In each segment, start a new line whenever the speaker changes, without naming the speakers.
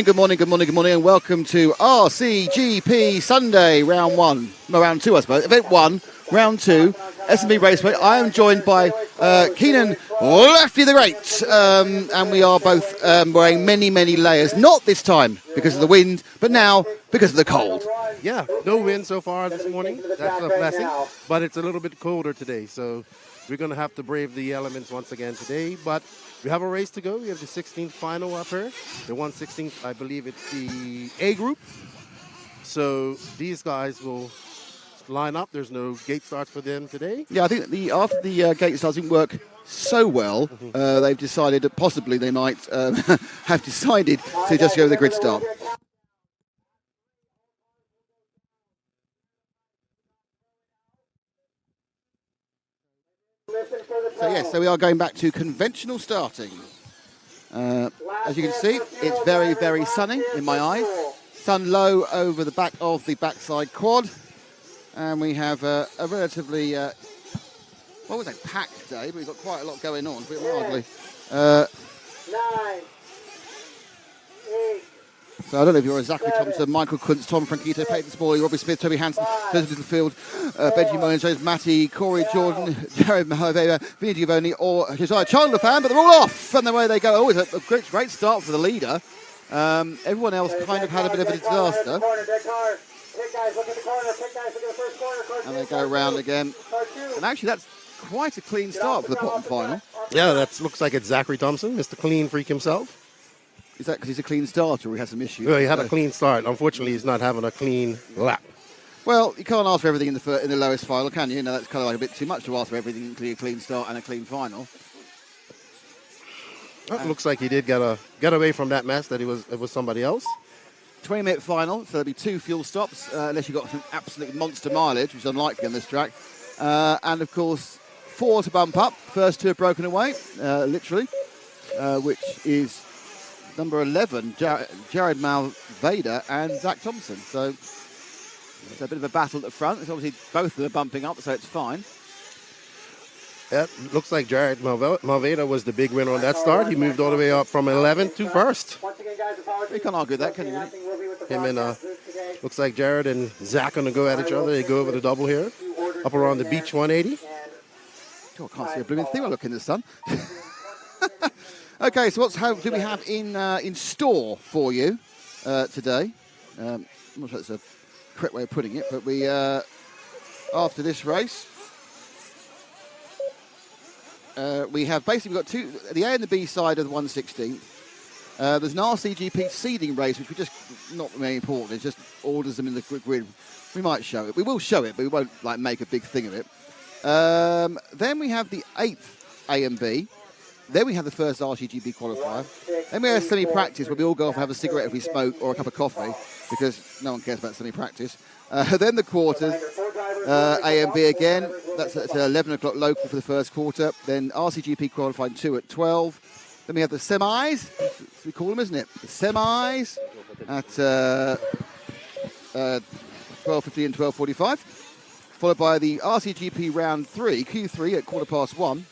Good morning, and welcome to RCGP Sunday, round one. No, round two, I suppose. Event one, round two, S&B Raceway. I am joined by Keenan Lefty the Great, and we are both wearing many layers. Not this time because of the wind, but now because of the cold.
Yeah, no wind so far this morning. That's a blessing, but it's a little bit colder today, so we're going to have to brave the elements once again today, but we have a race to go. We have the 16th final up here. The 116th, I believe it's the A group. So these guys will line up. There's no gate starts for them today.
Yeah, I think after the gate starts didn't work so well, they've decided that possibly they might have decided to just go with the grid start. So we are going back to conventional starting. As you can see, it's very sunny in my eyes. Sun low over the back of the backside quad. And we have a relatively, packed day, but we've got quite a lot going on, a bit mildly. 9, 8. So I don't know if you're a Zachary Thompson, Michael Kuntz, Tom Franquito, Peyton Smalley, Robbie Smith, Toby Hansen, Joseph Littlefield, Benji Mullins, James Matty, Corey Jordan, Jared Mahaveva, Vinny Giovanni, or Josiah Chandler fan, but they're all off, and away they go. Always a great start for the leader. Everyone else kind of had a bit of a disaster. And they go around again. And actually, that's quite a clean start for the bottom final.
Yeah, that looks like it's Zachary Thompson, Mr. Clean Freak himself.
Is that because he's a clean starter or he has some issues?
Well, he had a clean start. Unfortunately, he's not having a clean lap.
Well, you can't ask for everything in the lowest final, can you? No, that's kind of like a bit too much to ask for everything, including a clean start and a clean final.
Well, it looks like he did get away from that mess. That it was somebody else.
20-minute final, so there'll be 2 fuel stops, unless you've got some absolute monster mileage, which is unlikely on this track. And of course, 4 to bump up. First 2 have broken away, literally, which is number 11, Jared Malveda and Zach Thompson. So it's a bit of a battle at the front. It's obviously both of them are bumping up, so it's fine.
Yeah, looks like Jared Malveda was the big winner on that start. He moved all the way up from 11th to 1st.
You can't argue that, can you?
Him and looks like Jared and Zach going to go at each other. They go over the double here, up around the beach 180.
God, I can't see a blooming thing I look in the sun. Okay, so how do we have in store for you today? I'm not sure that's a correct way of putting it, but we after this race. We have basically got the A and the B side of the 116th. There's an RCGP seeding race, which we just not very important. It just orders them in the grid. We might show it. We will show it, but we won't make a big thing of it. Then we have the 8th A and B. Then we have the first RCGP qualifier. Then we have semi-practice, where we all go off and have a cigarette if we smoke or a cup of coffee, because no one cares about semi-practice. Then the quarters, A and B again. That's at 11 o'clock local for the first quarter. Then RCGP qualifying 2 at 12. Then we have the semis, we call them, isn't it? The semis at 12:50 and 12:45. Followed by the RCGP round 3, Q3 at 1:15.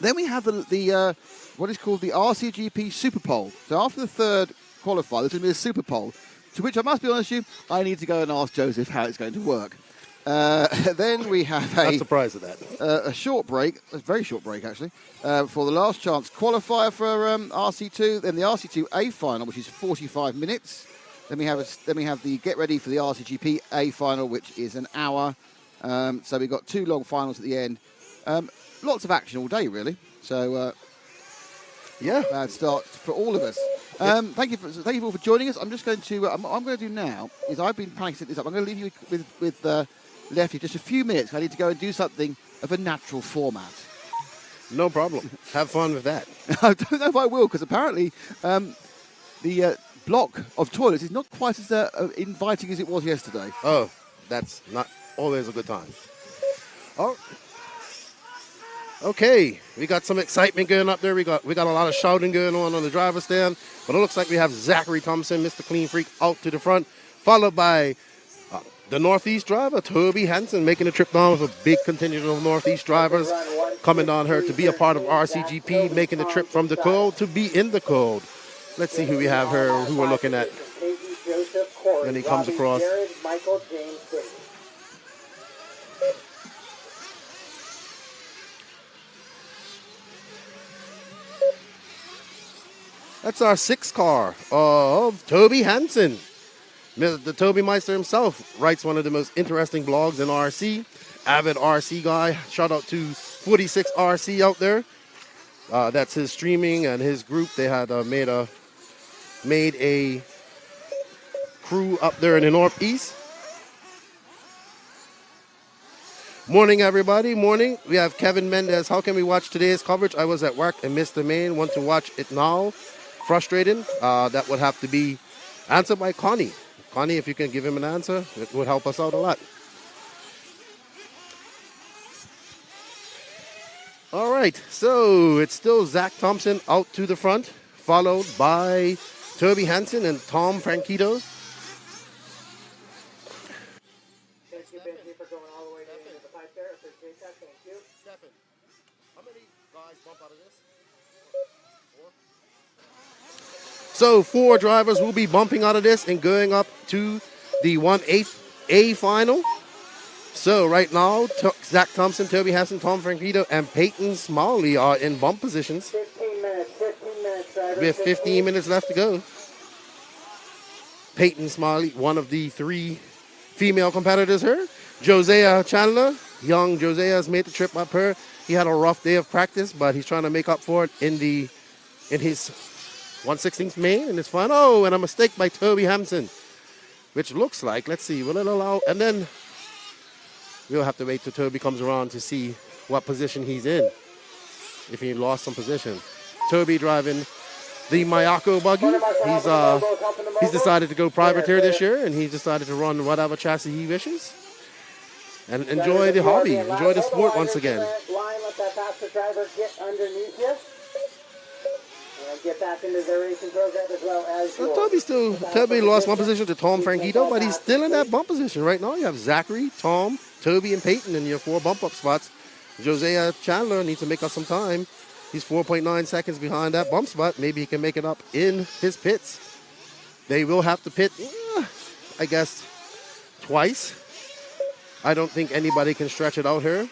Then we have the what is called the RCGP Superpole. So after the third qualifier, there's going to be a Superpole, to which I must be honest with you, I need to go and ask Joseph how it's going to work. Then we have
Not surprised at that.
A short break, a very short break actually, for the last chance qualifier for RC2. Then the RC2A final, which is 45 minutes. Then we have the get ready for the RCGP A final, which is an hour. So we've got 2 long finals at the end. Lots of action all day, really. So, bad start for all of us. Thank you all for joining us. I'm just going to. What I'm going to do now is I've been planning to set this up. I'm going to leave you with Lefty just a few minutes. I need to go and do something of a natural format.
No problem. Have fun with that.
I don't know if I will, because apparently the block of toilets is not quite as inviting as it was yesterday.
Oh, that's not always a good time. Oh, okay. We got some excitement going up there. We got a lot of shouting going on the driver's stand. But it looks like we have Zachary Thompson, Mr. Clean Freak, out to the front, followed by the Northeast driver, Toby Hansen, making the trip down with a big contingent of Northeast drivers coming down here to be a part of RCGP, making the trip from the cold to be in the cold. Let's see who we have here, who we're looking at when he comes across. That's our 6th car of Toby Hansen. The Toby Meister himself writes one of the most interesting blogs in RC. Avid RC guy. Shout out to 46 RC out there. That's his streaming and his group. They had made a crew up there in the Northeast. Morning, everybody. Morning. We have Kevin Mendez. How can we watch today's coverage? I was at work and missed the main. Want to watch it now. Frustrating. That would have to be answered by Connie. Connie, if you can give him an answer, it would help us out a lot. All right, so it's still Zach Thompson out to the front, followed by Toby Hansen and Tom Franquito.
Thank you, Benji, for going all the way to the end of the pipe there. Appreciate that. Thank you.
Stephen, how many guys bump out of this? 4? So 4 drivers will be bumping out of this and going up to the 1/8A final. So right now, Zach Thompson, Toby Hansen, Tom Franquito, and Peyton Smalley are in bump positions.
15 minutes, driver.
We have 15 minutes left to go. Peyton Smalley, one of the 3 female competitors here. Josiah Chandler, young Josiah has made the trip up here. He had a rough day of practice, but he's trying to make up for it in his 1/16th main in his final. Oh, and a mistake by Toby Hansen, which looks like, let's see, will it allow, and then we'll have to wait till Toby comes around to see what position he's in, if he lost some position. Toby driving the Mayako buggy. He's decided to go privateer this year, and he's decided to run whatever chassis he wishes. And enjoy the hobby, enjoy the sport once again.
Let that faster driver get underneath you. And get back into the racing program as well as
Toby lost one position to Tom Franquito, but he's still in that bump position right now. You have Zachary, Tom, Toby, and Peyton in your 4 bump up spots. Josiah Chandler needs to make up some time. He's 4.9 seconds behind that bump spot. Maybe he can make it up in his pits. They will have to pit, I guess, twice. I don't think anybody can stretch it out here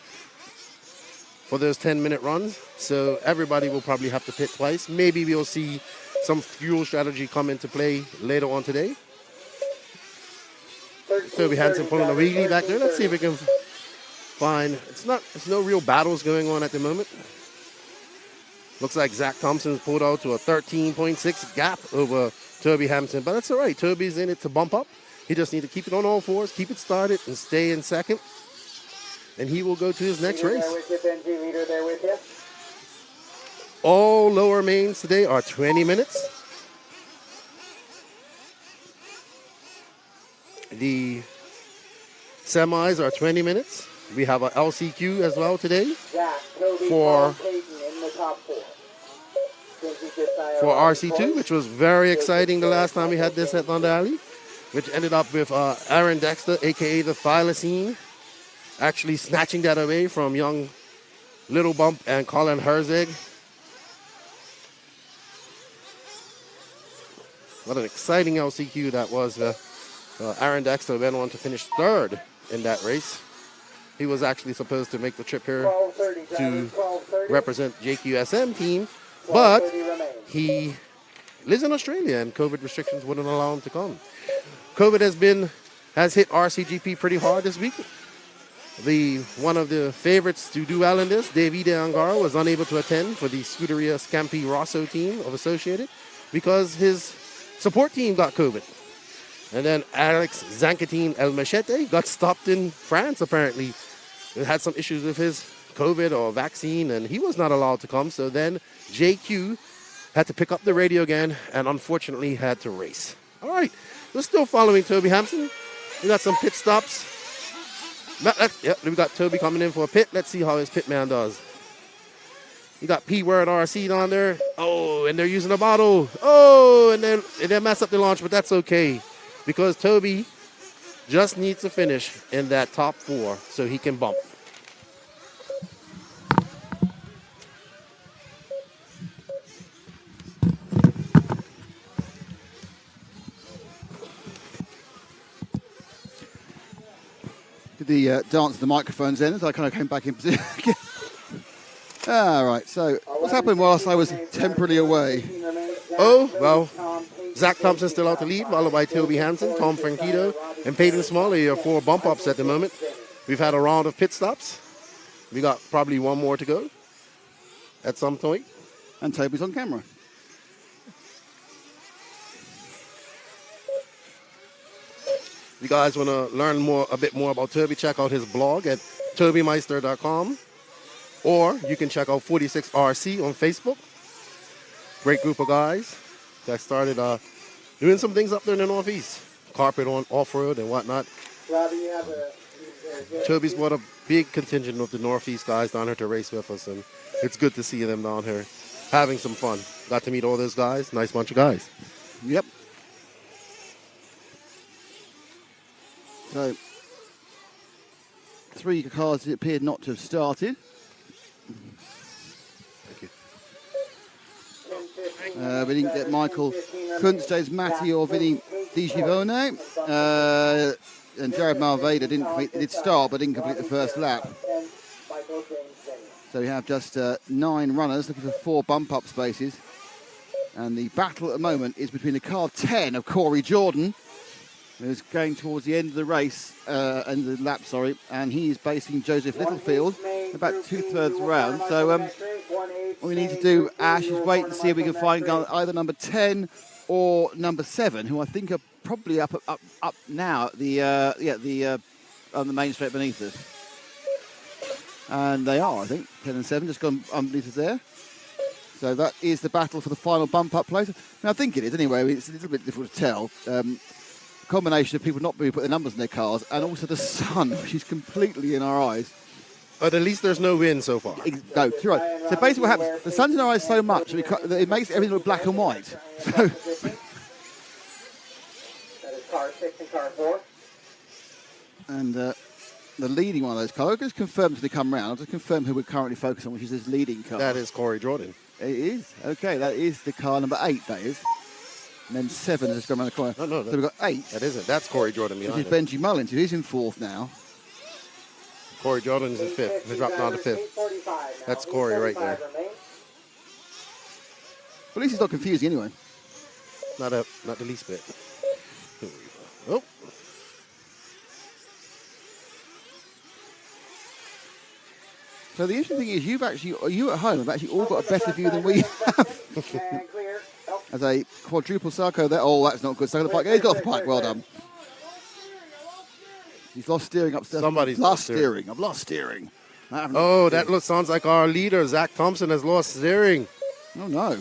for those 10-minute runs. So everybody will probably have to pit twice. Maybe we'll see some fuel strategy come into play later on today. Toby Hansen pulling a wheelie back there. Let's see if we can find, it's no real battles going on at the moment. Looks like Zach Thompson's pulled out to a 13.6 gap over Toby Hansen, but that's all right. Toby's in it to bump up. He just needs to keep it on all 4s, keep it started, and stay in second. And he will go to his next race.
Leader there with you.
All lower mains today are 20 minutes. The semis are 20 minutes. We have a LCQ as well today for RC2, which was very exciting the last time we had this at Thunder Alley, which ended up with Aaron Dexter, a.k.a. the Thylacine, actually snatching that away from young Little Bump and Colin Herzig. What an exciting LCQ that was. Aaron Dexter went on to finish 3rd in that race. He was actually supposed to make the trip here to represent JQSM team, but he lives in Australia and COVID restrictions wouldn't allow him to come. COVID has hit RCGP pretty hard this week. One of the favorites to do well in this, Davide Angara, was unable to attend for the Scuderia Scampi Rosso team of Associated. because his support team got COVID. And then Alex Zancatin El Machete got stopped in France, apparently. He had some issues with his COVID or vaccine, and he was not allowed to come. So then JQ had to pick up the radio again and unfortunately had to race. All right, we're still following Toby Hampson. We got some pit stops. We got Toby coming in for a pit. Let's see how his pit man does. You got P-Word RC down there. Oh, and they're using a bottle. Oh, and they mess up the launch, but that's okay. Because Toby just needs to finish in that top 4 so he can bump.
Did the dance of the microphones then as I kind of came back in position. All right, so what's happened whilst I was temporarily away?
Oh, well, Zach Thompson still out to lead, followed by Toby Hansen, Tom Franquito, and Peyton Smalley are 4 bump ups at the moment. We've had a round of pit stops. We got probably 1 more to go at some point.
And Toby's on camera.
If you guys want to learn a bit more about Toby, check out his blog at tobymeister.com. Or you can check out 46RC on Facebook. Great group of guys that started doing some things up there in the Northeast. Carpet on off-road and whatnot.
Robbie, you have
Toby's brought a big contingent of the Northeast guys down here to race with us, and it's good to see them down here having some fun. Got to meet all those guys. Nice bunch of guys.
Yep. So, 3 cars appeared not to have started. We didn't get Michael Kunst's Matty or Vinny Di Givone. And Jared Marveda did start but didn't complete the first lap. So we have just 9 runners looking for 4 bump up spaces. And the battle at the moment is between the car 10 of Corey Jordan, who's going towards the end of the race, end of the lap, sorry, and he is basing Joseph Littlefield about 2/3 around. So what we need to do, Ash, is wait and see if we can find either number 10 or number 7, who I think are probably up now at the on the main straight beneath us. And they are, I think, 10 and 7, just gone underneath us there. So that is the battle for the final bump up place. I think it is anyway. It's a little bit difficult to tell. Combination of people not being put their numbers in their cars, and also the sun, which is completely in our eyes.
But at least there's no wind so far.
No, you're right. So basically what happens, the sun's in our eyes so much that it makes everything look black and white. So
That is car 6 and car 4.
and the leading one of those cars, I'll just confirm as they come round. I'll just confirm who we're currently focused on, which is this leading car.
That is Corey Jordan.
It is. Okay, that is the car number 8, that is. And then 7 has gone around the corner.
No,
so we've got 8.
That isn't. That's Corey Jordan
Which
behind
is
him.
Benji Mullins, who is in 4th now.
Corey Jordan's in 5th. He dropped down to 5th. That's Corey right there.
Well, at least he's not confusing anyway.
Not the least bit. Here we go. Oh.
So the interesting thing is, you at home have actually all got a better view than we have. As a quadruple Sarko there. Oh, that's not good. Sarko the pike. He's got off the pike. Well done. He's lost steering upstairs.
Somebody's
lost steering. I've lost steering.
Oh, that sounds like our leader, Zach Thompson, has lost steering.
Oh, no.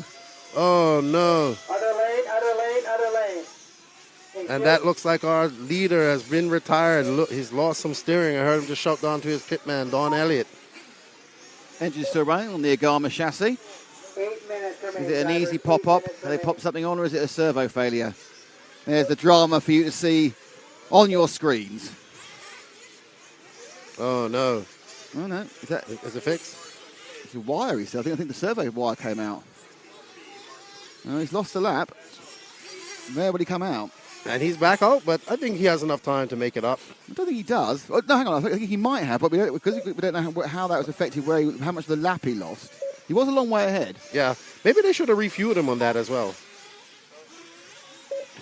Oh, no.
Other lane.
And that looks like our leader has been retired. Look, he's lost some steering. I heard him just shout down to his pitman, Don Elliott.
Engine's still running on the Agama chassis.
8 minutes remaining.
Is it an easy pop-up? Have they popped something on, or is it a servo failure? There's the drama for you to see on your screens.
Oh, no.
Oh, no.
Is it fixed?
It's a wire, he said. I think the servo wire came out. Oh, he's lost the lap. Where would he come out?
And he's back out, but I think he has enough time to make it up.
I don't think he does. Oh, no, hang on. I think he might have, but because we don't know how that was affected, how much of the lap he lost. He was a long way ahead.
Yeah. Maybe they should have refueled him on that as well.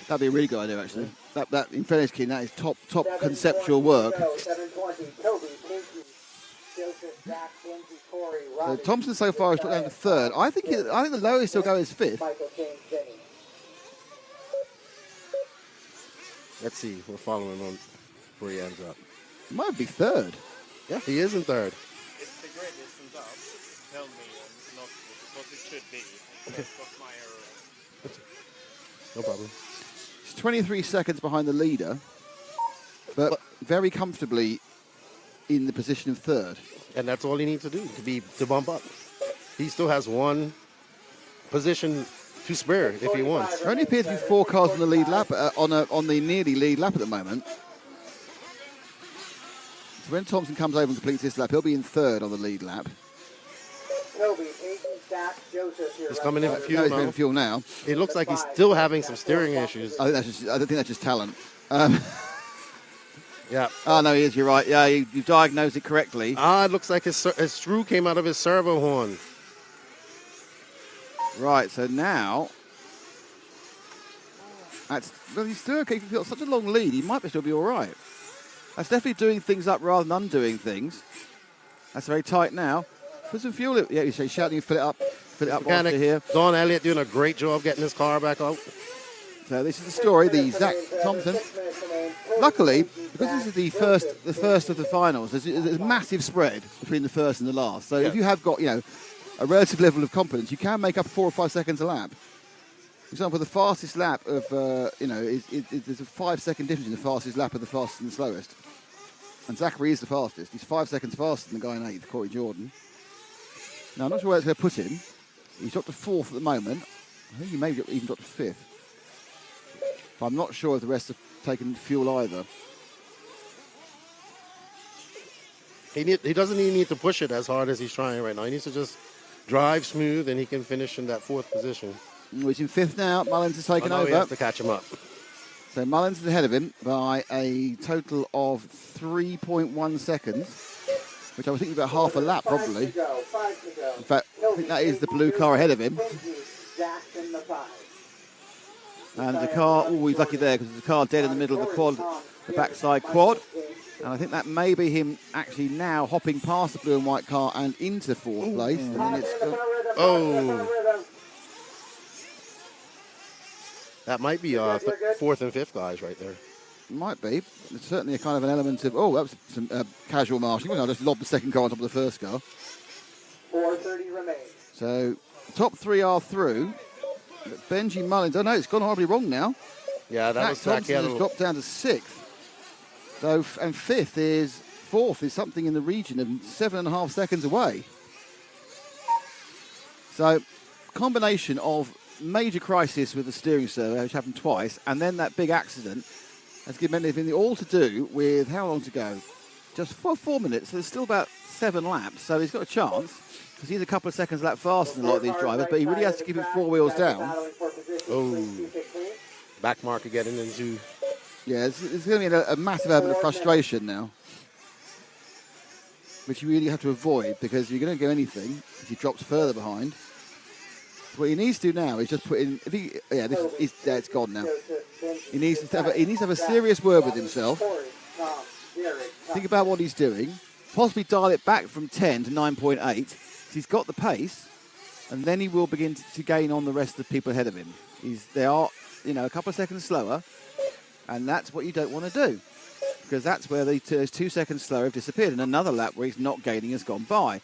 That'd be a really good idea, actually. That in fairness, King, that is top conceptual work.
720. Toby, Pinky, Joseph, Zach, Lindsay, Corey,
So
Robbie.
Thompson so far is down to 3rd. I think the lowest he'll go is 5th.
Michael James, Benny.
Let's see. We're following on where he ends up.
Might be third.
Yeah, he is in third.
If the grid isn't up, tell me and not what it should be. That's not my error.
No problem.
He's 23 seconds behind the leader, but very comfortably in the position of third.
And that's all he needs to do to bump up. He still has one position to spare if he wants.
There only appears to be 4 cars on the lead lap, on the nearly lead lap at the moment. So when Thompson comes over and completes this lap, he'll be in third on the lead lap.
Toby, Peyton, Zach, Joseph here.
He's coming in for
No,
fuel
he's in
now.
fuel now.
It looks like he's still having some steering issues.
I don't think that's just talent.
Yeah.
Oh, no, he is. You're right. Yeah, you diagnosed it correctly.
It looks like his screw came out of his servo horn.
Right, so now... he's still okay. He's got such a long lead. He might still be all right. That's definitely doing things up rather than undoing things. That's very tight now. Put some fuel in. Yeah, he's shouting, fill it up onto here.
Don Elliott doing a great job getting his car back out.
So this is the story, the Zach Thompson. Luckily, because this is the first of the finals, there's a massive spread between the first and the last. So if you have got, a relative level of confidence, you can make up 4 or 5 seconds a lap. For example, the fastest lap of, there's a 5-second difference in the fastest lap of the fastest and the slowest. And Zachary is the fastest. He's 5 seconds faster than the guy in 8th, Corey Jordan. Now, I'm not sure where it's going to put him. He's dropped to 4th at the moment. I think he may have even dropped to 5th. But I'm not sure if the rest have taken fuel either.
He doesn't even need to push it as hard as he's trying right now. He needs to just drive smooth and he can finish in that 4th position.
He's in 5th now. Mullins has taken over.
He has to catch him up.
So Mullins is ahead of him by a total of 3.1 seconds, which I was thinking about half a lap probably.
5 to go.
In fact, I think that is the blue car ahead of him. And the car, he's lucky there because there's a car dead in the middle of the quad, the backside quad. And I think that may be him actually now hopping past the blue and white car and into 4th place. And then
That might be 4th and 5th guys right there.
Might be. There's certainly a kind of an element of, that was some casual marshalling. I'll just lob the second car on top of the first car.
4:30 remains.
So, top 3 are through. But Benji Mullins, it's gone horribly wrong now.
Yeah, that was
Zach Thompson has dropped down to 6th. So, and 4th is something in the region of 7.5 seconds away. So, combination of major crisis with the steering servo, which happened twice, and then that big accident has given anything all to do with how long to go? Just 4 minutes. So there's still about 7 laps. So he's got a chance because he's a couple of seconds lap faster than a lot of these drivers, but he really has to keep it 4 wheels down.
Back marker getting into.
Yeah, it's going to be a massive element of frustration now, which you really have to avoid because you're going to go anything if he drops further behind. What he needs to do now is just put in. It's gone now. He needs to have a serious word with himself. Think about what he's doing. Possibly dial it back from 10 to 9.8. He's got the pace, and then he will begin to gain on the rest of the people ahead of him. They are, a couple of seconds slower, and that's what you don't want to do, because that's where those 2 seconds slower have disappeared, and another lap where he's not gaining has gone by.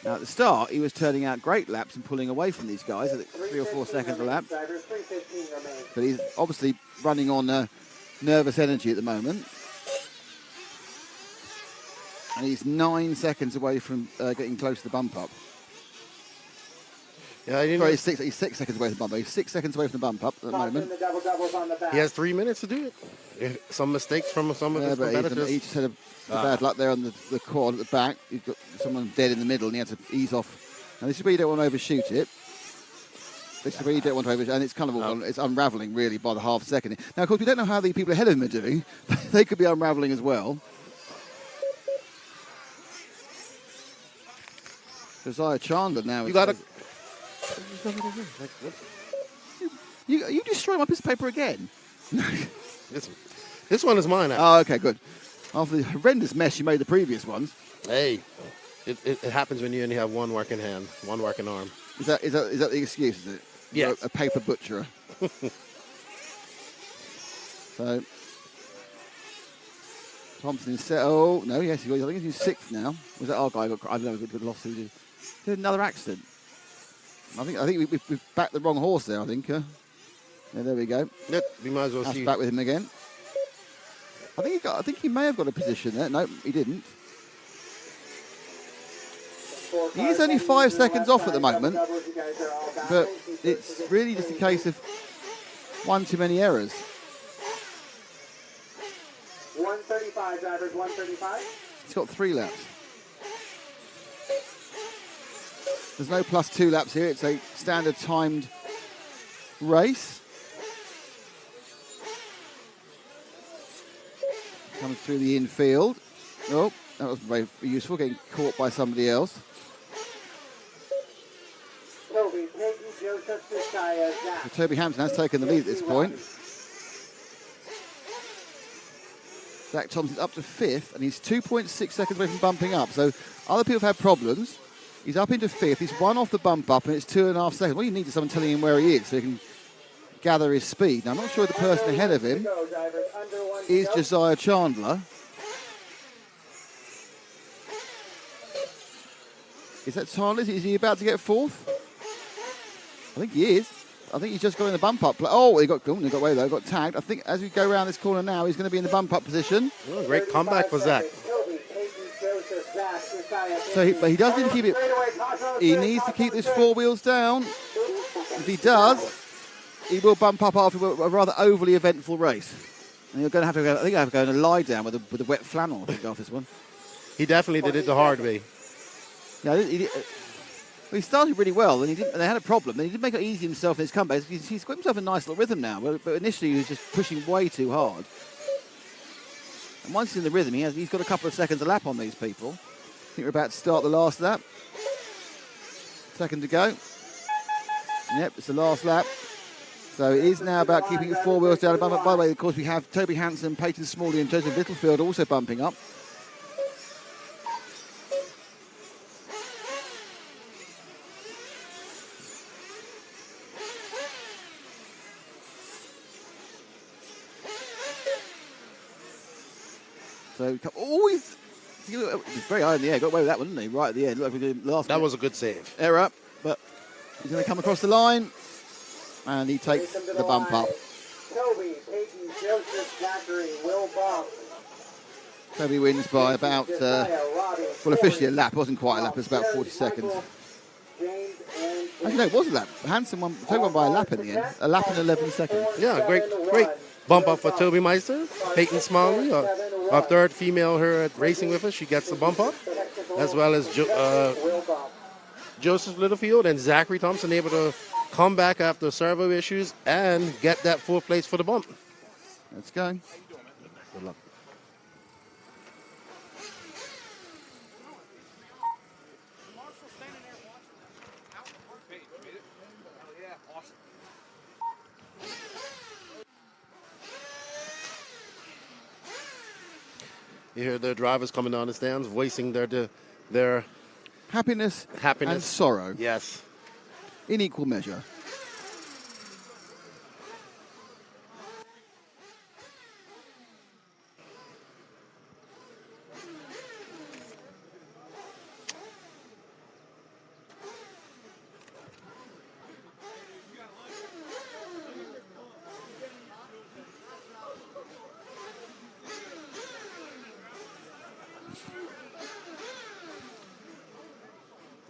Now, at the start, he was turning out great laps and pulling away from these guys at 3 or 4 seconds a lap. But he's obviously running on nervous energy at the moment. And he's 9 seconds away from getting close to the bump up.
Yeah,
he's 6 seconds away from the bump up. He's 6 seconds away from the bump up at the moment.
He has 3 minutes to do it. Some mistakes from some of his competitors.
He just had a bad luck there on the quad at the back. He's got someone dead in the middle and he had to ease off. And this is where you don't want to overshoot it. This is where you don't want to overshoot. And it's kind of it's unravelling really by the half second. Now, of course, we don't know how the people ahead of him are doing. They could be unravelling as well. Josiah Chandler now. You destroy my piece of paper again.
This one is mine.
Oh, okay, good. After the horrendous mess you made the previous ones.
Hey, it happens when you only have one working hand, one working arm.
Is that the excuse? Is it?
Yes.
A paper butcher. So Thompson is set. Oh, no, yes, I think he's in sixth now. Was that our guy? I don't know, got lost. Who did another accident? I think we've backed the wrong horse there, I think. Yeah, there we go.
Yep, we might as well
That's
see.
back with him again. I think he may have got a position there. No, he didn't. He is only 5 seconds off at the moment, but it's really just a case of one too many errors.
135, drivers, 135.
He's got 3 laps. There's no plus 2 laps here. It's a standard timed race. Comes through the infield. Oh, that was very useful, getting caught by somebody else.
Toby, Peggy, Joseph, Josiah, Zach.
So Toby Hampton has taken the lead at this point. Zach Thompson's up to 5th, and he's 2.6 seconds away from bumping up. So other people have had problems. He's up into 5th. He's 1 off the bump up, and it's 2.5 seconds. What you need is someone telling him where he is so he can gather his speed. Now, I'm not sure the person ahead of him is Josiah Chandler. Is that Chandler? Is he about to get 4th? I think he is. I think he's just got in the bump up. Oh, he got away though. Got tagged. I think as we go around this corner now, he's going to be in the bump up position.
Oh, great comeback for Zach.
But he does need to keep it. He needs to keep this 4 wheels down. If he does, he will bump up after a rather overly eventful race. And you're going to have to go. I think I have to go and lie down with a wet flannel. I think after this one.
He definitely did it the hard way.
Yeah, he started really well, and they had a problem. Then he did make it easy himself in his comeback. He's got himself a nice little rhythm now, but initially he was just pushing way too hard. And once he's in the rhythm, he's got a couple of seconds a lap on these people. I think we're about to start the last lap. Second to go. Yep, it's the last lap. So it is now about keeping the 4 wheels down. By the way, of course, we have Toby Hansen, Peyton Smalley and Joseph Littlefield also bumping up. So always, very high in the air. Got away with that one, didn't he? Right at the end. Look like we did last.
That was a good save.
Error, but he's going to come across the line, and he takes the bump up.
Toby, Peyton, Joseph, Zachary, Will Bob.
Toby wins by about, well, officially a lap. It wasn't quite a lap. It was about 40 seconds. Actually, no, it was a lap. Hansen won. Toby won by a lap in the end. A lap and 11 seconds.
Yeah, great bump up for Toby Meister. Peyton Smalley, our third female here at racing with us. She gets the bump up, as well as Joseph Littlefield and Zachary Thompson able to come back after servo issues and get that 4th place for the bump.
Let's go. Good luck.
You hear the drivers coming down the stands, voicing their
Happiness and sorrow.
Yes.
In equal measure.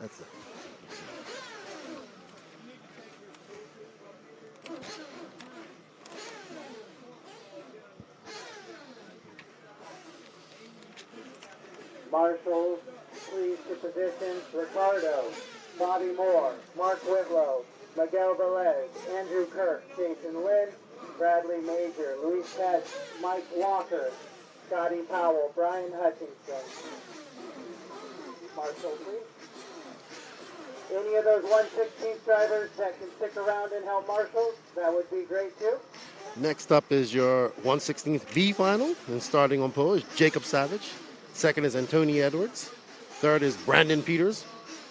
That's it.
Marshall, please to positions. Ricardo, Bobby Moore, Mark Whitlow, Miguel Velez, Andrew Kirk, Jason Lynn, Bradley Major, Luis Pett, Mike Walker, Scotty Powell, Brian Hutchinson. Marshall, please. Any of those 1/16th drivers that can stick around and help Marshall, that would be great too.
Next up is your 1/16th B final, and starting on pole is Jacob Savage. Second is Anthony Edwards. Third is Brandon Peters,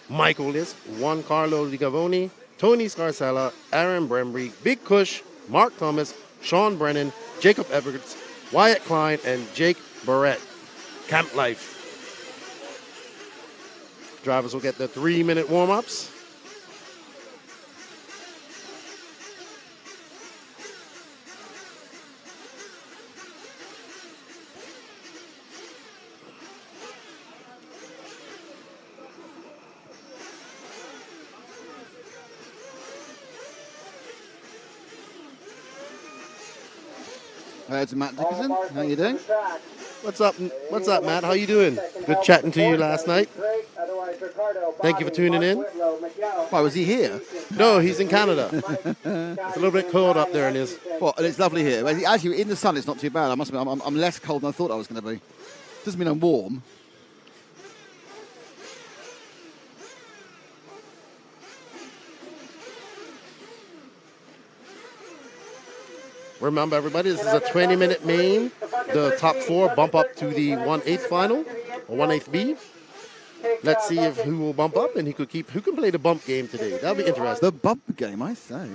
Michael Liss, Juan Carlo Ligavoni, Tony Scarcella, Aaron Brembry, Big Cush, Mark Thomas, Sean Brennan, Jacob Edwards, Wyatt Klein, and Jake Barrett. camp life. Drivers will get the 3-minute warm-ups.
There's Matt Dickinson. How you doing?
What's up, Matt? How you doing? Good chatting to you last night. Thank you for tuning in.
Why, was he here?
No, he's in Canada. It's a little bit cold up there, and
Well, and it's lovely here. Actually, in the sun, it's not too bad. I must admit, I'm less cold than I thought I was going to be. Doesn't mean I'm warm.
Remember, everybody, this is a 20-minute main. The top 4 bump up to the 1/8 final, or 1/8 B. Let's see if who will bump up and who can play the bump game today. That'll be interesting.
The bump game, I say.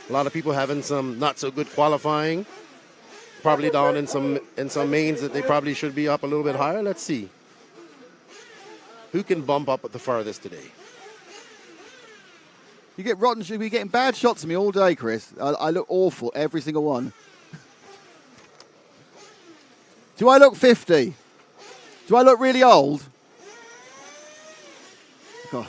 A lot of people having some not so good qualifying. Probably down in some mains that they probably should be up a little bit higher. Let's see. Who can bump up at the farthest today?
You get rotten, should be getting bad shots of me all day, Chris. I look awful, every single one. Do I look 50? Do I look really old? God.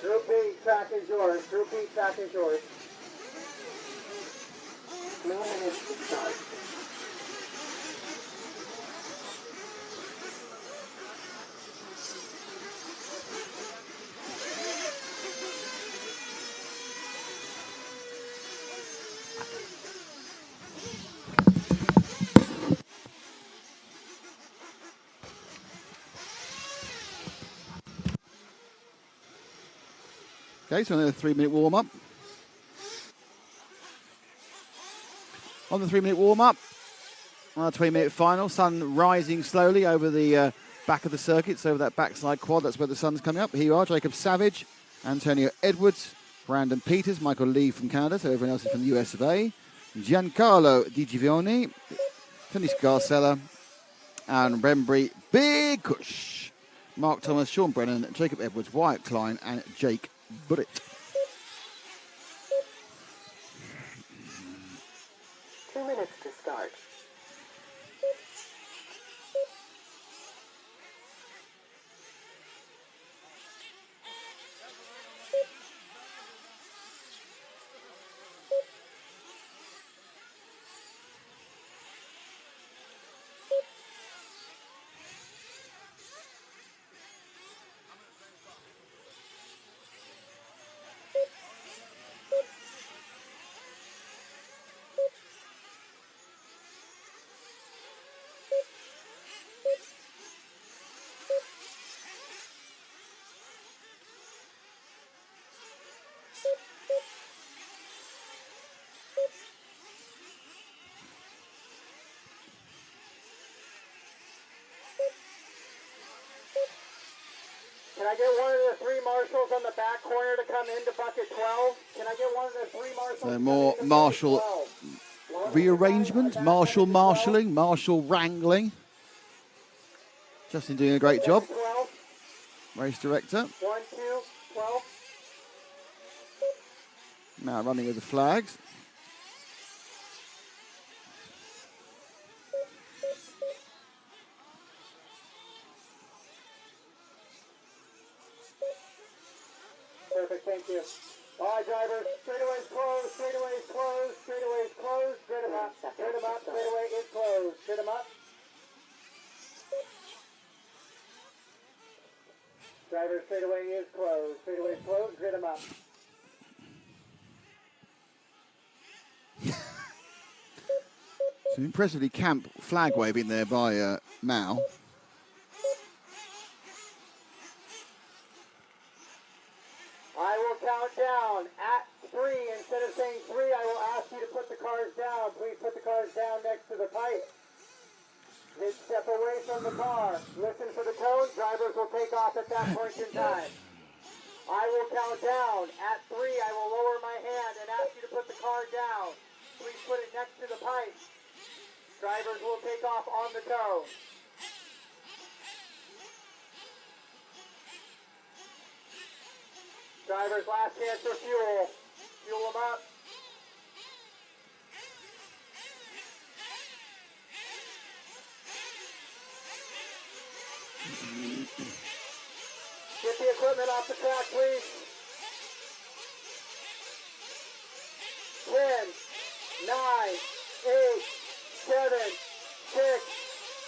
Group B, track is yours. Group B, track is yours. 2 minutes to start.
Okay, so another 3-minute warm-up. On the 3-minute warm-up, 20-minute final. Sun rising slowly over the back of the circuit, so over that backside quad. That's where the sun's coming up. Here you are, Jacob Savage, Antonio Edwards, Brandon Peters, Michael Lee from Canada, so everyone else is from the US of A. Giancarlo Di Giovanni, Tony Scarcella, and Rembry Big Kush. Mark Thomas, Sean Brennan, Jacob Edwards, Wyatt Klein, and Jake Burritt.
2 minutes to start.
Can I get one of the 3 marshals on the back corner to come into bucket 12? Can I get one of the 3 marshals?
So more marshal rearrangement, marshal marshalling, marshal wrangling. Justin doing a great job.
12.
Race director.
1, 2, 12.
Now running with the flags.
Perfect, thank you. All right, drivers, straightaway is closed, straightaway is closed, straightaway is closed, grid them up, straightaway is closed, grid them up. Driver, straightaway is closed, grid them up.
So impressively camp flag waving there by Mao.
I will count down down at 3. Instead of saying 3, I will ask you to put the cars down. Please put the cars down next to the pipe. Then step away from the car. Listen for the tone. Drivers will take off at that point in time. I will count down. At 3, I will lower my hand and ask you to put the car down. Please put it next to the pipe. Drivers will take off on the toe. Drivers, last chance for fuel. Fuel them up. Get the equipment off the track, please. 10, 9, 8, 7, 6,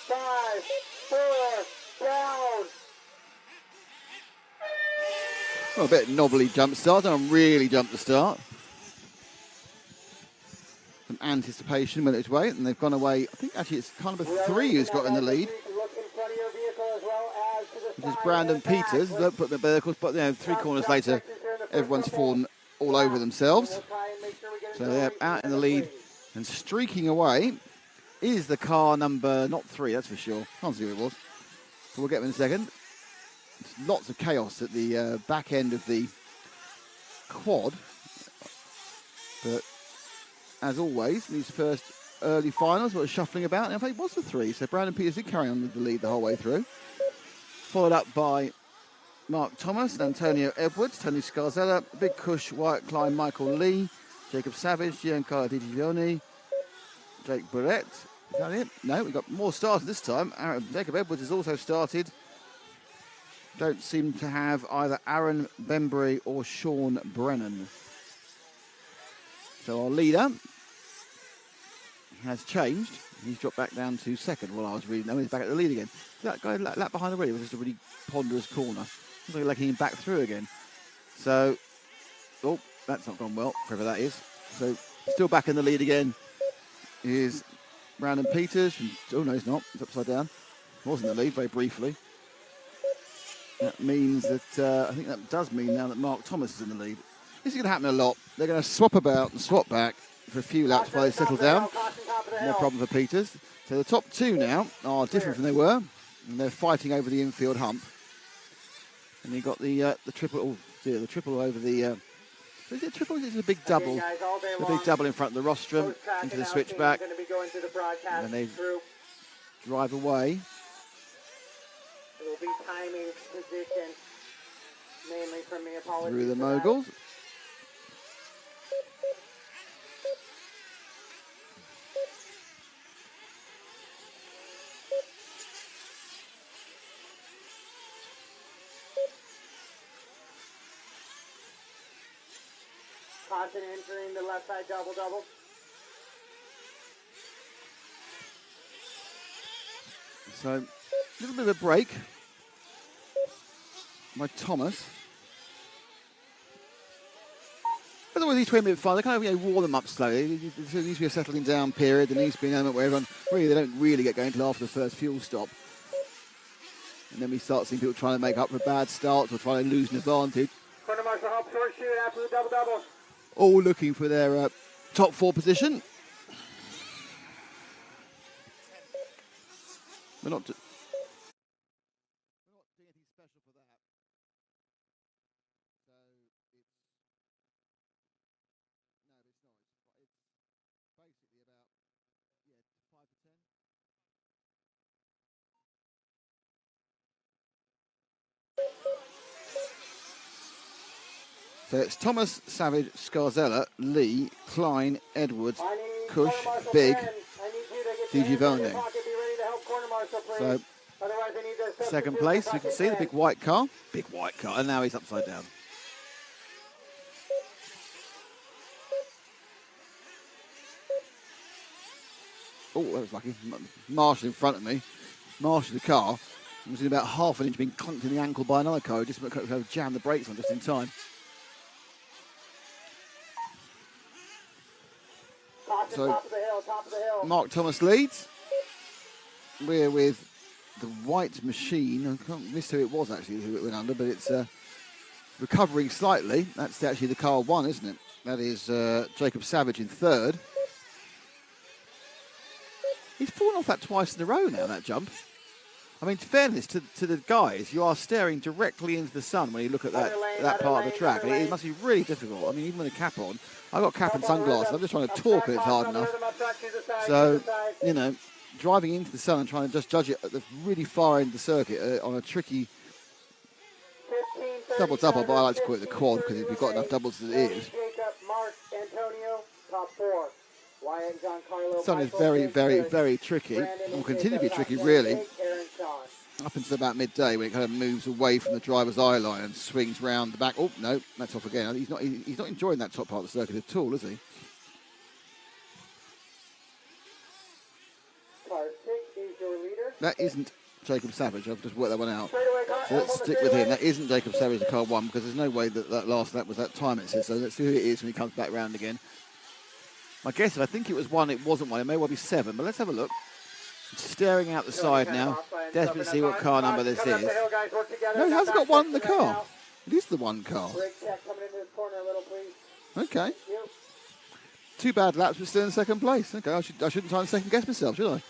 5, 4, down.
Well, a bit knobbly jump start. Don't really jump the start. Some anticipation when it's away, and they've gone away. I think actually it's kind of a 3 who's got in the lead. Which is Brandon Peters. Don't put the vehicles, but 3 corners later, everyone's fallen all over themselves. So they're out in the lead and streaking away is the car number, not 3, that's for sure. Can't see who it was. So we'll get them in a second. Lots of chaos at the back end of the quad. But as always, these first early finals were shuffling about. And in fact, it was the 3. So Brandon Peters did carry on with the lead the whole way through. Followed up by Mark Thomas and Antonio Edwards, Tony Scarzella, Big Cush, Wyatt Klein, Michael Lee, Jacob Savage, Giancarlo Di Giovanni, Jake Barrett. Is that it? No, we've got more starters this time. Jacob Edwards has also started. Don't seem to have either Aaron Bembury or Sean Brennan. So our leader has changed. He's dropped back down to second while I was reading. Now he's back at the lead again. That guy lap behind already was just a really ponderous corner. Looks like he's back through again. So, oh, that's not gone well, whoever that is. So, still back in the lead again is Brandon Peters. Oh, no, he's not. He's upside down. Was in the lead very briefly. That means that, I think that does mean now that Mark Thomas is in the lead. This is going to happen a lot. They're going to swap about and swap back for a few laps while they settle down. More problem for Peters. So the top 2 now are different than they were. And they're fighting over the infield hump. And you got the triple, oh dear, the triple over the, is it a triple or is it a big double? The big double in front of the rostrum into the switchback. And then they drive away.
It will be timing position, mainly from the apologies
through the moguls.
Caution entering the left side double-double.
So, a little bit of a break by Thomas. But always these 20-minute finals, they kind of warm them up slowly. There needs to be a settling down period. There needs to be an element where everyone they don't really get going until after the first fuel stop. And then we start seeing people trying to make up for bad starts or trying to lose an advantage.
Corner marshal help short shoot after the double-double.
All looking for their top 4 position. We're not doing anything special for that. So it's basically about 5 to 10. So it's Thomas, Savage, Scarzella, Lee, Klein, Edwards, Cush, Big, Di Giovanni. So, second place, you can see the big white car. Big white car, and now he's upside down. Oh, that was lucky. Marshall in front of me. Marshall the car. It was in about half an inch being clunked in the ankle by another car. Just jammed the brakes on just in time. So,
top of the hill.
Mark Thomas leads. We're with the white machine. I can't miss who it was actually, who it went under, but it's recovering slightly. That's actually the car one, isn't it? That is Jacob Savage in third. He's fallen off that twice in a row now, that jump. I mean, in fairness to the guys, you are staring directly into the sun when you look at that part of the track. And it must be really difficult. I mean, even with a cap on, I've got cap and sunglasses. I'm just trying to talk and it's hard enough. So, you know, driving into the sun and trying to just judge it at the really far end of the circuit on a tricky double, but I like to call it the quad because we've got enough doubles as it is. The sun is very, very, very tricky and will continue to be tricky, really, up until about midday when it kind of moves away from the driver's eye line and swings round the back. Oh, no, that's off again. He's not enjoying that top part of the circuit at all, is he? That isn't Jacob Savage. I've just worked that one out. So let's stick with him. That isn't Jacob Savage, the car one, because there's no way that last lap was that time it says. So let's see who it is when he comes back round again. My guess is I think it was one, it wasn't one. It may well be 7, but let's have a look. Staring out the side now, desperate to see what car number this is. No, he hasn't got one in the car. It is the one car. Okay. 2 bad laps, but still in second place. Okay, I shouldn't try and second guess myself, should I?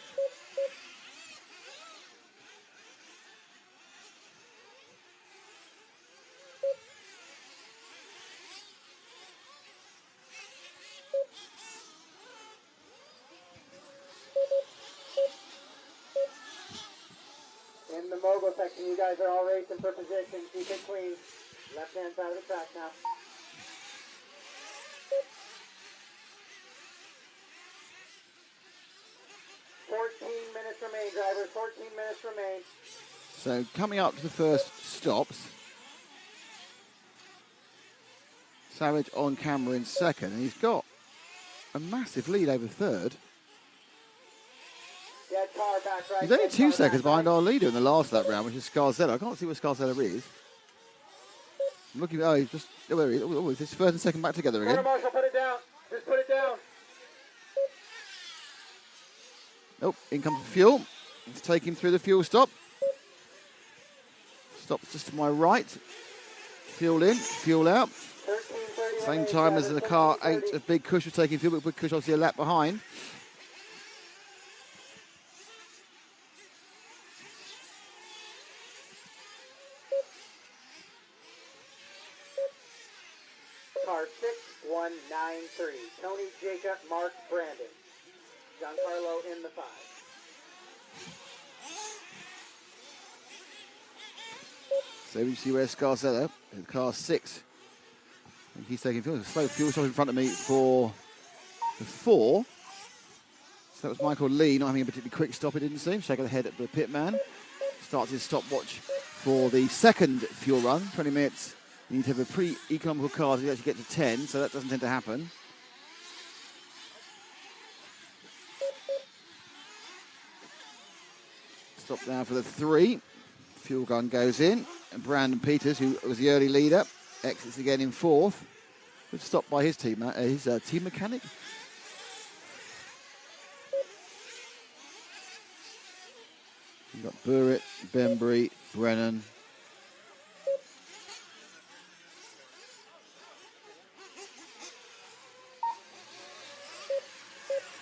In the mogul section, you guys are all racing for position. Keep it clean. Left-hand side of the track now. Minutes remain, drivers. 14 minutes remain.
So coming up to the first stops. Savage on camera in second, and he's got a massive lead over third. He's only 2 seconds behind our leader in the last lap round, which is Scarzella. I can't see where Scarzella is. I'm looking. Oh, he's just. Oh, there he is. Oh, is this first and second back together again?
Marshall, put it down. Just put it down.
Oh, in comes the fuel. Let's take him through the fuel stop. Stops just to my right. Fuel in, fuel out. Same time as the car 8 of Big Cush was taking fuel, but Big Cush obviously a lap behind.
Car 6193. Tony, Jacob, Mark, Brandon. Giancarlo in the 5.
So we see where Scarzella in car 6. And he's taking fuel. Slow fuel stop in front of me for the 4. So that was Michael Lee not having a particularly quick stop, it didn't seem. Shaking the head at the pit man. Starts his stopwatch for the second fuel run. 20 minutes. You need to have a pretty economical car to actually get to 10, so that doesn't tend to happen. Stop now for the 3. Fuel gun goes in. And Brandon Peters, who was the early leader, exits again in 4th. Was stopped by his team mechanic. You've got Burritt, Bembry, Brennan.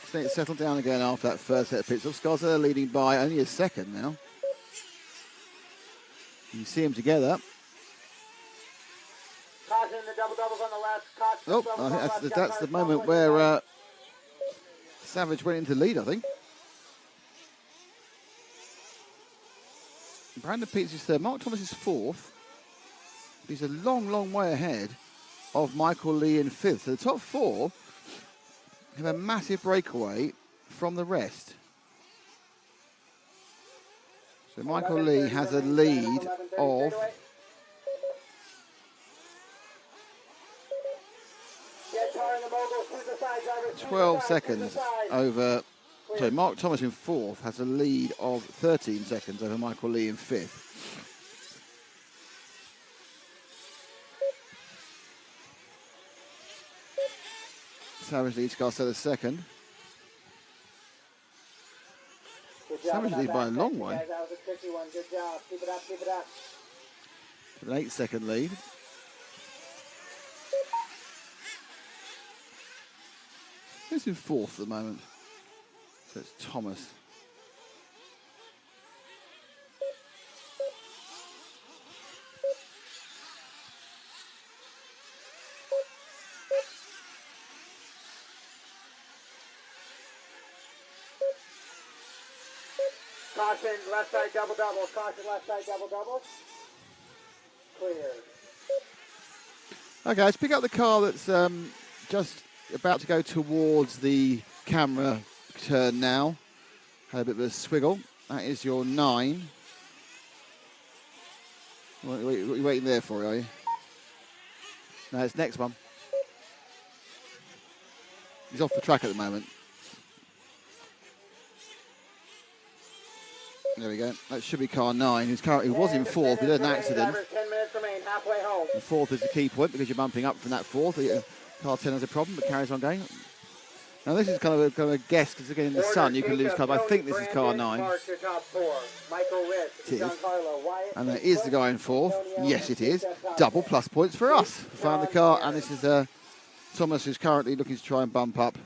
I think it's settled down again after that first set of pits. Scarzella leading by only a second now. You see them together.
Caution, the double-doubles on the left.
Oh, I think that's the moment where Savage went into lead, I think. Brandon Peters is third. Mark Thomas is 4th. He's a long, long way ahead of Michael Lee in 5th. So the top 4 have a massive breakaway from the rest. So Michael Lee has a lead of 12 seconds over. So Mark Thomas in 4th has a lead of 13 seconds over Michael Lee in 5th. Savage leads Scarzella second. Savage leads by a long way.
That was a tricky one. Good job. Keep it up, keep it up.
An 8-second lead. Who's in fourth at the moment? So it's Thomas.
Caution, left side double double. Caution, left side double double. Clear.
Okay, let's pick up the car that's just about to go towards the camera turn now. Had a bit of a swiggle. That is your 9. What are you waiting there for, are you? No, it's next one. He's off the track at the moment. There we go. That should be car 9, who was in fourth. We had an accident.
10 minutes remain, halfway home.
The fourth is the key point because you're bumping up from that fourth. Car 10 has a problem, but carries on going. Now this is kind of a guess because again in the sun you can lose car. But I think this is car 9. It is. And there is the guy in fourth. Yes, it is. Double plus points for us. Found the car, and this is Thomas, who's currently looking to try and bump up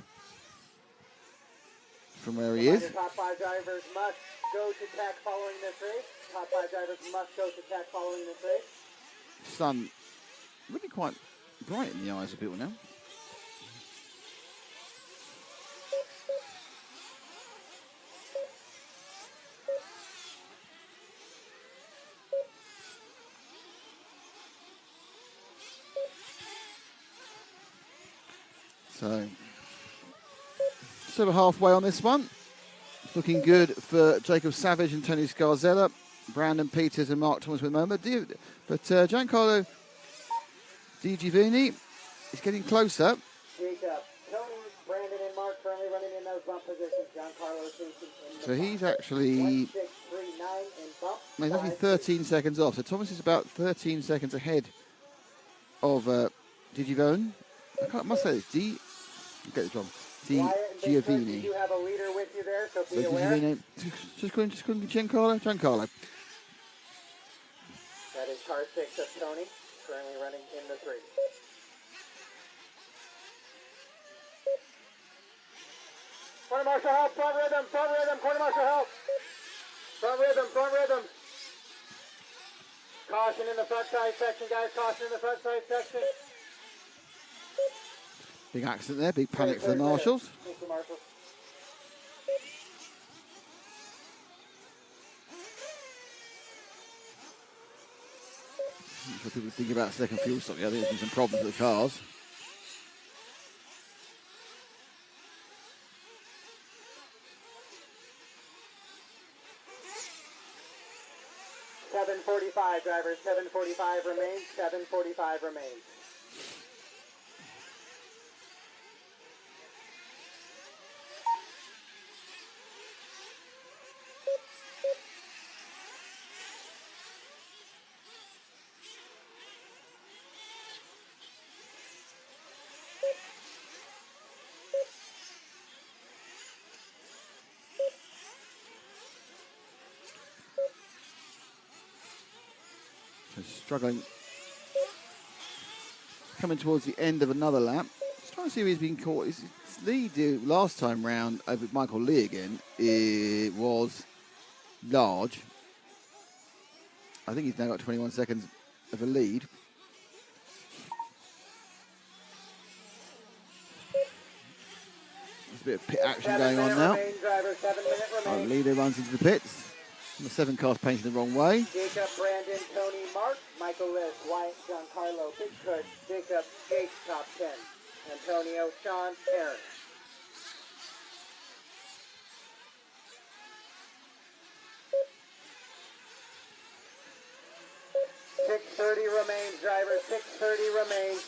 from where he is.
Top 5 drivers must go to tack following this race. Top 5 drivers must go to tack following this race.
Sun really quite bright in the eyes of people now. So, sort of halfway on this one. It's looking good for Jacob Savage and Tony Scarzella, Brandon Peters and Mark Thomas with the moment. But Giancarlo Di Giovanni is getting closer.
Jacob, Tony, Brandon, and Mark currently running in those bump positions. Giancarlo is in
So he's actually
1, 6, 3, 9 in bump.
no, he's actually 13 seconds off. So Thomas is about 13 seconds ahead of Digivone. I must say this, get it wrong. Di Giovanni.
You have a leader with you there, so be
So
aware.
just call him Giancarlo. Giancarlo.
That is car 6 of Tony, currently running in the 3. Corner marshal help, front rhythm, corner marshal help. Front rhythm. Caution in the front side section, guys, caution in the front side section.
Big accident there, big panic for the marshals.
Thank you, Marshal.
So people think about second fuel stop. Yeah, there's been some problems with the cars.
$7:45, drivers. $7:45 remains. $7:45 remains.
Struggling. Coming towards the end of another lap. Just trying to see if he's been caught. His lead last time round over Michael Lee again, it was large. I think he's now got 21 seconds of a lead. There's a bit of pit action going on now. Our leader runs into the pits. The 7 cars painted the wrong way.
Jacob, Brandon, Tony, Mark, Michael Liz, Wyatt, Giancarlo, Big Kush, Jacob, Jake, top 10. Antonio, Sean, Aaron. $6:30 remains, driver. $6:30 remains.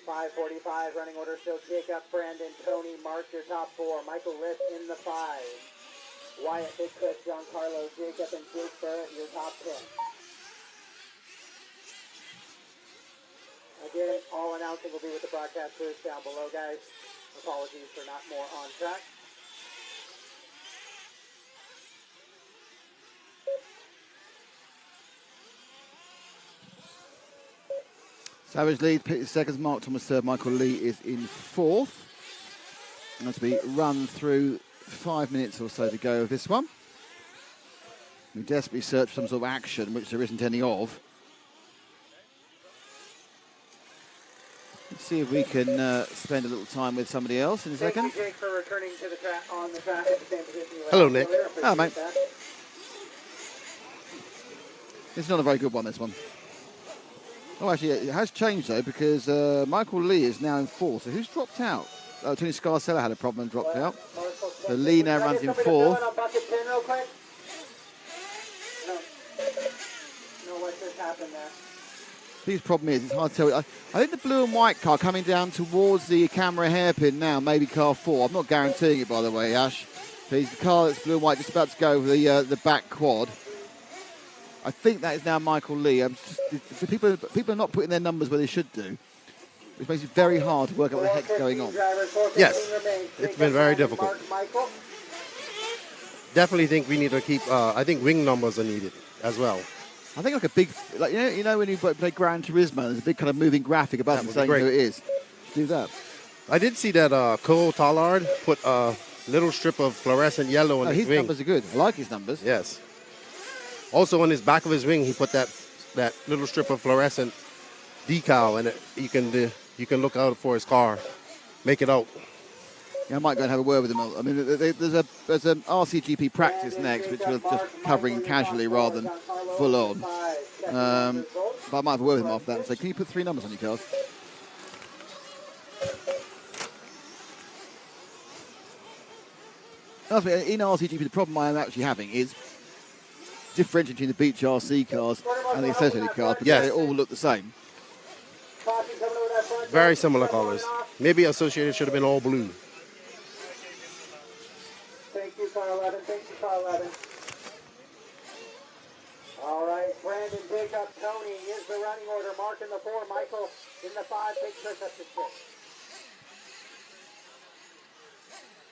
5:45 running order still Jacob, Brandon, Tony, Mark, your top 4. Michael Liss in the 5. Wyatt, Big Chris, John Carlos, Jacob, and Jake Barrett, your top 10. Again, all announcing will be with the broadcast crews down below, guys. Apologies for not more on track.
Savage lead, Peter seconds, Mark Thomas third, Michael Lee is in fourth. And as we run through 5 minutes or so to go of this one, we desperately search for some sort of action, which there isn't any of. Let's see if we can spend a little time with somebody else in a second.
Thank you, Jake, for returning to the track on the track at the same position you were
Hello,
at
Nick.
earlier.
Hello, mate.
Appreciate that.
It's not a very good one, this one. Oh, actually, it has changed, though, because Michael Lee is now in fourth. So who's dropped out? Oh, Tony Scarcella had a problem and dropped out. So Lee now runs in fourth.
On bucket 10 real quick? No. No, what just happened there?
Biggest problem is it's hard to tell. I think the blue and white car coming down towards the camera hairpin now, maybe car 4. I'm not guaranteeing it, by the way, Ash. So it's the car that's blue and white just about to go over the back quad. I think that is now Michael Lee. People are not putting their numbers where they should do, which makes it very hard to work out what the heck's going on.
Yes, it's been very difficult. Definitely think we need to keep, I think wing numbers are needed as well.
I think like a big, like you know when you play Gran Turismo, there's a big kind of moving graphic above
That
it
would be
saying
great.
who it is. Do that.
I did see that Cole Tallard put a little strip of fluorescent yellow on his
His
wing.
numbers are good. I like his numbers.
Yes. Also on his back of his wing, he put that little strip of fluorescent decal, and you can look out for his car, make it out.
Yeah, I might go and have a word with him. I mean, there's an RCGP practice next, which we're just covering casually rather than full on. But I might have a word with him after that and say, can you put 3 numbers on your cars? In RCGP, the problem I am actually having is differentiating the Beach RC cars and the associated cars, because
Yes.
they all look the same.
Very similar colors. Maybe Associated should have been all blue.
Thank you, car 11. Thank you, car 11. All right, Brandon, Jacob, Tony is the running order. Mark in the 4, Michael in the 5, Big Chris up to 6.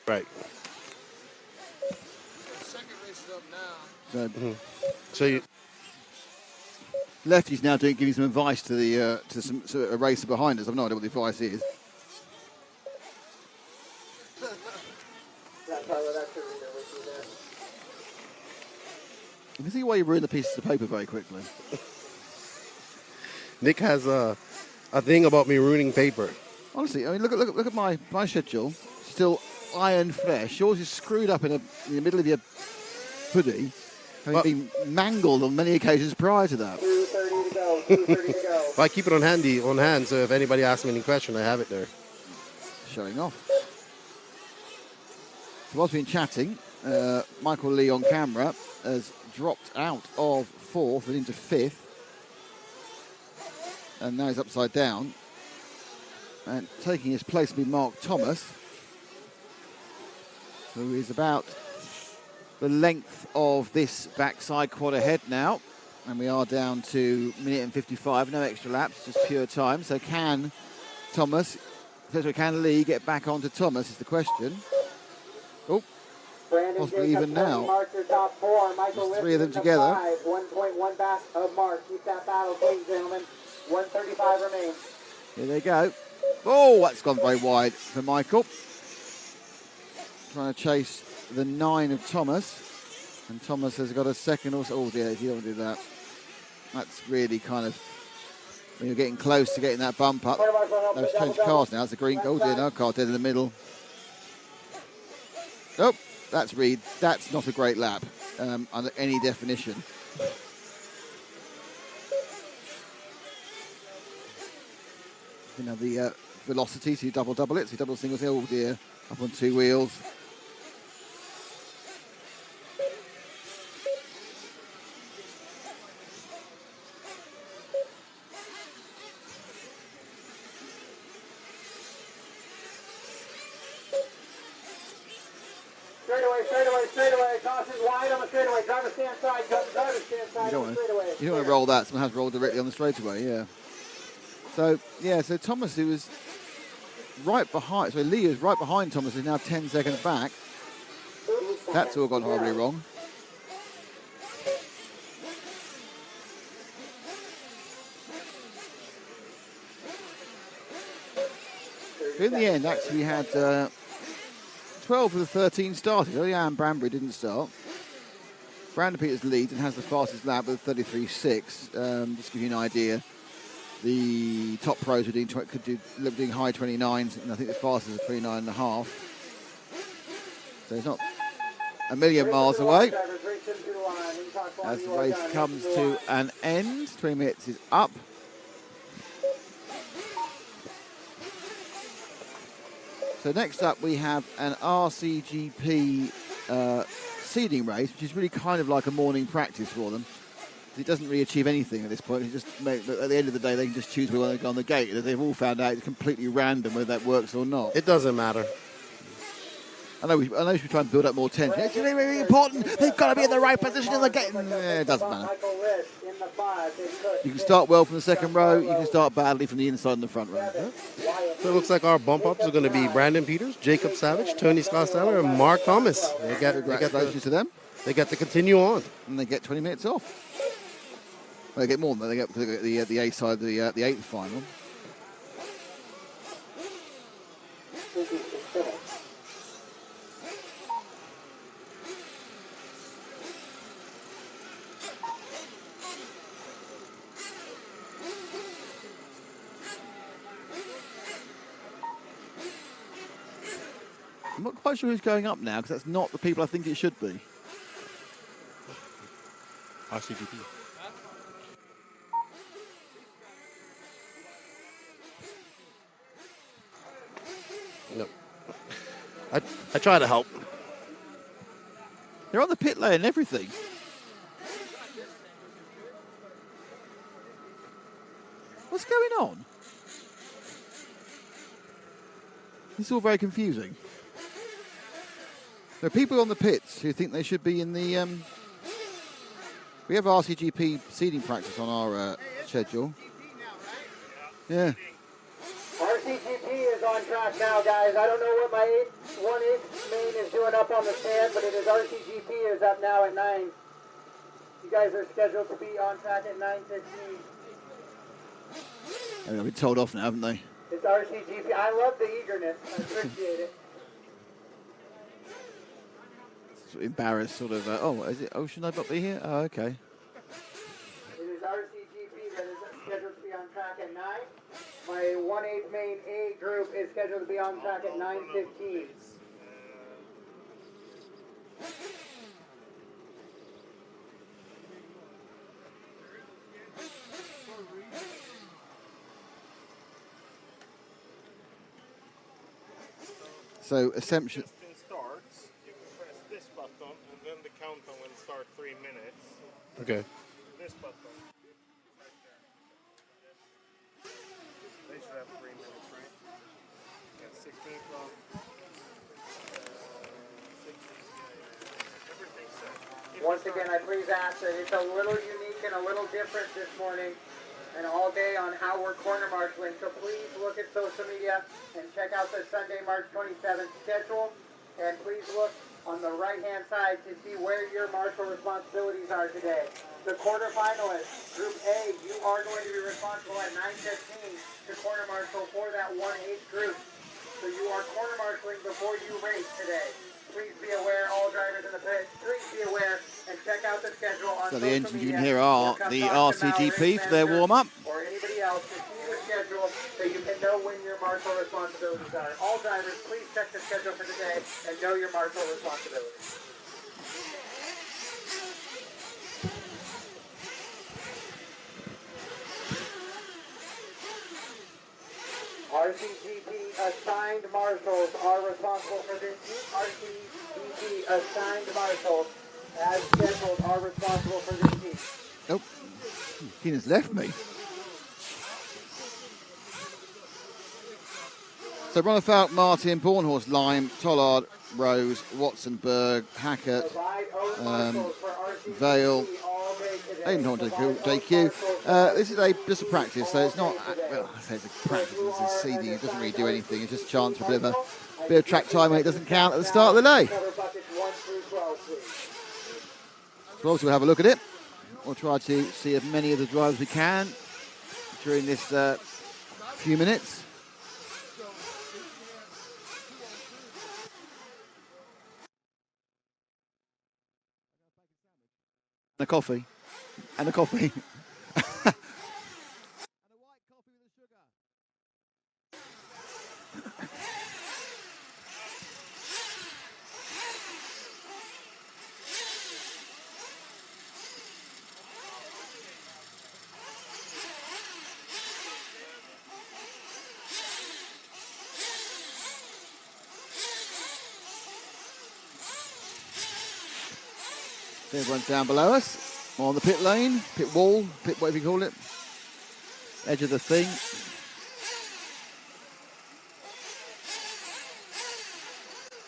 Right.
Second race is up now.
So
So you,
Lefty's now giving some advice to the a racer behind us. I've no idea what the advice is.
That's Tyler, that's your reader with you there.
You can see why you ruin the pieces of paper very quickly.
Nick has a thing about me ruining paper.
Honestly, I mean, look at my schedule. Still iron fresh. Yours is screwed up in the middle of your hoodie, having been mangled on many occasions prior to that.
2:30 to go, 2:30 to go.
But I keep it on hand, so if anybody asks me any question, I have it there.
Showing off. So whilst we've been chatting, Michael Lee on camera has dropped out of 4th and into 5th. And now he's upside down. And taking his place will be Mark Thomas, who is about the length of this backside quad ahead now. And we are down to minute and 55, no extra laps, just pure time. So can Lee get back onto Thomas is the question. Oh,
Brandon,
possibly
Jacob,
even
Tony,
now.
Mark your top 4. Michael
There's
Liss
3 of them
in the
together.
5, 1.1 back of Mark. Keep that battle clean, gentlemen. 1:35 remains.
Here they go. Oh, that's gone very wide for Michael. Trying to chase the 9 of Thomas. And Thomas has got a second also. Oh dear, you don't want to do that. That's really kind of, when you're getting close to getting that bump up. Those changed cars now. It's a green. Oh dear, no car dead in the middle. Oh, that's Reed. That's not a great lap under any definition. You know, the velocity, so you double it, so you double singles. Oh dear, up on 2 wheels.
Caution's wide on the straightaway. Driver stand side. Driver stand side on the straightaway.
You don't want to roll that. Someone has rolled directly on the straightaway, yeah. So Thomas, who was right behind, so Lee is right behind Thomas, is now 10 seconds back. That's all gone horribly wrong. In the end, actually, we had 12 of the 13 started. Only Anne Branbury didn't start. Brandon Peters leads and has the fastest lap with 33.6. Just to give you an idea, the top pros were doing high 29s, and I think the fastest is 29.5. So it's not a million miles away. As the race comes to an end, 20 minutes is up. So next up we have an RCGP seeding race, which is really kind of like a morning practice for them. It doesn't really achieve anything at this point. At the end of the day, they can just choose where they go on the gate. They've all found out it's completely random whether that works or not.
It doesn't matter.
I know we should try and build up more tension. It's really, really important. They've got to be in the right position in the gate. It doesn't matter. You can start well from the second row. You can start badly from the inside and the front row.
Yeah. So it looks like our bump ups are going to be Brandon Peters, Jacob Savage, Tony Scosteller, and Mark Thomas.
Congratulations to them.
They get to continue on.
And they get 20 minutes off. Well, they get more than that. They get the A side of the eighth final. I'm not quite sure who's going up now, because that's not the people I think it should be.
RCGP. No. I try to help.
They're on the pit lane and everything. What's going on? It's all very confusing. There are people on the pits who think they should be in the... we have RCGP seeding practice on our schedule. Yeah.
RCGP is on track now, guys. I don't know what my 1/8 main is doing up on the stand, but it is RCGP is up now at 9. You guys are scheduled to be on track at 9:15.
They've been told off now, haven't they?
It's RCGP. I love the eagerness. I appreciate it.
Embarrassed, sort of. Is it? Oh, shouldn't I not be here? Oh, okay.
It is RCGP that is scheduled to be on track at 9. My 1/8 main A group is scheduled to be on track at 9:15.
So, assumption.
Starts, you can press this button, and then the countdown will start 3 minutes.
Okay.
This button. Right there. They should have 3 minutes, right? Yeah, 16th from 16th. Everything's set.
Once again, I please ask that it's a little unique and a little different this morning and all day on how we're corner marshaling. So please look at social media and check out the Sunday, March 27th schedule. And please look on the right-hand side to see where your marshal responsibilities are today. The quarterfinalists, Group A, you are going to be responsible at 9:15 to corner marshal for that 1/8 group. So you are corner marshaling before you race today. Please be aware, all drivers in the pit, please be aware and check out the schedule on
So
social
the engines you
media.
can hear are the RCGP for their warm-up.
Or anybody else to see the schedule so you can know when your marshal responsibilities are. All drivers, please check the schedule for today and know your marshal responsibilities. RCGP assigned marshals are responsible for this team. RCGP assigned marshals, as scheduled, are responsible for this team.
Oh, Keenan's left me. So Ronald Falk, Martin, Bornhorst, Lime, Tollard, Rose, Watsonberg, Hackett,
Provide own marshals for
Vale,
RCGP all day today.
Aidenhorn
Provide
JQ.
own marshals
This is just a practice, so it's not,
all day today.
well, I say it's a
So if
practice,
you
it's a
are
seeding,
an
it doesn't really
assigned
do anything, it's just a
RCGP
chance for a
marshal,
bit of track time when it doesn't count at the start of the day.
Cover buckets 1 through 12, please.
So obviously we'll have a look at it. We'll try to see as many of the drivers we can during this few minutes. And a coffee. And a coffee. Everyone's down below us, on the pit lane, pit wall, pit whatever you call it, edge of the thing.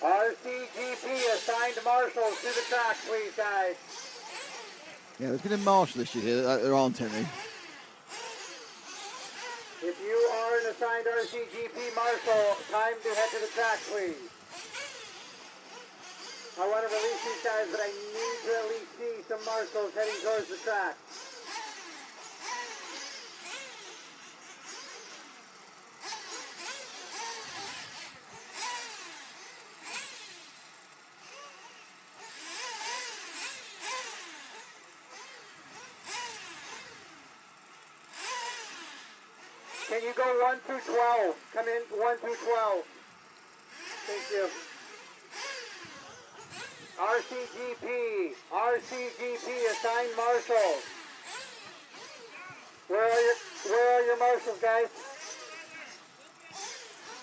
RCGP assigned marshals to the track, please, guys.
Yeah, there's been a marshal issue here, there aren't any.
If you are an assigned RCGP marshal, time to head to the track, please. I want to release these guys, but I need to at least see some marshals heading towards the track. Can you go 1 through 12? Come in 1 through 12. Thank you. RCGP assigned marshals. Where are your marshals, guys?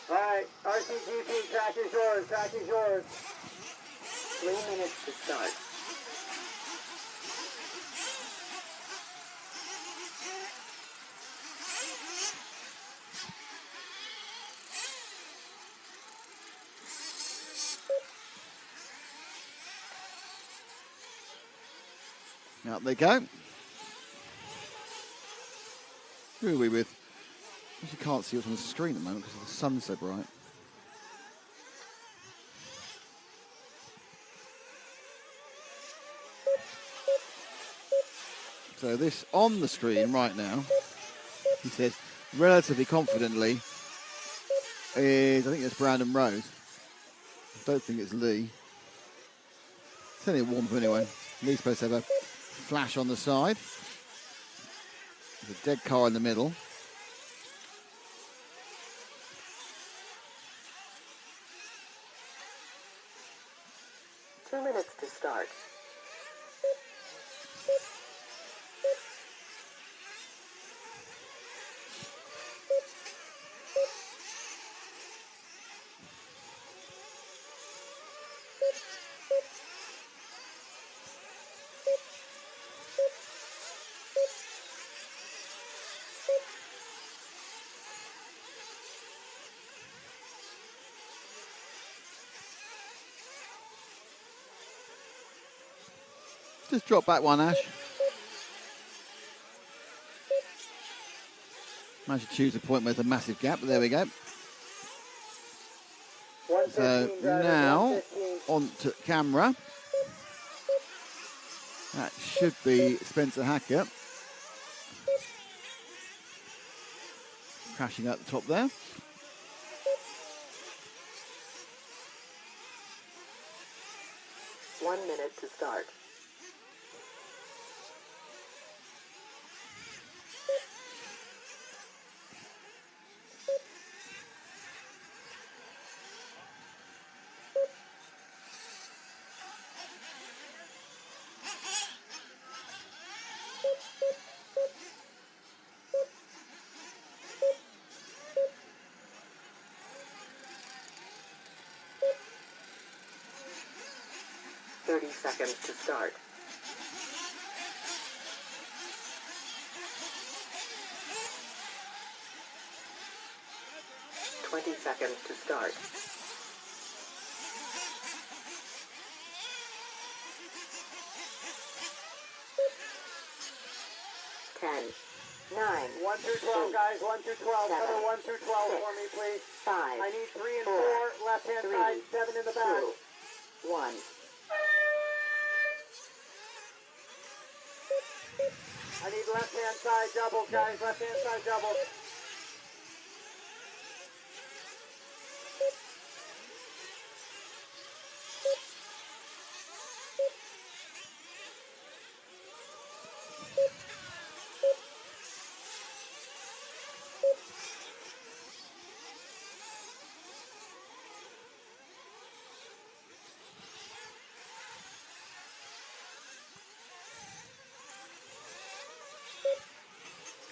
All right, RCGP, track is yours, track is yours.
3 minutes to start.
Out they go. Who are we with? You can't see what's on the screen at the moment because the sun's so bright. So this on the screen right now, he says relatively confidently, is, I think it's Brandon Rose. I don't think it's Lee. It's only a warm-up anyway. Lee's supposed to have a flash on the side. There's a dead car in the middle.
Two minutes to start.
Just drop back one, Ash. Managed to choose a point where there's a massive gap, but there we go. So now on to camera. That should be Spencer Hackett. Crashing at the top there.
One minute to start. Seconds to start. 20 seconds to start. 9,
1 through 12, guys. 1 through 12.
Seven,
Cover 1 through 12 for me, please.
5,
I need 3 and
4,
4. Left-hand
3,
side, 7 in the back.
2, 1.
I need left-hand side doubles, guys. Left-hand side doubles.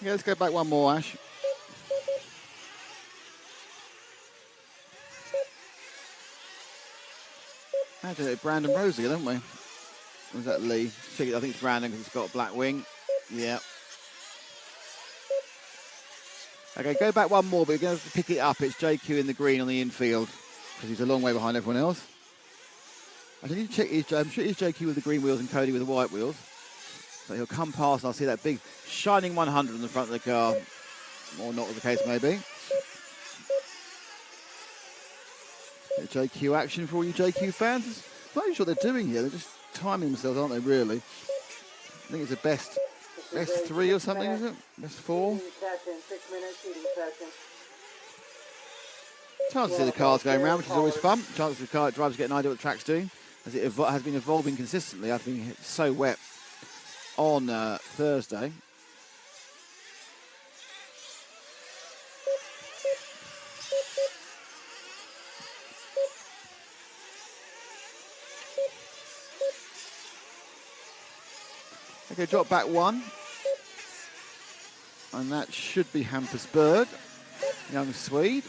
Yeah, let's go back one more, Ash. Imagine it, Brandon Rose again, don't we? Or was that Lee? I think it's Brandon because it's got a black wing. Yeah. Okay, go back one more, but you're going to pick it up. It's JQ in the green on the infield because he's a long way behind everyone else. I need to check his, I'm sure it's JQ with the green wheels and Cody with the white wheels. So he'll come past and I'll see that big shining 100 on the front of the car. Or not, as the case may be. JQ action for all you JQ fans. I'm not even sure what they're doing here. They're just timing themselves, aren't they, really? I think it's a best 3 or something, is it? Best 4?
Seating session, 6 minute seating session.
Chance to see the cars going around, which is always fun. Chance for the car drivers to get an idea what the track's doing, as it has been evolving consistently after being so wet on Thursday. Okay, drop back 1. And that should be Hampus Bird, young Swede.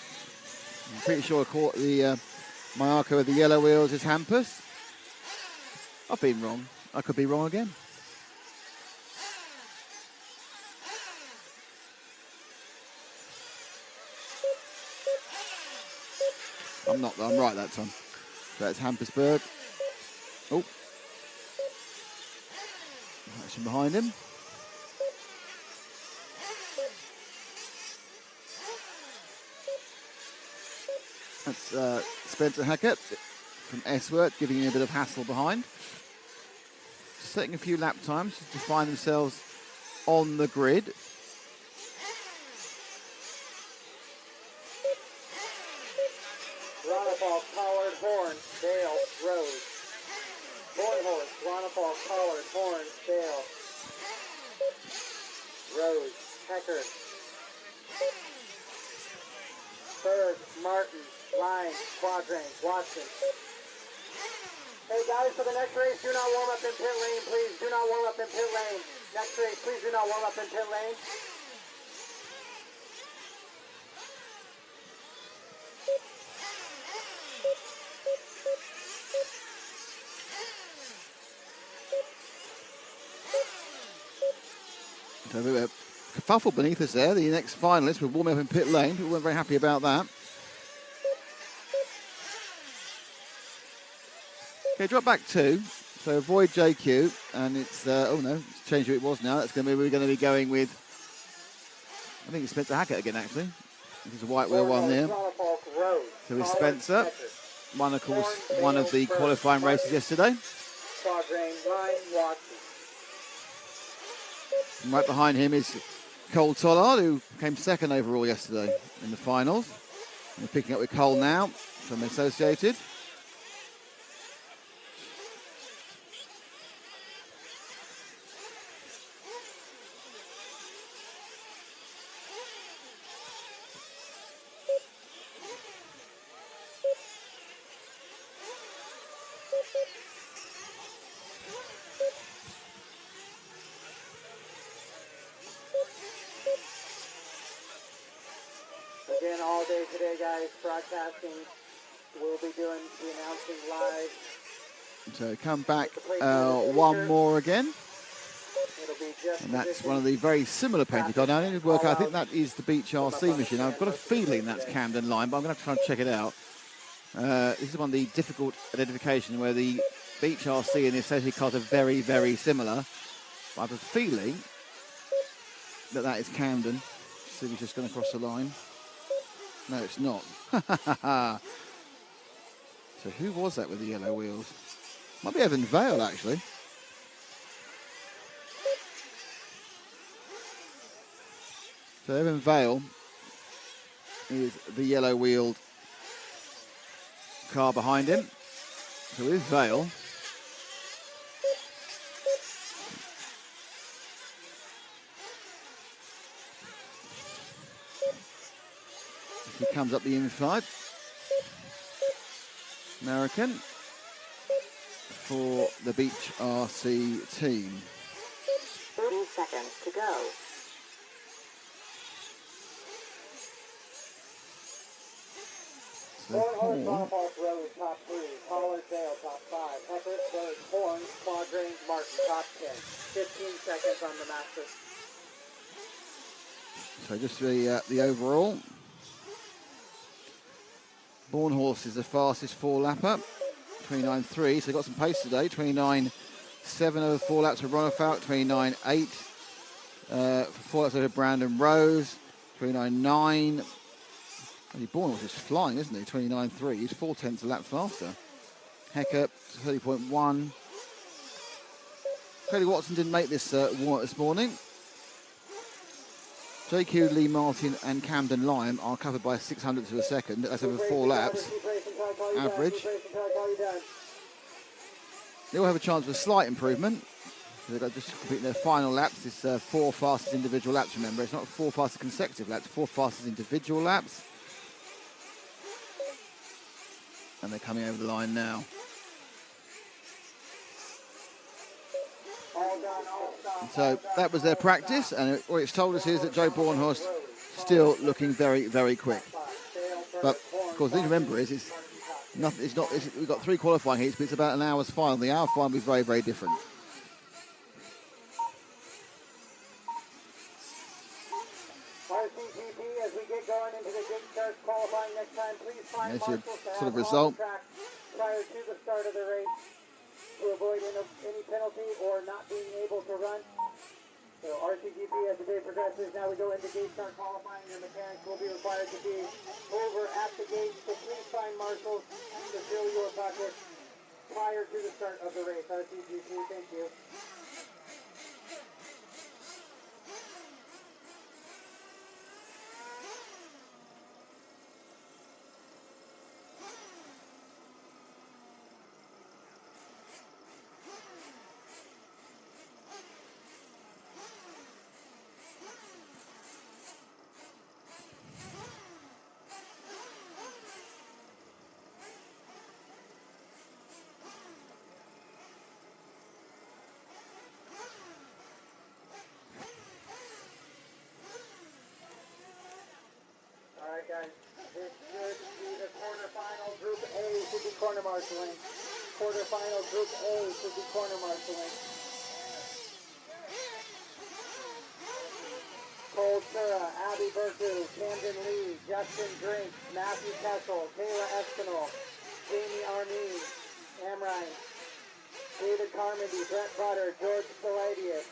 I'm pretty sure I caught the Mayako with the yellow wheels is Hampus. I've been wrong. I could be wrong again. I'm not, I'm right that time. That's Hampus Bird. Oh. Action behind him. That's Spencer Hackett from S-Word, giving him a bit of hassle behind. Setting a few lap times to find themselves on the grid.
Ronafal, Collard, Horn, Dale, Rose. Horn horse, Ronafal, Collard, Horn, Dale. Rose, Hecker. Berg, Martin, Line, Quadrant, Watson. Hey guys, for the next race, do not warm up in pit lane, please. Do not warm up in pit lane. Next race, please do not warm up in pit lane.
So a bit of a kerfuffle beneath us there. The next finalist will warm up in pit lane. People weren't very happy about that. Okay, drop back 2. So avoid JQ, and it's oh no, it's changed who it was now. That's going to be we're going to be going with. I think it's Spencer Hackett again actually. There's a white wheel one there. So it's Spencer. One of course, one of the qualifying races yesterday. And right behind him is Cole Tollard, who came second overall yesterday in the finals. And we're picking up with Cole now from Associated.
Again, all day today, guys, broadcasting. We'll be doing the announcing live.
So come back one more again.
It'll be just
And that's one of the very similar painted cars. Now I need to work out, I think that is the Beach RC machine. I've got a feeling that's Camden Line, but I'm going to have to try and check it out. This is one of the difficult identification where the Beach RC and the Associated cars are very, very similar. But I have a feeling that that is Camden. See if he's just going to cross the line. No, it's not. So who was that with the yellow wheels? Might be Evan Vale, actually. So Evan Vale is the yellow-wheeled car behind him. So with Vale, he comes up the inside. American for the Beach RC team.
30 seconds to go.
Horn, Norfolk Road, top 3. Collinsdale, top 5. Heckert, 3rd. Horn, Quadrange, Martin, top 10. 15 seconds on the master.
So just the overall. Bornhorst is the fastest four-lapper, 29.3. So they got some pace today. 29.7 over 4 laps of Ronafalk, 29.8 for 4 laps over Brandon Rose, 29.9. Bornhorst is flying, isn't he? 29.3. He's 4/10 a lap faster. Hecker, 30.1. Cody Watson didn't make this warm-up this morning. JQ, Lee Martin and Camden Lyon are covered by 600ths of a second. That's over 4 laps. Average. They all have a chance for a slight improvement. They've got just completing their final laps. It's 4 fastest individual laps, remember. It's not 4 fastest consecutive laps, 4 fastest individual laps. And they're coming over the line now. So that was their practice, and what it's told us is that Joe Bornhorst still looking very, very quick. But of course, the thing to remember is it's nothing. We've got 3 qualifying heats, but it's about an hour's final. The hour final will be very, very different.
RCGP, as we get going into the gate start qualifying next time, please find
There's your
marshals to
sort
have
of result.
on the track prior to the start of the race to avoid any penalty or not being able to run. So RCGP, as the day progresses, now we go into gate start qualifying. Your mechanics will be required to be over at the gate, so please find marshals to fill your bucket prior to the start of the race. RCGP, thank you. Guys, this should be the quarterfinal. Group A should be corner marshalling. Quarterfinal Group A should be corner marshalling. Cole Sura, Abby Burku, Camden Lee, Justin Drink, Matthew Kessel, Kayla Espinal, Jamie Armin, Amrine, David Carmody, Brett Butter, George Stiladius,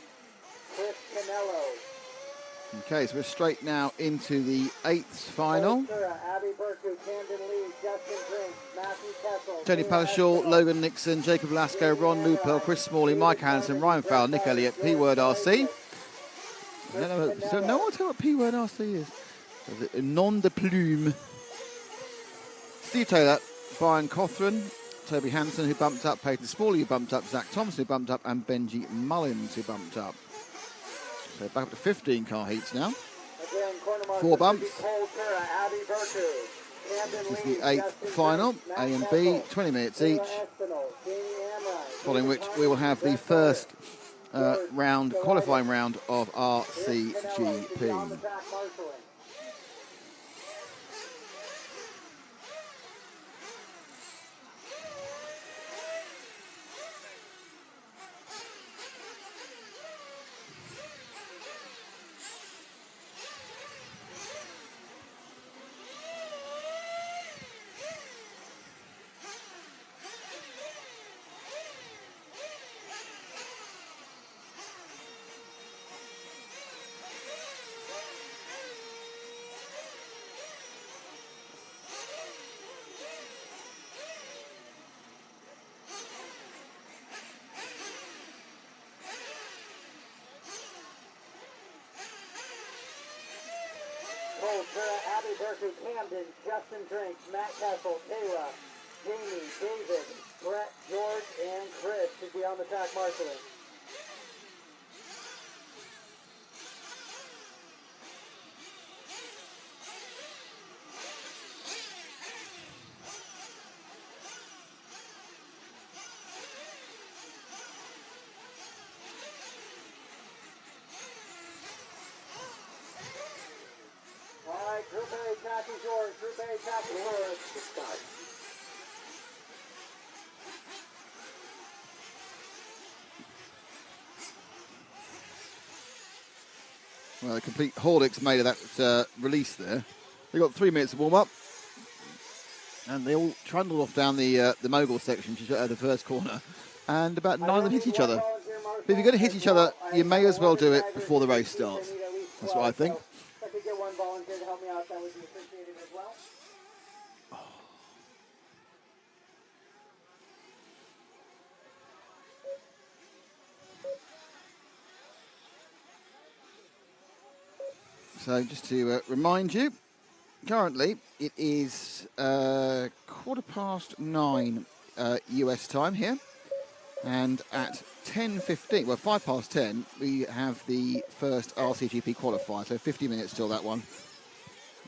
Chris Canello.
Okay, so we're straight now into the 8th final. Tony Palashall, Logan Nixon, Jacob Lasco, Ron Lupel, Chris Smalley, Mike Hansen, Ryan Fowler, Nick Elliott, P-Word RC. I don't know, so no idea what P-Word RC is. Non de plume. Steve Taylor, Brian Cothran, Toby Hansen, who bumped up, Peyton Smalley, who bumped up, Zach Thompson, who bumped up, and Benji Mullins, who bumped up. So back up to 15 car heats now. 4 bumps. This is the 8th final, A and B, 20 minutes each. Following which we will have the first qualifying round of RCGP.
Colter, Abby Berkeley, Camden, Justin Drink, Matt Kessel, Kayla, Jamie, David, Brett, George, and Chris should be on the track marshaling. All right, Group A, track is yours. Group A, track is yours. To start.
Well, a complete Horlicks made of that release there. They got 3 minutes to warm up, and they all trundled off down the mogul section, which is the first corner, and about 9 of them hit each other. But if you're going to hit each other, you may as well do it before the race starts. That's what I think.
If I could get one volunteer to help me out, that would be appreciated as well.
So just to remind you, currently it is 9:15 US time here, and at 10:15, well 10:05, we have the first RCGP qualifier. So 50 minutes till that one.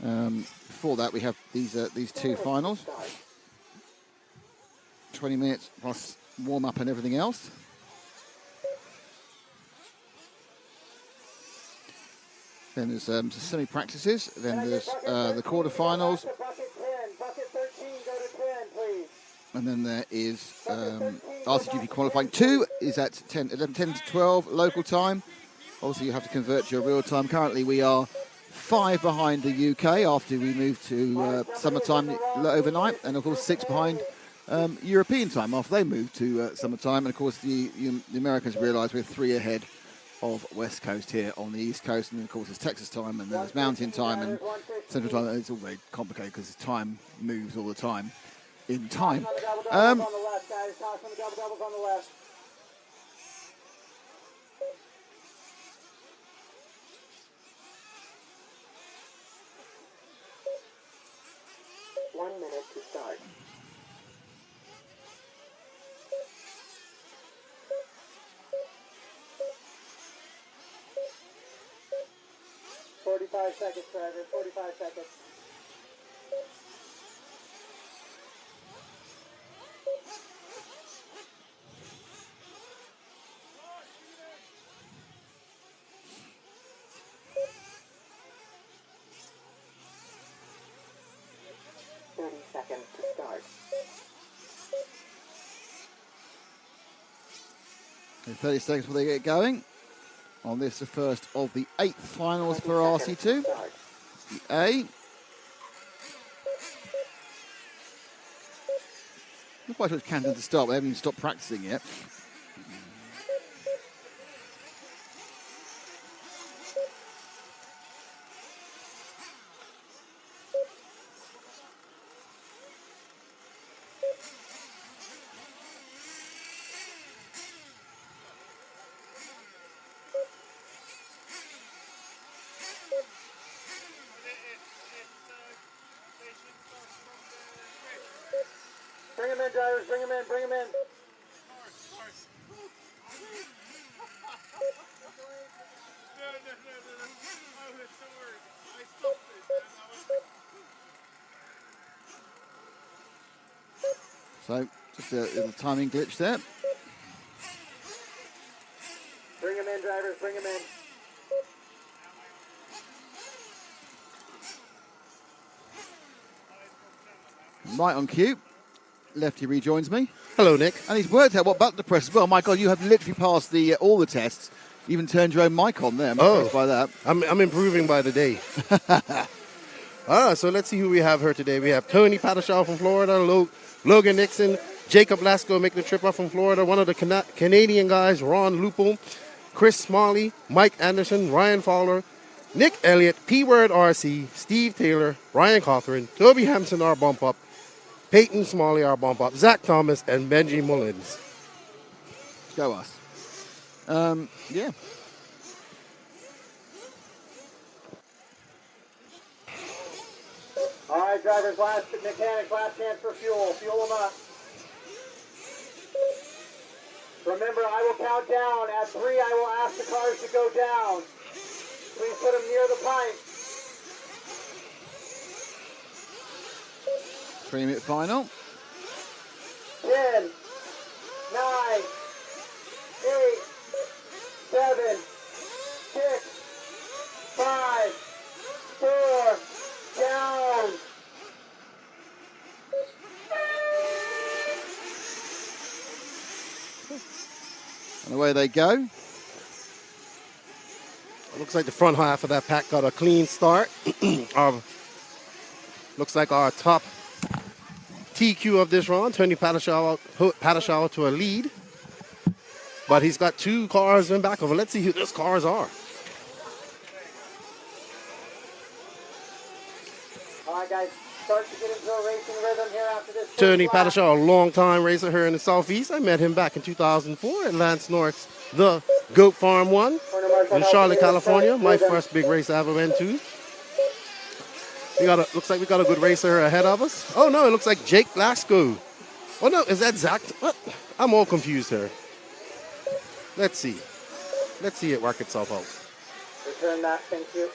Before that, we have these two finals. 20 minutes plus warm up and everything else. Then there's some semi-practices. Then there's the quarterfinals.
Bucket 10, bucket 13, go to 10, please.
And then there is RCGP qualifying 2 is at 10 to 12 local time. Obviously, you have to convert your real time. Currently, we are 5 behind the UK after we moved to summertime overnight, and of course 6 behind European time after they moved to summertime. And of course, the Americans realise we're 3 ahead of West Coast here on the East Coast, and then of course it's Texas time, and then there's Mountain time and Central time. It's all very complicated because time moves all the time in time.
On the left, guys. Toss on the double-doubles on the left.
One minute to start.
Forty-five seconds, driver. 45 seconds.
Seconds to start.
Okay, 30 seconds before they get going. On this, the first of the 8 finals for RC2. The A. Not quite sure it's Camden to start, but they haven't even stopped practicing yet.
Bring him in, drivers. Bring him in. Bring him in.
So, just a little timing glitch there.
Bring him in, drivers. Bring him in.
Right on cue. Lefty rejoins me.
Hello, Nick.
And he's worked out what button to press as well. My God, you have literally passed all the tests. You even turned your own mic on there. I'm impressed by that.
I'm improving by the day. So let's see who we have here today. We have Tony Patashaw from Florida, Logan Nixon, Jacob Lasco making the trip up from Florida, one of the Canadian guys, Ron Lupo, Chris Smalley, Mike Anderson, Ryan Fowler, Nick Elliott, P-Word RC, Steve Taylor, Ryan Cawthorn, Toby Hampson, our bump up, Peyton Smalley, our bump up, Zach Thomas, and Benji Mullins.
Go us. Yeah.
right, drivers, mechanics, last chance for fuel. Fuel them up. Remember, I will count down. At 3, I will ask the cars to go down. Please put them near the pipe.
3-minute final.
10, 9, 8, 7, 6, 5, 4, down.
And away they go.
Looks like the front half of that pack got a clean start. Looks like our top TQ of this run, Tony Padashaw to a lead. But he's got 2 cars in back of him. Let's see who those cars are.
All right, guys, start to get into a racing rhythm here after this.
Tony
first lap.
Padashaw, a long-time racer here in the Southeast. I met him back in 2004 at Lance Norrick's The Goat Farm 1 in Charlotte, California. My first big race I ever went to. Looks like we got a good racer ahead of us. Oh, no, it looks like Jake Blasco. Oh, no, is that Zach? What? I'm all confused here. Let's see. Let's see it work itself out.
Return that, thank you.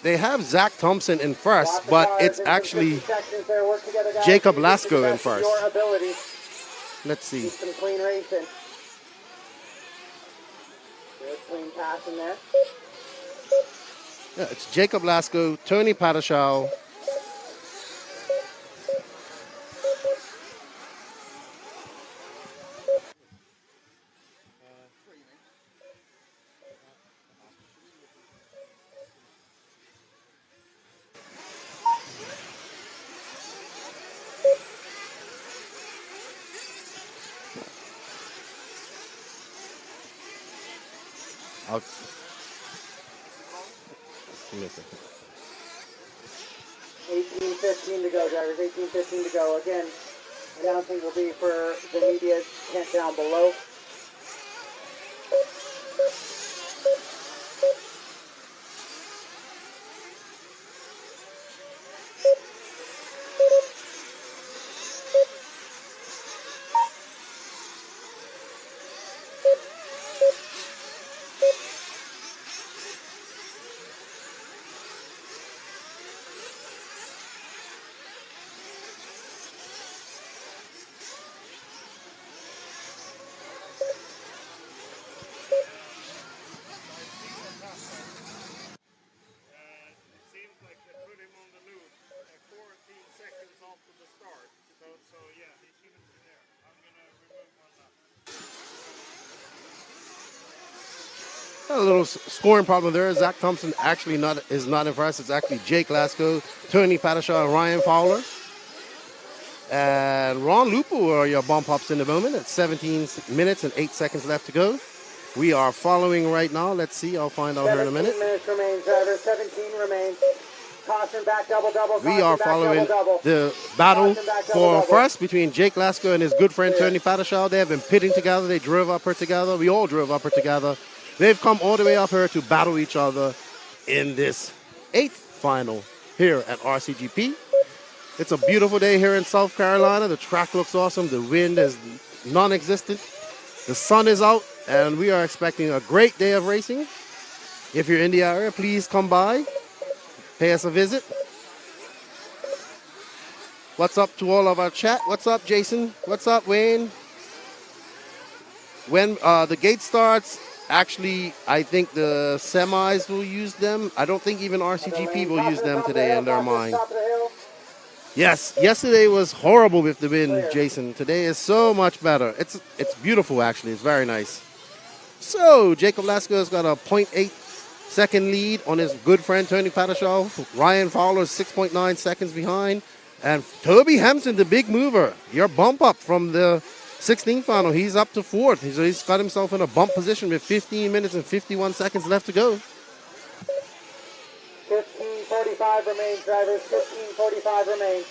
They have Zach Thompson in first, but it's actually Jacob Lasco in first. Let's see.
Some clean racing. Good clean pass in there.
Yeah, it's Jacob Lasco, Tony Padashaw. Out. Give me a second.
18:15 to go, drivers. 18:15 to go. Again, announcing will be for the media tent down below.
Seems like they put him on the loop 14 seconds after the start. So yeah, he shouldn't be there. I'm gonna remove one lap.
A little scoring problem there. Zach Thompson actually is not in first. It's actually Jake Lasco, Tony Padashaw, and Ryan Fowler. And Ron Lupo are your bump ups in the moment. It's 17 minutes and 8 seconds left to go. We are following right now. Let's see. I'll find out here in a minute.
17 minutes remains, driver. 17 remains. Caution back, double, double.
We are following the battle for first between Jake Lasco and his good friend Tony Padashaw. They have been pitting together. They drove up here together. We all drove up here together. They've come all the way up here to battle each other in this 8th final here at RCGP. It's a beautiful day here in South Carolina. The track looks awesome. The wind is non-existent. The sun is out, and we are expecting a great day of racing. If you're in the area, please come by. Pay us a visit. What's up to all of our chat? What's up, Jason? What's up, Wayne? When the gate starts, actually, I think the semis will use them. I don't think even RCGP will use them today in their mind. Yes, yesterday was horrible with the wind, Jason. Today is so much better. It's beautiful, actually. It's very nice. So, Jacob Lasco has got a 0.8 second lead on his good friend Tony Padashaw. Ryan Fowler is 6.9 seconds behind. And Toby Hampson, the big mover, your bump up from the 16th final. He's up to 4th. He's got himself in a bump position with 15 minutes and 51 seconds left to go.
15:45 remains, drivers. 15:45 remains.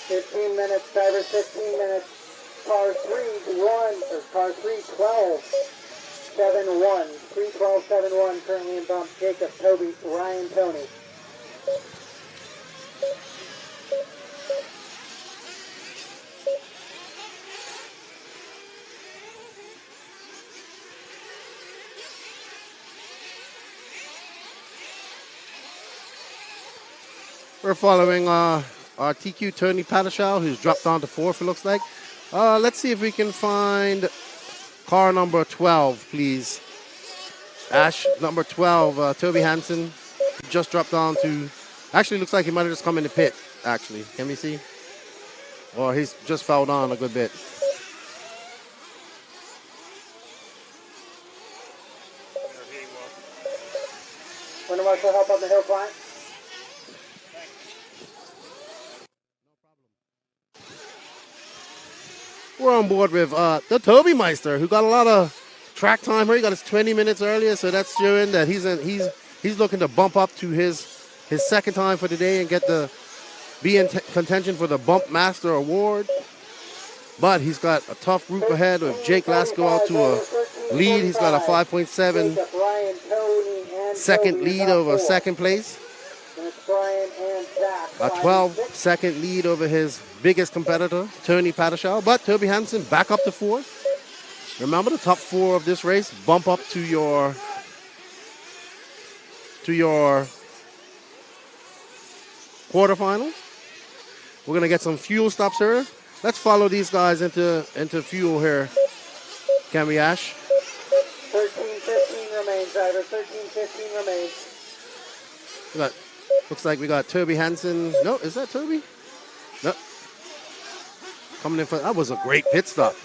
15 minutes, drivers 15 minutes. Car 3, 1, or car 3, 12, 7, 1. 3, 12, 7, 1, currently in bump. Jacob, Toby, Ryan, Tony.
We're following our TQ Tony Padashal, who's dropped down to 4th, it looks like. Let's see if we can find car number 12, please. Ash, number 12, Toby Hansen, just dropped down to... Actually, looks like he might have just come in the pit, actually. Can we see? Or he's just fell down a good bit.
Winter Marshal, help on the hill climb.
We're on board with the Toby Meister, who got a lot of track time here. He got his 20 minutes earlier, so that's showing that he's looking to bump up to his second time for the day and be in contention for the Bump Master Award. But he's got a tough group ahead with Jake Lasko out to a lead. He's got a 5.7 second lead over second place. A 12-second lead over his biggest competitor, Tony Padashal. But Toby Hansen back up to 4th. Remember, the top 4 of this race bump up to your quarterfinal. We're gonna get some fuel stops here. Let's follow these guys into fuel here. Can we, Ash?
13:15 remains, driver. 13:15 remains.
Looks like we got Toby Hansen. No, is that Toby? No. Coming in for that was a great pit stop.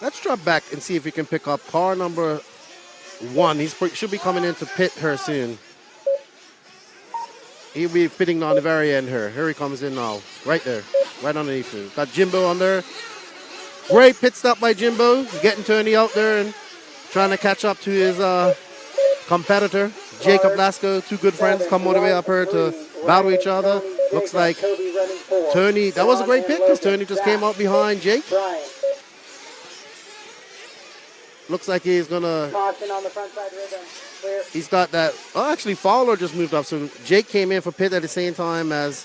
Let's drop back and see if we can pick up car number 1. He should be coming into pit here soon. He'll be fitting on the very end here. Here he comes in now. Right there. Right underneath him. Got Jimbo on there. Great pit stop by Jimbo. Getting Tony out there and trying to catch up to his competitor, Jacob Lasko. Two good friends come all the way up here to battle each other. Looks like Tony, that was a great pit because Tony just came out behind Jake. Looks like he's gonna.
Caution on the front side ribbon. Clear.
He's got that. Oh, actually, Fowler just moved up. So Jake came in for pit at the same time as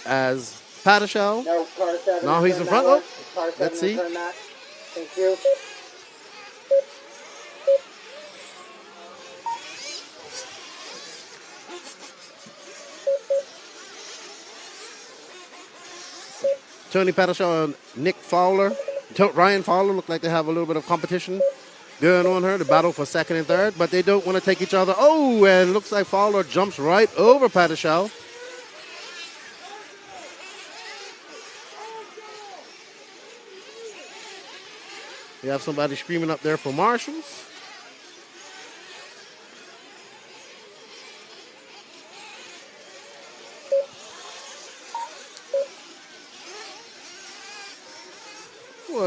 Padashal.
No, car 7.
Now he's in front. Oh,
car 7,
let's see.
turn that. Thank you.
Tony Padashal and Nick Fowler. Ryan Fowler look like they have a little bit of competition going on here, the battle for second and third, but they don't want to take each other. Oh, and looks like Fowler jumps right over Padashal. We have somebody screaming up there for marshals.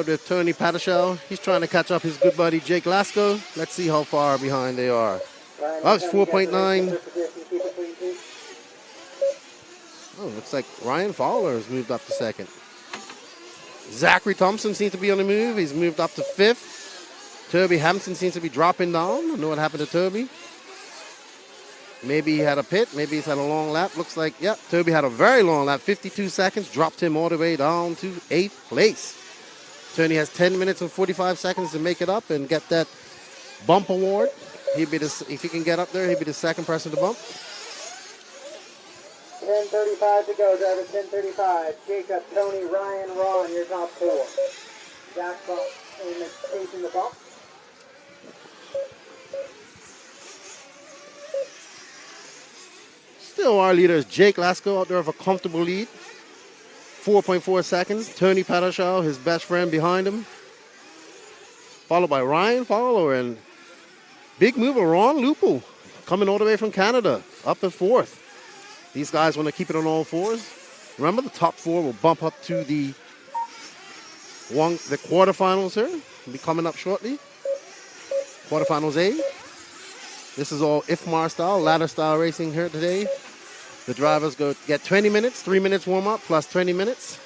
With Tony Padashal. He's trying to catch up his good buddy Jake Lasko. Let's see how far behind they are. Oh, it's 4.9. Oh, looks like Ryan Fowler has moved up to second. Zachary Thompson seems to be on the move. He's moved up to 5th. Toby Hampson seems to be dropping down. I don't know what happened to Toby. Maybe he had a pit. Maybe he's had a long lap. Looks like, yeah, Toby had a very long lap. 52 seconds. Dropped him all the way down to 8th place. Tony has 10 minutes and 45 seconds to make it up and get that bump award. If he can get up there, he'd be the second person to bump.
10:35 to go, driver. 10:35. Jacob, Tony, Ryan, Ron, your top 4. Jack bump chasing the bump.
Still our leader is Jake Lasko out there with a comfortable lead. 4.4 seconds. Tony Padashal, his best friend, behind him. Followed by Ryan Fowler and big mover Ron Lupo coming all the way from Canada, up at 4th. These guys want to keep it on all fours. Remember, the top four will bump up to the quarterfinals here. Will be coming up shortly. Quarterfinals A. This is all IFMAR style, ladder style racing here today. The drivers get 20 minutes, 3 minutes warm up plus 20 minutes.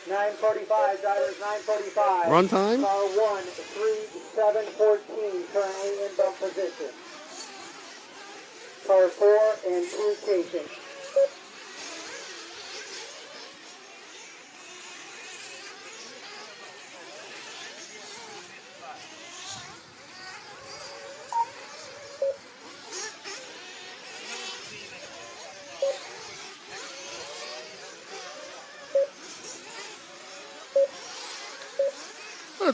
9:45, drivers 9:45.
Run time.
Car 1, 3, 7, 14, currently in bump position. Car 4 and 2 chasing.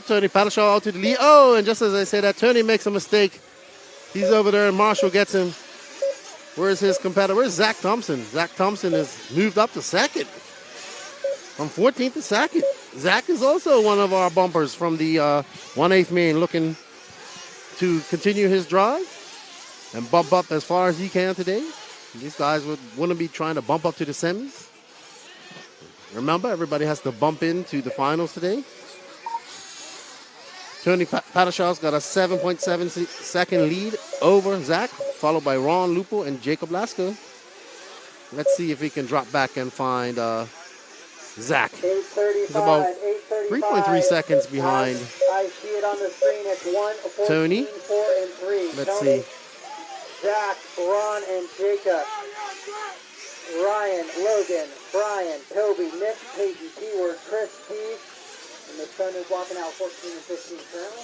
Tony Paddleshaw out to the lead. Oh, and just as I say that, Tony makes a mistake. He's over there, and Marshall gets him. Where's his competitor? Where's Zach Thompson? Zach Thompson has moved up to second. From 14th to second. Zach is also one of our bumpers from the 1/8 main, looking to continue his drive and bump up as far as he can today. These guys want to be trying to bump up to the semis. Remember, everybody has to bump into the finals today. Tony Paddleshaw's got a 7.7 second lead over Zach, followed by Ron Lupo and Jacob Lasko. Let's see if he can drop back and find Zach. He's about 3.3 seconds behind
I see it on the screen. It's 1, 14,
Tony.
4, and 3.
Let's
Tony,
see.
Zach, Ron, and Jacob. Ryan, Logan, Brian, Toby, Nick, Peyton, Keyword, Chris, Steve. And the sun is walking out 14 and 15 currently.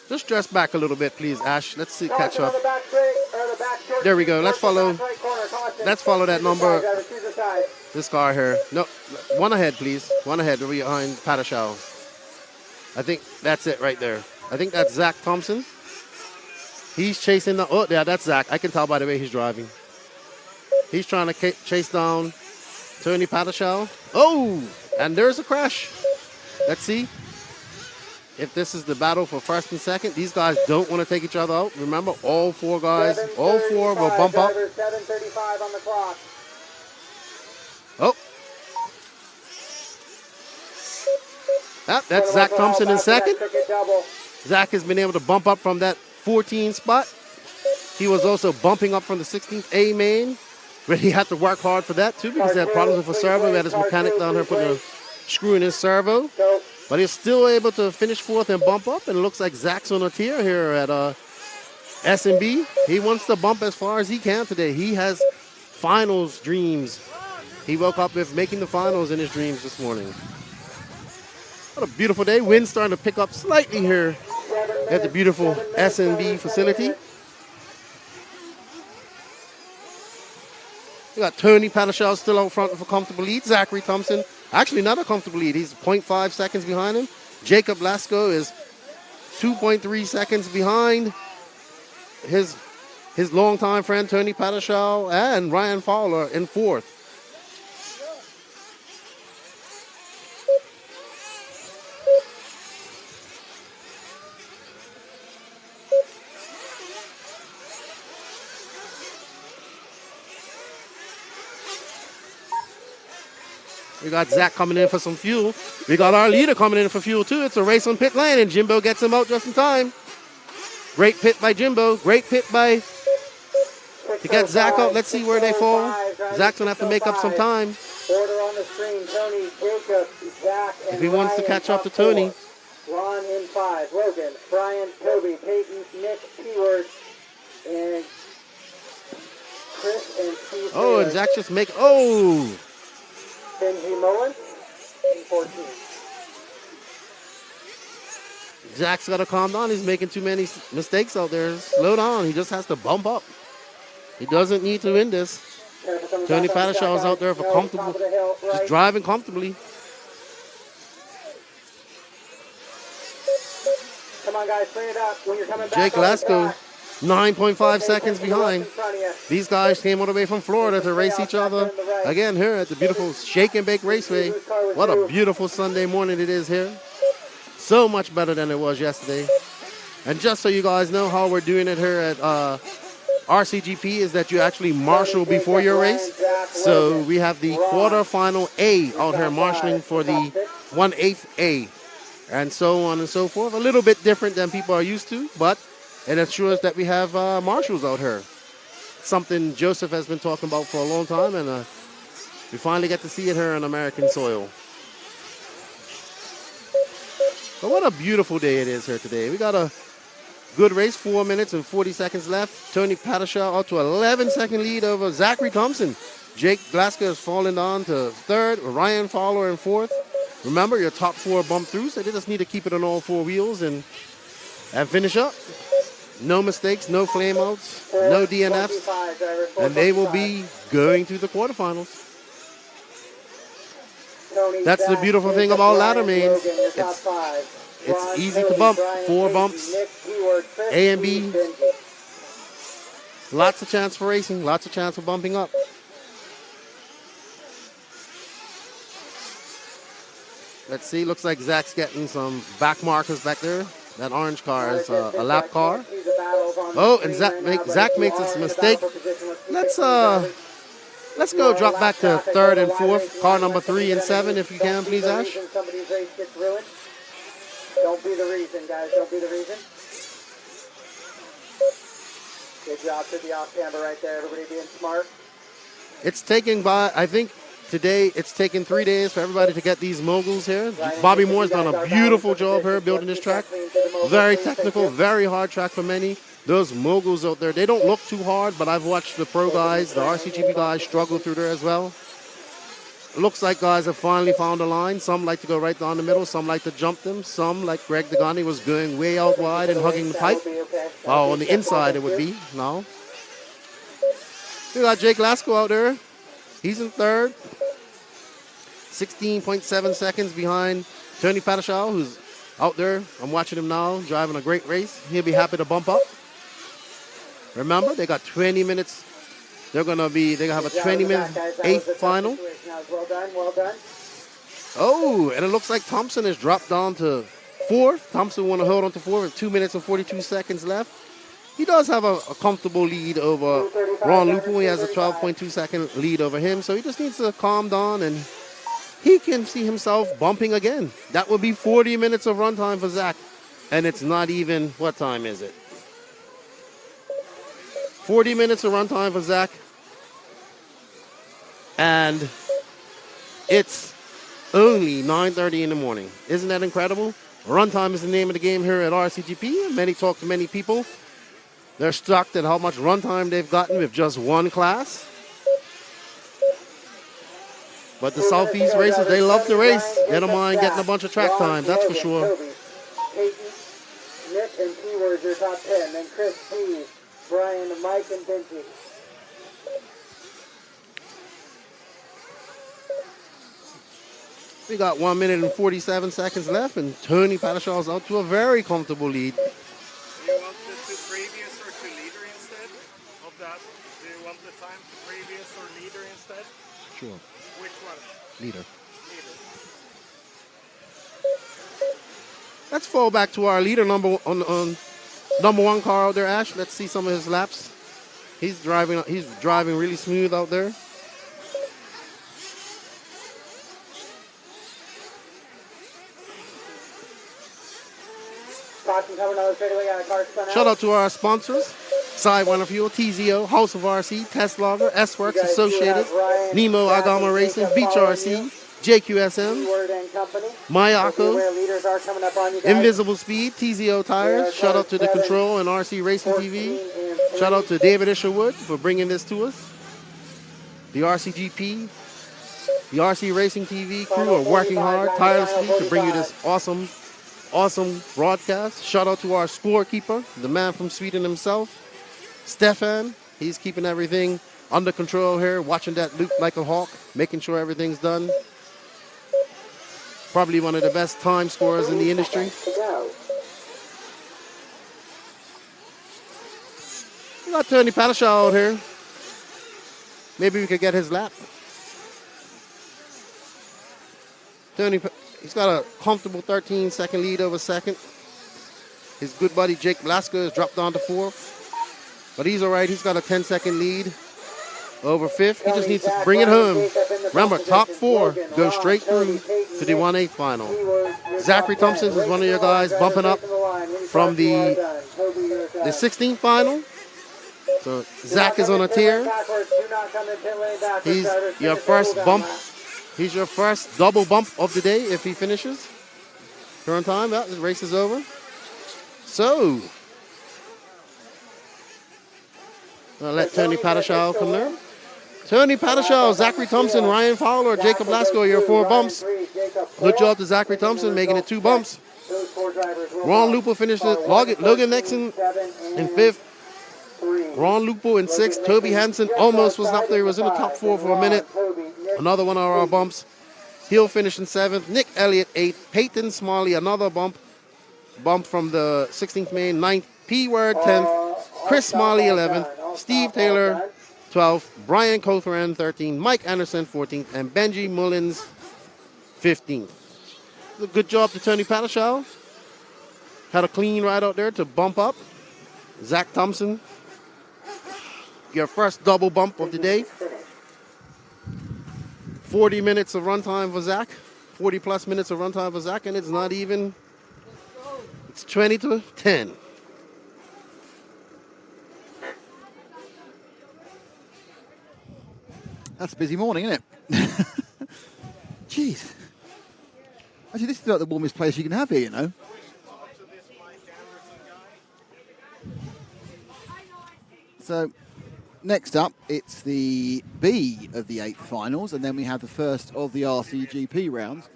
Just dress back a little bit, please, Ash. Let's see, catch
Caution on
up.
the back straight, or the back short.
There we go. Let's follow.
Back right corner, caution.
Let's follow that number.
Drivers, choose a side.
This car here. No, one ahead, please. One ahead behind Paddleshaw. I think that's it right there. I think that's Zach Thompson. He's chasing the. Oh, yeah, that's Zach. I can tell by the way he's driving. He's trying to chase down Tony Paddleshaw. Oh, and there's a crash. Let's see if this is the battle for first and second. These guys don't want to take each other out. Remember, all four guys, all four will bump up.
7:35 on the clock.
Oh. That's Zach Thompson in second. Zach has been able to bump up from that 14 spot. He was also bumping up from the 16th A main, but he had to work hard for that too because he had problems with his servo. We had his mechanic down here putting a screw in his servo. But he's still able to finish fourth and bump up, and it looks like Zach's on a tear here at S&B. He wants to bump as far as he can today. He has finals dreams. He woke up with making the finals in his dreams this morning. What a beautiful day. Wind's starting to pick up slightly here at the beautiful S&B facility. We got Tony Paddleshaw still out front for comfortable lead. Zachary Thompson, actually not a comfortable lead. He's 0.5 seconds behind him. Jacob Lasko is 2.3 seconds behind his longtime friend Tony Paddleshaw, and Ryan Fowler in fourth. We got Zach coming in for some fuel. We got our leader coming in for fuel too. It's a race on pit lane, and Jimbo gets him out just in time. Great pit by Jimbo. Great pit by to get Zach out. Let's see where they fall. Zach's gonna have to make up some time
Order on the screen: Tony, Jacob, Zach, and
if he wants to
Ryan
catch up to
top four.
Tony.
Ron in 5. Logan, Brian, Toby, Peyton, Nick, Keyword, and Chris and Steve.
Oh, and Zach just make. Oh.
Benji Mullen in 14.
Zach's got to calm down. He's making too many mistakes out there. Slow down. He just has to bump up. He doesn't need to win this. Tony Paddleshaw's out there for comfortable, just driving comfortably.
Come on, guys, clean it up when you're coming back.
Jake Lasko, 9.5 seconds behind. These guys came all the way from Florida to race each other again here at the beautiful Shake and Bake Raceway. What a beautiful Sunday morning it is here. So much better than it was yesterday. And just so you guys know how we're doing it here at RCGP is that you actually marshal before your race. So we have the quarterfinal A out here marshaling for the 1/8 A, and so on and so forth. A little bit different than people are used to, but it ensures that we have marshals out here. Something Joseph has been talking about for a long time, and we finally get to see it here on American soil. But what a beautiful day it is here today. We got a good race, 4 minutes and 40 seconds left. Tony Patashaw out to 11-second lead over Zachary Thompson. Jake Glasgow has fallen on to third, Ryan Fowler in fourth. Remember, your top four bump through, so they just need to keep it on all four wheels and finish up. No mistakes, no flameouts, no DNFs, and they will be going to the quarterfinals. That's the beautiful thing about ladder mains. It's easy to bump. 4 bumps, A and B. Lots of chance for racing, lots of chance for bumping up. Let's see, looks like Zach's getting some back markers back there. That orange car is a lap car. Oh, and Zach makes a mistake. Let's go drop back to third and fourth. Car number 3 and 7, if you can, please, Ash.
Don't be the reason, guys. Don't be the reason. Good job to the off-camber right there. Everybody being smart.
It's taken I think today it's taken 3 days for everybody to get these moguls here. Bobby Moore's done a beautiful job here building this track. Very technical, very hard track for many. Those moguls out there, they don't look too hard, but I've watched the pro guys, the RCGP guys struggle through there as well. Looks like guys have finally found a line. Some like to go right down the middle. Some like to jump them. Some, like Greg Degani, was going way out wide and hugging the pipe. Oh, on the inside it would be. No. We got Jake Lasko out there. He's in third. 16.7 seconds behind Tony Patashaw, who's out there. I'm watching him now, driving a great race. He'll be happy to bump up. Remember, they got 20 minutes. They're gonna have a 20-minute 8th final.
Well done, well done.
Oh, and it looks like Thompson has dropped down to 4th. Thompson want to hold on to 4th with 2 minutes and 42 seconds left. He does have a comfortable lead over Ron Lupo. He has a 12.2 second lead over him, so he just needs to calm down and he can see himself bumping again. That would be 40 minutes of runtime for Zach, and it's not even, what time is it? 40 minutes of runtime for Zach, and it's only 9:30 in the morning. Isn't that incredible? Runtime is the name of the game here at RCGP. Many talk to many people. They're shocked at how much runtime they've gotten with just one class. But the Southeast racers, they love to race. They don't mind getting a bunch of track time, that's for sure.
Nick and Keywords are top 10. Then Chris T, Brian, Mike, and Benji.
We got 1 minute and 47 seconds left, and Tony Patashaw's out to a very comfortable lead.
Do you want the to previous or to leader instead of that? Do you want the time to previous or leader instead?
Sure.
Which one?
Leader.
Leader.
Let's fall back to our leader number one car out there, Ash. Let's see some of his laps. He's driving really smooth out there. Shout out to our sponsors: Sidewinder Fuel, TZO, House of RC, Testlogger, S-Works Associated, Nemo Agama Racing, Beach RC, JQSM, Mayako, Invisible Speed, TZO Tires. Shout out to The Control and RC Racing TV. Shout out to David Isherwood for bringing this to us. The RCGP, the RC Racing TV crew are working hard, tirelessly to bring you this awesome broadcast. Shout out to our scorekeeper, the man from Sweden himself, Stefan. He's keeping everything under control here, watching that loop like a hawk, making sure everything's done. Probably one of the best time scorers in the industry. We got Tony Patashaw out here. Maybe we could get his lap. Tony, he's got a comfortable 13-second lead over second. His good buddy Jake Blasker has dropped down to 4th. But he's all right. He's got a 10-second lead over fifth. He just needs to bring it home. Remember, top 4 go straight through to the 1/8 final. Zachary Thompson is one of your guys bumping up from the 16th final. So Zach is on a tier. He's your first bump. He's your first double bump of the day if he finishes. Current time, the race is over. So, I'll let Tony Padashaw come there. Tony Padashaw, Zachary Thompson, Ryan Fowler, Jacob Lasco, your 4 bumps. Good job to Zachary Thompson, making it 2 bumps. Ron Lupo finished it. Logan Nixon in 5th. Ron Lupo in 6th. Toby Hansen almost was up there. He was in the top 4 for a minute. Another one of our bumps. He'll finish in 7th. Nick Elliott 8th. Peyton Smalley, another bump from the 16th main. 9th. P-Word 10th. Chris Smalley 11th. Steve Taylor 12th. Brian Cothran 13th. Mike Anderson 14th. And Benji Mullins 15th. A good job to Tony Padashaw. Had a clean ride out there to bump up. Zach Thompson, your first double bump of the day. 40 minutes of runtime for Zach. 40 plus minutes of runtime for Zach, and it's not even, it's 20 to 10.
That's a busy morning, isn't it? Jeez. Actually, this is like the warmest place you can have here, you know. So, next up, it's the B of the 8 finals, and then we have the first of the RCGP rounds.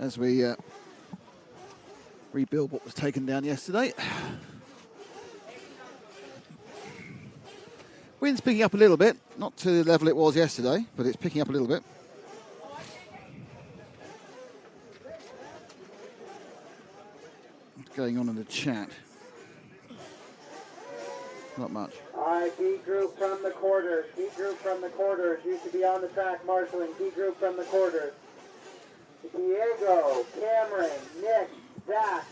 As we rebuild what was taken down yesterday. Wind's picking up a little bit, not to the level it was yesterday, but it's picking up a little bit. What's going on in the chat? Not much.
All right, D group from the quarters. D group from the quarters. Used to be on the track marshaling. D group from the quarters. Diego, Cameron, Nick, Zach,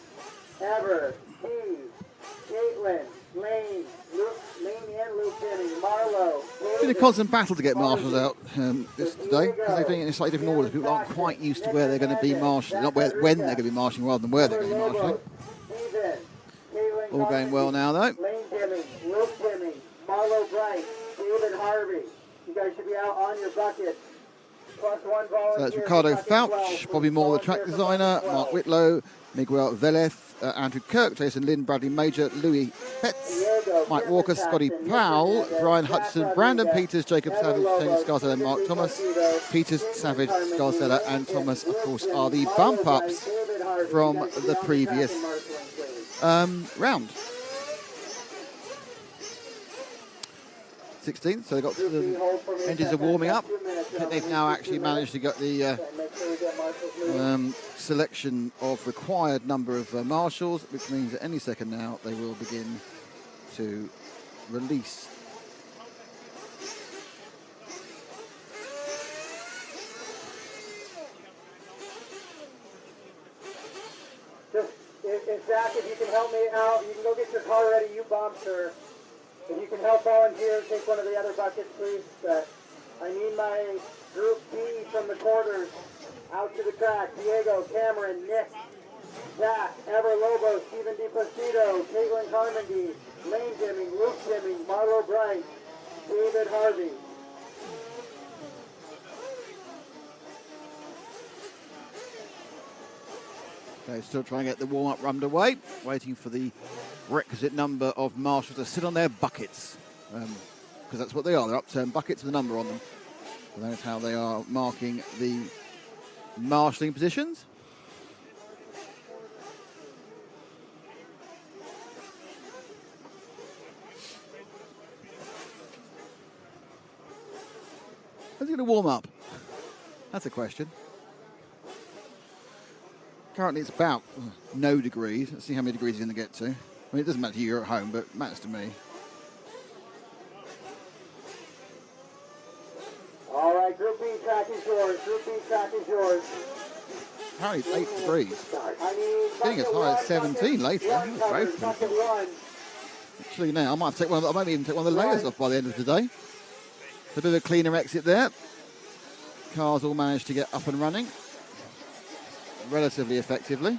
Ever, Steve, Caitlin, Lane, and Luke Denny, Marlo.
It's been a constant battle to get marshals out this today because they're doing it in a slightly different order. People aren't quite used to where they're going to be marshalling, not when they're going to be marshalling rather than where they're going to be marshalling. All going well now, though.
Lane Deming, Luke Deming, Marlo Bright, David Harvey. You guys should be out on your bucket. Plus 1 volunteer.
So that's Ricardo Fouch, Bobby Moore, the track designer, Mark Whitlow, Miguel Velez, Andrew Kirk, Jason Lynn, Bradley Major, Louis Betts, Mike Walker, Scotty Powell, Brian Hudson, Brandon Peters, Jacob Savage, Tony Scarsella, and Mark Thomas. Peters, Savage, Scarsella, and Thomas, of course, are the bump-ups from the previous round. 16th, so they've got the engines are warming up. I think they've now actually managed to get the selection of required number of marshals, which means that any second now they will begin to release.
If Zach, if you can help me out, you can go get your car ready, you bomb, sir. If you can help volunteer, take one of the other buckets, please. I need my group B from the quarters out to the track. Diego, Cameron, Nick, Zach, Ever Lobo, Stephen DiPlacido, Caitlin Carmody, Lane Deming, Luke Deming, Marlo Bright, David Harvey.
Okay, still trying to get the warm-up underway, waiting for the requisite number of marshals to sit on their buckets, because that's what they are. They're upturned buckets with a number on them. So that is how they are marking the marshalling positions. How's he going to warm up? That's a question. Currently it's about no degrees. Let's see how many degrees he's going to get to. I mean, it doesn't matter to you, you're at home, but it matters to me.
All right, Group B track is yours. Group B track is yours.
Apparently it's 8 degrees.
I need
Getting as high as 17 later.
one
Very
covered, bucket one.
Actually, now I might have to take one. I might even take one of the layers off by the end of the day. A bit of a cleaner exit there. Cars all managed to get up and running relatively effectively.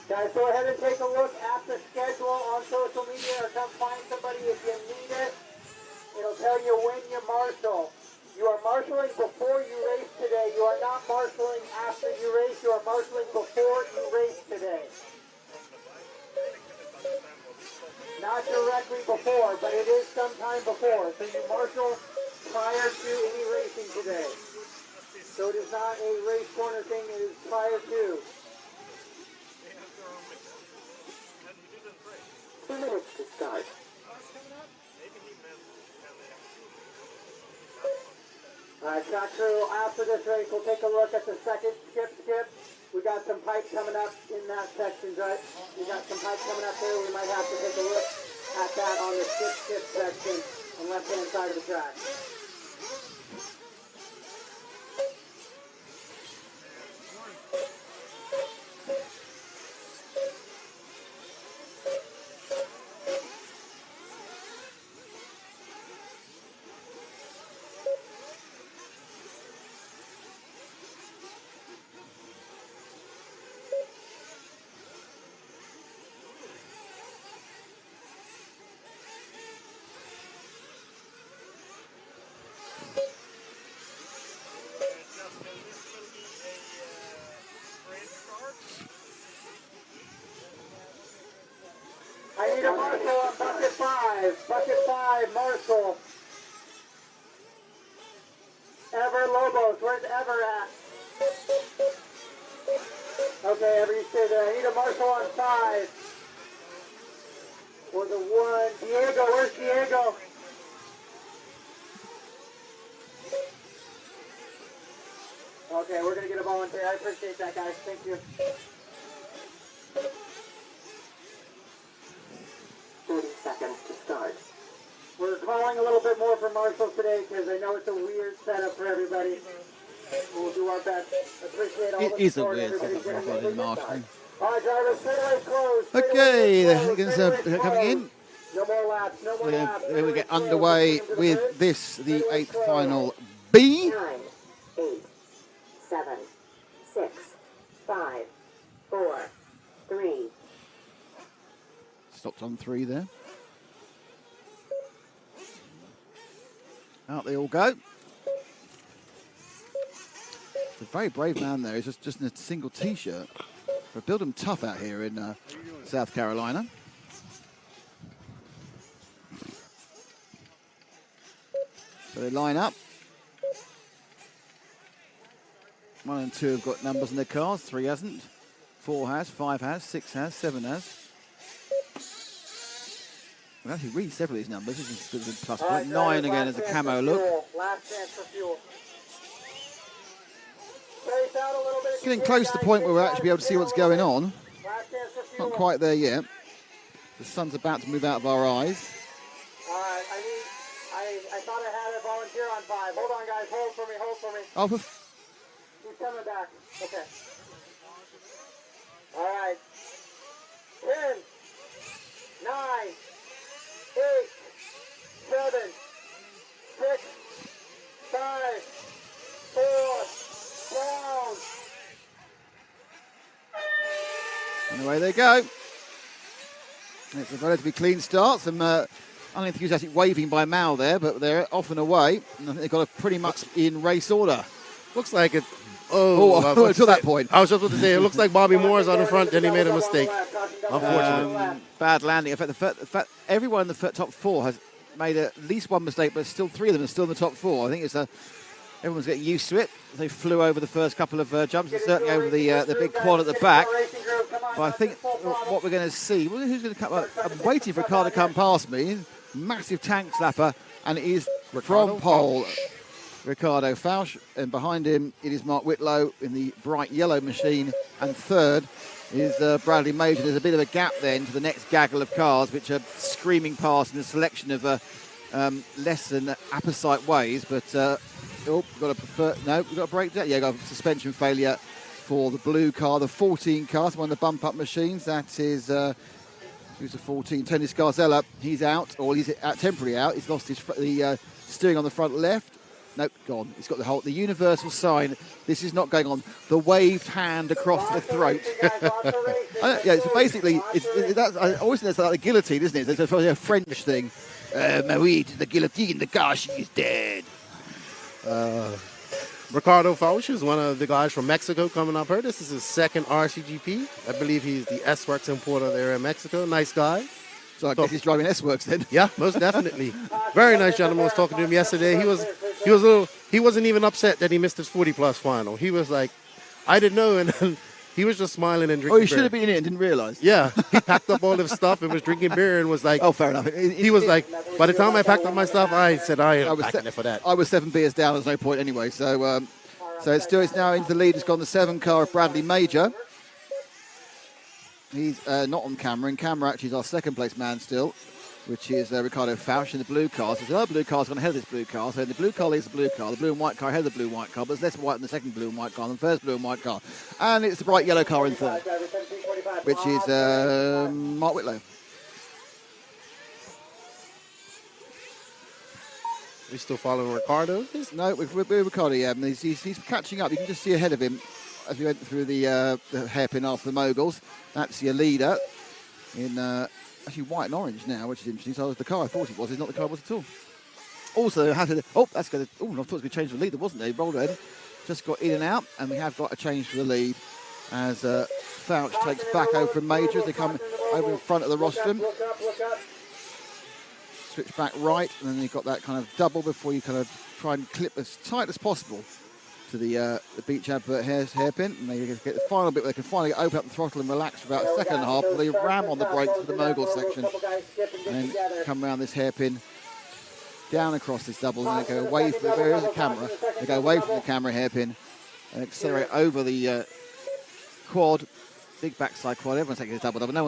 Guys, go ahead and take a look at the schedule on social media or come find somebody if you need it. It'll tell you when you marshal. You are marshaling before you race today. You are not marshaling after you race. You are marshaling before you race today. Not directly before, but it is sometime before. So you marshal prior to any racing today. So it is not a race corner thing, it is prior to.
2 minutes to start.
Alright, track crew, after this race, we'll take a look at the second skip. We got some pipe coming up in that section, right? We got some pipe coming up there. We might have to take a look at that on the skip section on the left-hand side of the track. I need a marshal on bucket 5. Bucket 5, marshal. Ever Lobos, where's Ever at? Okay, Ever, you stay there. I need a marshal on 5. For the 1. Diego, where's Diego? Okay, we're going to get a volunteer. I appreciate that, guys. Thank you.
30 seconds to start.
We're calling a little bit more for marshals today because I know it's a weird setup for everybody. We'll do our best. Appreciate all
It
the
is a
support
weird
everybody's
setup for
giving
everybody
us.
marshalling.
All right, drivers, straightaway closed.
Okay, against coming in.
No more laps, no more laps.
Then we get underway with this, the 8th final B.
9, 8, 7, 6, 5, 4, 3.
Stopped on 3 there. Out they all go. It's a very brave man there. He's just in a single T-shirt. But build them tough out here in South Carolina. So they line up. 1 and 2 have got numbers in their cars. 3 hasn't. 4 has. 5 has. 6 has. 7 has. We've actually read several of these numbers. This is a bit of a plus point. 9 again as a camo look.
Last chance for fuel. Race out a little bit.
Getting close to the point where we'll actually be able to see what's going on.
Last chance for fuel.
Not quite there yet. The sun's about to move out of our eyes.
Alright, I thought I had a volunteer on 5. Hold on, guys. Hold for me. Hold for me.
Oh,
He's coming back. Okay. Alright. 10, 9, 8, 7, 6, 5, 4, down.
and away they go. It's a relatively clean start. Some unenthusiastic waving by Mal there, but they're off and away. And I think they've got a pretty much in race order.
Looks like it.
To that point.
I was just about to say, it looks like Bobby Moore's on the front, then he made a mistake. Unfortunate.
Bad landing. In fact, everyone in the top 4 has made at least one mistake, but still 3 of them are still in the top 4. I think it's everyone's getting used to it. They flew over the first couple of jumps and certainly over the big quad at the back. But I think what we're going to see, who's going to come up? I'm waiting for a car to come past me. Massive tank slapper, and it is from pole. Ricardo Fausch, and behind him it is Mark Whitlow in the bright yellow machine, and third is Bradley Major. There's a bit of a gap then to the next gaggle of cars which are screaming past in a selection of less than apposite ways, but we've got a breakdown. Yeah, got a suspension failure for the blue car, the 14 car, one of the bump up machines. That is who's the 14, Tony Scarzella. He's out, or he's temporarily out. He's lost the steering on the front left. Nope, gone. He's got the universal sign. This is not going on. The waved hand across the throat. Yeah, so basically, I always think that's like the guillotine, isn't it? It's a French thing. Marie to the guillotine, the car, she's dead.
Ricardo Fausch is one of the guys from Mexico coming up here. This is his second RCGP. I believe he's the S-Works importer there in Mexico. Nice guy.
So I guess he's driving S-Works then.
Yeah, most definitely. Very nice gentleman. I was talking to him yesterday. He wasn't even upset that he missed his 40-plus final. He was like, I didn't know, and then he was just smiling and drinking
he should
beer.
have been in it and didn't realise.
Yeah, he packed up all his stuff and was drinking beer and was like,
oh, fair enough.
He was like, by the time I packed up my stuff, I said, I ain't packing it for that.
I was 7 beers down. There's no point anyway. So it's now into the lead. It's gone the 7 car of Bradley Major. He's not on camera. In camera, actually, is our second place man still, which is Ricardo Fausch in the blue car. So the other blue car's gone ahead of this blue car. So the blue car leads the blue car. The blue and white car ahead of the blue and white car, but there's less white in the second blue and white car than the first blue and white car. And it's the bright yellow car in third, which is Mark Whitlow.
We still following Ricardo?
No, we're Ricardo, yeah. He's catching up. You can just see ahead of him as we went through the hairpin after the moguls. That's your leader in actually white and orange now, which is interesting. So the car I thought it was, it's not the car it was at all. Also, that's going to. I thought it was going to change the lead. There wasn't. He rolled ahead, just got in and out, and we have got a change for the lead as Fausch takes back over from Major as they come over in front of the rostrum. Switch back right, and then you've got that kind of double before you kind of try and clip as tight as possible to the Beach Advert hairpin, and they get the final bit where they can finally open up the throttle and relax for about a second and a half, and they ram on the brakes for the mogul section, and then come around this hairpin, down across this double, and they go away from there is a camera. They go away from the camera hairpin and accelerate over the quad, big backside quad. Everyone's taking this double. No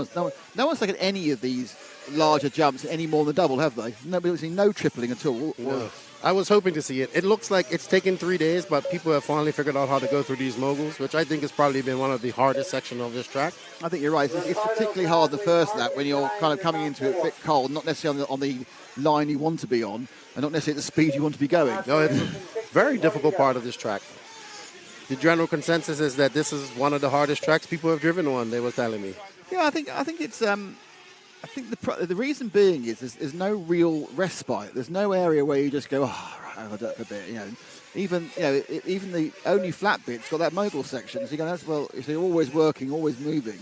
one's taken any of these larger jumps any more than double, have they? Nobody's seen no tripling at all.
No. I was hoping to see it. It looks like it's taken 3 days, but people have finally figured out how to go through these moguls, which I think has probably been one of the hardest sections of this track.
I think you're right. It's particularly hard the first lap when you're kind of coming into it a bit cold, not necessarily on the line you want to be on, and not necessarily at the speed you want to be going.
No, it's a very difficult part of this track. The general consensus is that this is one of the hardest tracks people have driven on, they were telling me.
Yeah, I think it's I think the reason being is there's no real respite. There's no area where you just go, right, I'll do it for a bit. Even the only flat bit's got that mogul section. So you go, so you're always working, always moving.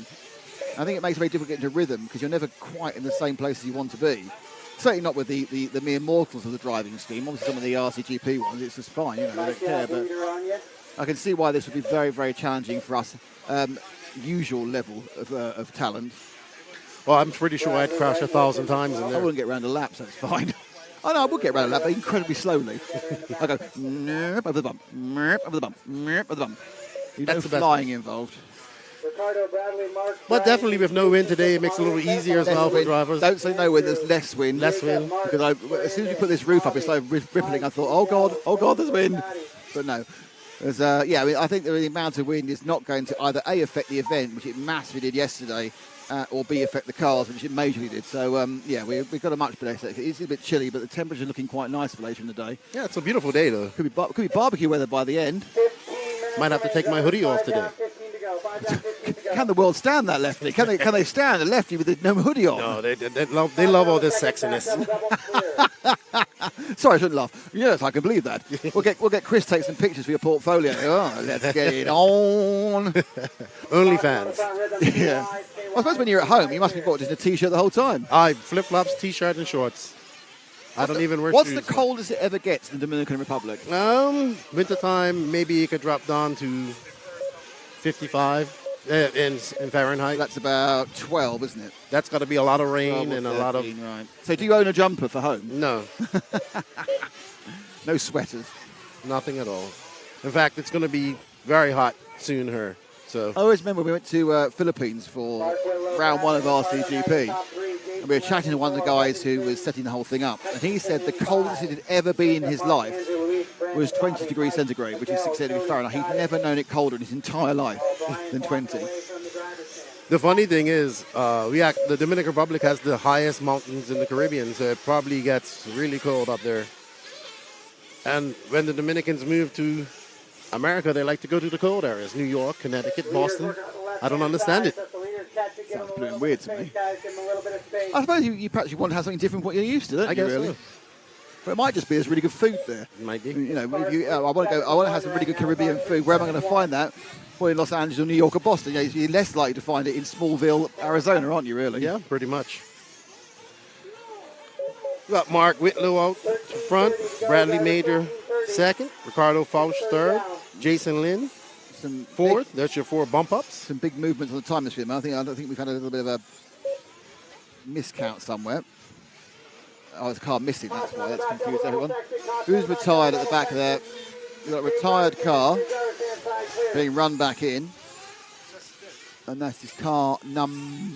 I think it makes it very difficult to get into rhythm because you're never quite in the same place as you want to be. Certainly not with the mere mortals of the driving scheme. Obviously, some of the RCGP ones, it's just fine. They don't care. But I can see why this would be very, very challenging for us. Usual level of talent.
Well, I'm pretty sure I'd crash 1,000 times in there.
I wouldn't get around the laps, that's fine. Oh, no, I would get around the lap, but incredibly slowly. I go, over the bump, over the bump, over the bump. That's no flying involved.
But definitely with no wind today, it makes it a little easier as well for drivers.
Don't say no wind, there's less wind.
Less wind.
Because as soon as you put this roof up, it started rippling. I thought, oh God, there's wind. But no. I think the amount of wind is not going to either A, affect the event, which it massively did yesterday, or B, affect the cars, which it majorly did. So, we've got a much better section. It's a bit chilly, but the temperature's looking quite nice for later in the day.
Yeah, it's a beautiful day, though.
Could be barbecue weather by the end.
Might have to take my hoodie off today.
Can the world stand that, Lefty? Can they stand a Lefty with no hoodie on?
No, they love all this sexiness.
Sorry, I shouldn't laugh. Yes, I can believe that. We'll get Chris take some pictures for your portfolio. Oh, let's get it on.
OnlyFans.
Yeah. I suppose when you're at home, you must be bought just a T-shirt the whole time.
Flip-flops, T-shirt, and shorts. I don't even wear shoes.
What's the coldest it ever gets in the Dominican Republic?
Wintertime, maybe it could drop down to 55 in Fahrenheit.
That's about 12, isn't it?
That's got to be a lot of rain and 13, a lot of...
Right. So do you own a jumper for home?
No.
No sweaters?
Nothing at all. In fact, it's going to be very hot soon here. So
I always remember we went to Philippines for round one of RCGP, and we were chatting to one of the guys who was setting the whole thing up, and he said the coldest it had ever been in his life was 20 degrees centigrade, which is 6 degrees Fahrenheit. He'd never known it colder in his entire life than 20.
the funny thing is, the Dominican Republic has the highest mountains in the Caribbean, so it probably gets really cold up there. And when the Dominicans move to America, they like to go to the cold areas. New York, Connecticut, Boston. I don't understand it.
Sounds pretty weird to me. I suppose you perhaps you want to have something different from what you're used to, don't you,
guess
really?
so.
But it might just be there's really good food there.
It might be.
You know, if you, I want to have some really good Caribbean food. Where am I going to find that? Well, in Los Angeles or New York or Boston. You know, you're less likely to find it in Smallville, Arizona, aren't you, really?
Yeah, pretty much. We got Mark Whitlow out front, Bradley Major second, Ricardo Fausch third, Jason Lynn
Some
fourth. That's your 4 bump ups.
some big movements on the time this week. I don't think we've had a little bit of a miscount somewhere. Oh, it's car missing. That's why. That's confused everyone. Who's retired at the back there? We've got a retired car being run back in, and that's his car number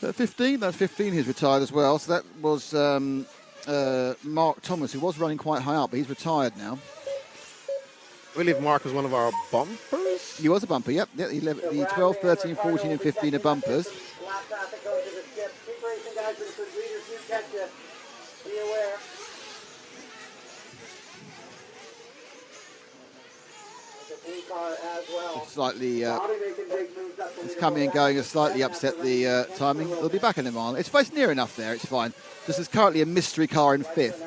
15. That's 15. He's retired as well. So that was Mark Thomas, who was running quite high up, but he's retired now.
I believe Mark was one of our bumpers.
He was a bumper, yep. The 12, 13, 14, and 15 are bumpers. Slightly, it's coming and going, has slightly upset the timing. They'll be back in a mile. It's near enough there, it's fine. This is currently a mystery car in 5th.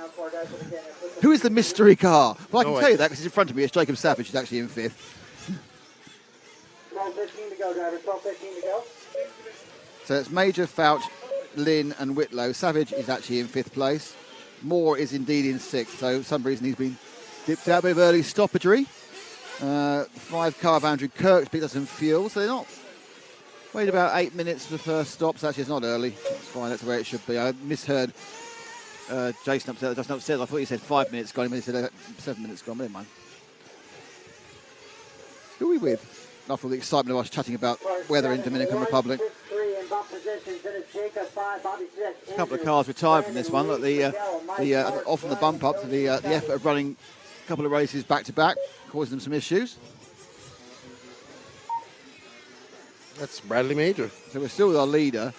Who is the mystery car? Well, I can tell you that because he's in front of me. It's Jacob Savage, who's actually in 5th.
12:15 to go, driver. 12:15 to go.
So it's Major, Fouch, Lynn and Whitlow. Savage is actually in 5th place. Moore is indeed in 6th. So for some reason he's been dipped out a bit of early stoppagery. 5 car of Andrew Kirk's picked up some fuel. So they're not... Wait about 8 minutes for the first stop. So actually it's not early. It's fine. That's the way it should be. I misheard Jason upstairs. I thought he said 5 minutes gone. He said 7 minutes gone. Never mind. Who are we with? After all the excitement of us chatting about weather in Dominican Republic. A couple of cars retired from this one. Look, off from the bump up, the effort of running a couple of races back to back, causing them some issues.
That's Bradley Major.
So we're still with our leader.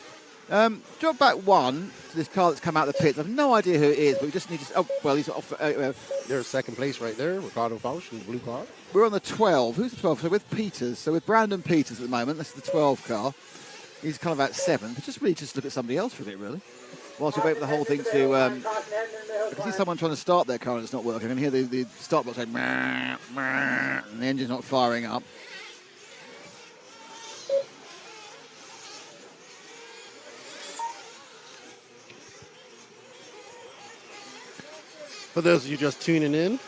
Drop back one to this car that's come out of the pits. I've no idea who it is, but we just need to... Oh, well, he's off...
There's second place right there, Ricardo Fausch in the blue car.
We're on the 12. Who's the 12? So with Peters. So with Brandon Peters at the moment. This is the 12 car. He's kind of at 7th. Just look at somebody else for a bit, really. Whilst we wait for the whole thing to... I can see someone trying to start their car and it's not working. I can hear the start block saying... And the engine's not firing up.
For those of you just tuning in,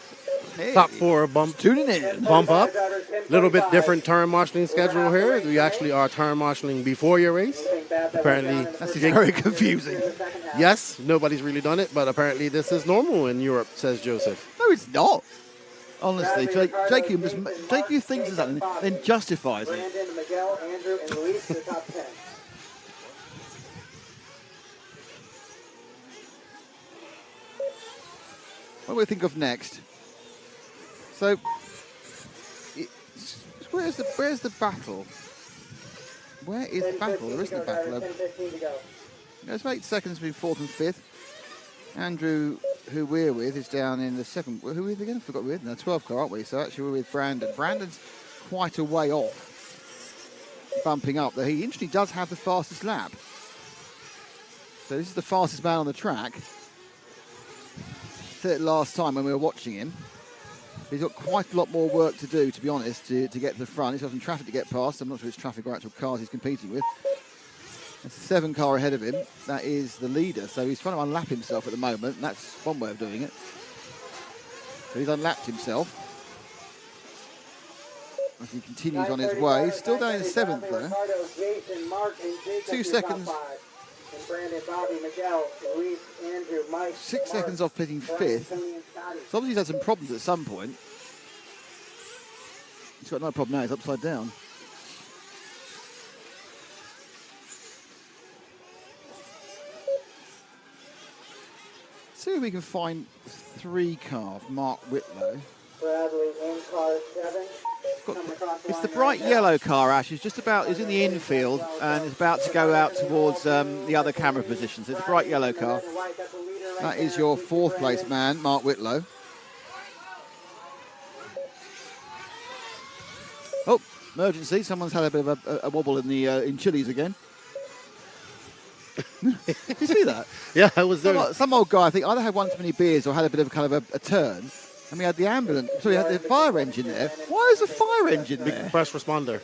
Hey,
top 4 bump
tuning in.
bump up. A little bit different turn marshalling schedule here. We actually are turn marshalling before your race. Apparently,
That's very confusing.
yes, nobody's really done it, but apparently this is normal in Europe, says Joseph.
No, it's not. Honestly, Jacob thinks of something, then justifies it.
Brandon, Miguel, Andrew, and Luis to the top 10.
What do we think of next? So, where's the battle? Where is the battle? There isn't a battle.
10:15 to go.
There's 8 seconds between 4th and 5th. Andrew, who we're with, is down in the 7th. Who are we with again? I forgot we're with. No, 12 car, aren't we? So actually we're with Brandon. Brandon's quite a way off, bumping up. He interestingly does have the fastest lap. So this is the fastest man on the track. Said it last time when we were watching him. He's got quite a lot more work to do, to be honest, to get to the front. He's got some traffic to get past. I'm not sure it's traffic or actual cars he's competing with. There's a 7 car ahead of him. That is the leader. So he's trying to unlap himself at the moment. And that's one way of doing it. So he's unlapped himself. As he continues on his way. He's still down in 7th, though. 2 seconds
Brandon, Bobby, Miguel, Luis, Andrew, Mike.
6
Mark,
seconds off pitting
Brian,
fifth.
Tony, and Scotty.
So obviously he's had some problems at some point. He's got no problem now, he's upside down. See if we can find 3 car, Mark Whitlow.
Bradley in car 7.
It's the bright yellow car, Ash. He's just about, he's in the infield and is about to go out towards the other camera positions. It's a bright yellow car. That is your 4th place man, Mark Whitlow. Oh, emergency. Someone's had a bit of a wobble in the in Chili's again. Did you see that?
Yeah, I was there.
Some old guy, I think, either had one too many beers or had a bit of kind of a turn. And we had the ambulance, so we had the fire engine there. Why is the fire engine there?
First responder.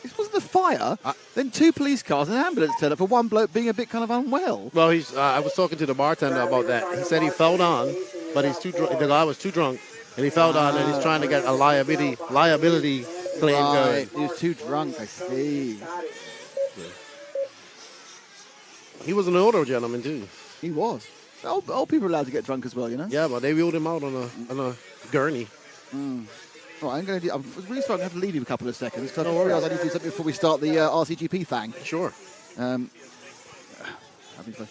This wasn't a fire. Then 2 police cars and an ambulance turned up for one bloke being a bit kind of unwell.
Well, he's. I was talking to the bartender about that. He said he fell down, but he's too drunk. The guy was too drunk, and he fell down, and he's trying to get a liability claim going.
He was too drunk, I see.
He was an older gentleman too.
He was. Old people are allowed to get drunk as well, you know?
Yeah, but they wheeled him out on a gurney.
All right, I'm really sorry, I'm going to have to leave you a couple of seconds because I realise I need to do something before we start the RCGP thing.
Sure.
Happy for.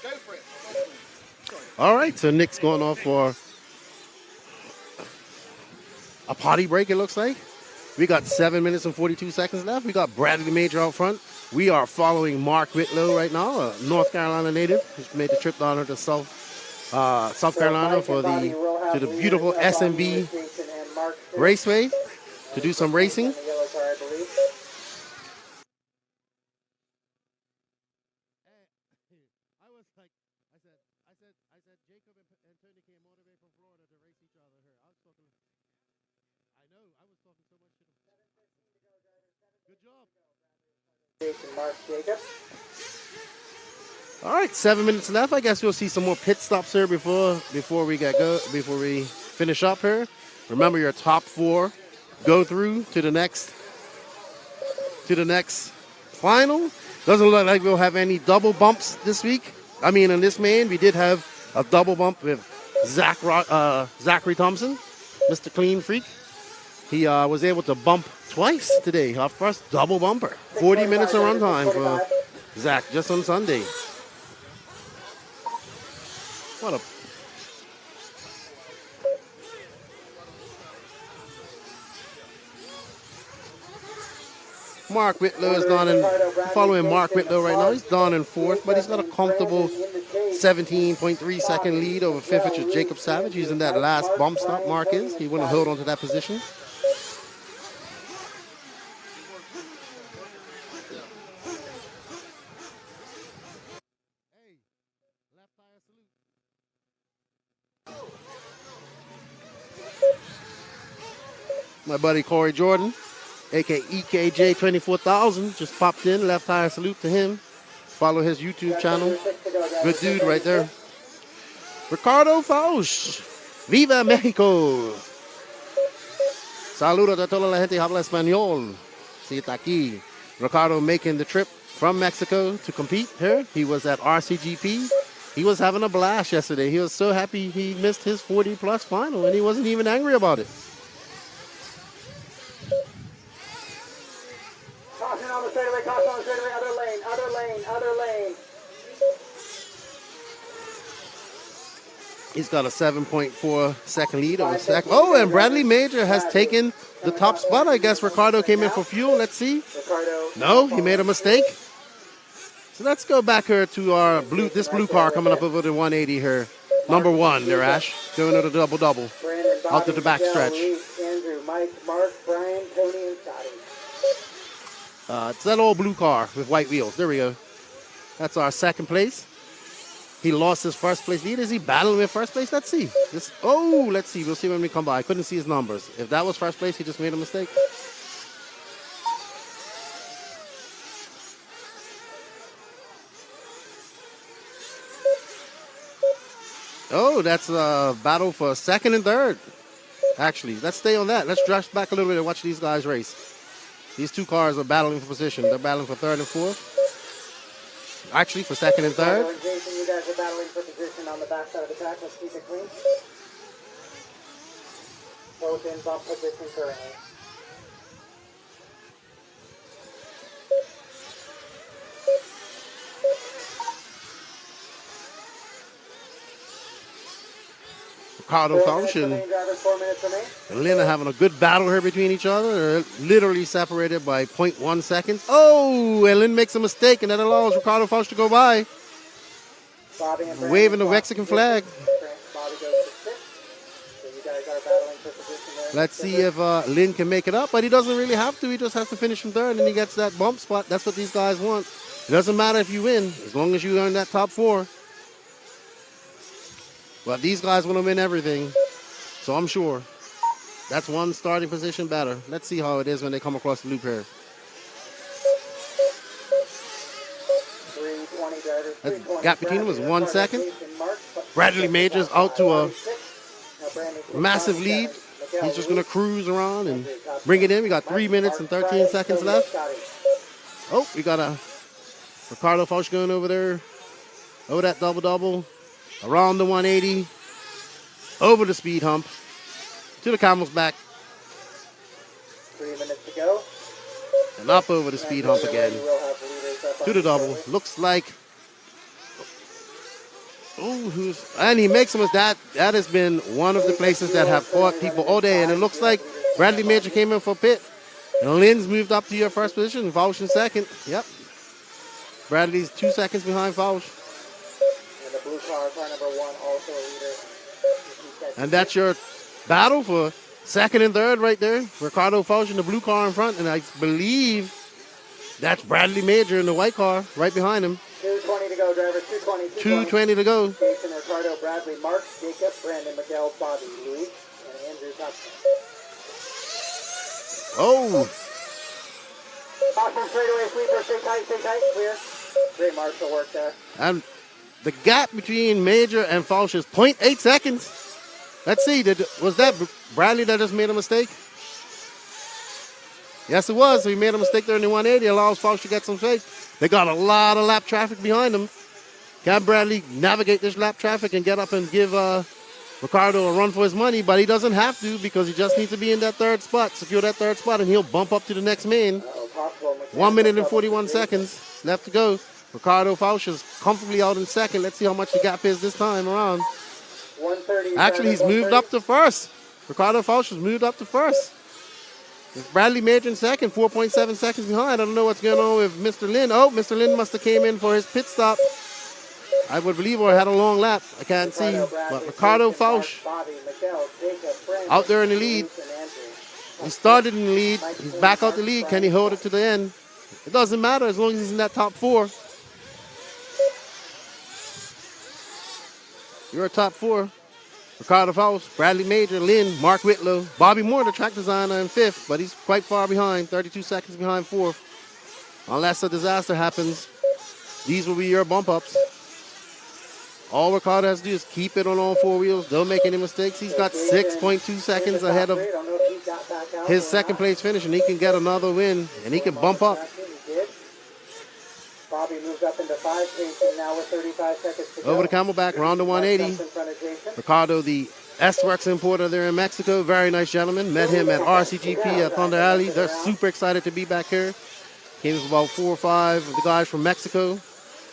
Go for it.
All right, so Nick's going off for a potty break, it looks like. We got 7 minutes and 42 seconds left. We got Bradley Major out front. We are following Mark Whitlow right now, a North Carolina native. He's made the trip down here to South Carolina to the beautiful S&B Raceway to do some racing. All right, 7 minutes left. I guess we'll see some more pit stops here before we finish up here. Remember, your top 4 go through to the next final. Doesn't look like we'll have any double bumps this week. I mean, in this main, we did have a double bump with Zachary Thompson, Mr. Clean Freak. He was able to bump twice today. Our first double bumper. 40 minutes of run time for Zach just on Sunday. What a... Mark Whitlow is following Mark Whitlow right now. He's down in 4th, but he's got a comfortable 17.3 second lead over 5th, which is Jacob Savage. He's in that last bump stop, Mark is. He wouldn't have held on to that position. My buddy Corey Jordan, aka EKJ 24,000, just popped in. Left tire salute to him. Follow his YouTube channel. Good dude right there. Ricardo Fausch. Viva Mexico. Saludos a toda la gente habla español. Sí, está aquí. Ricardo making the trip from Mexico to compete here. He was at RCGP. He was having a blast yesterday. He was so happy he missed his 40-plus final, and he wasn't even angry about it.
Caution on the straightaway, other lane.
He's got a 7.4 second lead over Zach. Oh, and Bradley Major has taken the top spot. I guess Ricardo came in for fuel. Let's see. No, he made a mistake. So let's go back here to this blue car coming up over the 180 here. Number 1 there, Ash. Doing it a double-double. Out to the back stretch.
Andrew, Mike, Mark, Brian, Tony, and Scotty.
It's that old blue car with white wheels. There we go. That's our second place. He lost his first place lead. Is he battling with first place? Let's see. Let's see. We'll see when we come by. I couldn't see his numbers. If that was first place, he just made a mistake. Oh, that's a battle for second and third. Actually, let's stay on that. Let's dress back a little bit and watch these guys race. These two cars are battling for position. They're battling for third and fourth. Actually, for second and third.
Ricardo and Jason, you guys are battling for position on the backside of the track. Let's keep it clean. Both in bump position currently.
Ricardo
4
Fausch
minutes remain, drivers, 4 minutes remain.
and Lynn are having a good battle here between each other. They're literally separated by 0.1 seconds. Oh, and Lynn makes a mistake, and that allows Ricardo Fausch to go by,
Bobby and Brandon
waving the
swap
Mexican flag.
Bobby goes to 6. So you guys are battling for position there.
Let's see if Lynn can make it up, but he doesn't really have to. He just has to finish in third, and he gets that bump spot. That's what these guys want. It doesn't matter if you win, as long as you earn that top 4. But these guys want to win everything, so I'm sure that's one starting position better. Let's see how it is when they come across the loop here.
320 drivers.
That
320.
gap between them was 1 second.
Jason Mark,
Bradley Major's out to a
Now Brandon Smith,
massive
Bobby
lead.
Scotty, Miguel
He's just going to
Luis,
cruise around and bring it in. We got 3 minutes and 13 seconds left.
Scotty.
Oh, we got a Ricardo Fausch going over there. Over that double-double. Around the 180. Over the speed hump. To the camel's back.
3 minutes to go.
And up over the speed hump again.
You will have leaders up
To
on
the double.
shortly.
Looks like... Oh, and he makes them. That has been one of the places that have caught people all day. And it looks like Bradley Major came in for pit. And Lynn's moved up to your first position. Fausch in second. Yep. Bradley's 2 seconds behind Fausch.
And the blue car number 1, also a leader.
And that's your battle for second and third right there. Ricardo Fausch in the blue car in front. And I believe that's Bradley Major in the white car right behind him.
2:20 to go, drivers. 2:20.
2:20 to go.
Jason, Ricardo, Bradley, Mark, Jacob, Brandon, Miguel, Bobby, Luis, and Andrew Thompson.
Oh,
Caution straightaway sweeper. Stay tight, clear. Great marshal work there.
and the gap between Major and Fausch is 0.8 seconds. Let's see, was that Bradley that just made a mistake? Yes, it was. So he made a mistake there in the 180. Allows Fausch to get some space. They got a lot of lap traffic behind them. Can Bradley navigate this lap traffic and get up and give Ricardo a run for his money? But he doesn't have to, because he just needs to be in that third spot, secure that third spot, and he'll bump up to the next man.
Possible.
1 minute and 41 seconds left to go. Ricardo Fausch is comfortably out in second. Let's see how much the gap is this time around.
130.
Actually, he's moved up to first. Ricardo Fausch has moved up to first. It's Bradley Major in second, 4.7 seconds behind. I don't know what's going on with Mr. Lynn. Oh, Mr. Lynn must have came in for his pit stop, I would believe, or had a long lap. I can't see. But Ricardo Fausch out there in the lead. He started in the lead. He's back out the lead. Can he hold it to the end? It doesn't matter as long as he's in that top 4. You're a top 4. Ricardo Fausch, Bradley Major, Lynn, Mark Whitlow, Bobby Moore, the track designer, in 5th, but he's quite far behind, 32 seconds behind 4th. Unless a disaster happens, these will be your bump ups. All Ricardo has to do is keep it on all 4 wheels. Don't make any mistakes. He's got 6.2 seconds ahead of his second place finish, and he can get another win, and he can bump up.
Bobby moves up into 5, Jason now with 35 seconds to go.
Over the camelback, round to 180. Ricardo, the S-Works importer there in Mexico. Very nice gentleman. Met him at RCGP at Thunder Alley. They're super excited to be back here. Came with about 4 or 5 of the guys from Mexico.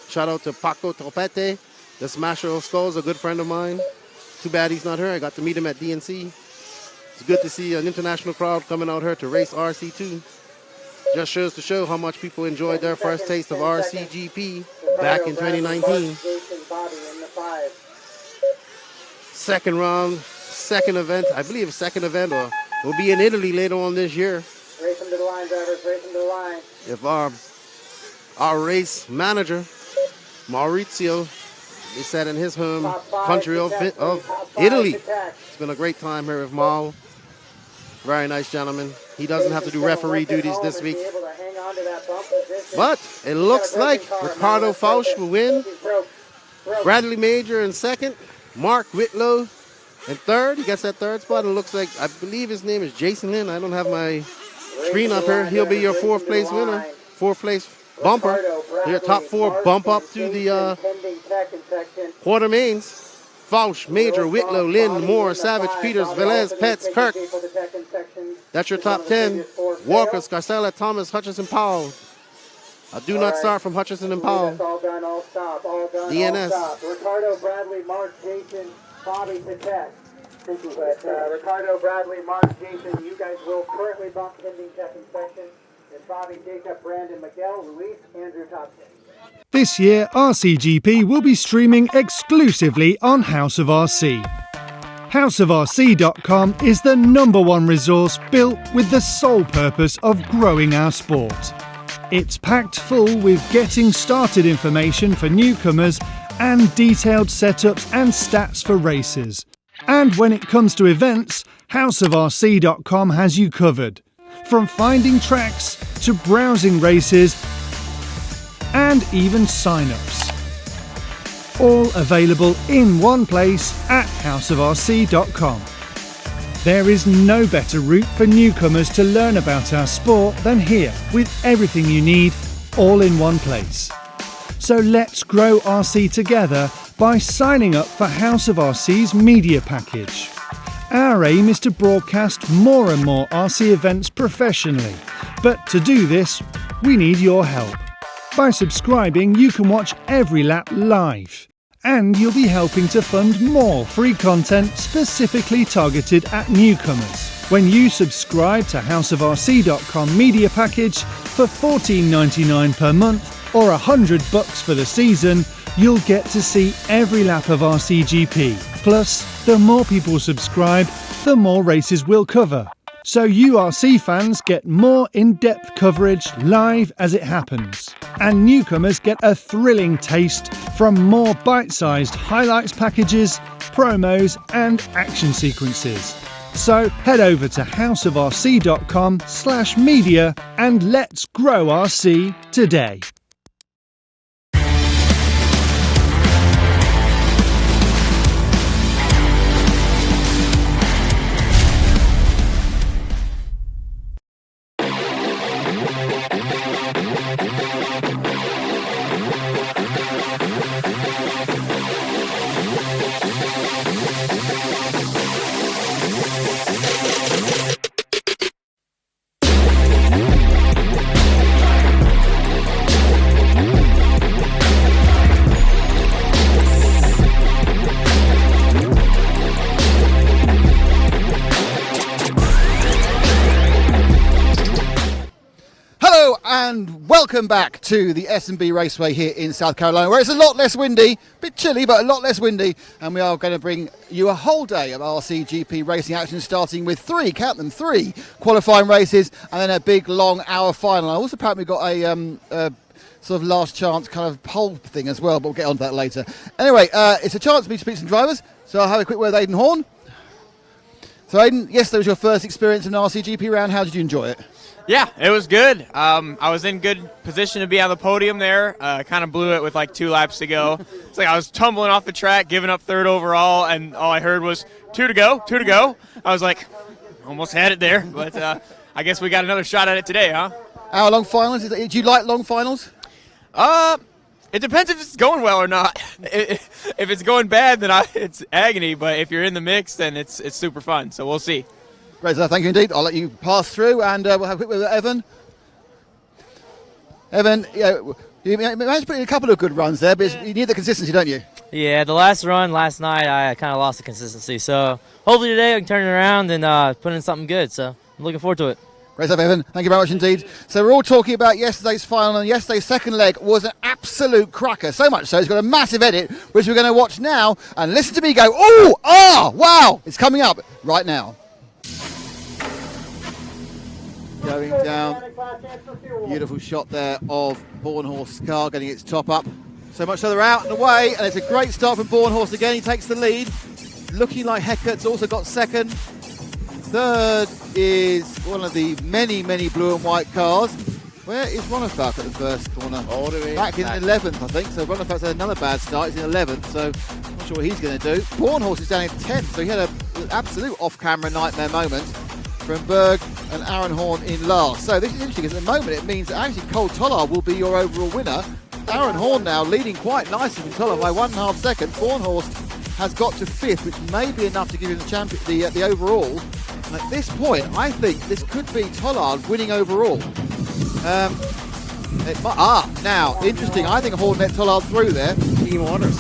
Shout out to Paco Tropete, the Smasher of Skulls, a good friend of mine. Too bad he's not here. I got to meet him at DNC. It's good to see an international crowd coming out here to race RC2. Just shows to show how much people enjoyed their first taste of RCGP back in 2019. Second round, second event. I believe a second event, or will be in Italy later on this year.
Race them to the line, drivers. Race them to the line.
If our race manager, Maurizio, he said in his home country of Italy. It's been a great time here with Mau. Very nice gentleman. He doesn't have to do referee duties this week. But it looks like Ricardo Fausch will win. Bradley Major in second. Mark Whitlow in third. He gets that third spot. And it looks like, I believe his name is Jason Lynn. I don't have my screen up here, he'll be your 4th place winner, 4th place bumper. Your top 4 bump up to the quarter mains. Fausch, Major, Whitlow, Lynn, Moore, Savage, Peters, Velez, Petz, Kirk. That's your top 10. Walker, Scarcella, Thomas, Hutchinson, Powell. I do not start from Hutchinson and Powell.
All done, all stop, all done,
DNS.
all stop. Ricardo, Bradley, Mark, Jason, Bobby to tech. But Ricardo, Bradley, Mark, Jason, you guys will currently bump pending tech inspection. And Bobby, Jacob, Brandon, Miguel, Luis, Andrew, top 10.
This year, RCGP will be streaming exclusively on House of RC. HouseofRC.com is the #1 resource built with the sole purpose of growing our sport. It's packed full with getting started information for newcomers and detailed setups and stats for racers. And when it comes to events, HouseofRC.com has you covered. From finding tracks to browsing races and even sign-ups. All available in one place at houseofrc.com. There is no better route for newcomers to learn about our sport than here, with everything you need all in one place. So let's grow RC together by signing up for House of RC's media package. Our aim is to broadcast more and more RC events professionally, but to do this, we need your help. By subscribing, you can watch every lap live, and you'll be helping to fund more free content specifically targeted at newcomers. When you subscribe to houseofrc.com media package for $14.99 per month or $100 for the season, you'll get to see every lap of RCGP. Plus, the more people subscribe, the more races we'll cover. So you RC fans get more in-depth coverage live as it happens. And newcomers get a thrilling taste from more bite-sized highlights packages, promos and action sequences. So head over to houseofrc.com/media and let's grow RC today.
And welcome back to the S&B Raceway here in South Carolina, where it's a lot less windy, a bit chilly, but a lot less windy. And we are going to bring you a whole day of RCGP racing action, starting with three qualifying races, and then a big, long hour final. I also apparently got a sort of last chance kind of pole thing as well, but we'll get on to that later. Anyway, it's a chance for me to speak to some drivers, so I'll have a quick word with Aidan Horn. So Aidan, yesterday was your first experience in an RCGP round. How did you enjoy it?
Yeah, it was good. I was in good position to be on the podium there. Kind of blew it with like 2 laps to go. It's like I was tumbling off the track, giving up 3rd overall, and all I heard was 2 to go, 2 to go. I was like, almost had it there, but I guess we got another shot at it today, huh?
Hour-long finals? Do you like long finals?
It depends if it's going well or not. If it's going bad, then it's agony, but if you're in the mix, then it's super fun, so we'll see.
Great, so thank you indeed. I'll let you pass through, and we'll have a quick word with Evan. Evan, you managed to put in a couple of good runs there, but you need the consistency, don't you?
Yeah, the last run last night, I kind of lost the consistency. So hopefully today I can turn it around and put in something good. So I'm looking forward to it.
Great stuff, Evan. Thank you very much indeed. So we're all talking about yesterday's final, and yesterday's second leg was an absolute cracker. So much so, it's got a massive edit, which we're going to watch now, and listen to me go, ooh, ah, wow, it's coming up right now. Going down, beautiful shot there of Bornhorst's car getting its top up. So much so they're out and away, and it's a great start from Bornhorst again. He takes the lead, looking like Heckert's also got second. Third is one of the many, many blue and white cars. Where is Ronafalk at the first corner?
All the way
back in 11th, I think. So Ronafalk's had another bad start. He's in 11th, so I'm not sure what he's going to do. Bornhorst is down in 10th, so he had an absolute off-camera nightmare moment from Berg. and Aaron Horn in last. So this is interesting, because at the moment it means that actually Cole Tollard will be your overall winner. Aaron Horn now leading quite nicely from Tollard by 1.5 seconds. Bornhorst has got to 5th, which may be enough to give him the overall. And at this point, I think this could be Tollard winning overall. Now, interesting. I think Horn let Tollard through there.
Team orders.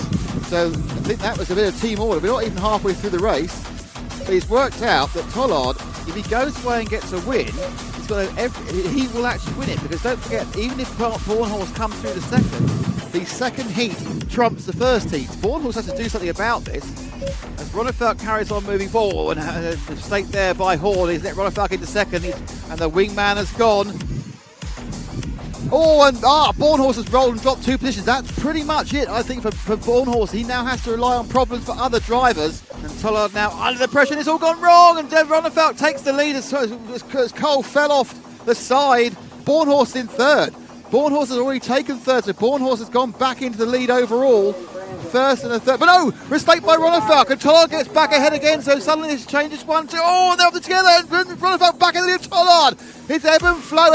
So I think that was a bit of team order. We're not even halfway through the race. But it's worked out that Tollard, if he goes away and gets a win, he will actually win it. Because don't forget, even if Bornhorst comes through the second heat trumps the first heat. Bornhorst has to do something about this. As Ronnefalk carries on moving forward, and the mistake there by Horn is let Ronnefalk into second, and the wingman has gone. Bornhorst has rolled and dropped 2 positions. That's pretty much it, I think, for Bornhorst. He now has to rely on problems for other drivers. And Tollard now under the pressure, and it's all gone wrong. And Ronnefalk takes the lead as Cole fell off the side. Bornhorst in third. Bornhorst has already taken third, so Bornhorst has gone back into the lead overall. First and a third. But no! Mistake by Ronnefalk, and Tollard gets back ahead again, so suddenly this changes 1, 2. Oh, they're up together, and Ronnefalk back in the lead of Tollard. It's ebb and flow.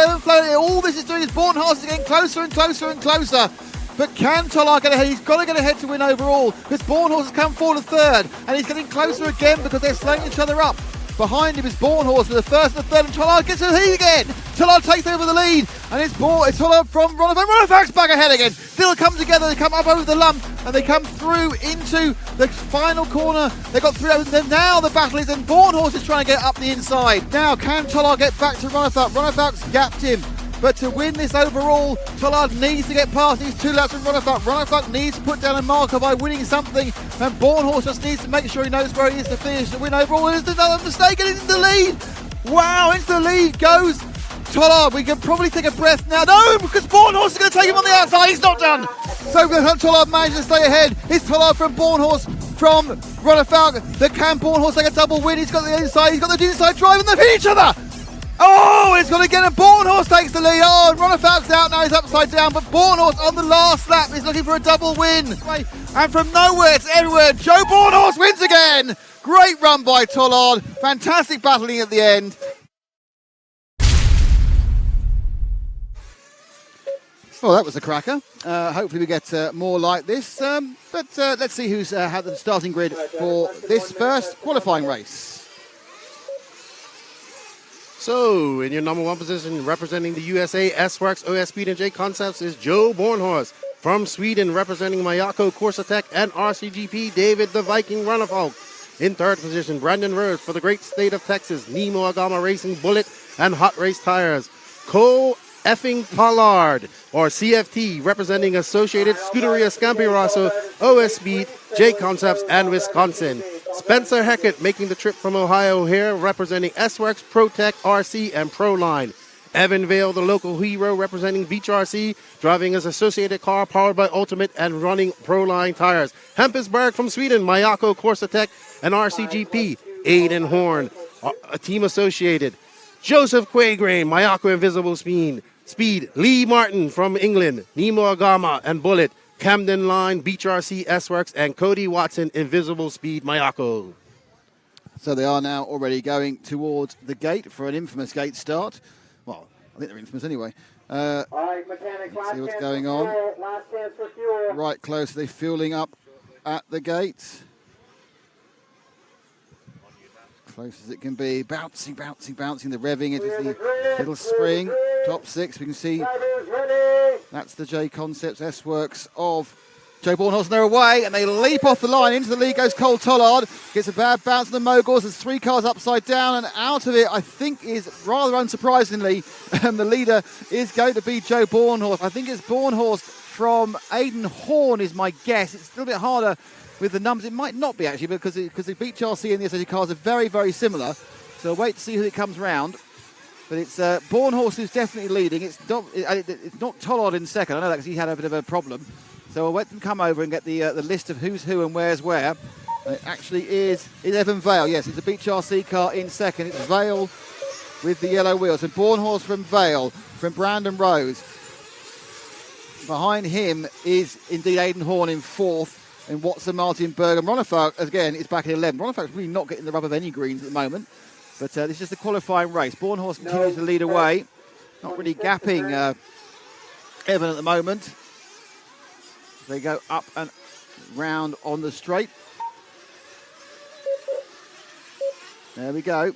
All this is doing is Bornhorst is getting closer and closer and closer. But can Tollard get ahead? He's got to get ahead to win overall, because Bornhorst has come forward to third, and he's getting closer again because they're slowing each other up. Behind him is Bornhorst with the first and the third, and Tollard gets to the lead again. Tollard takes over the lead, and it's Tollard from Ronnefalk. Ronnefalk's back ahead again. Still come together, they come up over the lump, and they come through into the final corner. They got through, and now the battle is, and Bornhorst is trying to get up the inside. Now, can Tollard get back to Ronnefalk? Ronnefalk's gapped him. But to win this overall, Tollard needs to get past these 2 laps from Ronnefalk. Ronnefalk needs to put down a marker by winning something, and Bornhorst just needs to make sure he knows where he is to finish to win overall. There's another mistake, and it's the lead. Wow, into the lead goes Tollard. We can probably take a breath now. No, because Bornhorst is going to take him on the outside. He's not done. So Tollard managed to stay ahead. It's Tollard from Bornhorst from Ronnefalk. Can Bornhorst take a double win? He's got the inside. He's got the inside drive, and they've hit each other. Oh, it's gone again, and Bornhorst takes the lead. Oh, and Ronnefalk's out now, he's upside down, but Bornhorst on the last lap is looking for a double win. And from nowhere to everywhere, Joe Bornhorst wins again. Great run by Tollard. Fantastic battling at the end. Well, that was a cracker. Hopefully we get more like this. But let's see who's had the starting grid for this first qualifying race.
So, in your number 1 position, representing the USA, S-Works, OS Speed, and J Concepts is Joe Bornhorst. From Sweden, representing Mayako Corsa and RCGP, David the Viking Ronnefalk. In 3rd position, Brandon Rose for the great state of Texas, Nemo Agama Racing Bullet and Hot Race Tires. Cole effing Tollard, or CFT, representing Associated Scuderia Scampi-Rosso, OS Speed, J Concepts, and Wisconsin. Spencer Heckett making the trip from Ohio here, representing S-Works, ProTech, RC, and ProLine. Evan Vale, the local hero, representing Beach RC, driving his associated car powered by Ultimate and running ProLine tires. Hampusberg from Sweden, Mayako Corsa and RCGP. Aiden Horn, a team associated. Joseph Quagrain, Mayako Invisible Speed. Lee Martin from England, Nemo Agama and Bullet. Camden Line, Beach RC, S-Works, and Cody Watson, Invisible Speed, Mayako.
So they are now already going towards the gate for an infamous gate start. Well, I think they're infamous anyway.
All right, mechanic,
Let's see what's going on.
Last chance for fuel.
Right close, they're fueling up at the gate. Close as it can be, bouncing, the revving into the little spring. Top 6, we can see that's the J Concepts S-Works of Joe Bornhorst. They're away, and they leap off the line. Into the lead goes Cole Tollard. Gets a bad bounce on the moguls. There's 3 cars upside down, and out of it, I think, is rather unsurprisingly, the leader is going to be Joe Bornhorst. I think it's Bornhorst from Aiden Horn is my guess. It's a little bit harder with the numbers. It might not be, actually, because the Beach RC and the SOG cars are very, very similar. So we'll wait to see who it comes round. But it's Bornhorst who's definitely leading. It's not Tollard in second. I know that because he had a bit of a problem. So I'll let them come over and get the list of who's who and where's where. It actually is Evan Vale. Yes, it's a Beach RC car in second. It's Vale with the yellow wheels. And Bornhorst from Vale, from Brandon Rose. Behind him is indeed Aiden Horn in 4th. And Watson, Martin Berg, and Ronnefalk, again, is back in 11th. Ronnefalk's really not getting the rub of any greens at the moment. But this is just a qualifying race. Bornhorst continues to lead away. Not really gapping Evan at the moment. They go up and round on the straight. There we go.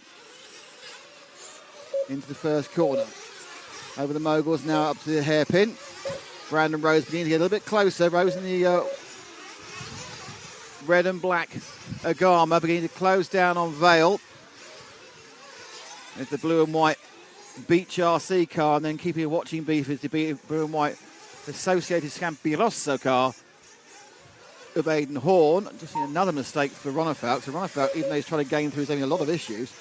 Into the first corner. Over the moguls, now up to the hairpin. Brandon Rose beginning to get a little bit closer. Rose in the red and black Agama beginning to close down on Vale. It's the blue and white Beach RC car, and then keeping a watching beef is the blue and white Associated Scampirosso car of Aidan Horn. Just seen another mistake for Ronafalk. So Ronafalk, even though he's trying to gain through, he's having a lot of issues.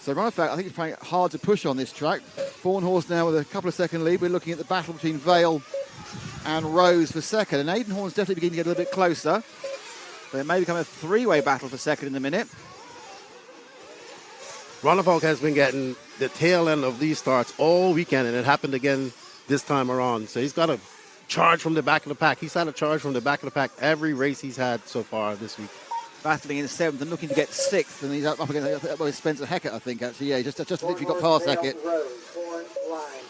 So Ronafalk, I think he's playing hard to push on this track. Bornhorst now with a couple of second lead. We're looking at the battle between Vale and Rose for second. And Aidan Horn's definitely beginning to get a little bit closer. But it may become a three-way battle for second in a minute.
Ronafalk has been getting the tail end of these starts all weekend, and it happened again this time around. So he's got a charge from the back of the pack. He's had a charge from the back of the pack every race he's had so far this week.
Battling in seventh and looking to get sixth, and he's up against Spencer Heckett, I think, actually. Yeah, just literally got past Heckett.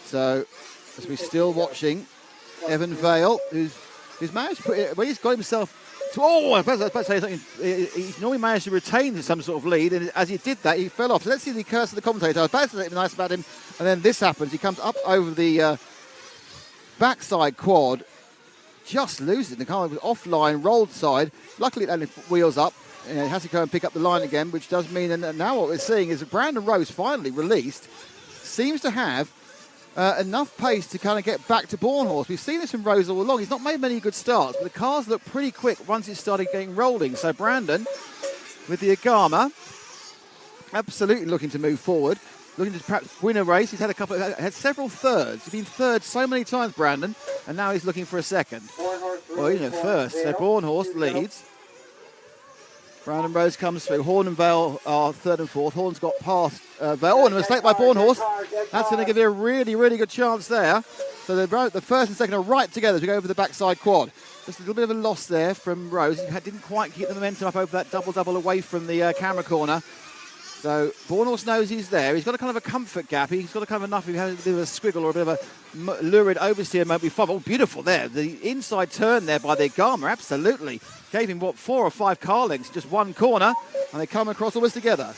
So, as we're still watching, Evan Vale, who's managed to put it, well, he's got himself to, I was about to say something. He's normally managed to retain some sort of lead, and as he did that, he fell off. So let's see the curse of the commentator. I was about to say something nice about him, and then this happens. He comes up over the backside quad, just loses the car was offline, rolled side. Luckily, it only wheels up. He has to go and pick up the line again, which does mean, and now what we're seeing is that Brandon Rose finally released, seems to have enough pace to kind of get back to Bornhorst. We've seen this from Rose all along. He's not made many good starts, but the cars look pretty quick once it started getting rolling. So Brandon, with the Agama, absolutely looking to move forward, looking to perhaps win a race. He's had several thirds. He's been third so many times, Brandon, and now he's looking for a second. Well, he's in first. So Bornhorst leads. Brandon Rose comes through. Horn and Vale are third and fourth. Horn's got past Vale. Oh, and a mistake by Bornhorst. That's going to give you a really, really good chance there. So the first and second are right together as we go over the backside quad. Just a little bit of a loss there from Rose. He didn't quite keep the momentum up over that double away from the camera corner. So Bornhorst knows he's there. He's got a kind of a comfort gap. He's got a kind of enough. He has a bit of a squiggle or a bit of a lurid oversteer moment before. Oh, beautiful there. The inside turn there by the Agama, absolutely. Gave him, 4 or 5 car lengths, just one corner, and they come across almost together.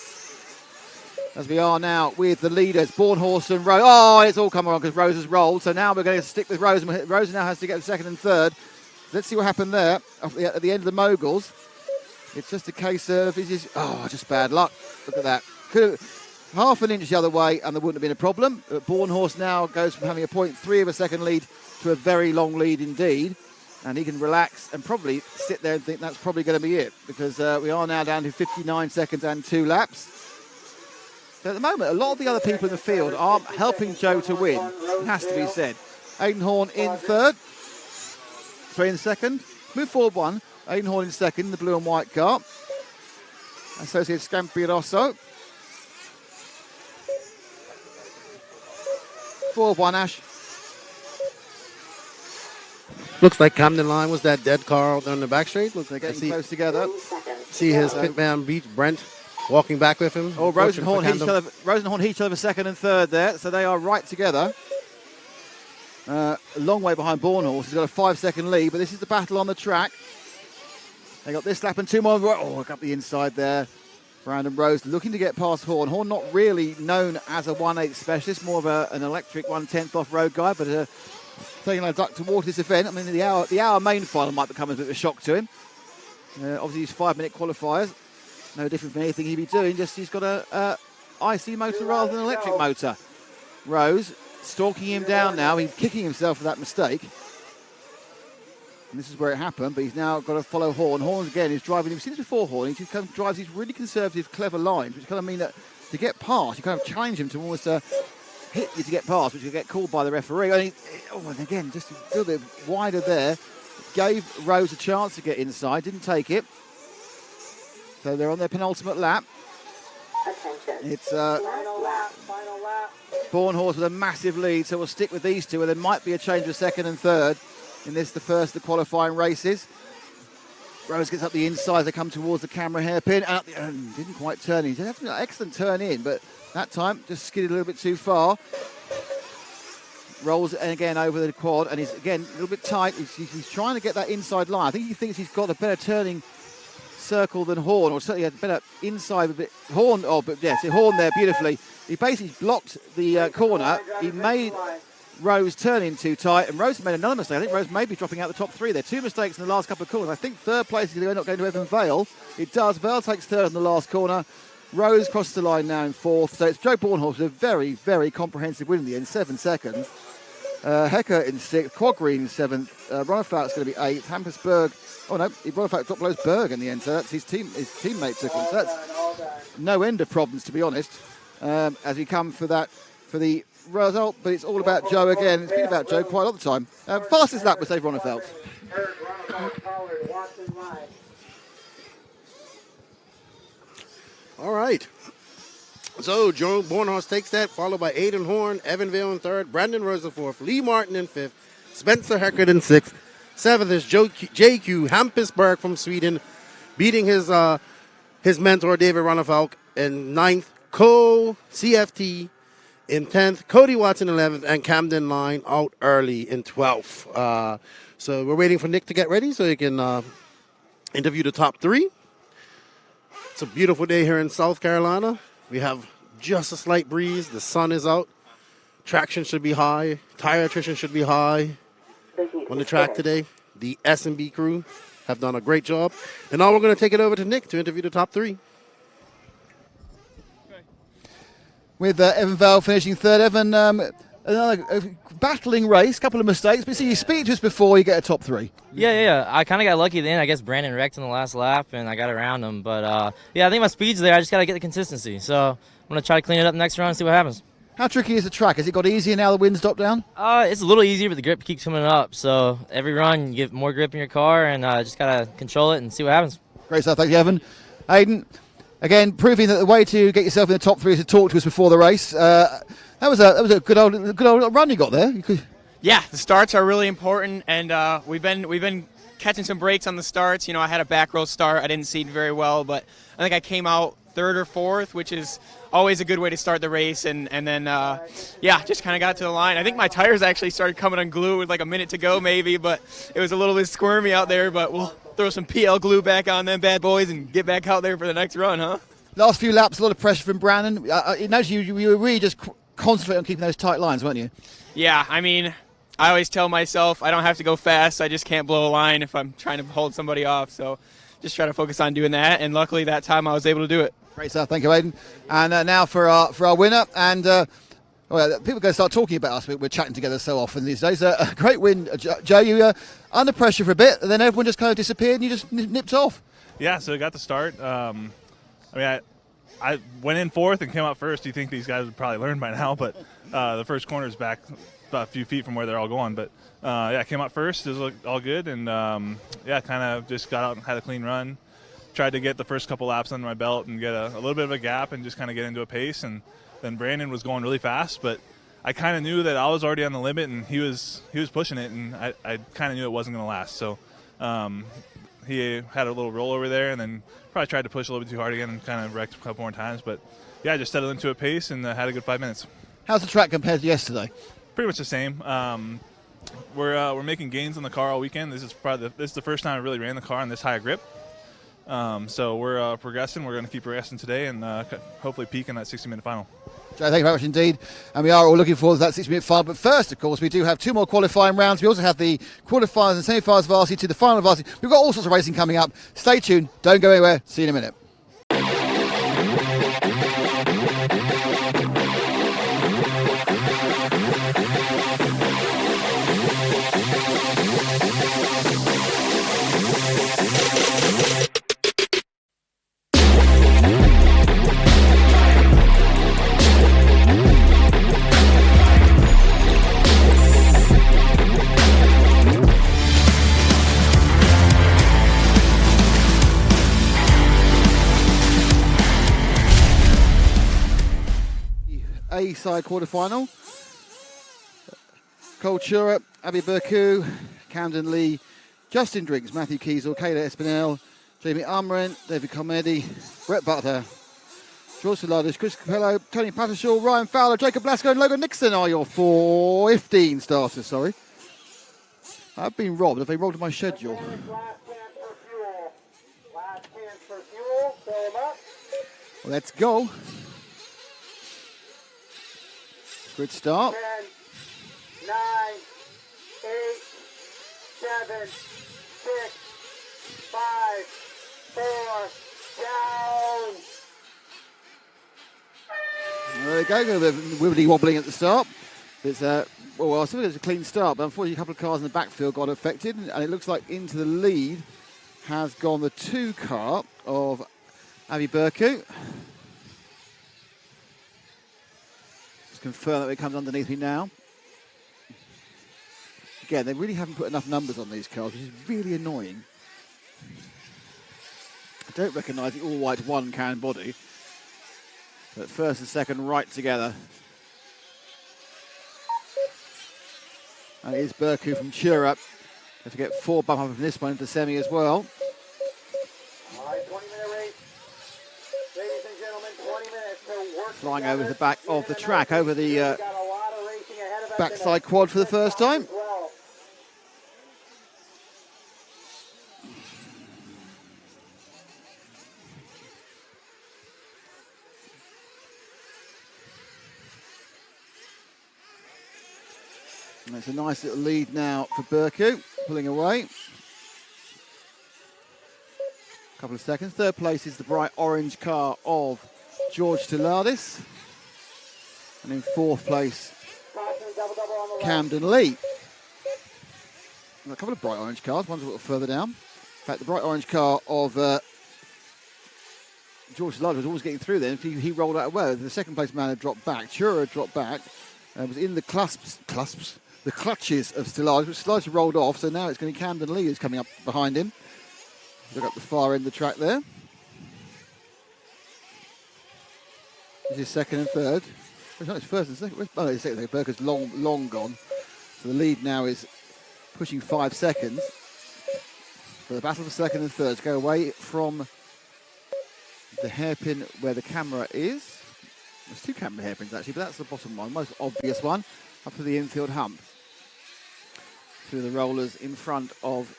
As we are now with the leaders, Bornhorst and Rose. Oh, it's all come on because Rose has rolled. So now we're going to stick with Rose. And Rose now has to get second and third. Let's see what happened there at the end of the moguls. It's just a case of, just bad luck. Look at that. Could have half an inch the other way and there wouldn't have been a problem. But Bornhorst now goes from having a 0.3 of a second lead to a very long lead indeed. And he can relax and probably sit there and think that's probably going to be it, because we are now down to 59 seconds and 2 laps. So at the moment, a lot of the other people in the field are helping Joe to win, it has to be said. Aidan Horn in third, 3 in second, move forward 1. Aidan Horn in second, the blue and white car. Associated Scampirosso. Forward 1, Ash.
Looks like Camden Line was that dead car out there on the back straight. Looks like
getting close together.
See his pitman beat Brent walking back with him.
Oh, Rose and Horn hit each other for second and third there, so they are right together. A long way behind Bornhorst. He's got a 5-second lead, but this is the battle on the track. They got this lap and 2 more. Oh, look up the inside there. Brandon Rose looking to get past Horn. Horn not really known as a 1/8 specialist, more of an electric 1/10 off-road guy, but taking a duck towards this event. I mean, the hour main final might become a bit of a shock to him. Obviously, these 5-minute qualifiers, no different from anything he'd be doing, just he's got a IC motor rather than an electric motor. Rose stalking him down now. He's kicking himself for that mistake. And this is where it happened, but he's now got to follow Horn. Horn, again, is driving, we've seen this before, Horn. He just kind of drives these really conservative, clever lines, which kind of mean that to get past, you kind of challenge him to almost hit you to get past, which will get called by the referee. And again, just a little bit wider there. Gave Rose a chance to get inside, didn't take it. So they're on their penultimate lap.
Attention.
It's
Final lap.
Bornhorst with a massive lead, so we'll stick with these two, and there might be a change of second and third in this, the first of the qualifying races. Rose gets up the inside. They come towards the camera hairpin. And didn't quite turn in. He had an excellent turn in, but that time just skidded a little bit too far. Rolls again over the quad, and he's again a little bit tight. He's trying to get that inside line. I think he thinks he's got a better turning circle than Horn, or certainly a better inside a bit. Horn, but yes, Horn there beautifully. He basically blocked the corner. He made Rose turn in too tight, and Rose made another mistake. I think Rose may be dropping out the top three there. 2 mistakes in the last couple of corners. I think third place is going to end up going to Evan Vale. It does. Vale takes third in the last corner. Rose crosses the line now in fourth. So it's Joe Bornhorst with a very, very comprehensive win in the end, 7 seconds. Hecker in sixth, Quadgreen in seventh, Ronnefeldt's going to be eighth, Hampersberg, Ronnefeldt dropped below Berg in the end, so that's his teammate took him. So that's no end of problems, to be honest, as we come for the result, but it's all about Joe again. It's been about Joe quite a lot of the time. Fastest lap was Dave Ronnefeldt.
All right. So Joe Bornhorst takes that, followed by Aiden Horn, Evan Vale in third, Brandon Rose in fourth, Lee Martin in fifth, Spencer Heckert in sixth. Seventh is JQ Hampusberg from Sweden, beating his mentor David Ronnefeldt in ninth. Cole CFT in 10th, Cody Watson 11th, and Camden Line out early in 12th. So we're waiting for Nick to get ready so he can interview the top three. It's a beautiful day here in South Carolina. We have just a slight breeze. The sun is out. Traction should be high. Tire attrition should be high on the track today. The S&B crew have done a great job. And now we're going to take it over to Nick to interview the top three.
With Evan Vale finishing third. Evan, another battling race, couple of mistakes. But see, you speak to us before you get a top three.
Yeah. I kind of got lucky then. I guess Brandon wrecked in the last lap, and I got around him. But, I think my speed's there. I just got to get the consistency. So I'm going to try to clean it up next round and see what happens.
How tricky is the track? Has it got easier now the wind's dropped down?
It's a little easier, but the grip keeps coming up. So every run, you get more grip in your car, and just got to control it and see what happens.
Great stuff. Thank you, Evan. Aiden, again, proving that the way to get yourself in the top three is to talk to us before the race. That was a good old run you got there.
Yeah, the starts are really important, and we've been catching some breaks on the starts. I had a back row start. I didn't seed very well, but I think I came out third or fourth, which is always a good way to start the race. And then, just kind of got to the line. I think my tires actually started coming unglued with like a minute to go maybe, but it was a little bit squirmy out there. But we'll throw some PL glue back on them bad boys and get back out there for the next run, huh?
Last few laps, a lot of pressure from Brandon. You were really just concentrating on keeping those tight lines, weren't you?
Yeah, I mean, I always tell myself I don't have to go fast. I just can't blow a line if I'm trying to hold somebody off. So just try to focus on doing that. And luckily that time I was able to do it.
Great stuff. Thank you, Aiden. And now for our winner. And people are going to start talking about us. We're chatting together so often these days. A great win, Joe. You were under pressure for a bit, and then everyone just kind of disappeared, and you just nipped off.
Yeah, so I got the start. I went in fourth and came out first. You think these guys would probably learn by now, but the first corner is back about a few feet from where they're all going. But, I came out first. It was all good. And, kind of just got out and had a clean run. Tried to get the first couple laps under my belt and get a little bit of a gap and just kind of get into a pace. And then Brandon was going really fast, but I kind of knew that I was already on the limit and he was pushing it, and I kind of knew it wasn't going to last. So he had a little roll over there and then probably tried to push a little bit too hard again and kind of wrecked a couple more times. But, I just settled into a pace and had a good 5 minutes.
How's the track compared to yesterday?
Pretty much the same. We're making gains on the car all weekend. This is the first time I really ran the car on this high grip. So we're progressing. We're going to keep progressing today and hopefully peak in that 60-minute final.
Joe, thank you very much indeed. And we are all looking forward to that 60-minute final. But first, of course, we do have 2 more qualifying rounds. We also have the quarterfinals and semi-finals of RC to the final of RC. We've got all sorts of racing coming up. Stay tuned. Don't go anywhere. See you in a minute. A-side quarterfinal. Cole Chura, Abby Burku, Camden Lee, Justin Drinks, Matthew Kiesel, Kayla Espinel, Jamie Amren, David Comedy, Brett Butter, George Solardis, Chris Capello, Tony Pattershaw, Ryan Fowler, Jacob Blasco and Logan Nixon are your 15 starters, sorry. I've been robbed. Have they robbed my schedule?
Last chance for fuel. Last chance for fuel. Fill them up.
Let's go. Good start.
10, 9, 8, 7, 6, 5, 4, down.
There we go. Got a bit of wibbly wobbling at the start. It's well, I suppose it's a clean start, but unfortunately a couple of cars in the backfield got affected, and it looks like into the lead has gone the 2 car of Avi Burku. Just confirm that it comes underneath me now. Again, they really haven't put enough numbers on these cars, which is really annoying. I don't recognise the all-white 1 can body, but first and second right together. And it is Burku from Chura. Have to get 4 bump up from this one into semi as well.
All right, 20-minute race. Ladies and gentlemen, 20 minutes to work
Flying
together.
over the back of the track, over the
We've got a lot of racing ahead of us
backside quad for the first time.
as well.
And it's a nice little lead now for Burku, pulling away. Couple of seconds. Third place is the bright orange car of George Tilardis. And in fourth place, Camden Lee. A couple of bright orange cars, one's a little further down. In fact, the bright orange car of George Tilardis was always getting through then. He rolled out well. The second place man had dropped back. Chura had dropped back. Was in the the clutches of Stilardis, which Stilardis rolled off, so now it's going to be Camden Lee who's coming up behind him. Look up the far end of the track there. This is second and third. It's not his first and second. Oh, it's second. Burker's long gone. So the lead now is pushing 5 seconds. So the battle for second and third go away from the hairpin where the camera is. There's 2 camera hairpins actually, but that's the bottom one, most obvious one, up to the infield hump. Through the rollers in front of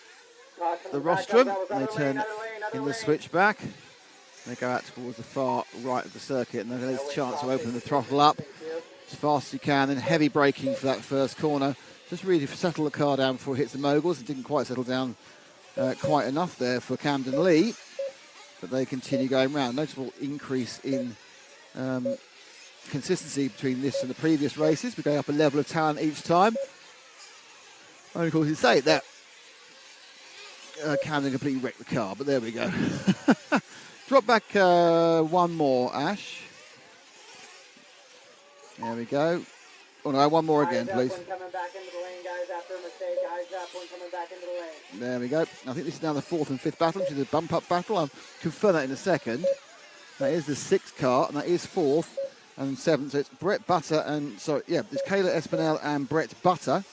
the rostrum, and they turn in the switchback. They go out towards the far right of the circuit, and there's a chance to open the throttle up as fast as you can. Then heavy braking for that first corner, just really to settle the car down before it hits the moguls. It didn't quite settle down quite enough there for Camden Lee, but they continue going round. Notable increase in consistency between this and the previous races. We're going up a level of talent each time. And of course, you say that Camden completely wrecked the car, but there we go. Drop back one more, Ash. There we go. Oh no, one more again, please.
Coming back into the lane, guys, after a mistake. Guys, Zeppelin coming back into the lane.
There we go. I think this is now the 4th and 5th battle, which is a bump-up battle. I'll confirm that in a second. That is the 6th car, and that is 4th and 7th. So it's Brett Butter and, sorry, yeah, it's Kayla Espinel and Brett Butter.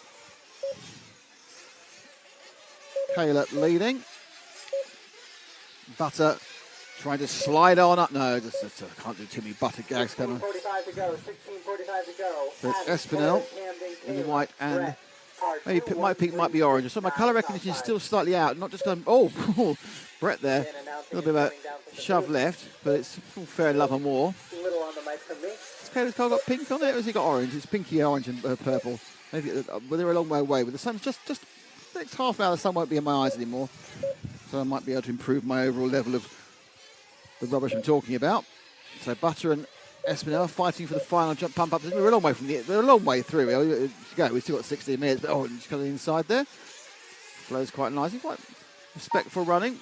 Kayla leading. Butter trying to slide on up. No, just can't do too many butter gags, can I?
16:45 to go. 16:45 to go.
So it's Espinel in the white and maybe pink might be orange. So my colour recognition is still slightly out. Not just going, oh, Brett there. A little bit of a shove left, but it's all fair love and war.
Little on the mic from me.
Has Kayla's car got pink on it, or has he got orange? It's pinky orange and purple. Maybe well, they're a long way away. But the sun's just next half hour, the sun won't be in my eyes anymore. So I might be able to improve my overall level of the rubbish I'm talking about. So Butter and Espinel fighting for the final jump pump up. We're a long way we're a long way through. We've still got 16 minutes, but just coming inside there. Flows quite nicely, quite respectful running.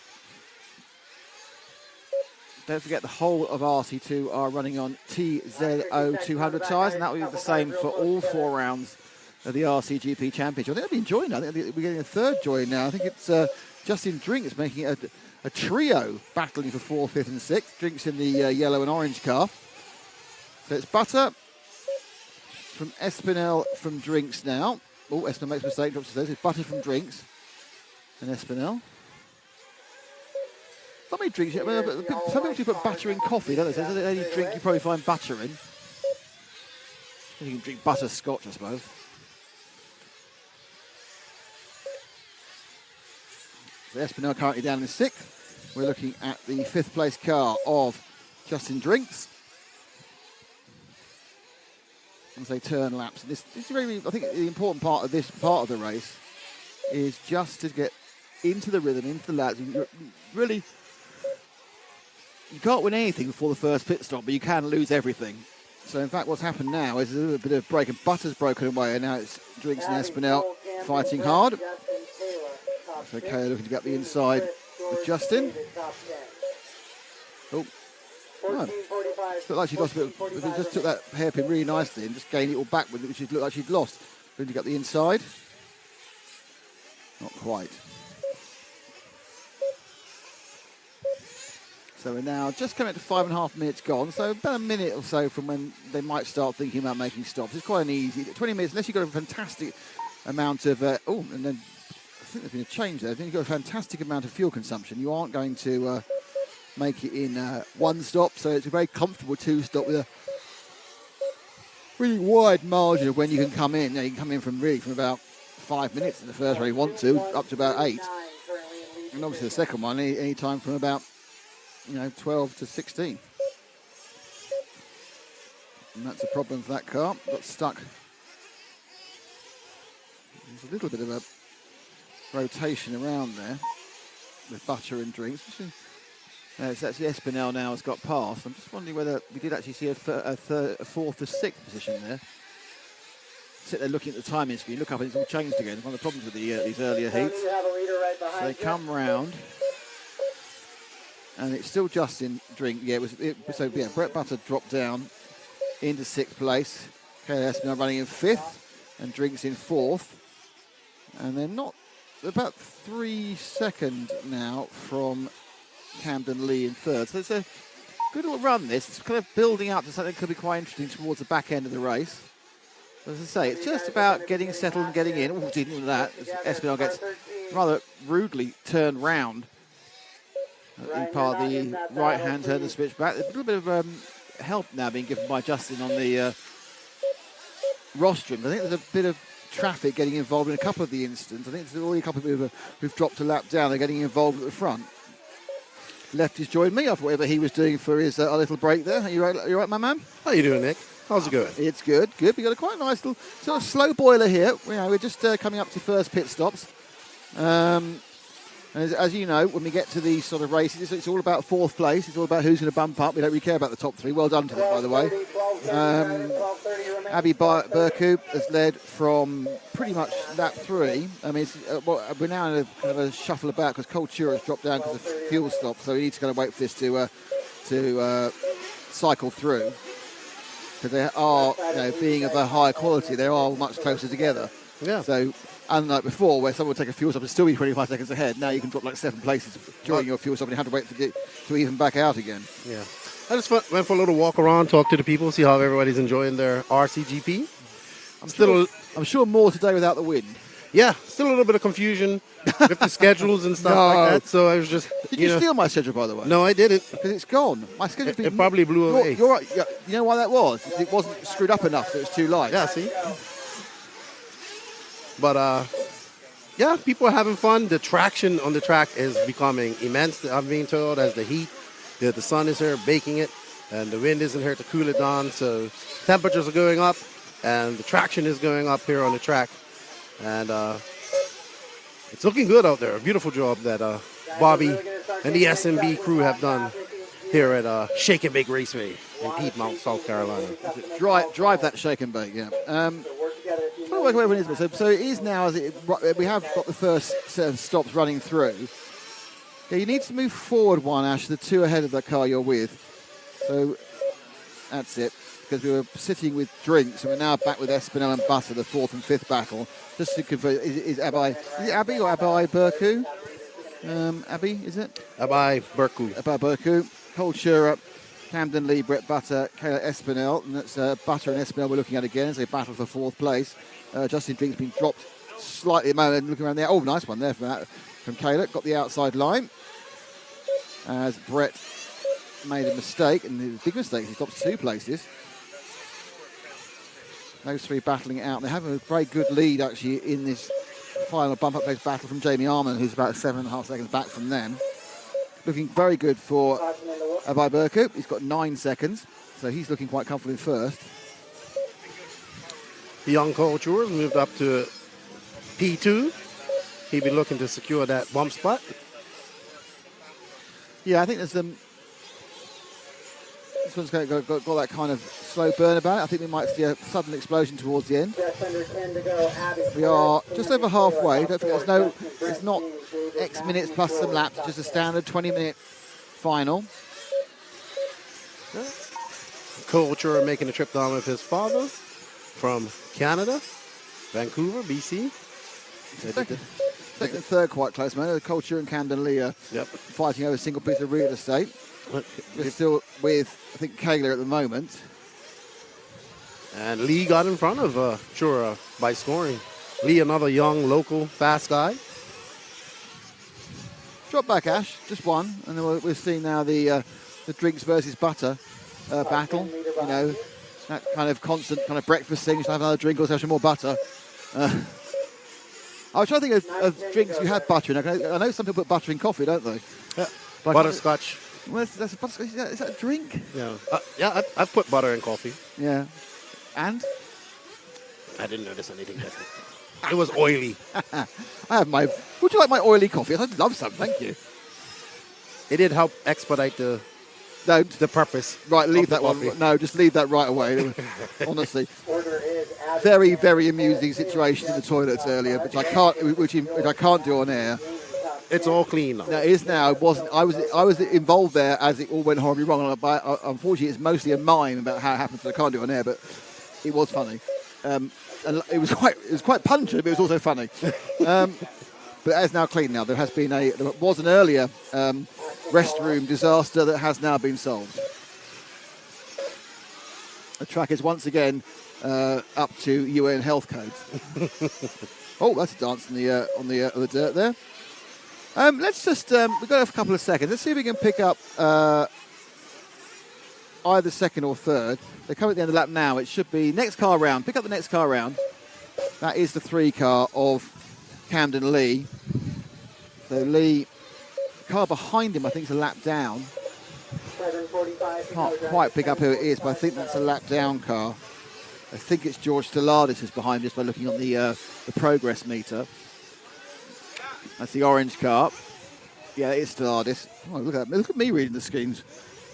Don't forget the whole of RC2 are running on TZO 200 tyres, and that will be the same for all 4 rounds of the RCGP Championship. I think they'll be enjoying that. I think we're getting a third joy now. I think it's Justin Drinks making a trio battling for 4th, 5th and 6th. Drinks in the yellow and orange car. So it's Butter from Espinel from Drinks now. Oh, Espinel makes a mistake, drops his nose. It's Butter from Drinks. and Espinel. Some drinks, some people do put butter in coffee, don't they? So the only drink you probably find butter in. You can drink butterscotch, I suppose. So Espinel currently down in 6th. We're looking at the 5th place car of Justin Drinks. As they turn laps. This is really, I think the important part of this part of the race is just to get into the rhythm, into the laps. Really, you can't win anything before the first pit stop, but you can lose everything. So in fact what's happened now is a little bit of break, and Butter's broken away, and now it's Drinks and Espinel fighting hard. So Kay looking to get the inside with Justin. Oh. No. Looked like she lost a bit. She just took that hairpin really nicely and just gained it all back with it, which looked like she'd lost. Going to get the inside. Not quite. So we're now just coming up to 5.5 minutes gone. So about a minute or so from when they might start thinking about making stops. It's quite an easy 20 minutes, unless you've got a fantastic amount of. And then I think there's been a change there. I think you've got a fantastic amount of fuel consumption. You aren't going to make it in one stop, so it's a very comfortable 2-stop with a really wide margin of when you can come in. You can come in from about 5 minutes in the first where you want to, up to about 8. And obviously the second one, any time from about 12 to 16. And that's a problem for that car. Got stuck. There's a little bit of a rotation around there with Butter and Drinks. It's actually Espinel now has got past. I'm just wondering whether we did actually see a 4th to 6th position there. Sit there looking at the timing screen, look up and it's all changed again. One of the problems with these earlier heats. So they come round, and it's still Justin Drink. Brett Butter dropped down into 6th place. Espinel running in 5th, and Drinks in 4th. And they're not about 3 seconds now from Camden Lee in 3rd. So it's a good little run, this. It's kind of building up to something that could be quite interesting towards the back end of the race. As I say, it's just about getting settled and getting in. Oh, didn't do that. Espinel gets rather rudely turned round in part of the right-hand turn and switch back. There's a little bit of help now being given by Justin on the rostrum. I think there's a bit of traffic getting involved in a couple of the incidents. I think there's already a couple of people who've dropped a lap down. They're getting involved at the front. Lefty's joined me off whatever he was doing for his a little break there. Are you right, my man?
How you doing, Nick? How's it going?
It's good. We've got a quite nice little sort of slow boiler here. We're just coming up to first pit stops. As you know, when we get to these sort of races, it's all about 4th place. It's all about who's going to bump up. We don't really care about the top 3. Well done to them, by the way. Abby Burku has led from pretty much lap 3. I mean, we're now in a kind of a shuffle about because Cultura has dropped down because of fuel stop, so we need to kind of wait for this to cycle through. Because they are, being of a higher quality, they are much closer together.
Yeah.
So, unlike before, where someone would take a fuel stop and still be 25 seconds ahead, now you can drop like 7 places during your fuel stop and you have to wait for it to even back out again.
Yeah. I just went for a little walk around, talk to the people, see how everybody's enjoying their RCGP.
I'm sure more today without the wind.
Yeah, still a little bit of confusion with the schedules and stuff like that. So I was just.
Did you steal my schedule, by the way?
No, I didn't.
Because it's gone. My schedule.
It probably blew away.
You're right. You know why that was? It wasn't screwed up enough, so it was too light.
Yeah, see. But yeah, people are having fun. The traction on the track is becoming immense. I'm being told as the heat, the sun is here baking it, and the wind isn't here to cool it down. So temperatures are going up, and the traction is going up here on the track. And it's looking good out there. A beautiful job that Bobby and the S&B crew have done here at Shake and Bake Raceway in Piedmont, South Carolina.
Drive that Shake and Bake, yeah. So it is now, we have got the first set of stops running through. Yeah, you need to move forward one, Ash, the 2 ahead of the car you're with. So that's it. Because we were sitting with Drinks, and we're now back with Espinel and Butter, the 4th and 5th battle. Just to confirm, is it Abby or Abby Burku? Abby, is it?
Abby Burku.
Abby Burku. Cole Shura, Camden Lee, Brett Butter, Kayla Espinel. And that's Butter and Espinel we're looking at again as they battle for 4th place. Justin Drinks been dropped slightly at the moment, looking around there. Oh, nice one there from that. from Kayla. Got the outside line as Brett made a mistake, and a big mistake. He stops 2 places. Those 3 battling it out. They have a very good lead, actually, in this final bump-up place battle from Jamie Arman, who's about 7.5 seconds back from them. Looking very good for Abai Burku. He's got 9 seconds, so he's looking quite comfortable in first.
The young Couture has moved up to P2. He'll be looking to secure that bump spot.
Yeah, I think there's this one's got that kind of slow burn about it. I think we might see a sudden explosion towards the end.
Just under 10 to go.
We are just over halfway. Don't forget, it's not X minutes plus some laps, just a standard 20-minute final.
Couture making a trip down with his father from Canada, Vancouver, BC.
Second and third quite close, man. Culture and Camden Lee are fighting over a single piece of real estate. We're still with, I think, Kayla at the moment.
And Lee got in front of Chura by scoring. Lee, another young, local, fast guy.
Drop back, Ash. Just one. And then we're seeing now the drinks versus butter battle. You know, that kind of constant kind of breakfast thing. Just have another drink or have some more butter. I was trying to think of drinks you have butter in. I know some people put butter in coffee, don't they?
Yeah. Butterscotch.
Well, that's a butterscotch. Is that a drink?
Yeah. I've put butter in coffee.
Yeah. And?
I didn't notice anything different. It was oily.
Would you like my oily coffee? I'd love some, thank you.
It did help expedite the purpose.
Right, leave that one. No, just leave that right away. Honestly. Very, very amusing situation in the toilets earlier, which I can't do on air.
It's all clean now.
No, it is now. It wasn't. I was involved there as it all went horribly wrong. But unfortunately, it's mostly a mime about how it happened, so I can't do it on air. But it was funny, and it was quite pungent, but it was also funny. But it is now clean now. There was an earlier restroom disaster that has now been solved. The track is once again up to UN health codes. Oh, that's a dance on the dirt there. Let's just, we've got a couple of seconds. Let's see if we can pick up either second or third. They're coming at the end of the lap now. It should be next car round. Pick up the next car round. That is the 3 car of Camden Lee. So Lee, car behind him, I think is a lap down. Can't quite pick up who it is, but I think that's a lap down car. I think it's George Stellardis who's behind just by looking on the progress meter. That's the orange car. Yeah, it is Stellardis. Oh, look at me reading the screens.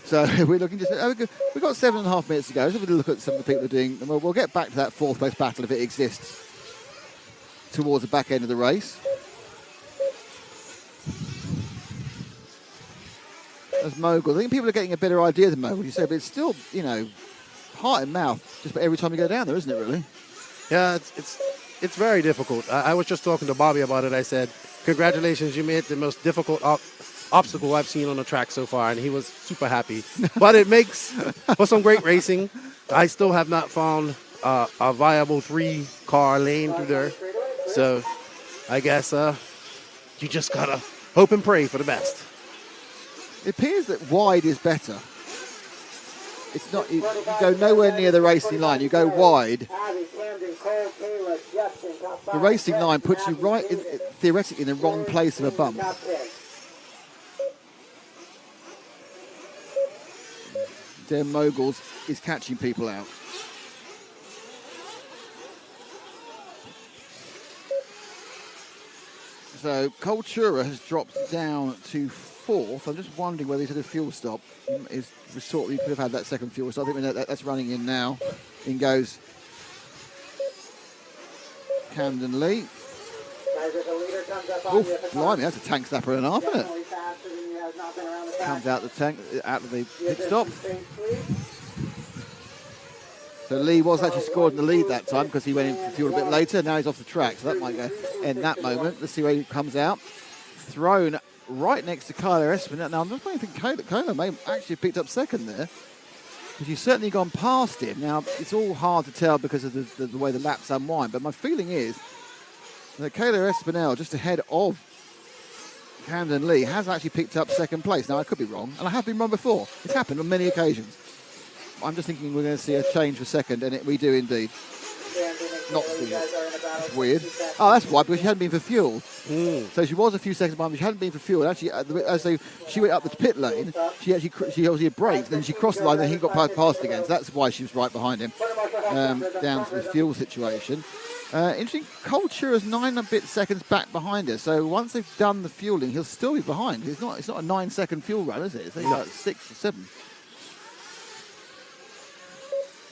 So we're looking we've got 7.5 minutes to go. Let's have a look at some of the people who are doing. And we'll get back to that 4th place battle if it exists towards the back end of the race. As Mogul, I think people are getting a better idea than Mogul, you say, but it's still, heart and mouth just every time you go down there, isn't it, really?
Yeah, it's very difficult. I was just talking to Bobby about it. I said, congratulations, you made the most difficult obstacle I've seen on the track so far, and he was super happy. But it makes for some great racing. I still have not found a viable 3-car lane through there. So I guess you just got to hope and pray for the best.
It appears that wide is better. It's not. You go nowhere near the racing line. You go wide. The racing line puts you right, theoretically, in the wrong place of a bump. Dan Moguls is catching people out. So Cultura has dropped down to 4th. I'm just wondering whether he's had a fuel stop. We could have had that second fuel stop. I think that's running in now. In goes Camden Lee. Oh, blimey, that's a tank stopper and a half, isn't it? Comes out the tank, out of the pit stop. So Lee was actually scored in the lead that time because he went in for fuel a bit later. Now he's off the track, so that might end that moment. Let's see where he comes out. Thrown right next to Kyler Espinel. Now, I'm not going to think Kyler may actually have picked up second there, because you've certainly gone past him. Now, it's all hard to tell because of the way the laps unwind, but my feeling is that Kyler Espinel, just ahead of Camden Lee has actually picked up second place. Now, I could be wrong, and I have been wrong before. It's happened on many occasions. I'm just thinking we're going to see a change for second, and we do indeed. Not see it. It's weird. Oh, that's why, because she hadn't been for fuel. So she was a few seconds behind, but she hadn't been for fuel. And actually, she went up the pit lane, she obviously had braked, then she crossed the line, then he got past again. So that's why she was right behind him, down to the fuel situation. Interesting, Cultura's 9 seconds back behind her. So once they've done the fueling, he'll still be behind. It's not a 9-second fuel run, is it? It's like 6 or 7.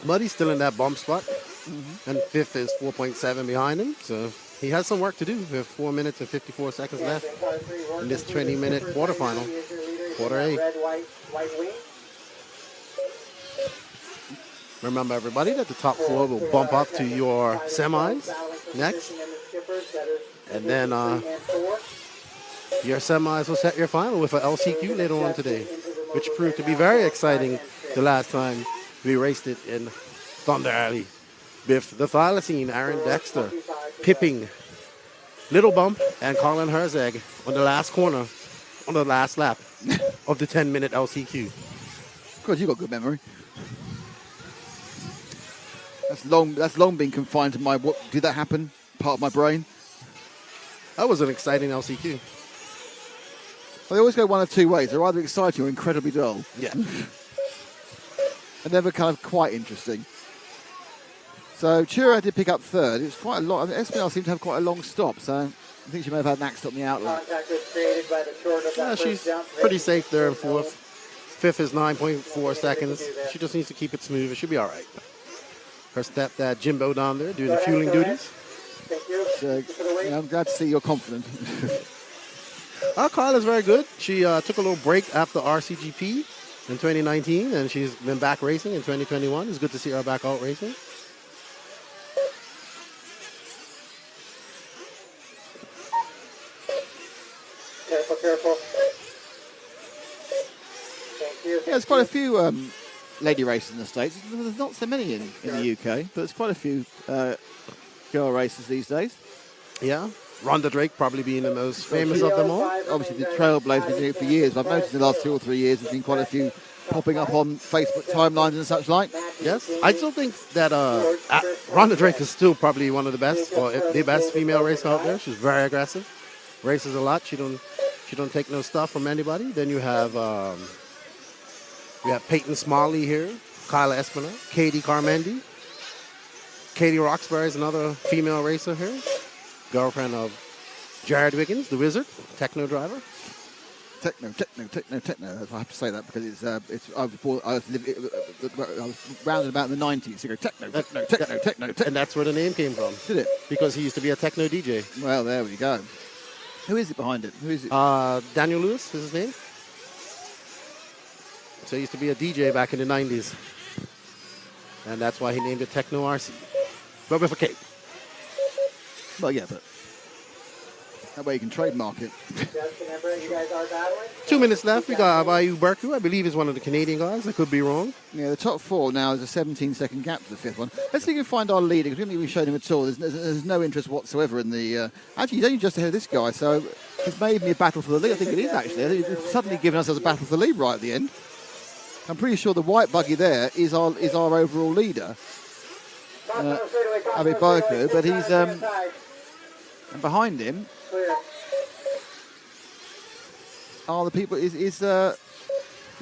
Muddy's still in that bump spot. And fifth is 4.7 behind him. So he has some work to do. We have 4 minutes and 54 seconds left in this 20-minute quarterfinal. Quarter A. Remember, everybody, that the top 4 will bump up to your semis next. And then your semis will set your final with an LCQ later on today, which proved to be very exciting the last time we raced it in Thunder Alley. With the thylacine, Aaron Dexter, pipping Little Bump and Colin Herzeg on the last corner on the last lap of the 10-minute LCQ.
Of course, you've got good memory. That's long been confined to my what did that happen part of my brain.
That was an exciting LCQ.
Well, they always go one of two ways. They're either exciting or incredibly dull.
Yeah.
And never kind of quite interesting. So Chura did pick up third. It was quite a lot. I mean, SBL seemed to have quite a long stop, so I think she may have had an accident on the outlet.
Yeah, she's pretty safe there in fourth. Fifth is 9.4 seconds. She just needs to keep it smooth. It should be all right. Her stepdad Jimbo down there doing the fueling duties.
So, yeah, I'm glad to see you're confident.
Carla's very good. She took a little break after RCGP in 2019, and she's been back racing in 2021. It's good to see her back out racing.
Careful. Thank you.
Yeah, there's quite a few lady races in the States. There's not so many in the UK, but there's quite a few girl races these days.
Yeah. Rhonda Drake probably being the most famous of them all.
Obviously, the Trailblaze been doing it for years, but I've noticed in the last 2 or 3 years there's been quite a few popping up on Facebook timelines and such like.
Yes. I still think that Rhonda Drake is still probably one of the best, or the best female racer out there. She's very aggressive, races a lot. She don't take no stuff from anybody. Then you have Peyton Smalley here, Kyla Espinal, Katie Carmendi. Katie Roxbury is another female racer here, girlfriend of Jared Wiggins, the Wizard, techno driver.
Techno. I have to say that because I was round about in the 90s. So you go techno.
And that's where the name came from.
Did it?
Because he used to be a techno DJ.
Well, there we go. Who is it behind it? Who is it?
Daniel Lewis is his name. So he used to be a DJ back in the 90s. And that's why he named it Techno RC. But with a K.
Well, yeah, but that way you can trademark it.
2 minutes left. We got Abayu Berku. I believe is one of the Canadian guys. I could be wrong.
Yeah, the top 4 now is a 17-second gap to the 5th one. Let's see if we can find our leader, because we haven't even shown him at all. There's no interest whatsoever in the... Actually, he's only just ahead of this guy, so it's made me a battle for the lead. I think it is, actually. It's suddenly given us a battle for the lead right at the end. I'm pretty sure the white buggy there is our overall leader, Abe Boko, but he's... and behind him are the people... is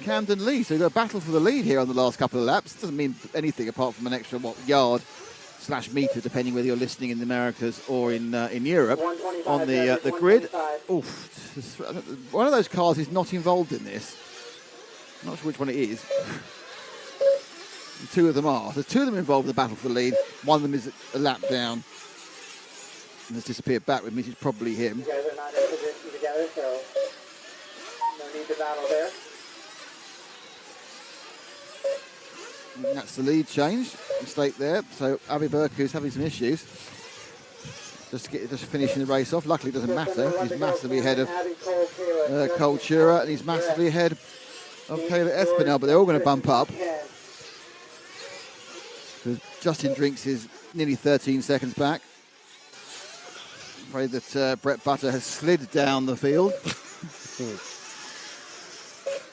Camden Lee. So we've got a battle for the lead here on the last couple of laps. Doesn't mean anything apart from an extra, yard/meter, depending whether you're listening in the Americas or in Europe, on the grid. Oof. One of those cars is not involved in this. I'm not sure which one it is. 2 of them are. There's 2 of them involved in the battle for the lead. One of them is a lap down and has disappeared back with me. It's probably him.
You guys are not in position together, so no need to battle there.
And that's the lead change. Mistake there. So Abe Berku's having some issues. Just finishing the race off. Luckily, it doesn't matter. He's massively ahead of Cole Chura, and he's massively ahead of Kayla Espinel, but they're all going to bump up. Justin Drinks is nearly 13 seconds back. Afraid that Brett Butter has slid down the field.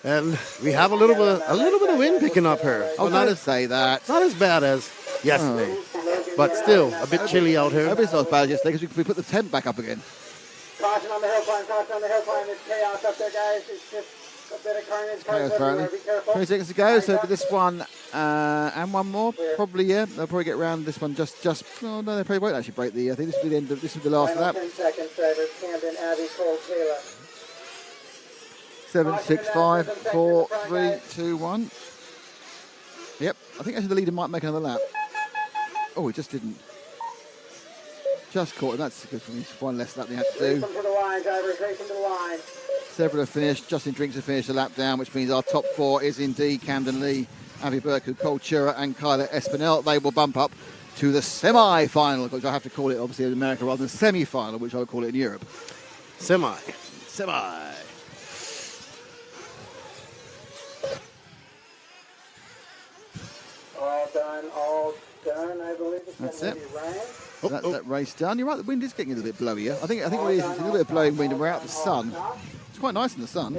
And we have a little bit of wind picking up here.
I'll not say that.
Not as bad as yesterday, but still a bit chilly out here.
It's not as bad as yesterday because we put the tent back up again.
Caution on the hill climb, caution on the hill climb. It's chaos up there, guys. It's just a bit of carnage. Cars everywhere. Be careful.
20 seconds to go, so this one and one more, probably, yeah. They'll probably get around this one just, oh no, they probably won't actually break the, I think this will be the end of, this will be the last lap.
10 seconds, drivers. Camden, Abby, Cole, Kayla.
7, 6, 5, 4, 3, 2, 1. Yep, I think actually the leader might make another lap. Oh, he just didn't. Just caught him. That's good for me. One less lap they had to do.
Race them to the line, drivers. Race them to the line.
Several have finished. Justin Drinks have finished a lap down, which means our top 4 is indeed Camden Lee, Avi Burku, Cole Chura, and Kyla Espinel. They will bump up to the semi-final, which I have to call it obviously in America rather than semi-final, which I would call it in Europe.
Semi.
All done, I believe.
That's it.
Ryan.
That race done. You're right, the wind is getting a little bit blowier. I think what it is, it's a little bit of blowing wind and we're out in the sun. It's quite nice in the sun.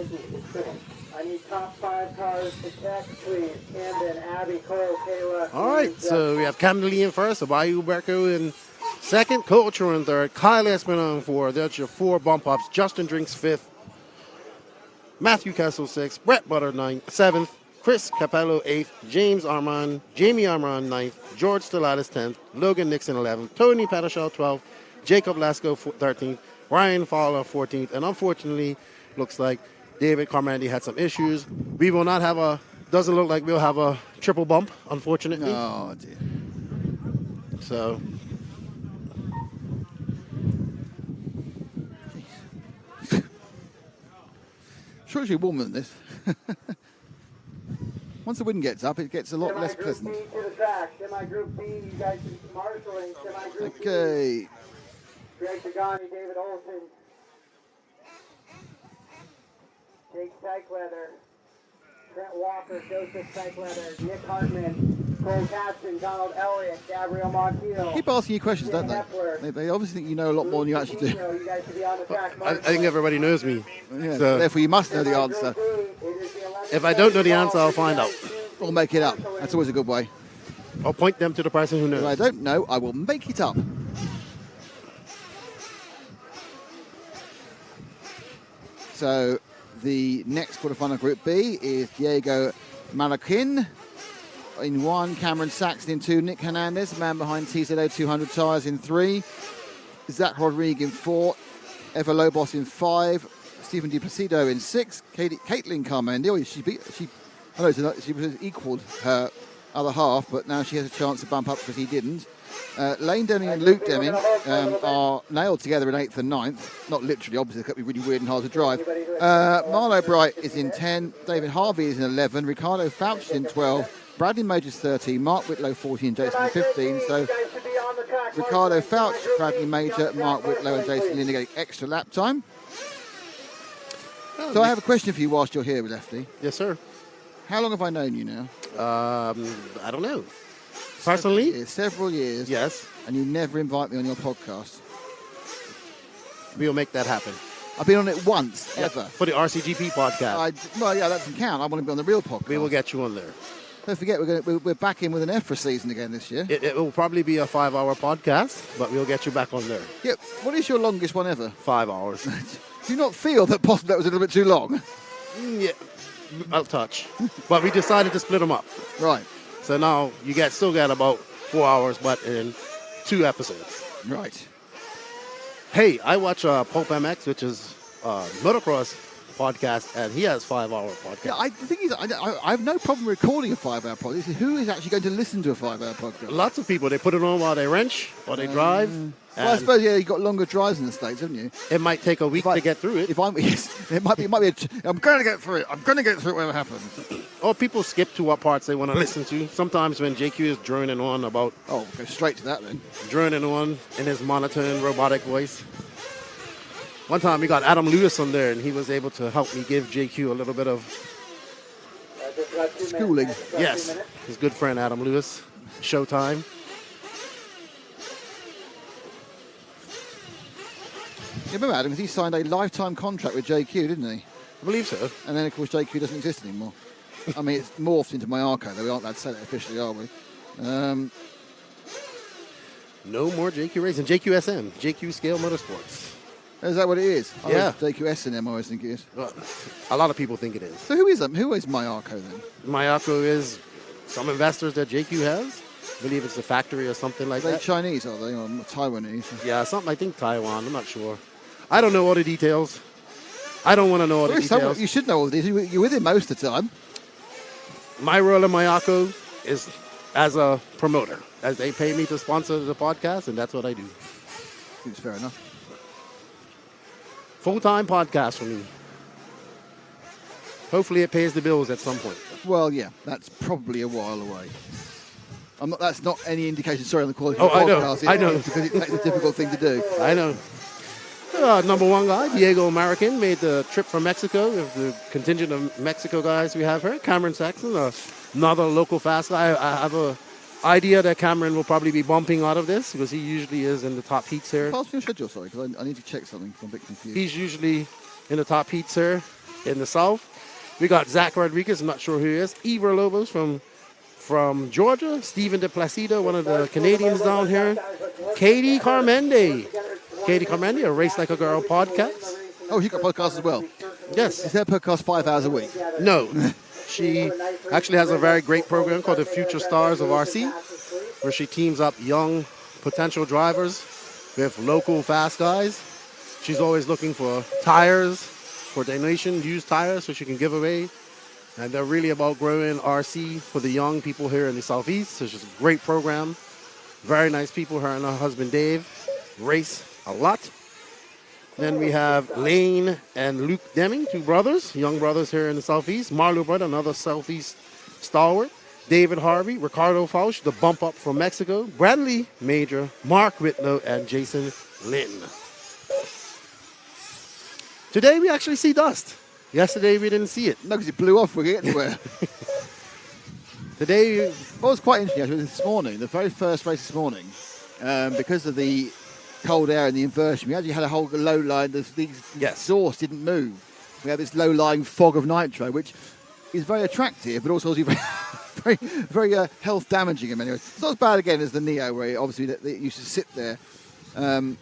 I need top 5 cars to check, please. Camden, Abby, Cole, Kayla.
All right, so we have Camden Lee in first, Abayu Berko in second, Culture in third, Kyle Espinal in fourth. That's your 4 bump ups. Justin Drinks fifth, Matthew Kessel sixth, Brett Butter ninth, seventh, Chris Capello 8th, Jamie Armand 9th, George Stellatis 10th, Logan Nixon 11th, Tony Pattershaw 12th, Jacob Lasco 13th, Ryan Fowler 14th, and unfortunately, looks like David Carmandi had some issues. We will not have doesn't look like we'll have a triple bump, unfortunately.
Oh, dear.
So.
Sure, it's warmer than this. Once the wind gets up, it gets a lot less pleasant.
Semi-Group B to the track. Semi-Group B, you guys are marshalling. Semi-Group B.
Okay.
Greg Pagani, David Olson. Jake Steichleather. Trent Walker, Joseph Steichleather. Nick Hartman. Cole Katzen, Donald Elliott. Gabriel Montiel.
Keep asking you questions, don't they? They obviously think you know a lot more than you actually do.
You guys should be on the track.
I think everybody knows me.
Yeah,
So-
therefore, you must know the answer.
If I don't know the answer, I'll find out.
Or make it up. That's always a good way.
I'll point them to the person who
If
knows.
I don't know, I will make it up. So the next quarterfinal Group B is Diego Malakin in 1, Cameron Saxon in 2, Nick Hernandez, man behind TZO 200 tyres in 3, Zach Rodriguez in 4, Eva Lobos in 5, Stephen Di Placido in 6, Caitlin Carmandi. She was equalled her other half, but now she has a chance to bump up because he didn't. Lane Deming and Luke Deming are nailed together in 8th and 9th. Not literally, obviously, it could be really weird and hard to drive. Marlo Bright is in 10, David Harvey is in 11, Ricardo Fauch is in 12, Bradley Majors 13, Mark Whitlow 14, Jason 15. So Ricardo Fauch, Bradley Major, Mark Whitlow and Jason Linder getting extra lap time. So I have a question for you whilst you're here, Lefty.
Yes, sir.
How long have I known you now?
I don't know. Personally?
Several years.
Yes.
And you never invite me on your podcast.
We'll make that happen.
I've been on it once, ever.
For the RCGP podcast.
Well, yeah, that doesn't count. I want to be on the real podcast.
We will get you on there.
Don't forget, we're back in with an F season again this year.
It will probably be a 5-hour podcast, but we'll get you back on there.
Yeah. What is your longest one ever?
5 hours.
Do you not feel that possibly that was a little bit too long?
Yeah, I'll touch. But we decided to split them up.
Right.
So now you still get about 4 hours, but in 2 episodes.
Right.
Hey, I watch Pope MX, which is motocross podcast, and he has 5-hour podcast.
Yeah, the thing is, I have no problem recording a 5-hour podcast. Who is actually going to listen to a 5-hour podcast?
Lots of people. They put it on while they wrench, while they drive.
Well, I suppose, yeah, you've got longer drives in the States, haven't you?
It might take a week to get through it.
I'm going to get through it. I'm going to get through it whatever happens.
Or people skip to what parts they want to listen to. Sometimes when JQ is droning on about...
Oh, go straight to that then.
Droning on in his monotone robotic voice. One time we got Adam Lewis on there, and he was able to help me give JQ a little bit of...
schooling.
Yes, his good friend Adam Lewis. Showtime.
You remember Adam, because he signed a lifetime contract with JQ, didn't he?
I believe so.
And then, of course, JQ doesn't exist anymore. I mean, it's morphed into Myarko, though. We aren't allowed to say that officially, are we?
No more JQ Racing. JQSM, JQ Scale Motorsports.
Is that what it is?
Yeah.
JQSM, I always think it is.
Well, a lot of people think it is.
So who is Myarko then?
Myarko is some investors that JQ has. I believe it's a factory or something like
Are they
that.
Chinese, are they? Or Taiwanese?
Yeah, something, I think Taiwan. I'm not sure. I don't know all the details. I don't want to know all the details.
You should know all the details. You're with him most of the time.
My role in Myarko is as a promoter, as they pay me to sponsor the podcast, and that's what I do.
Seems fair enough.
Full-time podcast for me. Hopefully it pays the bills at some point.
Well, yeah, that's probably a while away. That's not any indication, sorry, on the quality of the podcast.
I know.
Because it's a difficult thing to do.
I know. Number one guy, Diego American, made the trip from Mexico with the contingent of Mexico guys we have here. Cameron Saxon, another local fast guy. I have an idea that Cameron will probably be bumping out of this because he usually is in the top heats here.
Pass me your schedule, sorry, because I need to check something. I'm a bit confused.
He's usually in the top heats here in the south. We got Zach Rodriguez, I'm not sure who he is. Ivor Lobos from Georgia. Steven De Placido, one of the Canadians down here. Katie Carmende. Katie Carmende, a Race Like a Girl podcast.
Oh, she got podcasts as well?
Yes.
Is her podcast 5 hours a week?
No. She actually has a very great program called the Future Stars of RC, where she teams up young potential drivers with local fast guys. She's always looking for tires, for donation, used tires, so she can give away. And they're really about growing RC for the young people here in the Southeast. So it's just a great program. Very nice people. Her and her husband Dave race a lot. Then we have Lane and Luke Deming, two brothers, young brothers here in the Southeast. Marlo Brother, another Southeast stalwart. David Harvey, Ricardo Fausch, the bump up from Mexico. Bradley Major, Mark Whitlow, and Jason Lynn. Today we actually see dust. Yesterday we didn't see it.
No, because it blew off. We're getting anywhere.
Today,
what was quite interesting actually this morning, the very first race this morning, because of the cold air and the inversion, we actually had a whole low line. The exhaust didn't move. We had this low-lying fog of nitro, which is very attractive, but also very, very health damaging in many ways. It's not as bad again as the Neo, where obviously they used to sit there. And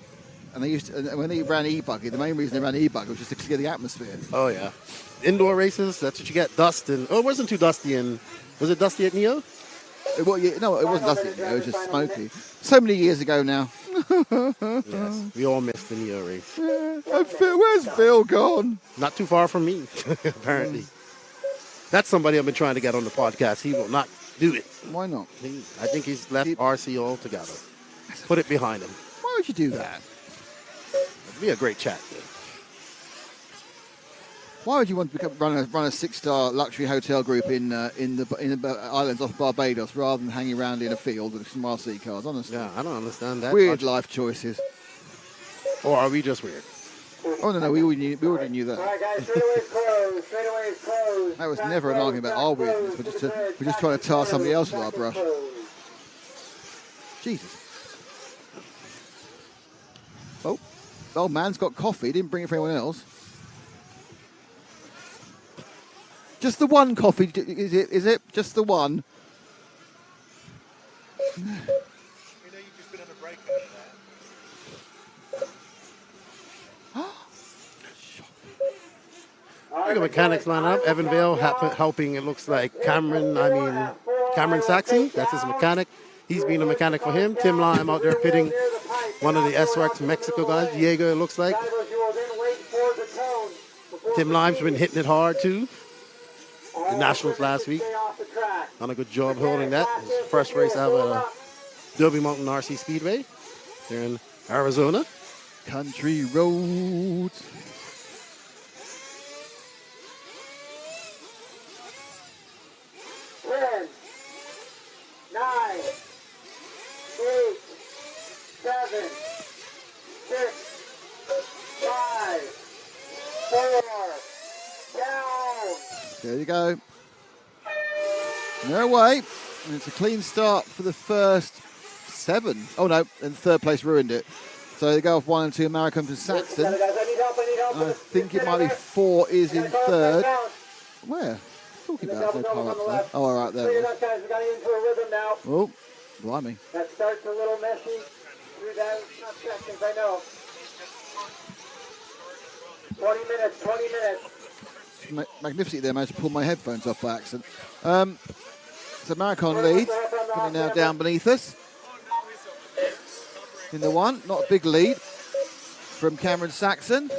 they used to, when they ran e-buggy, the main reason they ran e-buggy was just to clear the atmosphere.
Oh yeah, indoor races. That's what you get. Dust and it wasn't too dusty. And was it dusty at Neo?
No, it wasn't dusty at Neo. It was just smoky. So many years ago now.
Yes, we all missed the Neo race.
Yeah, where's Phil gone?
Not too far from me, apparently. That's somebody I've been trying to get on the podcast. He will not do it.
Why not?
I think he's left RC altogether. Put it behind him.
Why would you do that?
It'd be a great chat.
Why would you want to run a 6-star luxury hotel group in the islands off Barbados rather than hanging around in a field with some RC cars? Honestly,
yeah, I don't understand that.
Weird life choices.
Or are we just weird?
Oh no, we already knew that.
All right, guys, straightaways closed. Straightaways closed.
That was never an argument about our weirdness. We're just trying to tar somebody else with our brush. Jesus. Oh, the old man's got coffee. Didn't bring it for anyone else. Just the one coffee, is it? Just the one?
Look at mechanics line up. Evan Vale helping, it looks like Cameron Saxon. That's his mechanic. He's been a mechanic for him. Tim Lime out there pitting one of the SRX Mexico guys. Diego, it looks like. Tim Lime's been hitting it hard too. The Nationals last week. Done a good job holding that. His first race ever at Derby Mountain RC Speedway here in Arizona.
Country roads.
Ten, 9, 8, 7, 6, 5, 4, down.
There you go. No way. And it's a clean start for the first 7. Oh no, and third place ruined it. So they go off 1 and 2 American for Saxon.
Guys, I need help.
I think it might be 4 is in third. Where? Talking about no car up there. Oh, all right, there.
Clear it up, guys. We got into a rhythm now.
Oh, blimey.
That starts a little messy through that seconds, I know. 20 minutes.
Magnificent there, managed to pull my headphones off by accident. So Maricon leads, coming now down beneath us. In the one, not a big lead from Cameron Saxon.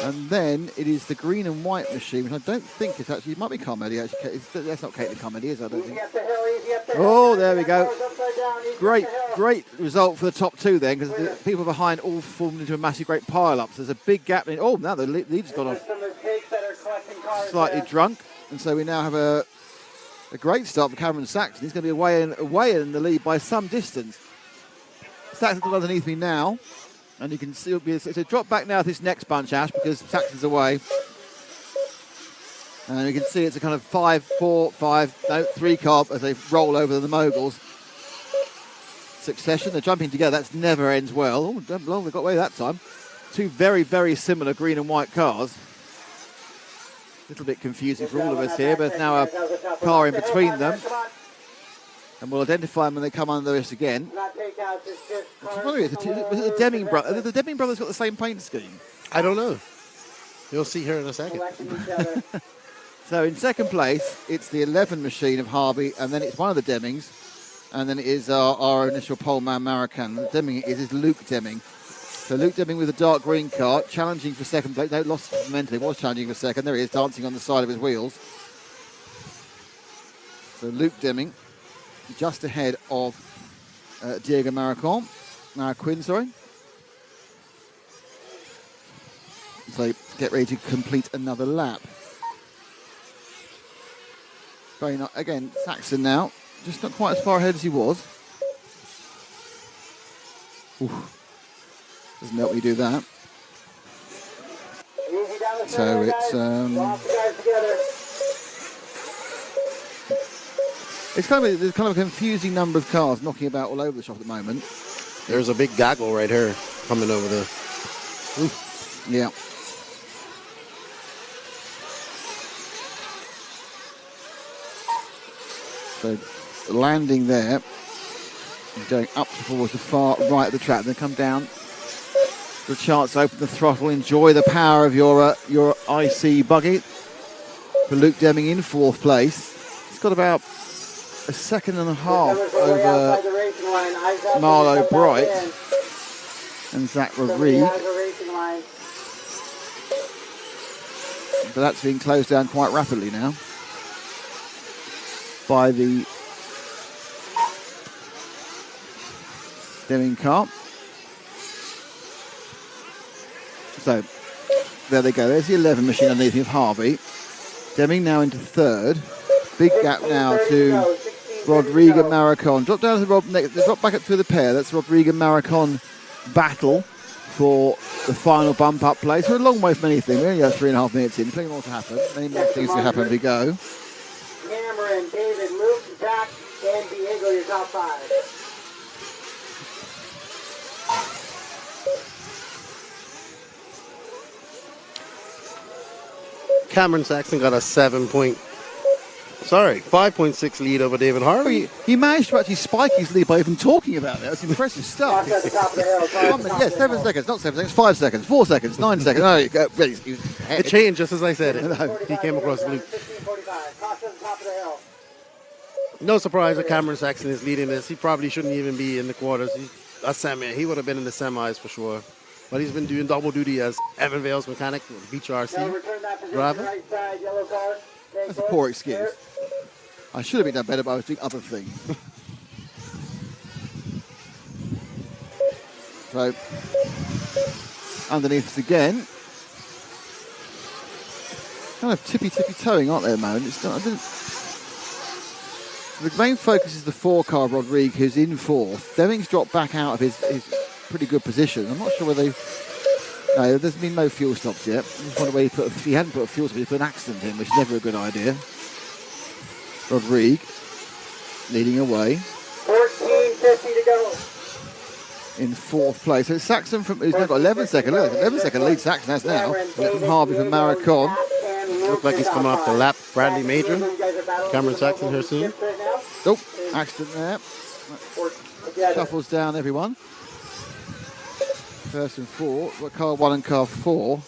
And then it is the green and white machine, which I don't think it's actually, it might be Carmody actually. That's not Caitlin Carmody, is it? I don't think. Oh, there we go. Great result for the top two then, because the people behind all formed into a massive great pile-up. So there's a big gap. Oh, now the lead's gone off slightly drunk. And so we now have a great start for Cameron Saxon. He's going to be away in the lead by some distance. Saxon's underneath me now. And you can see it's a drop back now to this next bunch, Ash, because Saxon's away. And you can see it's a kind of 3 car as they roll over the moguls. Succession, they're jumping together. That never ends well. Oh, don't long they got away that time. Two very, very similar green and white cars. A little bit confusing for all of us here, but there's now a car in between them. And we'll identify them when they come under this again. Was it the Deming brothers? The Deming brothers got the same paint scheme?
I don't know. You'll see here in a second.
So in second place, it's the 11 machine of Harvey, and then it's one of the Demings, and then it is our initial pole man, Marican. The Deming is Luke Deming. So Luke Deming with a dark green car, challenging for second place. No, lost momentum. He was challenging for second. There he is, dancing on the side of his wheels. So Luke Deming, just ahead of Diego Mariquin, sorry. So get ready to complete another lap. Very nice. Again, Saxon now, just not quite as far ahead as he was. Doesn't help me do that. So it's there's kind of a confusing number of cars knocking about all over the shop at the moment.
There's a big goggle right here coming over there.
Yeah. So landing there, going up towards the far right of the track, then come down. Good chance to open the throttle, enjoy the power of your IC buggy. For Luke Deming in fourth place. He's got about a second and a half over Marlo Bright and Zach Rodriguez. But that's being closed down quite rapidly now by the Deming car. So there they go. There's the 11 machine underneath of Harvey. Deming now into third. Big gap now to Rodrigo Maricon. Drop down to drop back up to the pair. That's Rodrigo Maricon battle for the final bump up place. We're a long way from anything. We only have 3.5 minutes in. Plenty more to happen. Many more things to happen as we go.
Cameron, David, Luke, Zach, and Diego, your top 5.
Cameron Saxon got a 5.6 lead over David Harvey.
He managed to actually spike his lead by even talking about it. That's impressive stuff. 7 seconds, not 7 seconds, 5 seconds, 4 seconds, 9 seconds. No,
it changed just as I said it. No. He came across Luke. No surprise that Cameron Saxon is leading this. He probably shouldn't even be in the quarters. He would have been in the semis for sure. But he's been doing double duty as Evan Vale's mechanic with Beach RC driver.
That's a poor excuse. I should have been done better, but I was doing other things. So, underneath us again. Kind of tippy-toeing, aren't they, at the moment? The main focus is the 4-car Rodrigue, who's in fourth. Deming's dropped back out of his pretty good position. I'm not sure whether no, there's been no fuel stops yet. I just wonder where if he hadn't put a fuel stop, he put an accident in, which is never a good idea. Rodrigue leading away.
14:50 Jones.
in 4th place. So it's Saxon from, who's now got 11-second. Look, 11-second lead Saxon has now. From Harvey from Maricon.
Looks like he's coming off the lap. Bradley Major. Cameron Saxon here soon.
Oh, accident there. Shuffles down everyone. First and 4. Got car 1 and car 4.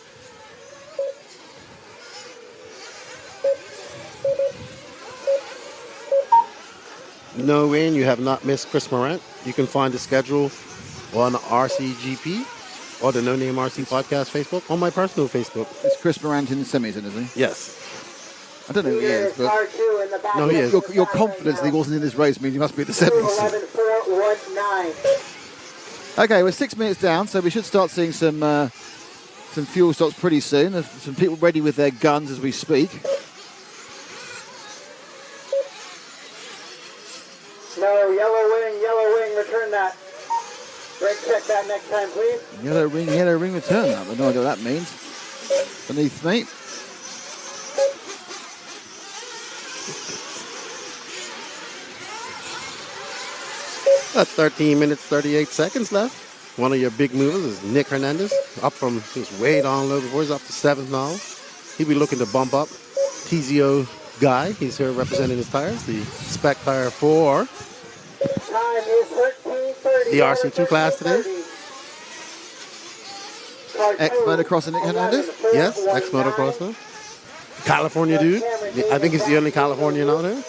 No, Wayne, you have not missed Chris Morant. You can find the schedule on RCGP or the No Name RC Podcast Facebook, on my personal Facebook.
It's Chris Morant in the semis, isn't he?
Yes.
I don't know who he is, but
no, he is.
Your confidence that he wasn't in this race means he must be at the semis.
11-4-1-9.
Okay, we're 6 minutes down, so we should start seeing some fuel stops pretty soon. There's some people ready with their guns as we speak.
No, yellow wing, return that. Brake check that next time, please.
Yellow ring, return that. I have no idea what that means. Beneath me.
That's 13 minutes, 38 seconds left. One of your big movers is Nick Hernandez. Up from, he's way down low before. He's up to 7th now. He'll be looking to bump up. TZO Guy, he's here representing his tires. The spec tire for
Time is 13:30.
the RC2 class today.
Ex-motocrosser Nick Hernandez?
Yes, ex-motocrosser. California dude. I think he's the only Californian out there.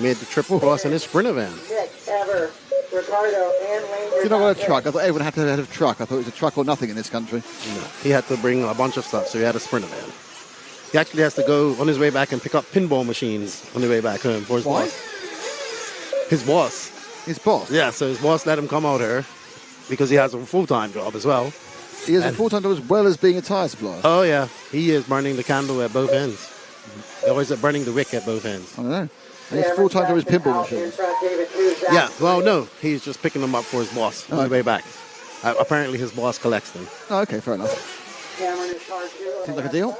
Made the triple cross in his Sprinter van.
Nick, Ever, Ricardo, and Lane.
You know what, a truck? I thought everyone had to have a truck. I thought it was a truck or nothing in this country.
No, he had to bring a bunch of stuff, so he had a Sprinter van. He actually has to go on his way back and pick up pinball machines on the way back home for his
Why?
boss. His boss.
His boss?
Yeah, so his boss let him come out here because he has a full-time job as well.
He has a full-time job as well as being a tire supplier.
Oh, yeah. He is burning the candle at both ends. Always burning the wick at both ends.
I don't know. And his full-time job is pinball machines.
Yeah, well, no. He's just picking them up for his boss on the way back. Apparently his boss collects them.
Oh, okay, fair enough.
Cameron is car 2.
Seems like a deal.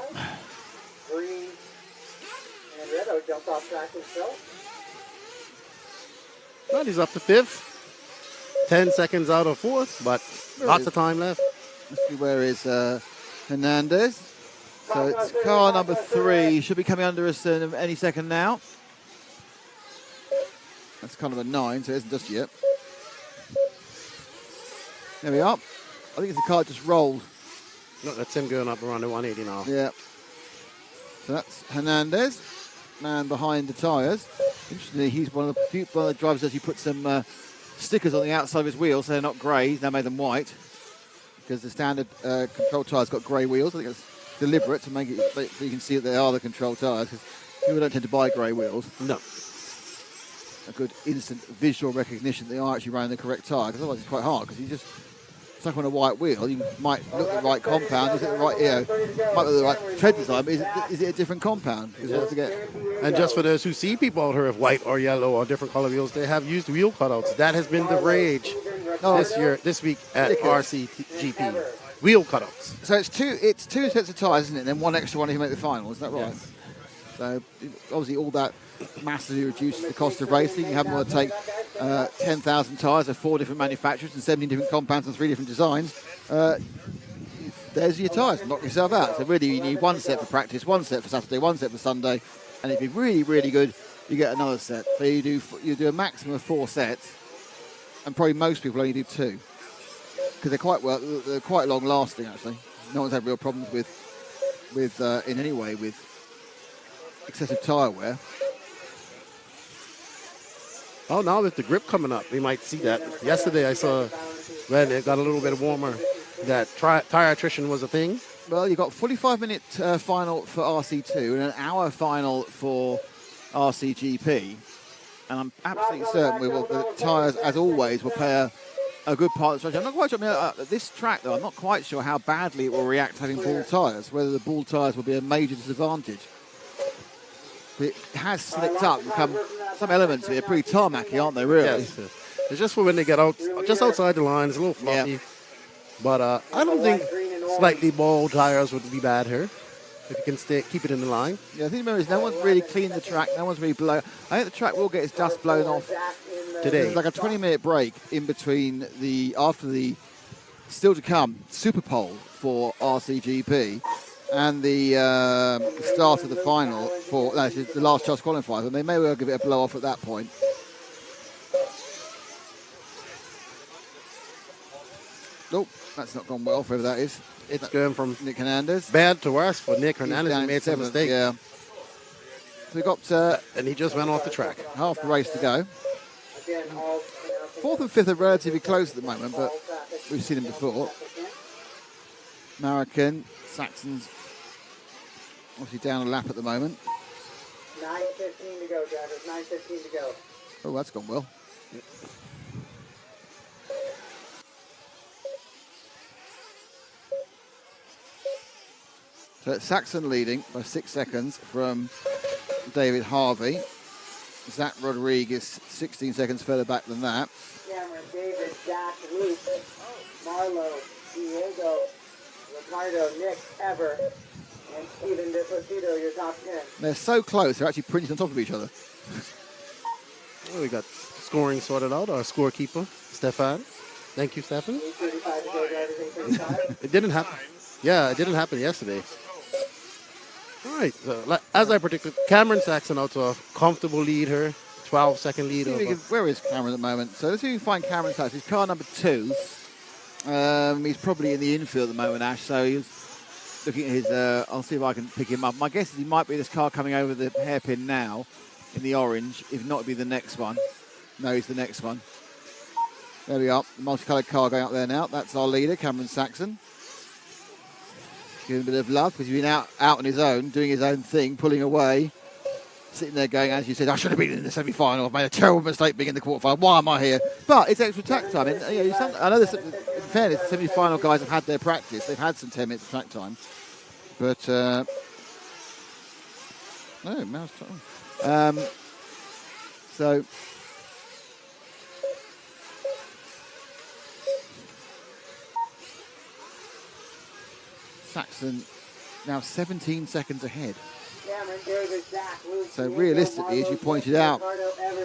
Green and Redo jumped off track himself.
Well, he's up to 5th. 10 seconds out of 4th, but lots of time left.
Let's see where is Hernandez. So it's car number 3. Should be coming under us any second now. That's kind of a 9, so it isn't just yet. There we are. I think it's the car just rolled.
No, that's him going up around the 180 now.
Yeah. So that's Hernandez, man behind the tyres. Interestingly, he's one of the drivers that actually put some stickers on the outside of his wheels, so they're not grey. He's now made them white because the standard control tyres got grey wheels. I think it's deliberate to make it so you can see that they are the control tyres, because people don't tend to buy grey wheels.
No.
A good instant visual recognition that they are actually running the correct tyre, because otherwise it's quite hard, because you just stuck on a white wheel, you might look at the right compound, is it the right, might look at the right tread design, but is it a different compound?
And just for those who see people out here with white or yellow or different color wheels, they have used wheel cutouts. That has been the rage this week at RCGP. Wheel cutouts.
So it's two sets of tyres, isn't it? And then one extra one if you make the final, is that right?
Yes.
So obviously all that massively reduces the cost of racing. You haven't want to take 10,000 tyres of 4 different manufacturers and 17 different compounds and 3 different designs. There's your tyres. Knock yourself out. So really you need one set for practice, one set for Saturday, one set for Sunday, and if you're really, really good, you get another set. So you do a maximum of 4 sets, and probably most people only do 2, because they're quite long lasting actually. No one's had real problems with in any way with excessive tyre wear.
Oh, now with the grip coming up, we might see that. Yesterday I saw when it got a little bit warmer that tire attrition was a thing.
Well, you've got 45-minute final for RC2 and an hour final for RCGP. And I'm absolutely certain the tyres, as always, will play a good part of the strategy. I'm not quite sure. This track, though, I'm not quite sure how badly it will react having ball tyres, whether the ball tyres will be a major disadvantage. But it has slicked up and become, some elements of it are pretty tarmacky, aren't they, really?
Yes. It's just for when they get out, just outside the line. It's a little fluffy.
Yeah.
But I don't think slightly bald tires would be bad here. if you can keep it in the line.
Yeah, I think remember is no one's really cleaned the track. No one's really blown. I think the track will get its dust blown off
today.
There's like a 20-minute break in between after the still to come Superpole for RCGP and the start of the final for the last chance qualifier. And they may well give it a blow off at that point. Nope, that's not gone well, whoever that is.
It's going from
Nick Hernandez.
Bad to worse for Nick Hernandez. He made some mistake.
Yeah. So we got
and he just went off the track.
Half the race to go. Fourth and fifth are relatively close at the moment, but we've seen them before. American, Saxon's obviously down a lap at the moment.
9:15 to go, drivers. 9:15 to go.
Oh, that's gone well. So it's Saxon leading by 6 seconds from David Harvey. Zach Rodriguez 16 seconds further back than that.
Cameron, David, Zach, Luke, Marlo, Diego, Ricardo, Nick, Ever, and Steven DePlacido, your top 10.
They're so close, they're actually printed on top of each other.
Well, we got scoring sorted out. Our scorekeeper, Stefan. Thank you, Stefan. It didn't happen. Yeah, it didn't happen yesterday. All right, as I predicted, Cameron Saxon out to a comfortable lead here, 12-second lead.
Where is Cameron at the moment? So let's see if we can find Cameron Saxon. He's car number 2. He's probably in the infield at the moment, Ash, so he's looking at his, I'll see if I can pick him up. My guess is he might be this car coming over the hairpin now in the orange. If not, it'll be the next one. No, he's the next one. There we are, the multicoloured car going up there now. That's our leader, Cameron Saxon. Give him a bit of love because he's been out on his own, doing his own thing, pulling away, sitting there going, as you said, I should have been in the semi-final. I've made a terrible mistake being in the quarterfinal. Why am I here? But it's extra track time. And, I know, in fairness, the semi-final guys have had their practice. They've had some 10 minutes of track time. But, no, mouse time. So... Saxon now 17 seconds ahead. So realistically, as you pointed out,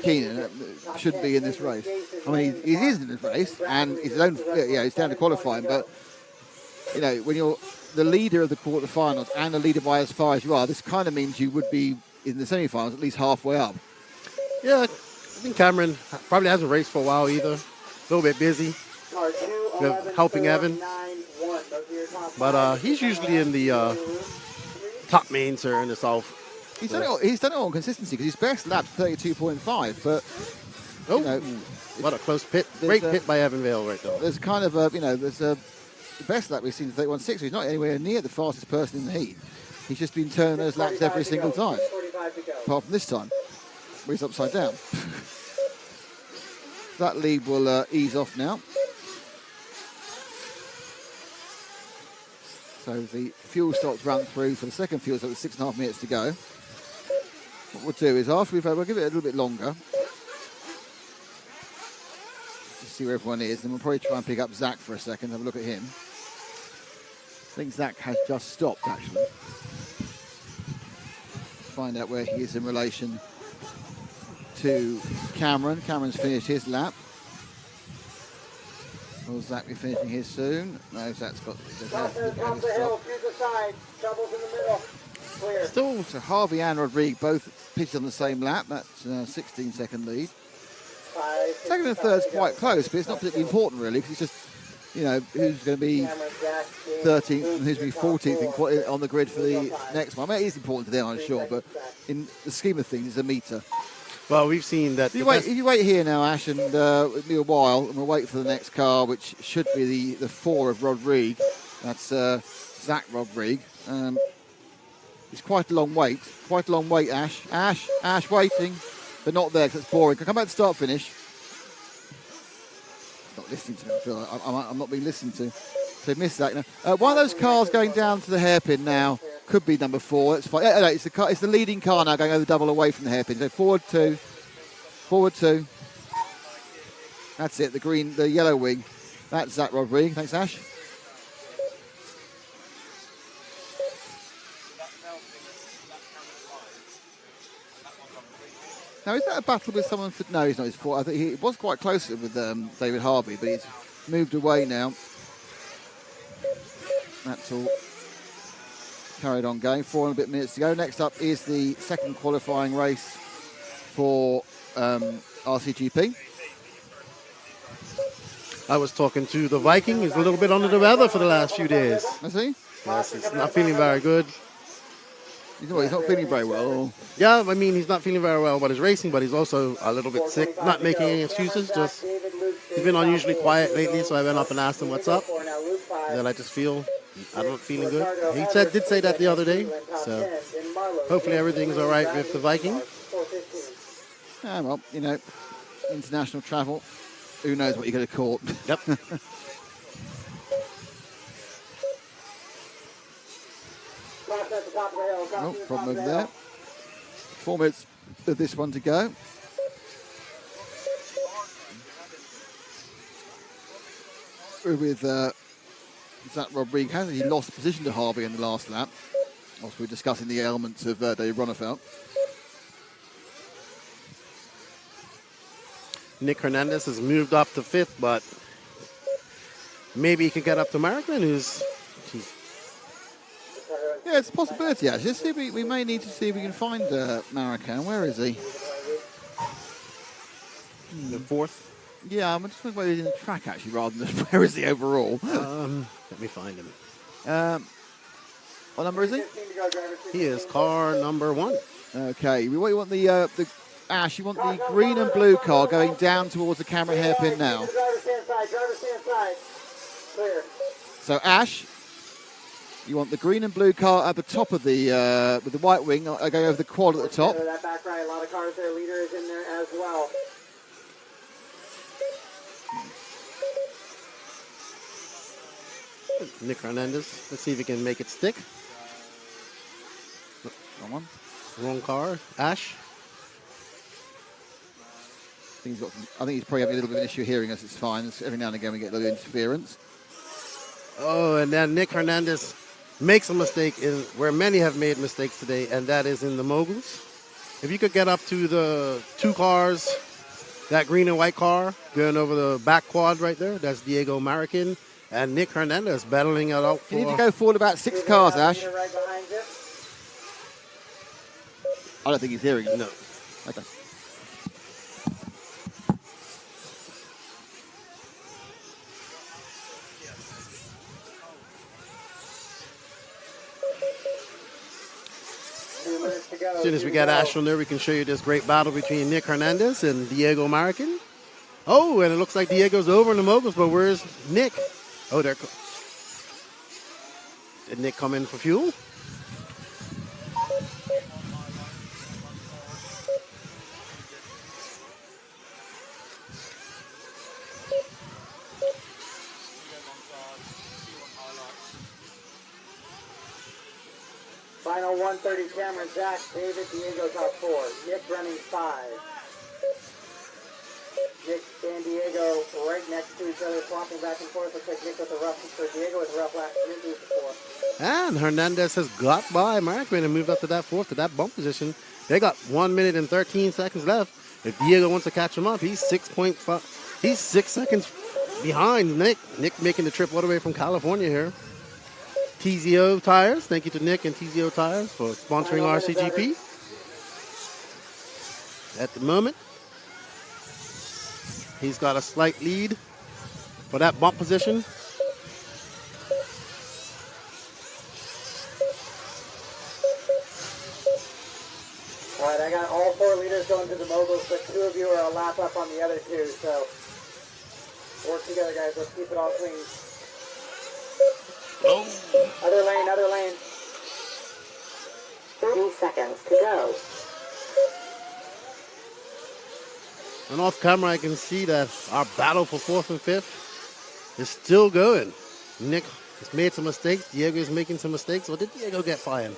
Keenan shouldn't be in this race. I mean, he is in this race, and he's his own. He's down to qualifying. But when you're the leader of the quarterfinals and the leader by as far as you are, this kind of means you would be in the semi-finals at least halfway up.
Yeah, I think Cameron probably hasn't raced for a while either. A little bit busy, helping Evan. But he's usually in the top mains here in the south.
He's done it on consistency because his best lap's 32.5. But
what a close pit! Great pit by Evan Vale right there.
There's kind of the best lap we've seen is 31.6. He's not anywhere near the fastest person in the heat. He's just been turning those laps every single time, apart from this time, where he's upside down. That lead will ease off now. So the fuel stops run through for the second fuel stop with 6.5 minutes to go. What we'll do is after we'll give it a little bit longer. Just see where everyone is. Then we'll probably try and pick up Zach for a second, have a look at him. I think Zach has just stopped actually. Find out where he is in relation to Cameron. Cameron's finished his lap. Will Zach be finishing his soon? No, Zach's got
top the hill, to the side, doubles in the middle. Clear.
Still, so Harvey and Rodriguez both pitched on the same lap. That's 16-second lead. Second and third's quite close, but it's not particularly important really, because it's just, who's going to be 13th and who's going to be 14th on the grid for the next one. I mean, it is important to them, I'm sure, but in the scheme of things, it's a meter.
Well, we've seen that.
If you wait here now, Ash, and it'll be a while, and we'll wait for the next car, which should be the 4 of Rodriguez. That's Zach Rodriguez. It's quite a long wait. Quite a long wait, Ash. Ash waiting, but not there because it's boring. Can I come back to start finish? Not listening to me. I feel like I'm not being listened to. So missed that. One of those cars going down to the hairpin now. Could be number 4. It's fine. No, it's the car. It's the leading car now going over the double away from the hairpin. So forward 2. That's it. The yellow wing. That's Zach Rodriguez. Thanks, Ash. Now, is that a battle with someone for... No, he's not his fault. I think he was quite close with David Harvey, but he's moved away now. That's all carried on going. 4 and a bit minutes to go. Next up is the second qualifying race for RCGP.
I was talking to the Viking. He's a little bit under the weather for the last few days.
Is he?
Yes, he's not feeling very good.
He's not feeling very well.
Yeah, I mean, he's not feeling very well, but he's racing, but he's also a little bit sick. Not making any excuses, just he's been unusually quiet lately, so I went up and asked him what's up. And then I just feel I'm not feeling good. He did say that the other day, so hopefully everything's all right with the Viking.
Yeah, well, you know, international travel, who knows what you're going to call it.
Yep.
Oh, problem over there. 4 minutes of this one to go. With Zach Rodriguez, he lost position to Harvey in the last lap. Also, we're discussing the elements of Dave Ronefeld.
Nick Hernandez has moved up to 5th, but maybe he can get up to American, who's...
Yeah, it's a possibility, actually. See, we may need to see if we can find Marican. Where is he?
The 4th?
Yeah, I'm just wondering whether he's in the track, actually, rather than where is he overall.
Let me find him.
What number is he?
He is car number 1.
Okay, we want the Ash, you want the green and blue car going down towards the camera hairpin now.
Driver stand side. Clear.
So Ash, you want the green and blue car at the top of the with the white wing going over the quad at the top.
That back right, a lot of cars there. Leader is in there as well.
Nick Hernandez. Let's see if he can make it stick.
Come on.
Wrong car. Ash.
I think he's probably having a little bit of an issue hearing us. It's fine. Every now and again we get a little interference.
Oh, and then Nick Hernandez makes a mistake in where many have made mistakes today, and that is in the moguls. If you could get up to the 2 cars, that green and white car going over the back quad right there, that's Diego Marican and Nick Hernandez battling it out for...
You need to go forward about 6 cars, Ash.
Right behind you.
I don't think he's hearing us.
No.
Okay.
As soon as we got Ash on there, we can show you this great battle between Nick Hernandez and Diego Marican. Oh, and it looks like Diego's over in the moguls, but where's Nick? Oh, there. Did Nick come in for fuel?
Final 130 Cameron, Zach, David, Diego top 4. Nick running 5. Nick and Diego right next to each other, swapping back and forth. Looks like Nick with a rough, or Diego with a rough lap.
And Hernandez has got by Marican and moved up to that 4th, to that bump position. They got 1 minute and 13 seconds left. If Diego wants to catch him up, he's 6.5. He's 6 seconds behind Nick. Nick making the trip all the way from California here. TZO Tires, thank you to Nick and TZO Tires for sponsoring RCGP. At the moment, he's got a slight lead for that bump position.
All right, I got all 4 leaders going to the moguls, but 2 of you are a lap up on the other 2, so work together, guys. Let's keep it all clean.
Oh.
Other lane.
30 seconds to go.
And off camera, I can see that our battle for 4th and 5th is still going. Nick has made some mistakes. Diego is making some mistakes. Or did Diego get fired?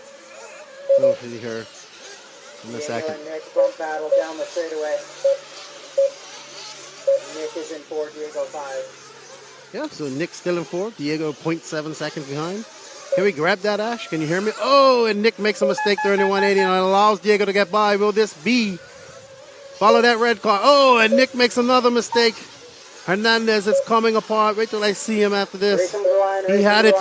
We'll see here in a second.
And Nick bump battle down the straightaway. Nick is in 4, Diego 5.
Yeah, so Nick's still in 4. Diego 0.7 seconds behind. Can we grab that, Ash? Can you hear me? Oh, and Nick makes a mistake during the 180 and allows Diego to get by. Will this be Follow that red car. Oh, and Nick makes another mistake. Hernandez is coming apart. Wait till I see him after this. He had it.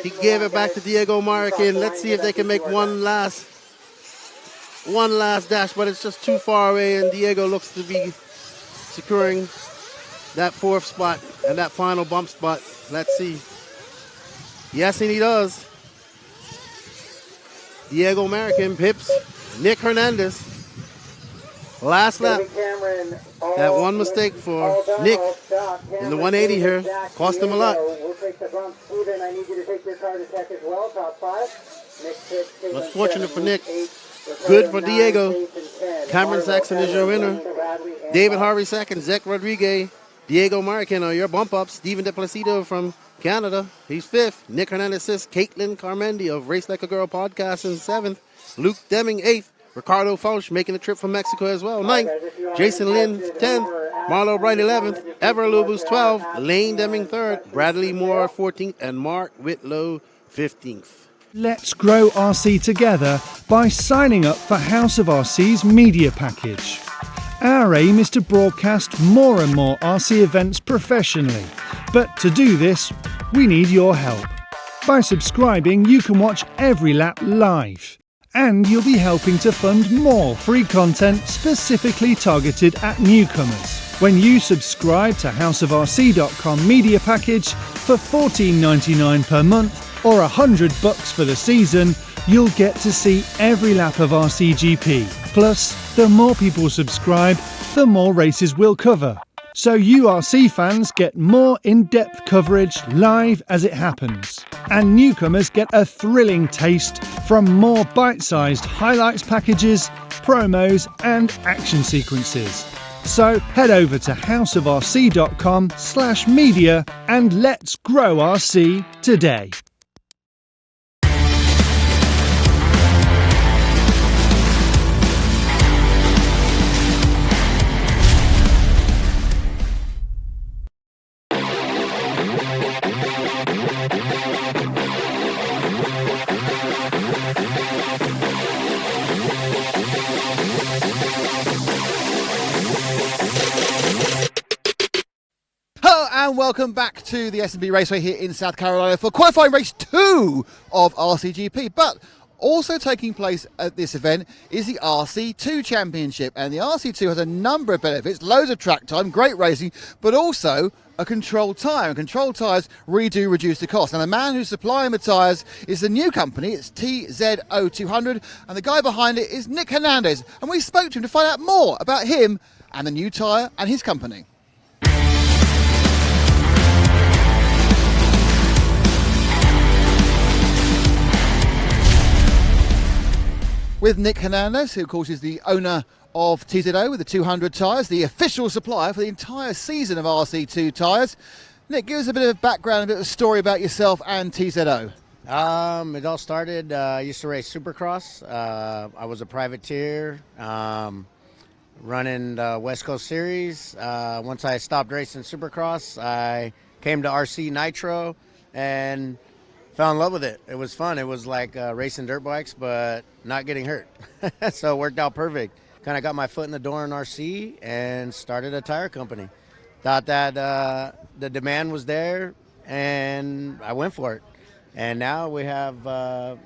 He gave it back to Diego Marquez. Let's see if they can make one last dash, but it's just too far away, and Diego looks to be securing that 4th spot and that final bump spot. Let's see. Yes, and he does. Diego Marquez pips Nick Hernandez. Last lap. That one mistake for Nick in the 180 here cost him a lot. But fortunate for Nick. Good for Diego. Cameron Saxon is your winner. David Harvey second. Zach Rodriguez. Diego Marquez are your bump ups. Steven DePlacido from Canada. He's 5th. Nick Hernandez 6th. Caitlin Carmendi of Race Like a Girl podcast in 7th. Luke Deming 8th. Ricardo Fausch making the trip from Mexico as well. 9th. Jason Lynn 10th. Marlo Bright 11th. Ever Lubus 12th. Lane Deming 3rd. Bradley Moore 14th. And Mark Whitlow 15th.
Let's grow RC together by signing up for House of RC's media package. Our aim is to broadcast more and more RC events professionally, but to do this, we need your help. By subscribing, you can watch every lap live, and you'll be helping to fund more free content specifically targeted at newcomers. When you subscribe to houseofrc.com media package for $14.99 per month, or $100 for the season, you'll get to see every lap of RCGP. Plus, the more people subscribe, the more races we'll cover. So you RC fans get more in-depth coverage live as it happens. And newcomers get a thrilling taste from more bite-sized highlights packages, promos and action sequences. So head over to houseofrc.com/media and let's grow RC today.
And welcome back to the S&B Raceway here in South Carolina for qualifying race 2 of RCGP. But also taking place at this event is the RC2 Championship. And the RC2 has a number of benefits, loads of track time, great racing, but also a controlled tyre. And controlled tyres really do reduce the cost. And the man who's supplying the tyres is the new company. It's TZO200. And the guy behind it is Nick Hernandez. And we spoke to him to find out more about him and the new tyre and his company. With Nick Hernandez, who of course is the owner of TZO with the 200 tyres, the official supplier for the entire season of RC2 tyres. Nick, give us a bit of a background, a bit of a story about yourself and TZO.
It all started, I used to race Supercross. I was a privateer, running the West Coast Series. Once I stopped racing Supercross, I came to RC Nitro and fell in love with it. It was fun. It was like racing dirt bikes, but not getting hurt. So it worked out perfect. Kind of got my foot in the door in RC and started a tire company. Thought that the demand was there, and I went for it. And now we have, 5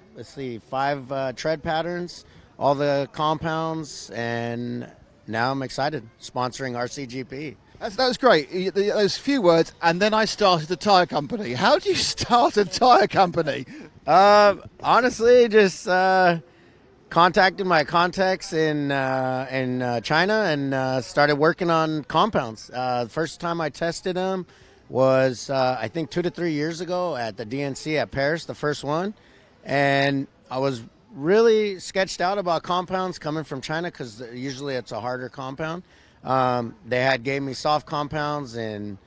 tread patterns, all the compounds, and now I'm excited, sponsoring RCGP.
That was great, those few words, and then I started a tyre company. How do you start a tyre company?
Honestly, just contacted my contacts in China and started working on compounds. The first time I tested them was, I think, 2 to 3 years ago at the DNC at Paris, the first one. And I was really sketched out about compounds coming from China because usually it's a harder compound. They gave me soft compounds and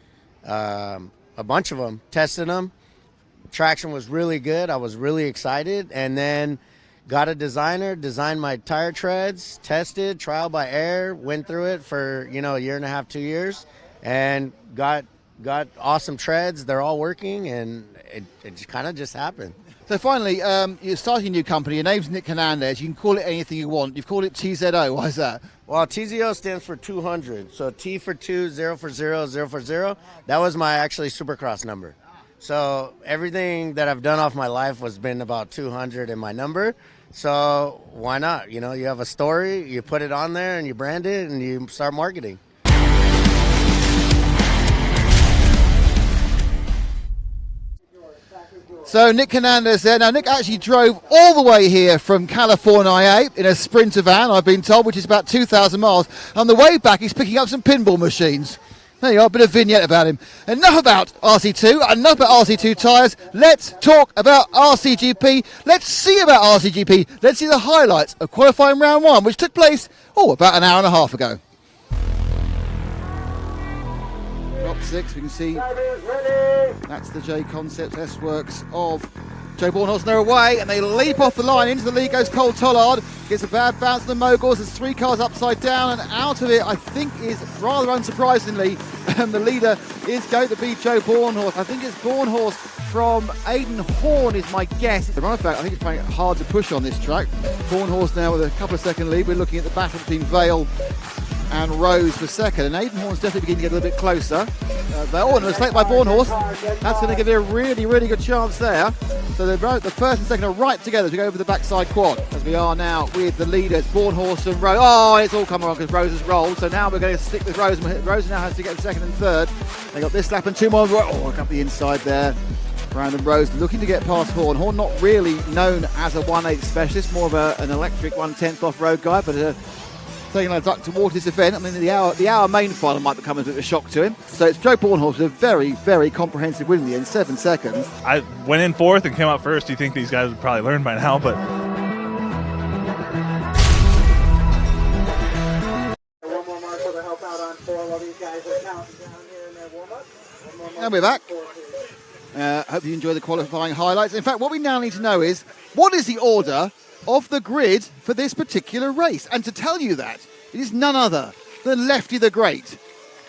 a bunch of them, tested them. Traction was really good. I was really excited. And then got a designer, designed my tire treads, tested, trial by error, went through it for, a year and a half, 2 years, and got got awesome treads. They're all working, and it kind of just happened.
So finally, you're starting a new company. Your name's Nick Hernandez. You can call it anything you want. You've called it TZO. Why is that?
Well, TZO stands for 200. So T for 2, 0 for 0, 0 for 0. That was my actually Supercross number. So everything that I've done off my life was been about 200 in my number. So why not? You know, you have a story, you put it on there, and you brand it, and you start marketing.
So Nick Hernandez there. Now, Nick actually drove all the way here from California in a Sprinter van, I've been told, which is about 2,000 miles. On the way back, he's picking up some pinball machines. There you are, a bit of vignette about him. Enough about RC2, enough about RC2 tyres. Let's talk about RCGP. Let's see about RCGP. Let's see the highlights of qualifying round 1, which took place, about an hour and a half ago. Top 6, we can see that's the J Concepts S-Works of Joe Bornhorst. They're away, and they leap off the line. Into the lead goes Cole Tollard. Gets a bad bounce to the moguls. There's 3 cars upside down, and out of it, I think, is rather unsurprisingly, the leader is going to be Joe Bornhorst. I think it's Bornhorst from Aidan Horn is my guess. As a matter of fact, I think it's finding it hard to push on this track. Bornhorst now with a couple of second lead. We're looking at the battle between Vale and Rose for second, and Aidan Horn's definitely beginning to get a little bit closer. And a mistake by Bornhorst. That's going to give you a really, really good chance there. So the first and second are right together to go over the backside quad, as we are now with the leaders, Bornhorst and Rose. Oh, it's all come wrong because Rose has rolled. So now we're going to stick with Rose. Rose now has to get the second and third. They got this lap and 2 more. Oh, up the inside there. Brandon Rose looking to get past Horn. Horn not really known as a 1/8 specialist, more of an electric 1/10 off-road guy, but taking a duck towards this event. I mean, the hour main final might become a bit of a shock to him. So it's Joe Bornhorst with a very, very comprehensive win in the end, 7 seconds.
I went in 4th and came out 1st. You think these guys would probably learn by now, but...
One more marshal to help out on 4 while these guys are counting down here in their warm-up.
And we're back. Hope you enjoy the qualifying highlights. In fact, what we now need to know is, what is the order of the grid for this particular race? And to tell you that, it is none other than Lefty the Great,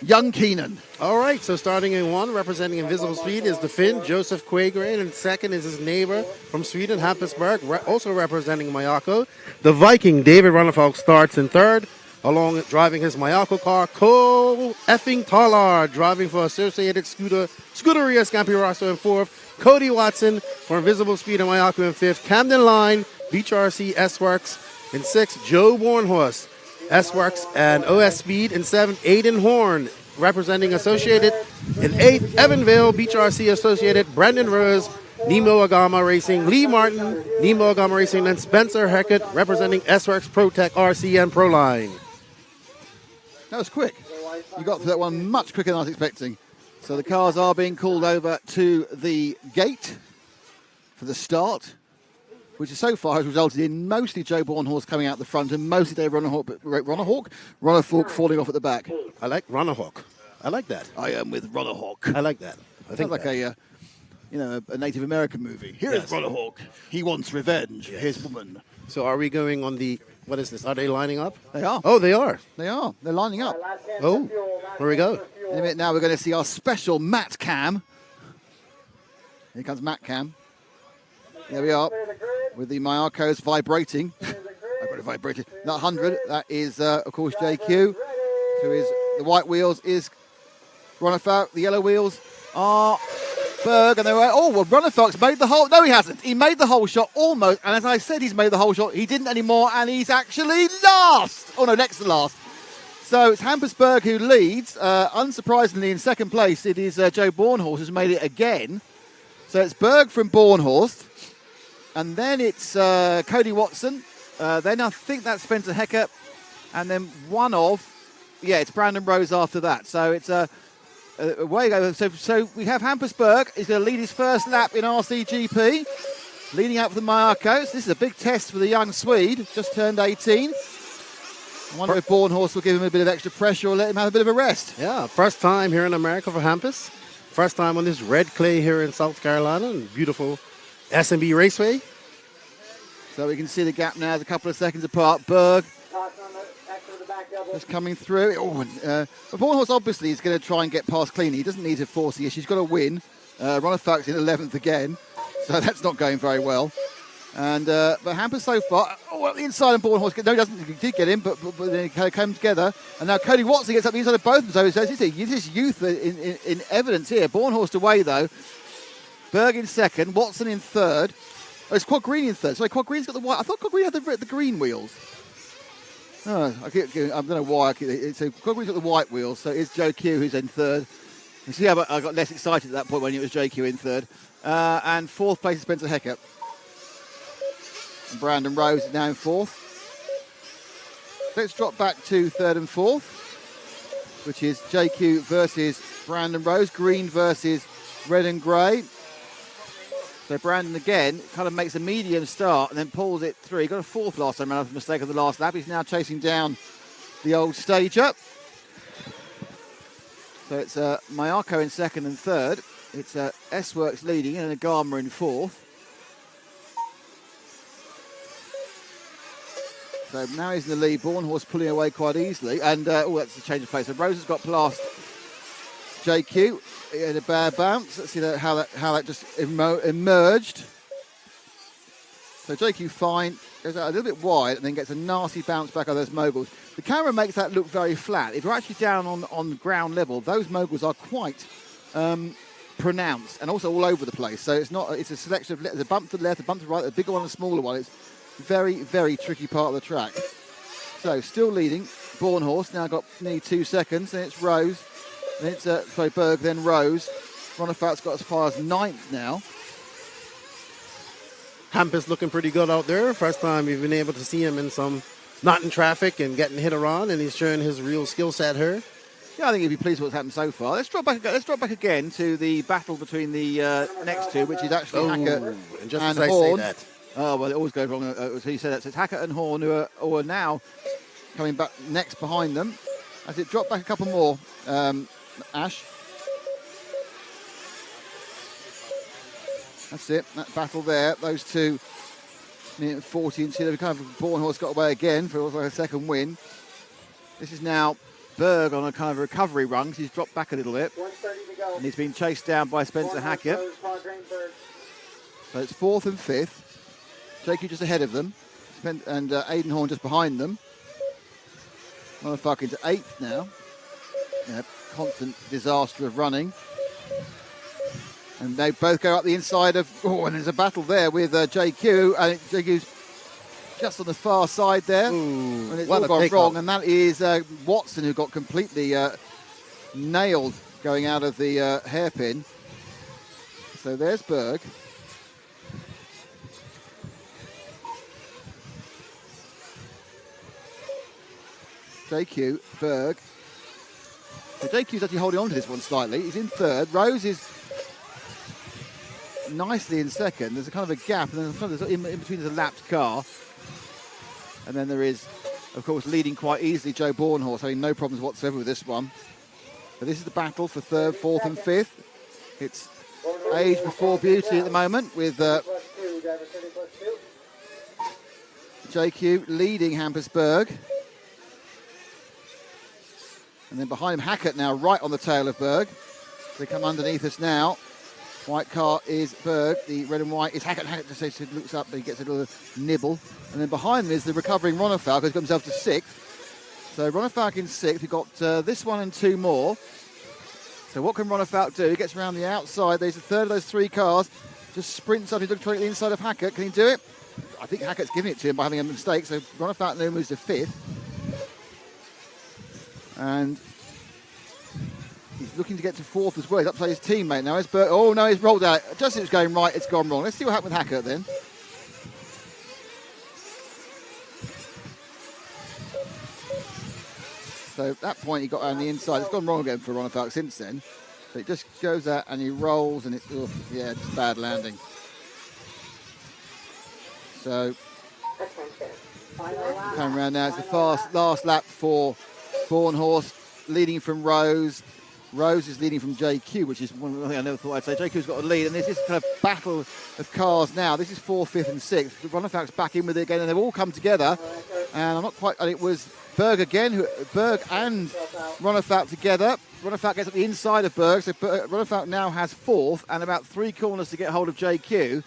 young Keenan.
All right, so starting in 1, representing Invisible Speed, is the Finn, Joseph Quagrain, and second is his neighbor from Sweden, Hampusberg, also representing Mayako. The Viking, David Runnefalk, starts in 3rd, along with driving his Mayako car, Cole effing Tollard, driving for Associated Scuderia Scampi in 4th, Cody Watson for Invisible Speed and Mayako in 5th, Camden Line, Beach RC S-Works in 6th, Joe Bornhorst, S-Works and OS Speed in 7th, Aidan Horn, representing Associated in 8th, Evanville, Beach RC Associated, Brandon Rose, Nemo Agama Racing, Lee Martin, Nemo Agama Racing, and Spencer Heckett, representing S-Works ProTech RC and Proline.
That was quick. You got through that one much quicker than I was expecting. So the cars are being called over to the gate for the start, which so far has resulted in mostly Joe Bornhorst coming out the front and mostly Dave Runnefalk falling off at the back.
I like Runnefalk. I like that.
I am with Runnefalk.
I like that. I think
like a Native American movie. Here is Runnefalk. He wants revenge.
Yes.
His woman.
So are we going on the, what is this? Are they lining up?
They are.
Oh, they are.
They are. They're lining up.
Oh, here we go.
In a minute now, we're going to see our special Matt Cam. Here comes Matt Cam. There we are, with the Mayakos vibrating. I've got it vibrating. That 100, that is, of course, JQ. So is the white wheels is Runnefalk. The yellow wheels are Berg. And they were, Runnefalk's made the whole... No, he hasn't. He made the whole shot almost. And as I said, he's made the whole shot. He didn't anymore, and he's actually last. Oh, no, next to last. So it's Hampusberg who leads. Unsurprisingly, in second place, it is Joe Bornhorst who's made it again. So it's Berg from Bornhorst. And then it's Cody Watson. Then I think that's Spencer Hecker. And then it's Brandon Rose after that. So it's away go. So we have Hampusberg. He's going to lead his first lap in RCGP. Leading out for the Mayakos. This is a big test for the young Swede. Just turned 18. I wonder if Bornhorst will give him a bit of extra pressure or let him have a bit of a rest.
Yeah, first time here in America for Hampus. First time on this red clay here in South Carolina. And beautiful S&B Raceway.
So we can see the gap now is a couple of seconds apart. Berg Just coming through. Oh, but Bornhorst obviously is going to try and get past cleanly. He doesn't need to force the issue. He's got to win. Ronafalk's in 11th again, so that's not going very well. And but Hampus so far, at the inside of Bornhorst. No, he doesn't. He did get him, but then he came together. And now Cody Watson gets up the inside of both of them. So this is youth in evidence here. Bornhorst away though. Berg in second. Watson in third. Oh, it's Quad Green in third. Sorry, Quad Green's got the white. I thought Quad Green had the green wheels. Oh, I don't know why. So Quad Green's got the white wheels. So it's Joe Q who's in third. You see how I got less excited at that point when it was JQ in third. And fourth place is Spencer Hecker. And Brandon Rose is now in fourth. Let's drop back to third and fourth, which is JQ versus Brandon Rose. Green versus red and grey. So Brandon again kind of makes a medium start and then pulls it through. He got a fourth last time around after a mistake of the last lap. He's now chasing down the old stager. So it's Mayako in second and third. It's S-Works leading and Agama in fourth. So now he's in the lead. Bornhorst pulling away quite easily. And, that's a change of pace. So Rose has got past JQ. He had a bad bounce. Let's see how that just emerged. So JQ fine, goes out a little bit wide and then gets a nasty bounce back on those moguls. The camera makes that look very flat. If you're actually down on ground level, those moguls are quite pronounced and also all over the place. So it's a selection of, there's a bump to the left, a bump to the right, a bigger one, a smaller one. It's very, very tricky part of the track. So still leading, Bornhorst now got nearly 2 seconds, then it's Rose. Then it's Berg, then Rose. Ronafalk's got as far as 9th now.
Hampus looking pretty good out there. First time we've been able to see him not in traffic and getting hit around, and he's showing his real skill set here.
Yeah, I think he'd be pleased with what's happened so far. Let's drop back again to the battle between the next two, which is actually Hackett
and just
and
as
Horn.
I say that.
Oh, well, it always goes wrong. So he said that. So it's Hackett and Horn who are now coming back next behind them. As it dropped back a couple more, Ash. That's it, that battle there. Those two, minute 40 and 2, they've kind of Bornhorst got away again for a second win. This is now Berg on a kind of recovery run because he's dropped back a little bit. And he's been chased down by Spencer Hackett. So it's 4th and 5th. JQ just ahead of them. And Aidan Horn just behind them. Motherfucking to 8th now. Yeah, constant disaster of running. And they both go up the inside of... Oh, and there's a battle there with JQ. And JQ's just on the far side there.
Ooh,
and it's all gone wrong. And that is Watson, who got completely nailed going out of the hairpin. So there's Berg. JQ, Berg. So JQ's actually holding on to this one slightly. He's in third. Rose is nicely in second. There's a kind of a gap, and then in between there's a lapped car. And then there is, of course, leading quite easily Joe Bornhorst, having no problems whatsoever with this one. But this is the battle for 3rd, 4th and 5th. It's age before beauty at the moment with JQ leading Hampus Berg. And then behind him, Hackett now right on the tail of Berg. They come underneath us now. White car is Berg. The red and white is Hackett. Hackett just looks up, but he gets a little nibble. And then behind them is the recovering Ronafalk, who's got himself to 6th. So Ronafalk in 6th. We've got this one and 2 more. So what can Ronafalk do? He gets around the outside. There's a third of those 3 cars. Just sprints up. He's looking at the inside of Hackett. Can he do it? I think Hackett's giving it to him by having a mistake. So Ronafalk now moves to 5th. And he's looking to get to 4th as well. He's up to his teammate now. Oh, no, he's rolled out. Just as it was going right, it's gone wrong. Let's see what happened with Hackett then. So at that point, he got on the inside. It's gone wrong again for Ronafalk since then. So it just goes out and he rolls, and it's, just bad landing. So, coming around now, it's the last lap for Bornhorst, leading from Rose. Rose is leading from JQ, which is one thing I never thought I'd say. JQ's got a lead, and there's this kind of battle of cars now. This is 4th, 5th, and 6th. Ronafalk's back in with it again, and they've all come together. And I'm not quite. And it was Berg again, Berg and Ronafalk together. Ronafalk gets at the inside of Berg, so Ronafalk now has 4th and about 3 corners to get hold of JQ.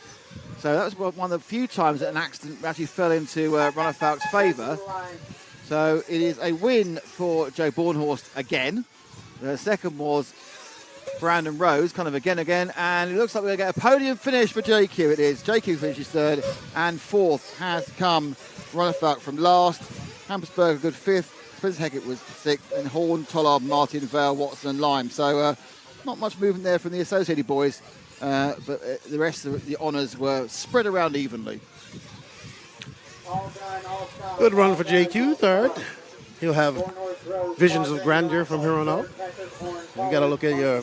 So that was one of the few times that an accident actually fell into Ronafalk's favour. So it is a win for Joe Bornhorst again. The second was Brandon Rose, kind of again, and it looks like we're going to get a podium finish for JQ. It is. JQ finishes 3rd, and 4th has come Ronafalk from last. Hampersberg a good 5th. Spencer Heckett was 6th, and Horn, Tollard, Martin, Vale, Watson, and Lime. So not much movement there from the Associated boys, but the rest of the honours were spread around evenly.
Good run for JQ, 3rd. He'll have visions of grandeur from here on out. You got to look at your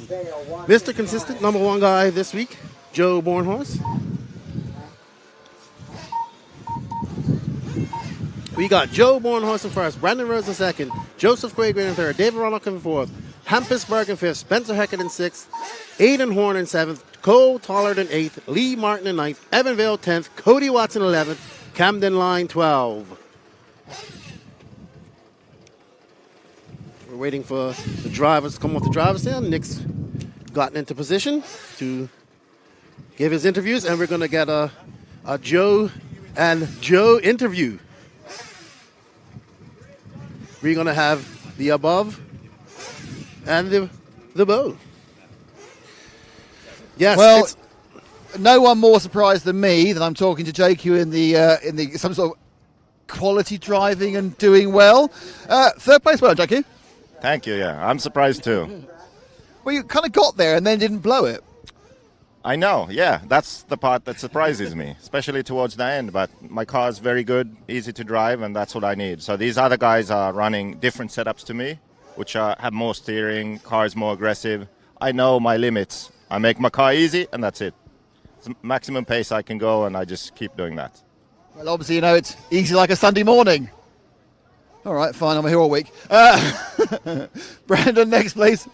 Mr. Consistent, #1 guy this week, Joe Bornhorst. We got Joe Bornhorst in 1st, Brandon Rose in 2nd, Joseph Quaygren in 3rd, David Ronald in 4th, Hampusberg in 5th, Spencer Heckett in 6th, Aiden Horn in 7th, Cole Tollard in 8th, Lee Martin in 9th, Evan Vale 10th, Cody Watson 11th, Camden Line 12. We're waiting for the drivers to come off the driver's stand. Nick's gotten into position to give his interviews, and we're going to get a Joe and Joe interview. We're going to have the above and the below. Yes.
Well, no one more surprised than me that I'm talking to JQ in the some sort of quality driving and doing well. 3rd place, well, JQ.
Thank you, yeah. I'm surprised too.
Well, you kind of got there and then didn't blow it.
I know, yeah. That's the part that surprises me, especially towards the end. But my car is very good, easy to drive, and that's what I need. So these other guys are running different setups to me, which have more steering, car is more aggressive. I know my limits. I make my car easy, and that's it. It's the maximum pace I can go, and I just keep doing that.
Well, obviously, you know, it's easy like a Sunday morning. All right, fine, I'm here all week. Brandon, next, please.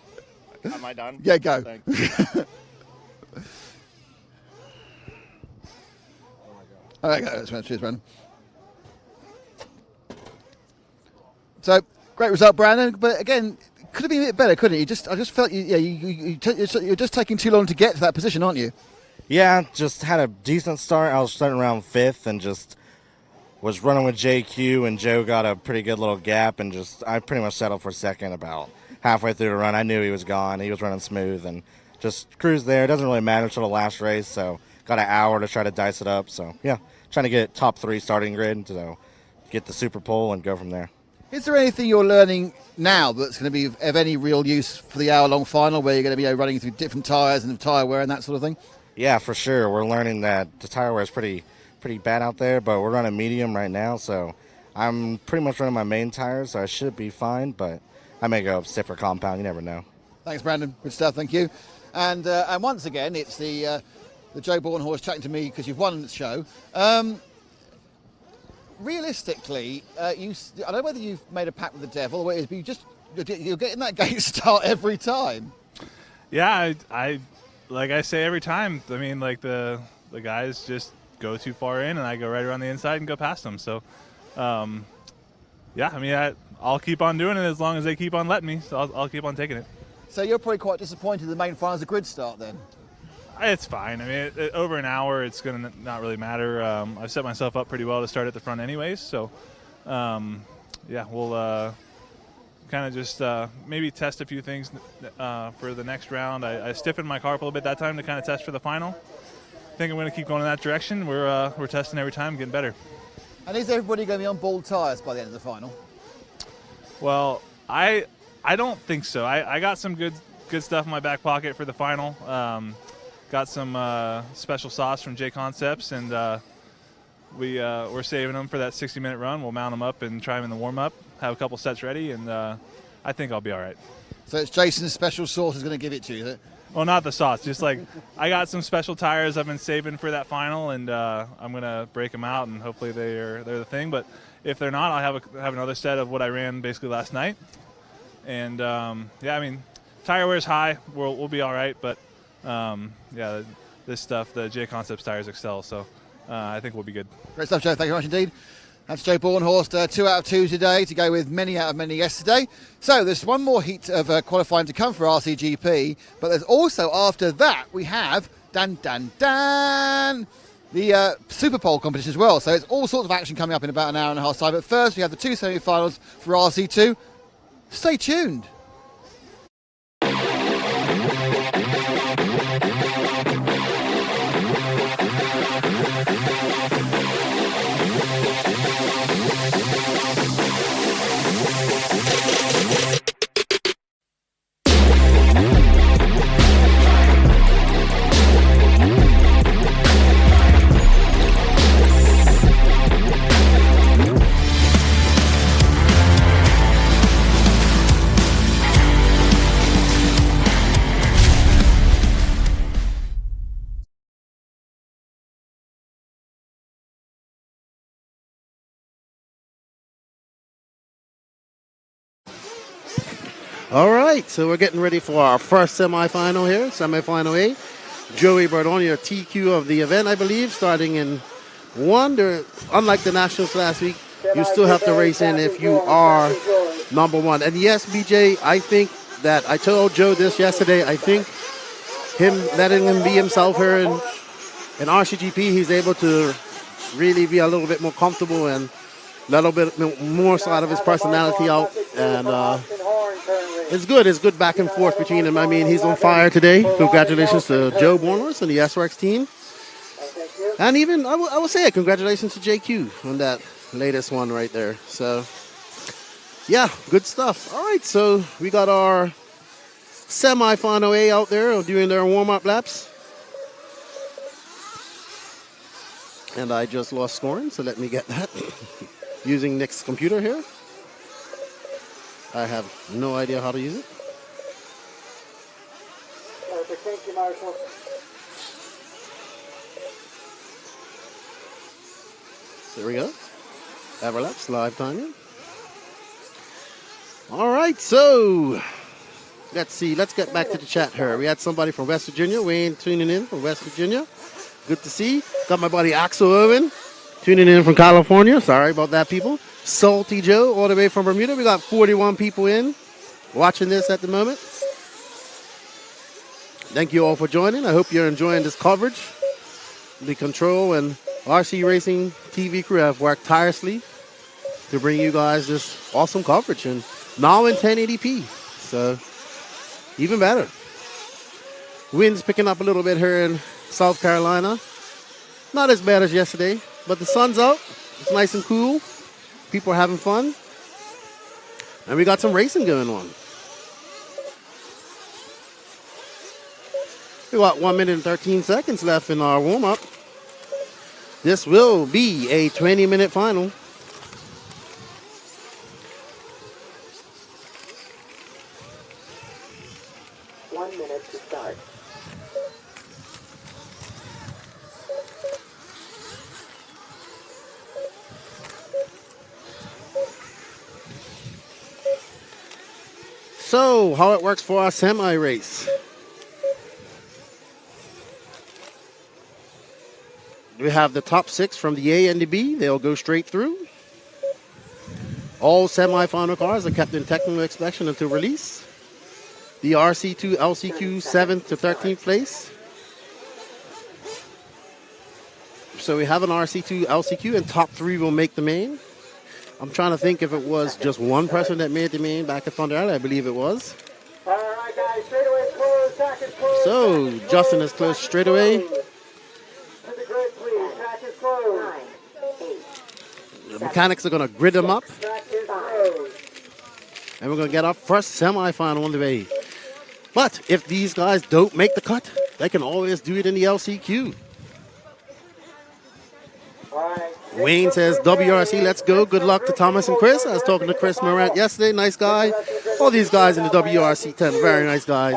Am I done?
Yeah, go.
Thanks.
All right, go. Cheers, Brandon. So, great result, Brandon. But again, could have been a bit better, couldn't it? I just felt you're just taking too long to get to that position, aren't you?
Yeah, just had a decent start. I was starting around 5th and just was running with JQ, and Joe got a pretty good little gap, and I pretty much settled for 2nd about halfway through the run. I knew he was gone. He was running smooth and just cruised there. It doesn't really matter until the last race, so got an hour to try to dice it up. So, yeah, trying to get top 3 starting grid to get the Superpole and go from there.
Is there anything you're learning now that's going to be of any real use for the hour-long final, where you're going to be running through different tyres and tyre wear and that sort of thing?
Yeah, for sure. We're learning that the tire wear is pretty bad out there, but we're running medium right now, so I'm pretty much running my main tires, so I should be fine, but I may go stiffer compound. You never know.
Thanks, Brandon. Good stuff. Thank you. And once again, it's the Joe Bornhorst chatting to me because you've won the show. Realistically, I don't know whether you've made a pact with the devil or what it is, but you're getting that gate start every time.
Yeah, I like I say every time. I mean, like the guys just go too far in, and I go right around the inside and go past them. So, yeah, I mean, I'll keep on doing it as long as they keep on letting me. So I'll keep on taking it.
So you're probably quite disappointed in the main final as a grid start then?
It's fine. I mean, over an hour, it's going to not really matter. I've set myself up pretty well to start at the front anyways. So, yeah, we'll kind of just maybe test a few things for the next round. I stiffened my car up a little bit that time to kind of test for the final. I think I'm going to keep going in that direction. We're testing every time, getting better.
And is everybody going to be on bald tyres by the end of the final?
Well, I don't think so. I got some good stuff in my back pocket for the final. Got some special sauce from J Concepts, and we're saving them for that 60-minute run. We'll mount them up and try them in the warm-up, have a couple sets ready, and I think I'll be all right.
So it's Jason's special sauce is going to give it to you, is it?
Well, not the sauce. Just like I got some special tires I've been saving for that final, and I'm going to break them out, and hopefully they're the thing. But if they're not, I'll have another set of what I ran basically last night. And, yeah, I mean, tire wear's high, we'll be all right. But yeah, this stuff, the J Concepts tires excel, so I think we'll be good.
Great stuff, Joe. Thank you very much indeed. That's Joe Bornhorst, 2 out of 2 today to go with many out of many yesterday. So there's one more heat of qualifying to come for RCGP, but there's also after that we have the Superpole competition as well. So it's all sorts of action coming up in about an hour and a half time. But first we have the 2 semi-finals for RC2. Stay tuned.
All right, so we're getting ready for our first semifinal here, semifinal A. Joey Bardon, your TQ of the event, I believe, starting in 1. Unlike the Nationals last week, you still have to race in if you are number 1. And yes, BJ, I think that I told Joe this yesterday. I think letting him be himself here in RCGP, he's able to really be a little bit more comfortable and a little bit more side of his personality out. And it's good. It's good back and forth between them. I mean, he's on fire today. Congratulations to Joe Bornhorst and the SRX team. And even, I will say it, congratulations to JQ on that latest one right there. So, yeah, good stuff. All right, so we got our semi-final A out there doing their warm-up laps. And I just lost scoring, so let me get that. Using Nick's computer here. I have no idea how to use it.
Thank you, Marshall.
There we go. Everlaps, live timing. All right, so let's see. Let's get back to the chat here. We had somebody from West Virginia, Wayne, tuning in from West Virginia. Good to see. Got my buddy Axel Irwin tuning in from California. Sorry about that, people. Salty Joe all the way from Bermuda. We got 41 people in watching this at the moment. Thank you all for joining. I hope you're enjoying this coverage. The Control and RC Racing TV crew have worked tirelessly to bring you guys this awesome coverage, and now in 1080p. So even better. Wind's picking up a little bit here in South Carolina. Not as bad as yesterday, but the sun's out. It's nice and cool. People are having fun. And we got some racing going on. We got 1 minute and 13 seconds left in our warm-up. This will be a 20-minute final.
To start.
So, how it works for our semi-race. We have the top 6 from the A and the B. They'll go straight through. All semi-final cars are kept in technical inspection until release. The RC2 LCQ 7th to 13th place. So we have an RC2 LCQ, and top 3 will make the main. I'm trying to think if it was just one person that made the main back at Thunder Alley. I believe it was.
All right, guys, straightaway closed, track is closed.
So Justin is close straightaway.
To the grid, please. Track is closed.
The mechanics are going to grid them up.
Track is closed.
And we're going to get our first semi-final on the way. But if these guys don't make the cut, they can always do it in the LCQ. Wayne says, WRC, let's go. Good luck to Thomas and Chris. I was talking to Chris Morant yesterday. Nice guy. All these guys in the WRC 10, very nice guys.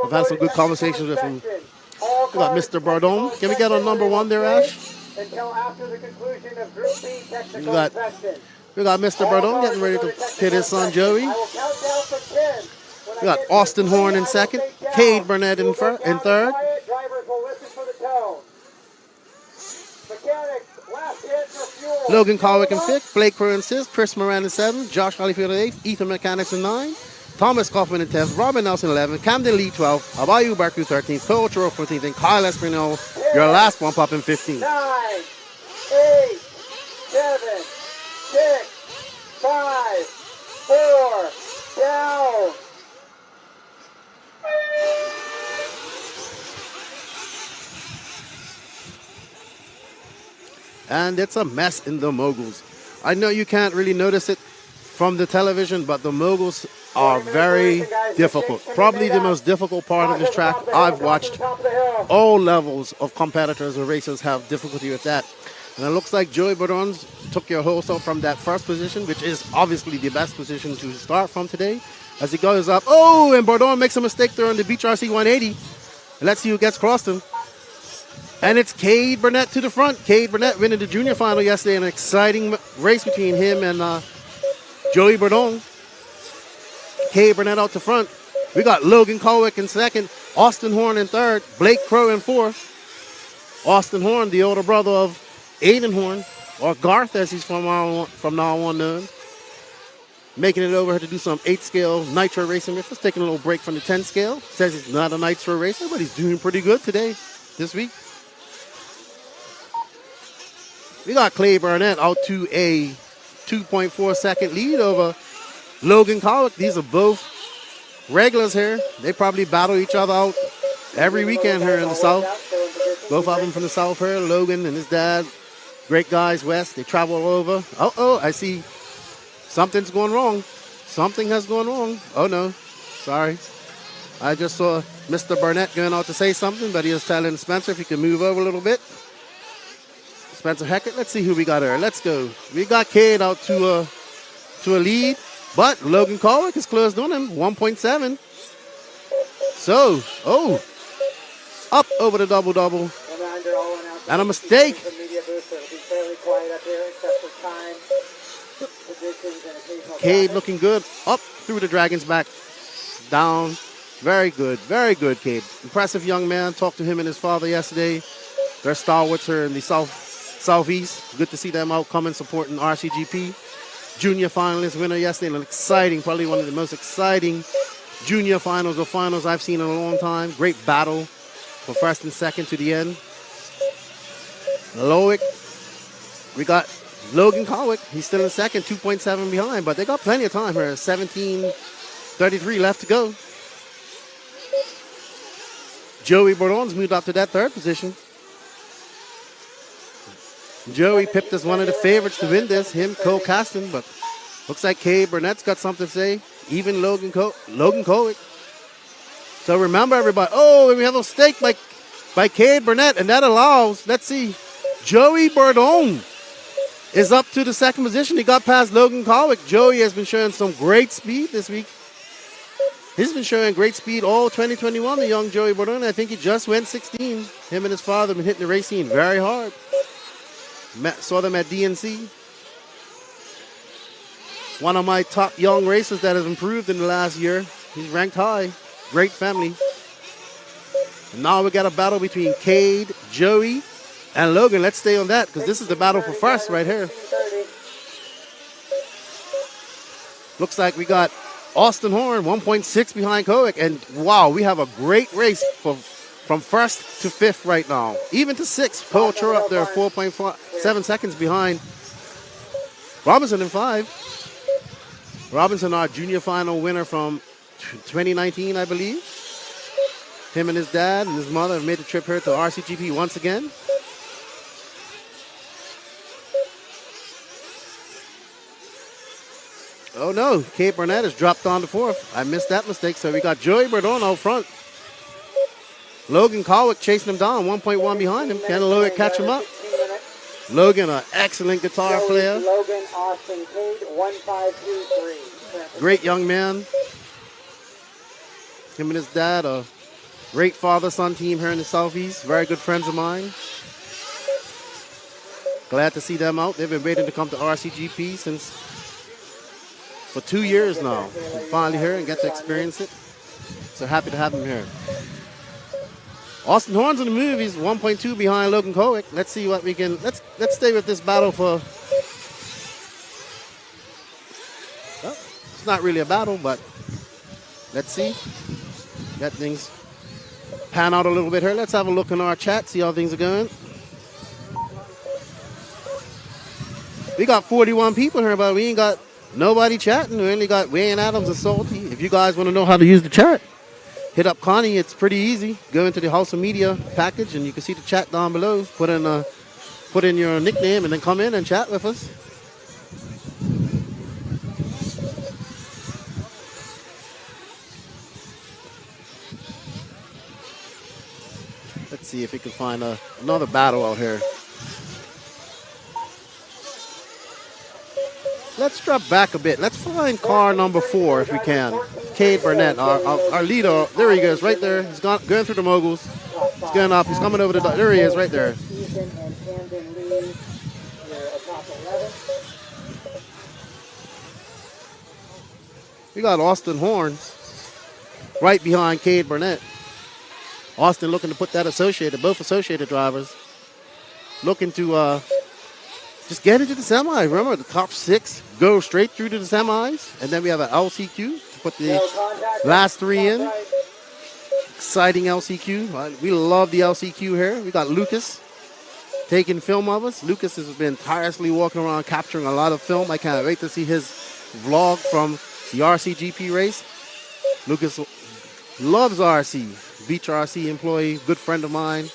I've had some good conversations with them. We got Mr. Bardon. Can we get on number 1 there, Ash?
Until after the conclusion of Group B technical inspection.
We got Mr. Bardon getting ready to hit his son, Joey.
I will count down from 10. When
We got Austin Horn in second, Cade Burnett in third.
Drivers will listen for the tone. Mechanics, last hit for fuel.
Logan Colwick in fifth, Blake Crow in sixth, Chris Moran in seventh, Josh Hollyfield in eighth, Ethan Mechanics in ninth, Thomas Kaufman in 10th, Robin Nelson 11th, Camden Lee 12th, Abayu Barku 13th, Cole Churro 14th, and Kyle Espinal, your last bump up in 15th.
9, 8, 7, 6, 5, 4, down.
And it's a mess in the moguls. I know you can't really notice it from the television, but the moguls are very difficult. Probably the most difficult part of this track I've watched. All levels of competitors or racers have difficulty with that. And it looks like Joey Bourdon took your whole self from that first position, which is obviously the best position to start from today. As he goes up, oh, and Bourdon makes a mistake there on the Beach RC 180. Let's see who gets crossed him. And it's Cade Burnett to the front. Cade Burnett winning the junior final yesterday. An exciting race between him and Joey Bourdon. Cade Burnett out to front. We got Logan Colwick in second. Austin Horn in third. Blake Crow in fourth. Austin Horn, the older brother of Aiden Horn, or Garth as he's from now on known. Making it over to do some 8-scale nitro racing. Just taking a little break from the 10-scale. Says he's not a nitro racer, but he's doing pretty good today, this week. We got Clay Burnett out to a 2.4 second lead over Logan Colwick. These are both regulars here. They probably battle each other out every weekend here in the South. Both of them from the South here. Logan and his dad, great guys west. They travel all over. Oh, I see something's going wrong. Something has gone wrong. Oh, no. Sorry. I just saw Mr. Burnett going out to say something, but he was telling Spencer if he could move over a little bit. Spencer Heckett, let's see who we got here. Let's go. We got Cade out to a lead, but Logan Colwick is closed on him, 1.7. So, up over the double-double. And a mistake. Cade looking good. Up through the Dragon's back. Down. Very good, Cade. Impressive young man. Talked to him and his father yesterday. They're stalwarts here in the Southeast. Good to see them out coming supporting RCGP. Junior finalist winner yesterday. An exciting, probably one of the most exciting junior finals or finals I've seen in a long time. Great battle for first and second to the end. Loic. We got Logan Colwick. He's still in second, 2.7 behind, but they got plenty of time here. 17:33 left to go. Joey Bourdon's moved up to that third position. Joey picked as one of the favorites to win this, him, Cole Caston, but looks like Cade Burnett's got something to say, even Logan Colwick. So remember, everybody, we have a mistake by Cade Burnett, and that allows, let's see, Joey Bourdon is up to the second position. He got past Logan Colwick. Joey has been showing some great speed this week. He's been showing great speed all 2021, the young Joey Bourdon. I think he just went 16. Him and his father have been hitting the race scene very hard. Saw them at DNC. One of my top young racers that has improved in the last year. He's ranked high. Great family. And now we got a battle between Cade, Joey, and Logan. Let's stay on that because this is the battle for first right here. Looks like we got Austin Horn, 1.6 behind Colwick. And wow, we have a great race from first to fifth right now. Even to sixth. Cole Chur up there, 4.7 seconds behind Robinson in 5. Robinson, our junior final winner from 2019, I believe. Him and his dad and his mother have made the trip here to RCGP once again. Oh no, Cade Burnett has dropped down to fourth. I missed that mistake, so we got Joey Bourdon out front. Logan Colwick chasing him down, 1.1 behind him. Can Logan catch him up? Logan, an excellent guitar player.
Logan, Austin, Cade, 1-5-2-3.
Great young man. Him and his dad, a great father-son team here in the Southeast. Very good friends of mine. Glad to see them out. They've been waiting to come to RCGP for 2 years now. We're finally here and get to experience it. So happy to have him here. Austin Horn's in the move. He's 1.2 behind Logan Kowick. Let's see what we can. Let's stay with this battle for. Well, it's not really a battle, but let's see. Let things pan out a little bit here. Let's have a look in our chat, see how things are going. We got 41 people here, but we ain't got nobody chatting. We only got Wayne Adams and Salty. If you guys want to know how to use the chat, hit up Connie. It's pretty easy. Go into the House of Media package, and you can see the chat down below. Put in your nickname, and then come in and chat with us. Let's see if we can find another battle out here. Let's drop back a bit. Let's find car number 4 if we can. Cade Burnett, our leader. There he goes, right there. He's going through the moguls. He's going up. He's coming over the. There he is, right there. We got Austin Horn right behind Cade Burnett. Austin looking to put that both associated drivers, looking to just get into the semis. Remember, the top 6 go straight through to the semis, and then we have an LCQ to put the last 3 in. Exciting LCQ. We love the LCQ here. We got Lucas taking film of us. Lucas has been tirelessly walking around capturing a lot of film. I can't wait to see his vlog from the RCGP race. Lucas loves RC. Beach RC employee, good friend of mine.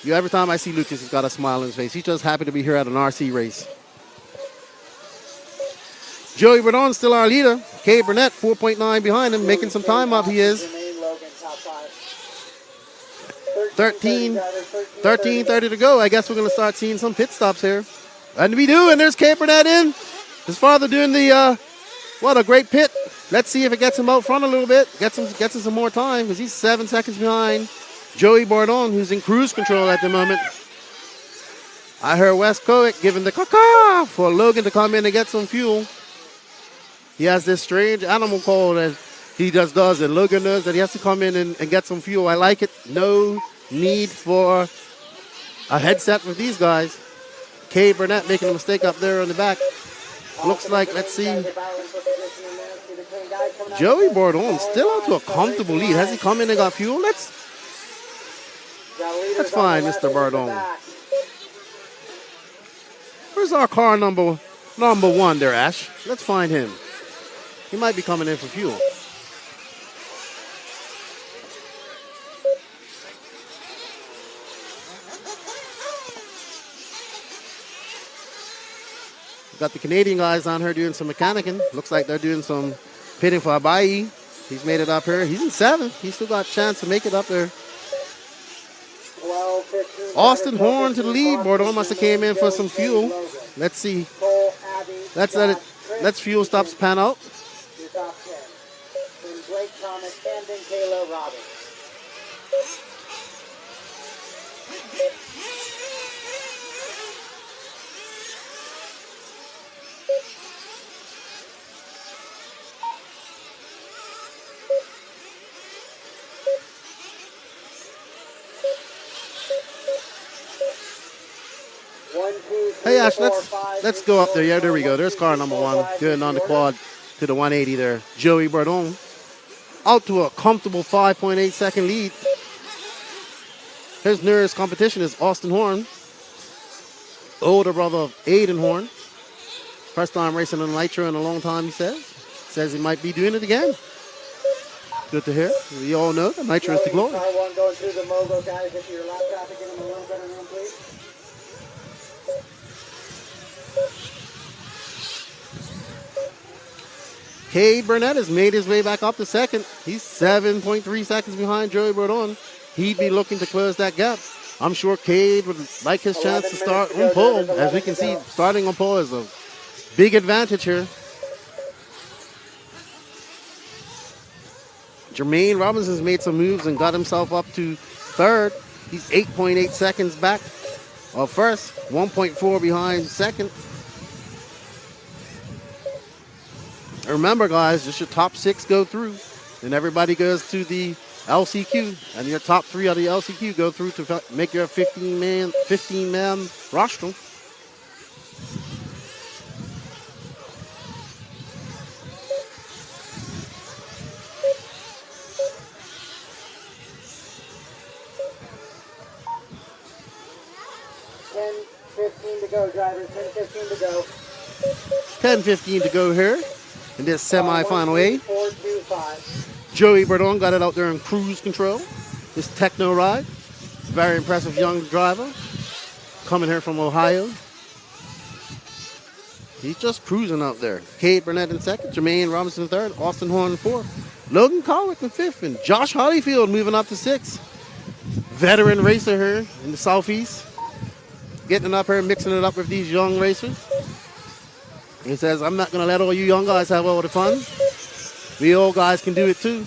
Every time I see Lucas, he's got a smile on his face. He's just happy to be here at an RC race. Joey Bernard's still our leader. Cade Burnett, 4.9 behind him, making some time up. He is 13:30 to go. I guess we're going to start seeing some pit stops here. And we do, and there's Cade Burnett in. His father doing the, what a great pit. Let's see if it gets him out front a little bit. Gets him some more time because he's 7 seconds behind Joey Bordon, who's in cruise control at the moment. I heard Wes Kowick giving the caca for Logan to come in and get some fuel. He has this strange animal call that he just does, and Logan knows that he has to come in and get some fuel. I like it. No need for a headset with these guys. Cade Burnett making a mistake up there on the back. Looks like, let's see. Joey Bordon still out to a comfortable lead. Has he come in and got fuel? Let's find Mr. Bordon. Where's our car number 1 there, Ash? Let's find him. He might be coming in for fuel. Got the Canadian guys on here doing some mechanicking. Looks like they're doing some pitting for Abayi. He's made it up here. He's in 7th. He's still got a chance to make it up there. Austin Horn to the lead. Bordon must have came in for some fuel. Let's see. Let's fuel stops pan out. Hey Ash, let's go up there. Yeah, there we go. There's car number 1. Good on the quad to the 180 there. Joey Bordon out to a comfortable 5.8 second lead. His nearest competition is Austin Horn, older brother of Aiden Horn. First time racing on Nitro in a long time, he says. Says he might be doing it again. Good to hear. We all know that Nitro is the glory.
Going through the mogul, guys. If your lap traffic, give them a little bit of room, please.
Cade Burnett has made his way back up to 2nd. He's 7.3 seconds behind Joey Bordon. He'd be looking to close that gap. I'm sure Cade would like his chance to start on pole. As we can see, starting on pole is a big advantage here. Jermaine Robinson's made some moves and got himself up to 3rd. He's 8.8 seconds back of 1st, 1.4 behind 2nd. Remember, guys, just your top 6 go through. Then everybody goes to the LCQ, and your top 3 of the LCQ go through to make your 15-man rostrum.
To go, drivers. 10:15 to go.
10:15 to go here in this semifinal A.
425.
Joey Berdon got it out there in cruise control. This techno ride. Very impressive young driver. Coming here from Ohio. He's just cruising out there. Cade Burnett in second. Jermaine Robinson in third. Austin Horn in fourth. Logan Colwick in fifth. And Josh Hollyfield moving up to sixth. Veteran racer here in the southeast. Getting up here, mixing it up with these young racers. He says, I'm not going to let all you young guys have all the fun. We old guys can do it too.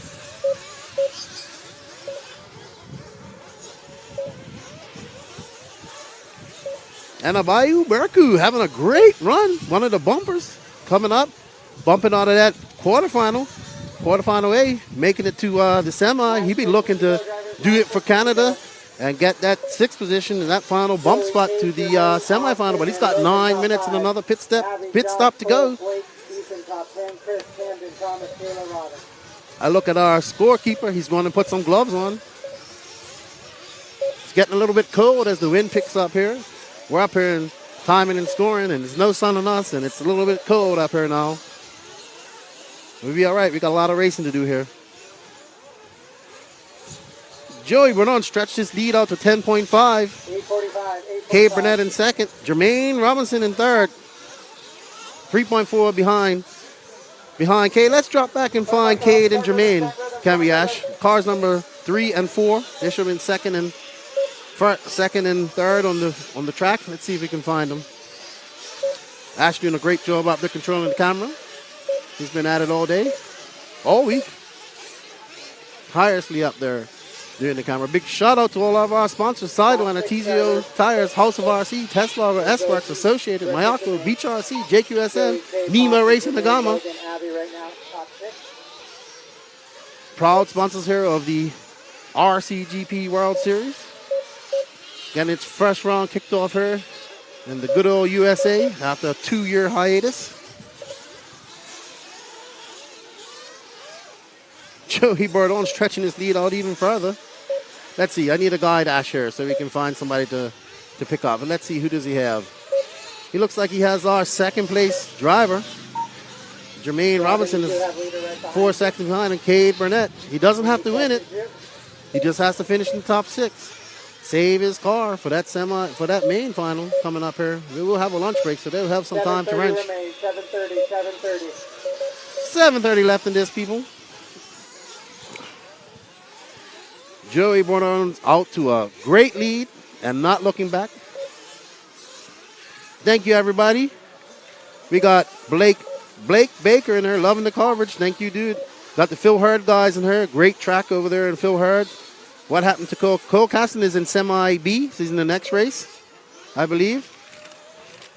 And Abayu Berku having a great run. One of the bumpers coming up. Bumping out of that quarterfinal A, making it to the semi. He'd be looking to do it for Canada and get that 6th position in that final bump spot to the semifinal. But he's got 9 minutes and another pit stop to go. I look at our scorekeeper. He's going to put some gloves on. It's getting a little bit cold as the wind picks up here. We're up here in timing and scoring, and there's no sun on us, and it's a little bit cold up here now. We'll be all right. We got a lot of racing to do here. Joey Bernard stretched his lead out to 10.5.
8:45.
Cade Burnett in second. Jermaine Robinson in third. 3.4 behind Cade. Let's drop back and find Cade and Jermaine, can we, Ash? Cars number 3 and 4. They should have been second and third on the track. Let's see if we can find them. Ash doing a great job out there controlling the camera. He's been at it all day, all week. Tirelessly up there doing the camera. Big shout out to all of our sponsors: Sideline, Artesio Tires, House of RC, Tesla, S-Works, Associated, Mayako, Beach RC, JQSM, Nemo Racing Nagama. Proud sponsors here of the RCGP World Series. Getting its first round kicked off here in the good old USA after a 2-year hiatus. Joey Bordon stretching his lead out even further. Let's see. I need a guide, Ash, here so we can find somebody to pick up. And let's see, who does he have? He looks like he has our second place driver. Jermaine Robinson is 4 seconds behind, and Cade Burnett. He doesn't have to win it. He just has to finish in the top 6. Save his car for that main final coming up here. We will have a lunch break, so they'll have some time to wrench. 7:30 left in this, people. Joey Bordon's out to a great lead and not looking back. Thank you, everybody. We got Blake Baker in there, loving the coverage. Thank you, dude. Got the Phil Hurd guys in here. Great track over there in Phil Hurd. What happened to Cole? Cole Caston is in semi-B. So he's in the next race, I believe.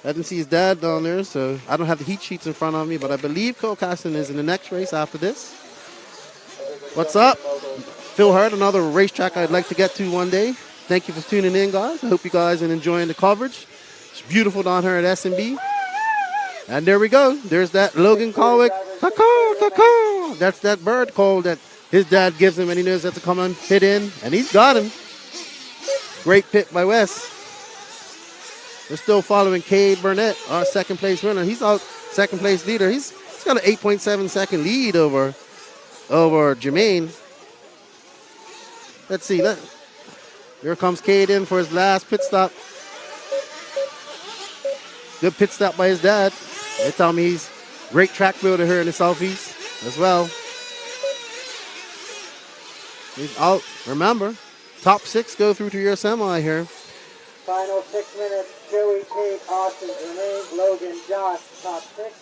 I didn't see his dad down there, so I don't have the heat sheets in front of me, but I believe Cole Caston is in the next race after this. What's up? Phil Hurd, another racetrack I'd like to get to one day. Thank you for tuning in, guys. I hope you guys are enjoying the coverage. It's beautiful down here at S&B. And there we go. There's that Logan Colwick. Caw-caw, caw-caw. That's that bird call that his dad gives him, and he knows that to come and hit in. And he's got him. Great pit by Wes. We're still following Cade Burnett, our second place winner. He's our second place leader. He's got an 8.7 second lead over Jermaine. Let's see. Here comes Cade in for his last pit stop. Good pit stop by his dad. They tell me he's a great track builder here in the Southeast as well. He's out. Remember, top 6 go through to your semi here.
Final 6 minutes. Joey, Cade, Austin, Jermaine, Logan, Josh, top 6.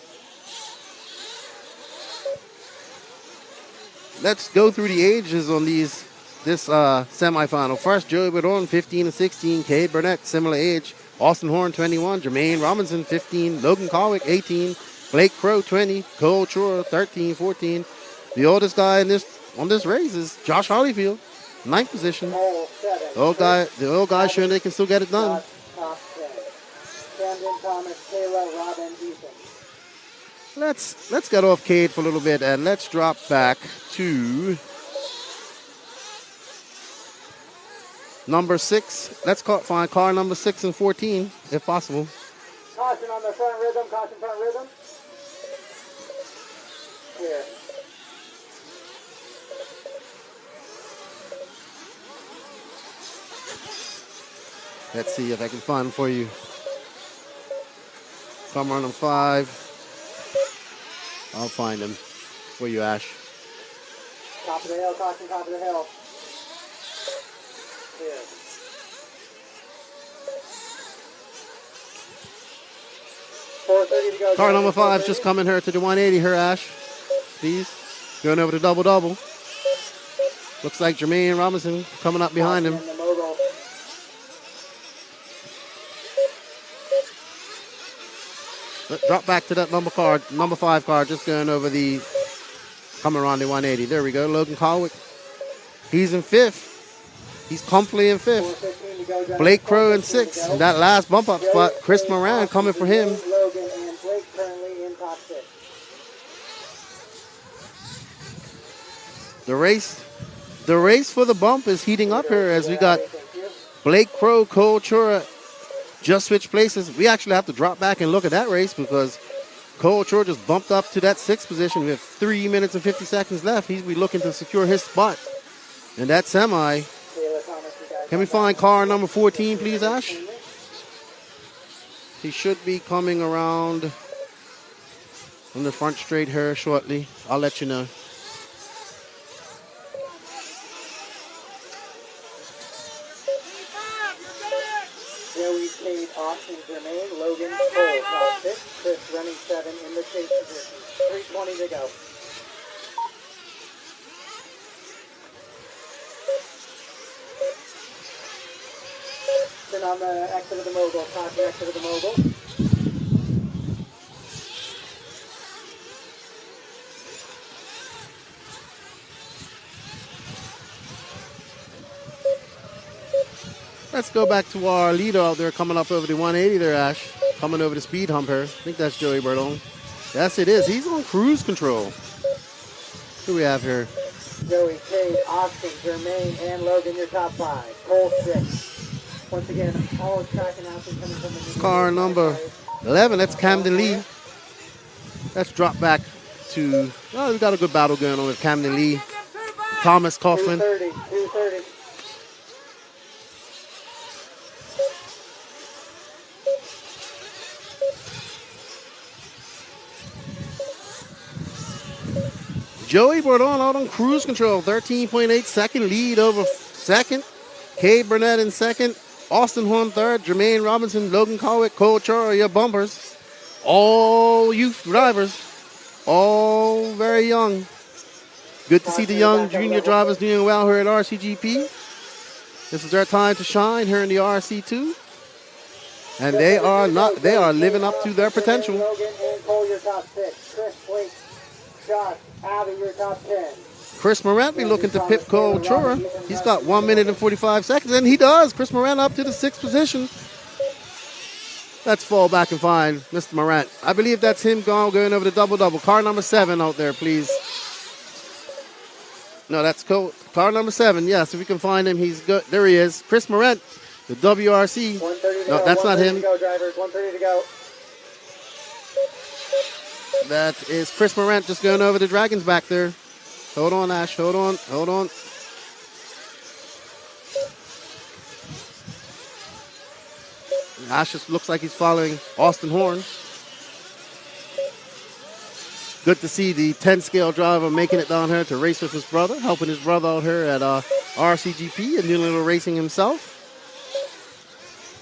Let's go through the ages on this semifinal. First, Joey Bordon, 15 and 16. Cade Burnett, similar age. Austin Horn, 21. Jermaine Robinson, 15. Logan Colwick, 18. Blake Crow, 20. Cole Chura, 13, 14. The oldest guy on this race is Josh Holyfield, 9th position.
Pole 7.
The old guy showing they can still get it done.
Top 10. Camden, Thomas, Kayla, Rob, and Ethan.
Let's get off Cade for a little bit and let's drop back to number 6. Let's find car number 6 and 14, if possible.
Caution on the front rhythm. Caution front rhythm. Clear.
Let's see if I can find him for you. Come on 5. I'll find him for you, Ash.
Top of the hill. Caution top of the hill. Clear. .430 to go.
Car number 5 just coming here to the 180 here, Ash. Please. Going over the double-double. Looks like Jermaine Robinson coming up behind him. Drop back to that number 5 car, just going over coming around the 180. There we go, Logan Colwick. He's in 5th. He's comfortably in 5th. Blake Crow in 6th. That last bump up spot, Chris Moran coming for him.
Logan and Blake currently in top 6.
The race for the bump is heating up here as we got Blake Crow, Cole Chura just switched places. We actually have to drop back and look at that race because Cole Chura just bumped up to that 6th position with 3 minutes and 50 seconds left. He'll be looking to secure his spot in that semi. Can we find car number 14, please, Ash? He should be coming around on the front straight here shortly. I'll let you know.
Joey, Cade, Austin, Jermaine, Logan, Cole, top 6. Chris running 7 in the chase position. 3:20 to go. Then on the exit of the mogul, caution exit of the mogul.
Let's go back to our leader out there coming up over the 180 there, Ash. Coming over the speed hump here. I think that's Joey Bertone. Yes, it is. He's on cruise control. Who we have here?
Joey, Cade, Austin, Jermaine, and Logan, your top 5. Cole 6. Once again, all track announcements coming from the
Car number 11, that's Camden Lee. Let's drop back to, we got a good battle going on with Camden Lee. Thomas Coughlin.
230.
Joey Bourdon out on cruise control, 13.8 second lead over second. Cade Burnett in second. Austin Horn third. Jermaine Robinson, Logan Colwick, Cole Chura, your bumpers. All youth drivers. All very young. Good to see the young junior drivers doing well here at RCGP. This is their time to shine here in the RC2. And they are living up to their potential.
Logan and Cole, your top 6. Chris, Blake, Josh, Abby, your top 10.
Chris Morant be looking to pip Cole Chura. He's got 1 minute and 45 seconds, and he does. Chris Morant up to the 6th position. Let's fall back and find Mr. Morant. I believe that's him going over the double-double. Car number 7 out there, please. No, that's Cole. Car number 7, yes. If we can find him, he's good. There he is. Chris Morant, the WRC. No, that's not him.
130 to go, drivers. 130 to go.
That is Chris Morant just going over the Dragons back there. Hold on, Ash. Hold on. Ash just looks like he's following Austin Horn. Good to see the 10-scale driver making it down here to race with his brother, helping his brother out here at RCGP and doing a little racing himself.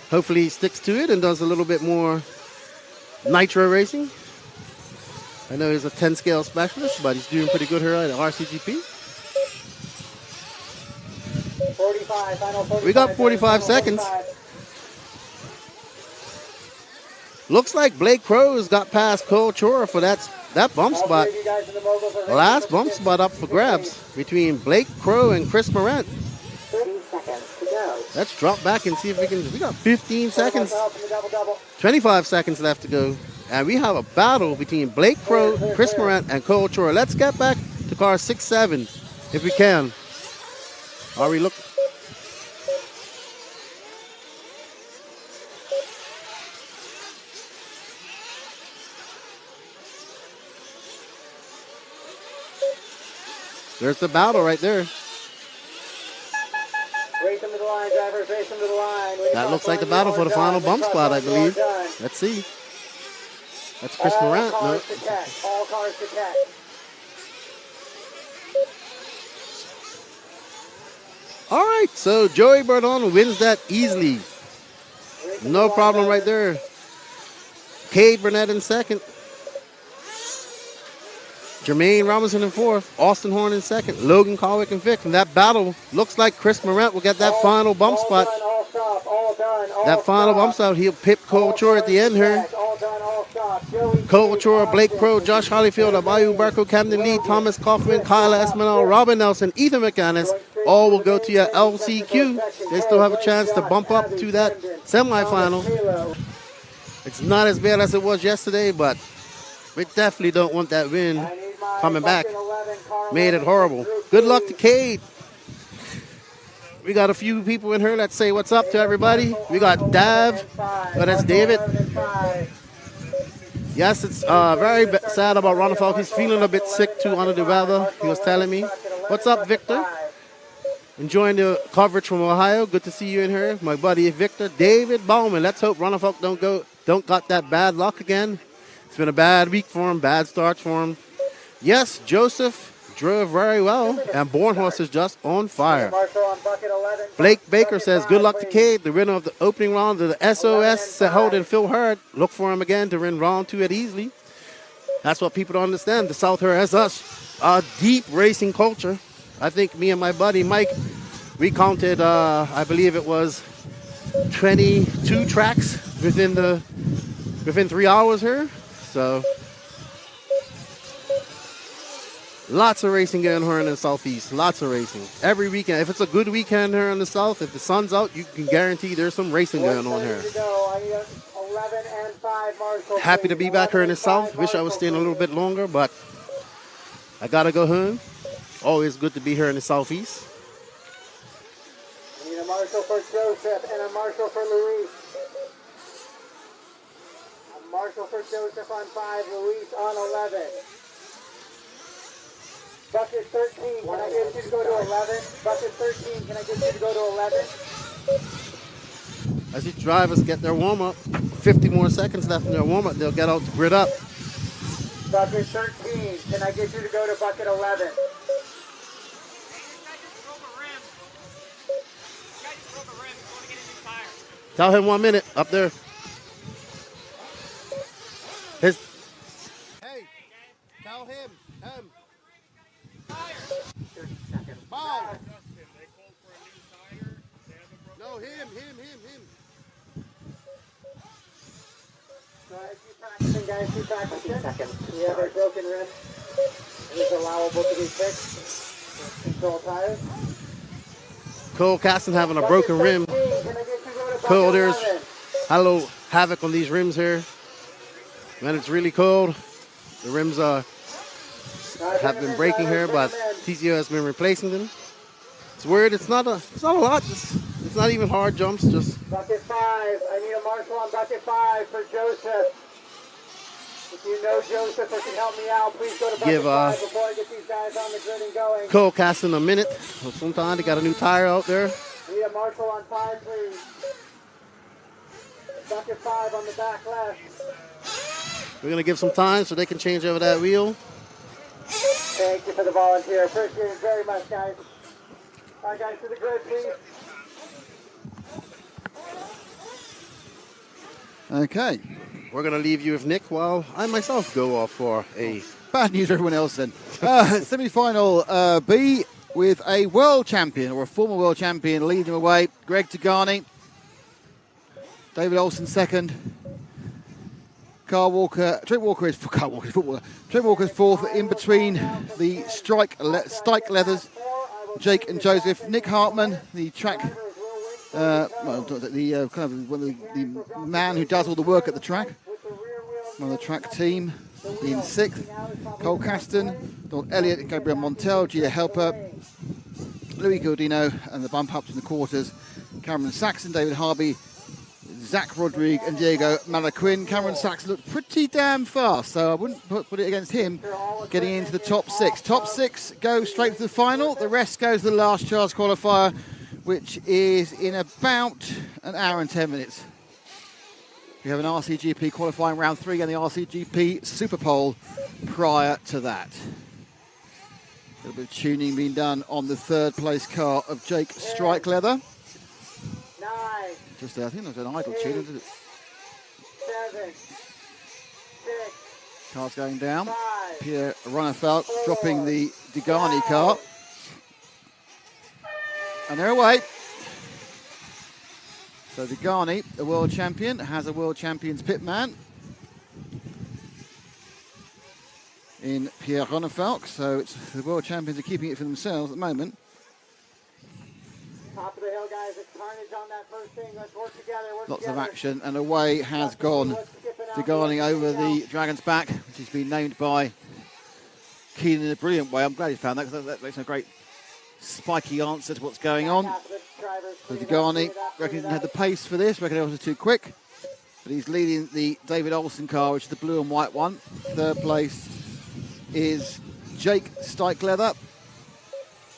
Hopefully he sticks to it and does a little bit more nitro racing. I know he's a 10-scale specialist, but he's doing pretty good here at RCGP.
45, final 45.
We got 45 seconds. Looks like Blake Crow's got past Cole Chura for that
that bump spot, the last bump spot up for grabs between Blake Crow and Chris Morant.
30 seconds to go.
Let's drop back and see if we got 15 seconds, 25 seconds left to go. And we have a battle between Blake Crow, Chris Morant, and Cole Chora. Let's get back to car 6-7 if we can. Are we looking? There's the battle right there.
Race them to the line, drivers. Race them to the line.
That looks like the battle for the final bump spot, I believe. Let's see. That's Chris Morant. No.
All cars to catch.
All right, so Joey Bardon wins that easily. No problem right there. Cade Burnett in second. Jermaine Robinson in fourth. Austin Horn in second. Logan Colwick in fifth. And that battle looks like Chris Morant will get that final bump spot. That final bump spot, he'll pip Cole Chora at the end here. Cole Chora, Blake Crow, Josh Hollyfield, Abayu Barco, Camden Lee, Thomas Kaufman, Kyle Esmanol, Robin Nelson, Ethan McAnnis, all will go to your LCQ. They still have a chance to bump up to that semifinal. It's not as bad as it was yesterday, but we definitely don't want that win coming back. Made it horrible. Good luck to Cade. We got a few people in here. Let's say what's up to everybody. We got Dav. Oh, that's David. Yes, it's very sad about Ronald Falk. He's feeling a bit sick too under the weather. He was telling me. What's up, Victor? Enjoying the coverage from Ohio. Good to see you in here. My buddy Victor. David Bowman. Let's hope Ronald Falk don't got that bad luck again. It's been a bad week for him, bad starts for him. Yes, Joseph drove very well, and Bornhorst is just on fire. Blake Baker says, good luck to Cade, the winner of the opening round of the SOS held in Phil Hurd. Look for him again to win round 2 at Easley. That's what people don't understand. The South here has us a deep racing culture. I think me and my buddy Mike, we counted, I believe it was 22 tracks within 3 hours here. So lots of racing going on in the Southeast. Lots of racing. Every weekend. If it's a good weekend here in the South, if the sun's out, you can guarantee there's some racing going on here. Happy to be back here in the South. Wish I was staying a little bit longer, but I got to go home. Always good to be here in the Southeast.
I need a marshal for Joseph and a marshal for Luis. A marshal for Joseph on 5, Luis on 11. Bucket 13, can I get you to go to 11? Bucket 13, can I get you to go to 11?
As these drivers get their warm-up, 50 more seconds left in their warm-up, they'll get out to grid up.
Bucket 13, can I get you to go to bucket 11?
Tell him 1 minute up there. Hey, tell him. Bow. No, him.
Keep practicing, guys. Keep practicing. We have a broken rim. It is allowable to be fixed. Control tires.
Cole Caston having a broken rim. Cole, there's hello havoc on these rims here. When it's really cold, the rims have been breaking here, but TCO has been replacing them. It's weird. It's not a lot. It's not even hard jumps. Just
bucket 5. I need a marshal on bucket 5 for Joseph. If you know Joseph or can help me out, please go to bucket 5 before I get these guys on the grid and going.
Cole Caston a minute. Sometimes they got a new tire out there.
I need a marshal on 5, please. Bucket 5 on the back left.
We're gonna give some time so they can change over that wheel.
Thank you for the volunteer. Appreciate it very much, guys. All right, guys, to the grid, please.
Okay.
We're going to leave you with Nick while I myself go off for a...
Bad news for everyone else then. Semi-final B with a world champion or a former world champion leading away. Greg Tagani. David Olsen second. Trent Walker is footballer. Trent Walker's fourth in between the Stike Leathers, Jake and Joseph. Nick Hartman, the track, the man who does all the work at the track, on the track team, in sixth. Cole Caston, Don Elliott, Gabriel Montel, Gia Helper, Louis Gildino, and the bump ups in the quarters, Cameron Saxon, David Harvey, Zach Rodrigue and Diego Malaquin. Cameron Saxon looked pretty damn fast, so I wouldn't put it against him getting into the top six. Top six go straight to the final. The rest goes to the last charge qualifier, which is in about an hour and 10 minutes. We have an RCGP qualifying round 3 and the RCGP Superpole prior to that. A little bit of tuning being done on the third place car of Jake Strikeleather. Just I think there's an idle tune, isn't it?
7, 6,
Car's going down. Pierre Runnerfelt dropping the Degani car. And they're away. So Degani, the world champion, has a world champion's pit man in Pierre Runnerfelt. So it's the world champions are keeping it for themselves at the moment.
Top of the hill, guys. It's carnage on that first thing. Let's work together.
Lots of action, and away has gone Degani over the Dragon's Back, which has been named by Keenan in a brilliant way. I'm glad he found that, because that makes a great spiky answer to what's going on. So Degani reckon he didn't have the pace for this, reckon it was too quick. But he's leading the David Olsen car, which is the blue and white one. Third place is Jake Strikeleather,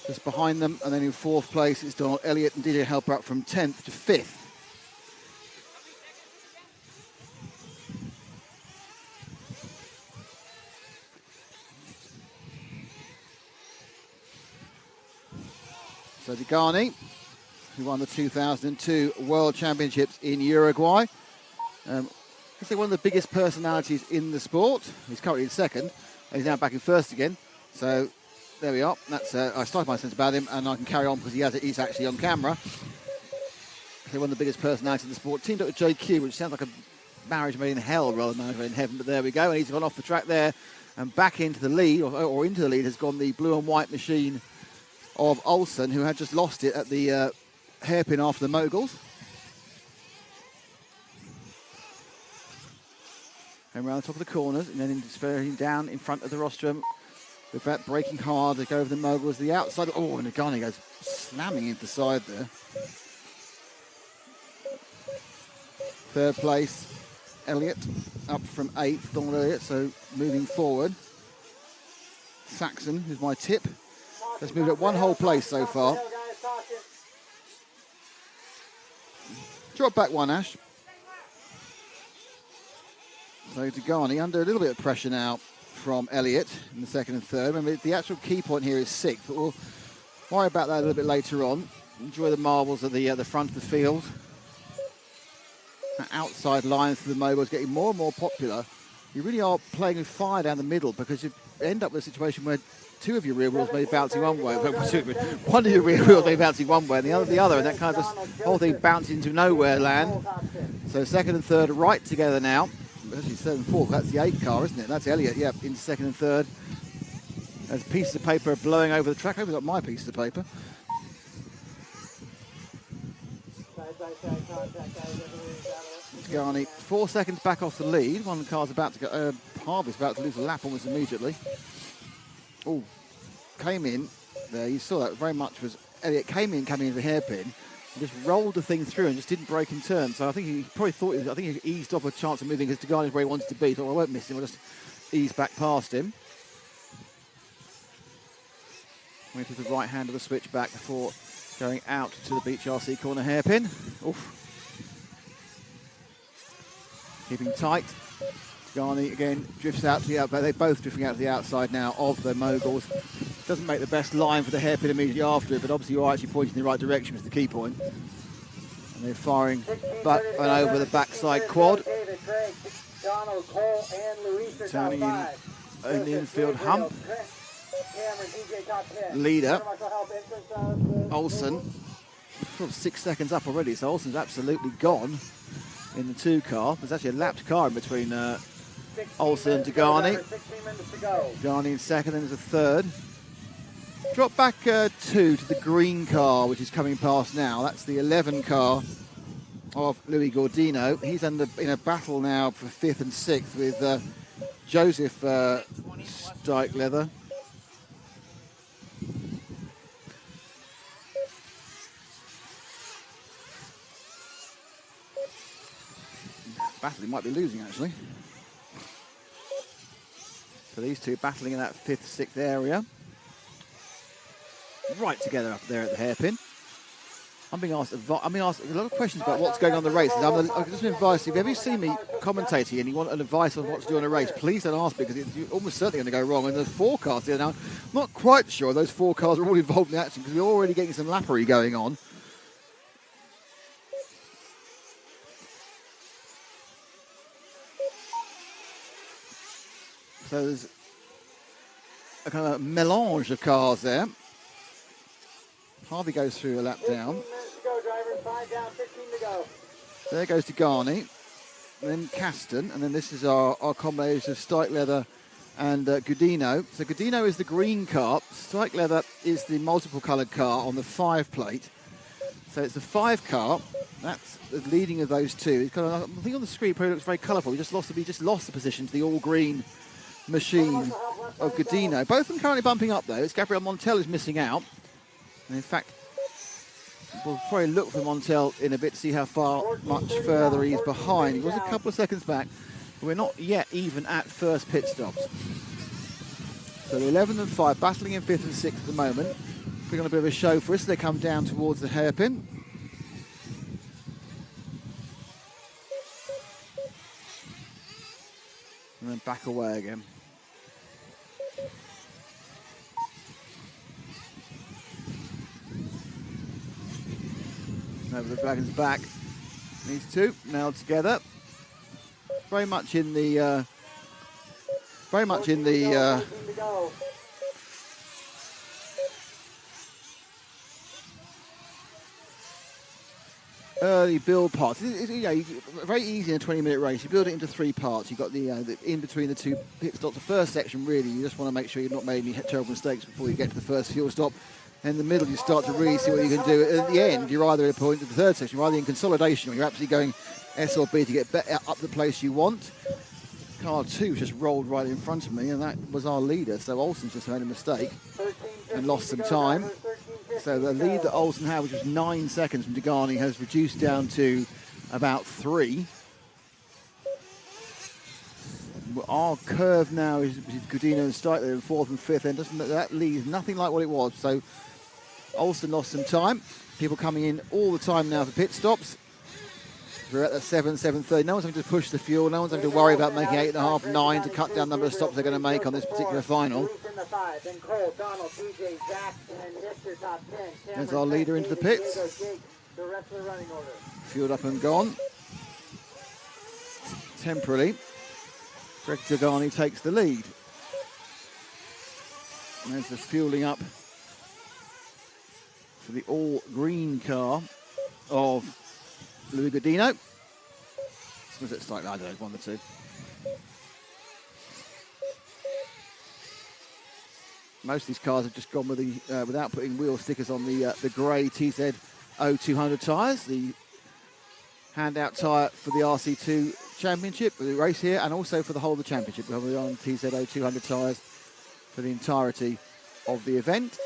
just behind them. And then in fourth place is Donald Elliott and DJ Helper up from 10th to 5th. So Degani, who won the 2002 World Championships in Uruguay. He's one of the biggest personalities in the sport. He's currently in second. He's now back in first again. So there we are. That's I started my sense about him, and I can carry on because he's actually on camera. He's one of the biggest personalities in the sport. Teamed up with JQ, which sounds like a marriage made in hell rather than marriage made in heaven. But there we go. And he's gone off the track there, and back into the lead, or into the lead, has gone the blue and white machine of Olsen, who had just lost it at the hairpin after the moguls. And around the top of the corners, and then spurring down in front of the rostrum. With that braking hard to go over the moguls, the outside. Oh, and Nagani goes slamming into the side there. Third place, Elliott, up from 8th, Donald Elliott, so moving forward. Saxon, who's my tip. Let's move it one whole place so far. Drop back one, Ash. So Degani under a little bit of pressure now from Elliott in the second and third. Remember, the actual key point here is 6th, but we'll worry about that a little bit later on. Enjoy the marbles at the front of the field. That outside line through the moguls getting more and more popular. You really are playing with fire down the middle, because you end up with a situation where two of your rear wheels may be bouncing one way, one of your rear wheels may be bouncing one way and the other, and that kind of just whole thing bounces into nowhere land. So second and third right together now. Actually third and fourth, that's the 8 car, isn't it? That's Elliott, yep, into second and third. There's pieces of paper blowing over the track. I hope it's not my pieces of paper. Degani 4 seconds back off the lead. One of the cars about to go, Harvey's about to lose a lap almost immediately. Oh, came in there. You saw that very much was Elliott coming in the hairpin, and just rolled the thing through and just didn't break in turn. So I think he probably thought he eased off a chance of moving, because Degani's where he wanted to be. Thought, well, I won't miss him. I'll just ease back past him. Went to the right hand of the switchback before going out to the Beach RC corner hairpin. Oof. Keeping tight. Degani again drifts out to the outside. They're both drifting out to the outside now of the moguls. Doesn't make the best line for the hairpin immediately after it, but obviously you're actually pointing in the right direction is the key point. And they're firing back and over the backside quad. Turning in the infield hump. Leader, Olsen, sort of 6 seconds up already, so Olsen's absolutely gone in the 2 car. There's actually a lapped car in between Olsen and Degani.
16 minutes to go.
Degani in second, then there's a third. Drop back 2 to the green car, which is coming past now. That's the 11 car of Louis Gordino. He's in a battle now for 5th and 6th with Joseph Steichleather. Battling, might be losing actually. So these two battling in that 5th, 6th area. Right together up there at the hairpin. I'm being asked a lot of questions about what's going on in the race. I've just been advised, if you ever see me commentating and you want an advice on what to do on a race, please don't ask me, because it's almost certainly going to go wrong. And there's 4 cars here now. I'm not quite sure those 4 cars are all involved in the action, because we're already getting some lappery going on. So there's a kind of melange of cars there. Harvey goes through a lap down.
15 minutes to go, drivers. 5 down, 15 to go.
There goes Degani, then Caston, and then this is our combination of Steichleather and Gudino. So Gudino is the green car, Steichleather is the multiple coloured car on the 5 plate. So it's the 5 car, that's the leading of those two. It's got I think on the screen it probably looks very colourful. We just lost the position to the all green machine of Gudino. Both of them currently bumping up though. It's Gabriel Montel who's missing out. And in fact, we'll probably look for Montel in a bit to see how much further he's behind. He was a couple of seconds back, but we're not yet even at first pit stops. So the 11 and 5 battling in 5th and 6th at the moment. Putting on a bit of a show for us. They come down towards the hairpin. And then back away again. Over the Dragon's back. These two now together. Very much in the early build parts. Very easy in a 20-minute race. You build it into 3 parts. You've got the in between the 2 pit stops. The first section, really, you just want to make sure you've not made any terrible mistakes before you get to the first fuel stop. In the middle, you start to really see what you can do. At the end, you're either at a point at the 3rd section, you're either in consolidation or you're absolutely going S or B to get up the place you want. Car 2 just rolled right in front of me, and that was our leader. So Olsen's just made a mistake and lost some time. So the lead that Olsen had, which was 9 seconds from Degani, has reduced down to about 3. Our curve now is Gudino and Steichleather in 4th and 5th, and that lead is nothing like what it was. So Olsen lost some time. People coming in all the time now for pit stops. We're at the 7:30. No one's having to push the fuel. No one's having to worry about making 8.5, 9 to cut down the number of stops they're going to make on this particular final. There's our leader into the pits. Fueled up and gone. Temporarily, Greg Degani takes the lead. And there's the fueling up for the all-green car of Louis Gordino. Was it slightly? I don't know, one of the 2. Most of these cars have just gone with the without putting wheel stickers on the grey TZ 0200 tyres, the handout tyre for the RC2 Championship, the race here, and also for the whole of the championship. We have the on TZ 0200 tyres for the entirety of the event.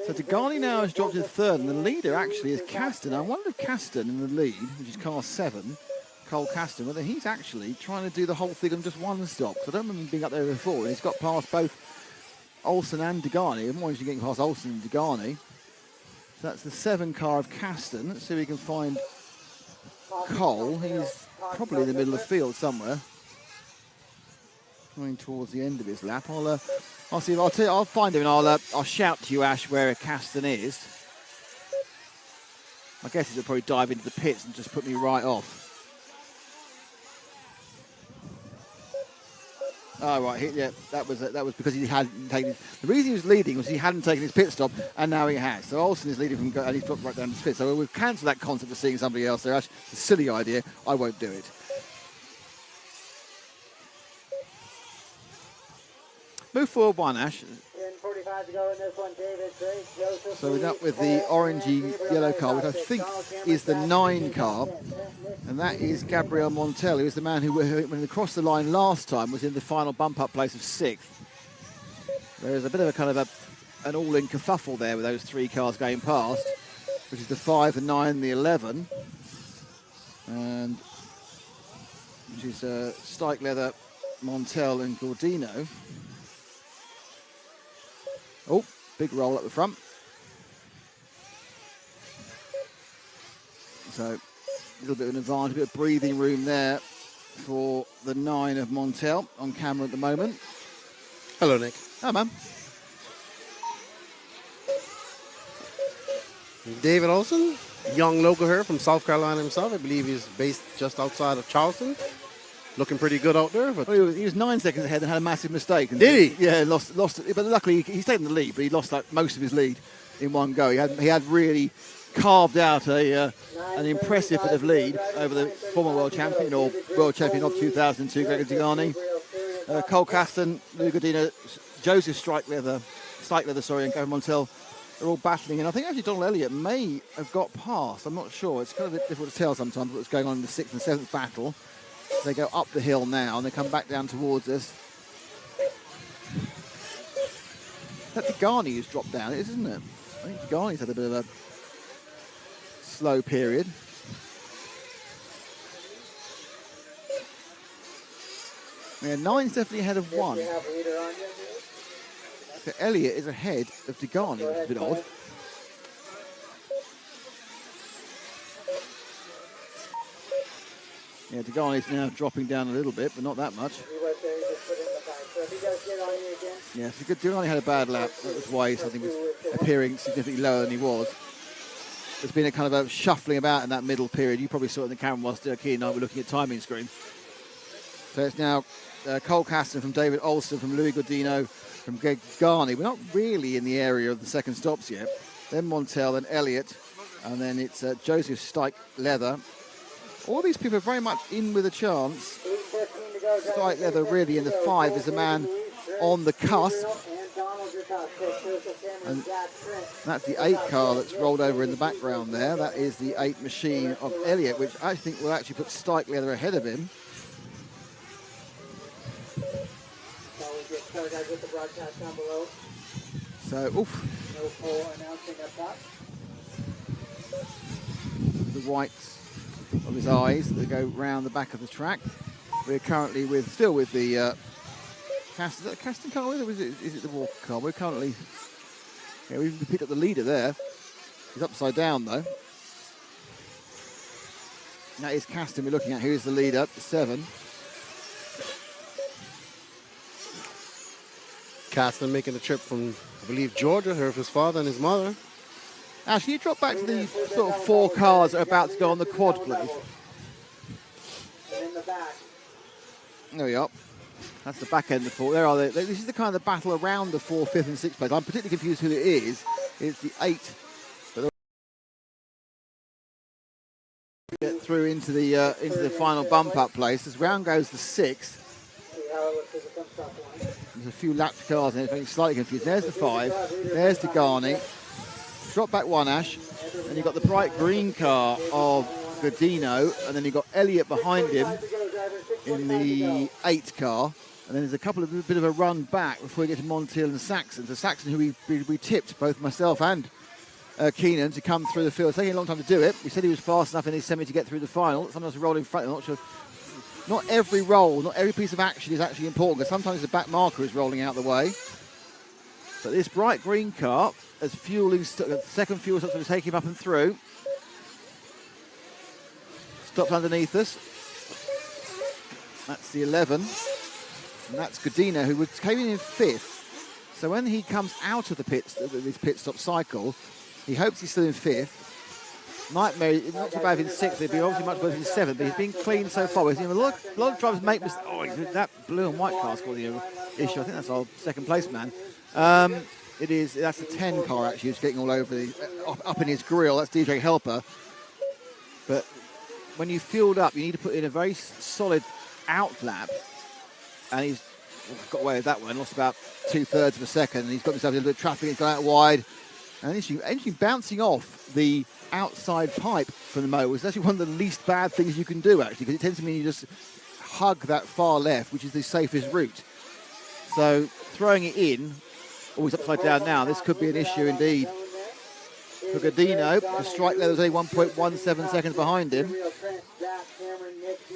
So Degani now has dropped to 3rd, and the leader actually is Caston. I wonder if Caston in the lead, which is car 7, Cole Caston, whether he's actually trying to do the whole thing on just one stop. I don't remember him being up there before, and he's got past both Olsen and Degani. I'm more interested in getting past Olsen and Degani. So that's the 7 car of Caston. Let's see if we can find Cole. He's probably in the middle of the field somewhere, coming towards the end of his lap. I'll see. I'll find him, and I'll shout to you, Ash, where Caston is. My guess is he'll probably dive into the pits and just put me right off. Oh, right. Yeah, that was because he hadn't taken. The reason he was leading was he hadn't taken his pit stop, and now he has. So Olsen is leading from, and he's dropped right down his pit. So we've cancelled that concept of seeing somebody else there. Actually, it's a silly idea. I won't do it. Move forward one, Ash.
10:45 to go in this one, David. Joseph.
So we're up with the orangey yellow car, which I think is the 9 car. And that is Gabriel Montel, who is the man who, when he crossed the line last time, was in the final bump-up place of 6th. There is a bit of a kind of an all-in kerfuffle there with those 3 cars going past, which is the 5, the 9, the 11. And which is Stike Leather, Montel and Gordino. Oh, big roll up the front. So a little bit of an advantage, a bit of breathing room there for the 9 of Montel on camera at the moment.
Hello, Nick.
Hi, man.
David Olsen, young local here from South Carolina himself. I believe he's based just outside of Charleston. Looking pretty good out there. But
well, he was 9 seconds ahead and had a massive mistake. And
did he?
Yeah, lost it. But luckily, he's taken the lead, but he lost like most of his lead in one go. He had really carved out an impressive bit of lead over the former world champion or world champion of 2002, Gregor Degani. Cole Caston, Lou Godina, Joseph Stike Leather, and Gavin Montel are all battling. And I think actually Donald Elliott may have got past. I'm not sure. It's kind of a bit difficult to tell sometimes what's going on in the 6th and 7th battle. They go up the hill now and they come back down towards us. That Degani has dropped down, isn't it? I think Degani's had a bit of a slow period. Yeah, 9's definitely ahead of 1. So Elliott is ahead of Degani, which is a bit odd. Yeah, Degani's now dropping down a little bit, but not that much. Yeah, so Degani had a bad lap. That was why I think he was appearing significantly lower than he was. There's been a kind of a shuffling about in that middle period. You probably saw it in the camera whilst Keane and I were looking at timing screen. So it's now Cole Caston from David Olsen, from Louis Godino, from Greg Garney. We're not really in the area of the second stops yet. Then Montel, then Elliott, and then it's Joseph Stike Leather. All these people are very much in with a chance. Stike Leather really in the 5 is the man on the cusp. And that's the 8 car that's rolled over in the background there. That is the 8 machine of Elliott, which I think will actually put Stike Leather ahead of him. So, the whites of his eyes that go round the back of the track. We're currently still with the is that a Caston car with, or is it the Walker car? We're currently, yeah, we've picked up the leader there. He's upside down though. That is Caston we're looking at, who is the leader, 7.
Caston making a trip from, I believe, Georgia, here with his father and his mother.
Ash, can you drop back to the sort of 4 cars that are about to go on the quad, please? There we are. That's the back end of the 4. There are they. This is the kind of battle around the 4th, 5th and 6th place. I'm particularly confused who it is. It's the 8. But get through into the final bump-up place. As round goes the 6th. There's a few lapped cars and it's slightly confused. There's the 5. There's Degani. Drop back 1, Ash. And you've got the bright green car of Godino. And then you've got Elliott behind him in the 8 car. And then there's a bit of a run back before we get to Montiel and Saxon. So Saxon, who we tipped, both myself and Keenan, to come through the field. It's taking a long time to do it. We said he was fast enough in his semi to get through the final. Sometimes we roll in front. I'm not sure. Not every roll, not every piece of action is actually important, because sometimes the back marker is rolling out the way. But this bright green car, as second fuel stops to take him up and through. Stops underneath us. That's the 11. And that's Godino, who came in 5th. So when he comes out of the this pit stop cycle, he hopes he's still in 5th. Nightmare, not so bad in 6th, it'd be obviously much worse in 7th, but he's been clean so far. We've seen a lot of drivers make mistakes. Oh, that blue and white car's got the issue. I think that's our second place man. That's the 10 car actually, who's getting all over up in his grill. That's DJ Helper. But when you fueled up, you need to put in a very solid out lap, and he's got away with that one. Lost about 2/3 of a second, and he's got himself a little bit of traffic. He's gone out wide, and engine bouncing off the outside pipe from the mower is actually one of the least bad things you can do, actually, because it tends to mean you just hug that far left, which is the safest route. So throwing it in, always upside down now, this could be an issue indeed. For Godino, the strike leather's only 1.17 seconds behind him.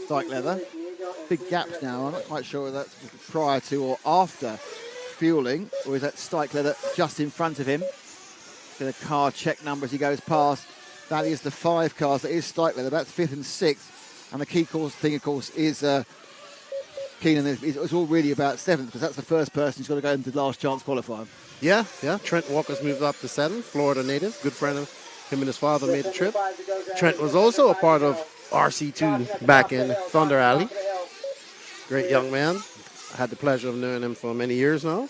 Strike leather. Big gaps now. I'm not quite sure whether that's prior to or after fueling, or is that strike leather just in front of him? Get a car check number as he goes past. That is the 5 cars. That is strike leather. That's 5th and 6th. And the key thing, of course, is Keenan. It's all really about 7th, because that's the first person who's got to go into the last chance qualifier.
Yeah. Trent Walker's moved up to 7th. Florida native. Good friend of him and his father made the trip. Trent was also a part of RC2 back in Thunder Alley. Great young man. I had the pleasure of knowing him for many years now.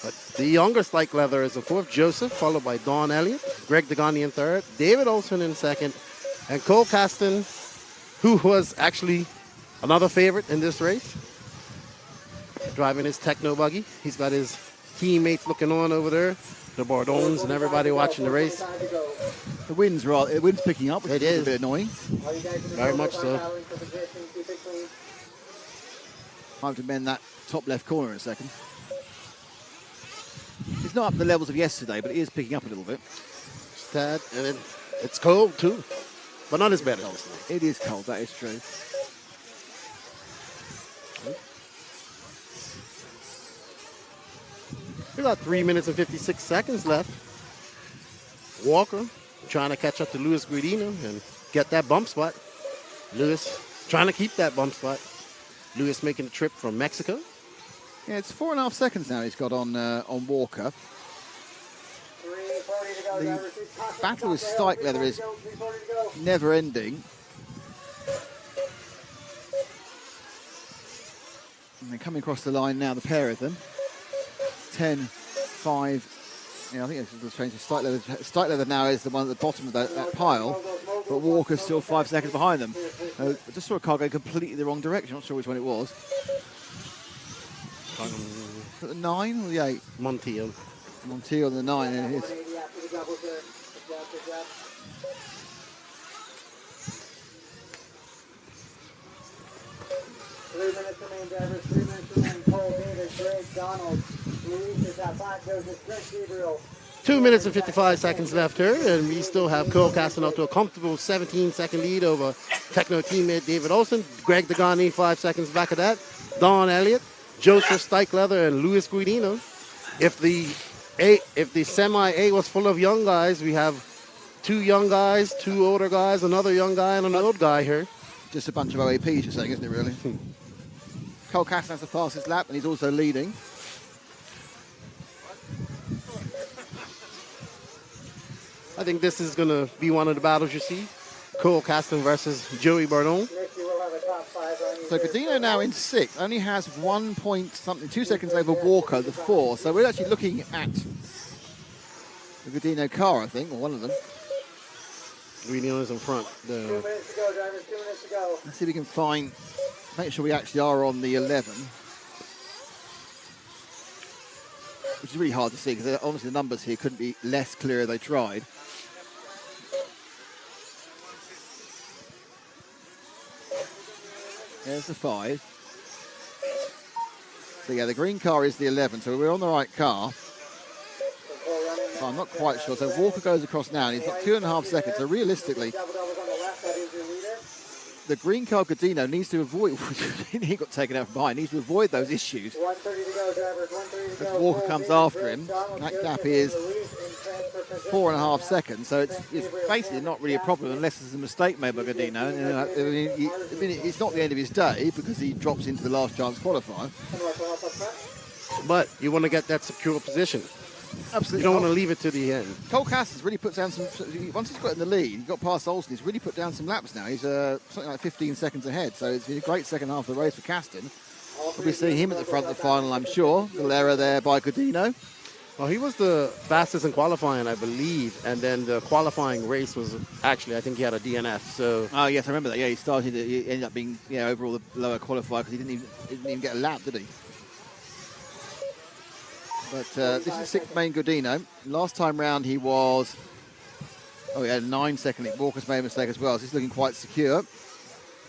But the younger strike leather is the 4th, Joseph, followed by Don Elliott, Greg Degani in 3rd, David Olson in 2nd, and Cole Caston, who was actually another favorite in this race, driving his techno buggy. He's got his teammates looking on over there, the Bordons and everybody watching the race.
The wind's picking up, which is a bit annoying.
Very much so.
I have to mend that top left corner in a second. It's not up to the levels of yesterday, but it is picking up a little bit.
Sad, and it's cold too, but not as bad as yesterday.
It is cold, that is true.
We've got 3 minutes and 56 seconds left. Walker trying to catch up to Luis Guidino and get that bump spot. Luis trying to keep that bump spot. Luis making the trip from Mexico.
Yeah, it's 4.5 seconds now he's got on Walker. The battle with strike leather is never ending. And they're coming across the line now, the pair of them. 10, 5. Yeah, I think it's just changed to strike leather. Strike leather now is the one at the bottom of that pile, but Walker's still 5 seconds behind them. I just saw a car go completely the wrong direction. Not sure which one it was. The 9 or the 8?
Montiel.
Montiel, the 9. It is.
Three minutes remain, drivers. 3 minutes remain. Cole Davis, Greg Donald, Luis is at 5, Joseph, Trent Gabriel.
2 minutes and 55 seconds left here, and we still have Cole Caston up to a comfortable 17-second lead over Techno teammate David Olson. Greg Degani 5 seconds back of that. Don Elliott, Joseph Strike Leather, and Luis Guidino. If the semi-A was full of young guys, we have 2 young guys, 2 older guys, another young guy, and an old guy here.
Just a bunch of OAPs, you're saying, isn't it, really? Cole Caston has the fastest lap, and he's also leading.
I think this is going to be one of the battles you see. Cole Caston versus Joey Bardone.
So Godino now in 6th, only has 1 point something, 2 seconds over Walker, the 4. So we're actually looking at the Godino car, I think, or one of them.
Godino's in front.
2 minutes to go, drivers, 2 minutes to go.
Let's see if we can make sure we actually are on the 11. Which is really hard to see, because obviously the numbers here couldn't be less clear if they tried. There's the 5. So yeah, the green car is the 11, so we're on the right car. So I'm not quite sure. So Walker goes across now, and he's got 2.5 seconds. So realistically, the green car Godino needs to avoid. He got taken out from behind. Needs to avoid those issues.
1:30 to go, drivers. 1:30 to go.
Walker comes after him. That gap is 4.5 seconds. So it's basically not really a problem unless there's a mistake made by Godino. It's not the end of his day because he drops into the last chance qualifier.
But you want to get that secure position.
Absolutely.
You don't want to leave it to the end.
Cole Caston's really put down some. Once he's got in the lead, he got past Olsen. He's really put down some laps now. He's something like 15 seconds ahead. So it's been a great second half of the race for Caston. We'll be seeing him at the front of the final, I'm sure. Little error there by Godino.
Well, he was the fastest in qualifying, I believe, and then the qualifying race was actually, I think he had a DNF. So.
Oh yes, I remember that. Yeah, he ended up being overall the lower qualifier because he didn't even get a lap, did he? But this is sixth main Godino. Last time round he was. Oh, he had a 9-second lead. Walker's made a mistake as well. So he's looking quite secure.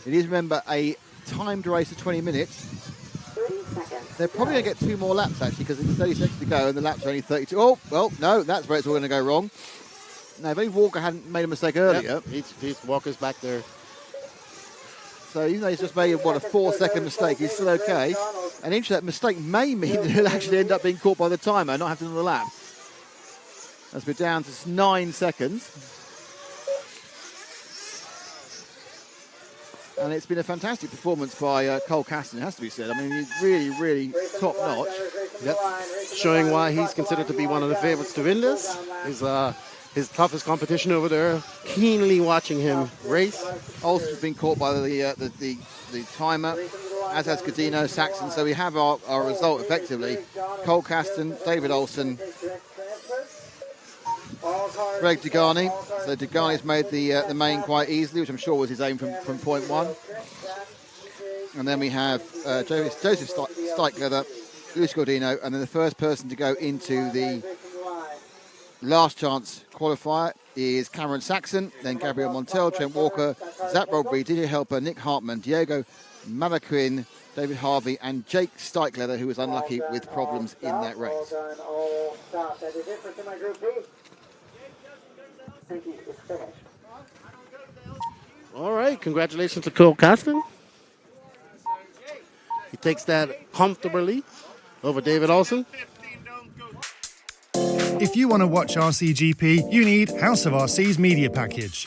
It is, remember, a timed race of 20 minutes. They're probably going to get 2 more laps, actually, because it's 30 seconds to go and the laps are only 32. Oh, well, no, that's where it's all going to go wrong. Now, if only Walker hadn't made a mistake earlier.
Yep, Walker's back there.
So even though he's just made, a 4-second mistake, he's still okay. And interesting, that mistake may mean that he'll actually end up being caught by the timer, not have to do the lap. As we're down to 9 seconds. And it's been a fantastic performance by Cole Caston, it has to be said. I mean, he's really, really top-notch.
Yep. Showing why he's considered to be one of the favorites to win this. His toughest competition over there, keenly watching him race.
Olsen's been caught by the timer, as has Godino, Saxon. So we have our result effectively. Cole Caston, David Olsen, Greg Degani. So Degani's made the main quite easily, which I'm sure was his aim from point 1. And then we have Joseph Steichleather, Luis Godino, and then the first person to go into the last chance qualifier is Cameron Saxon, then Gabriel Montel, Trent Walker, Zach Rodbury, Didier Helper, Nick Hartman, Diego Malaquin, David Harvey, and Jake Steichleather, who was unlucky with problems in that race.
All right, congratulations to Cole Caston. He takes that comfortably over David Olsen.
If you want to watch RCGP, you need House of RC's media package.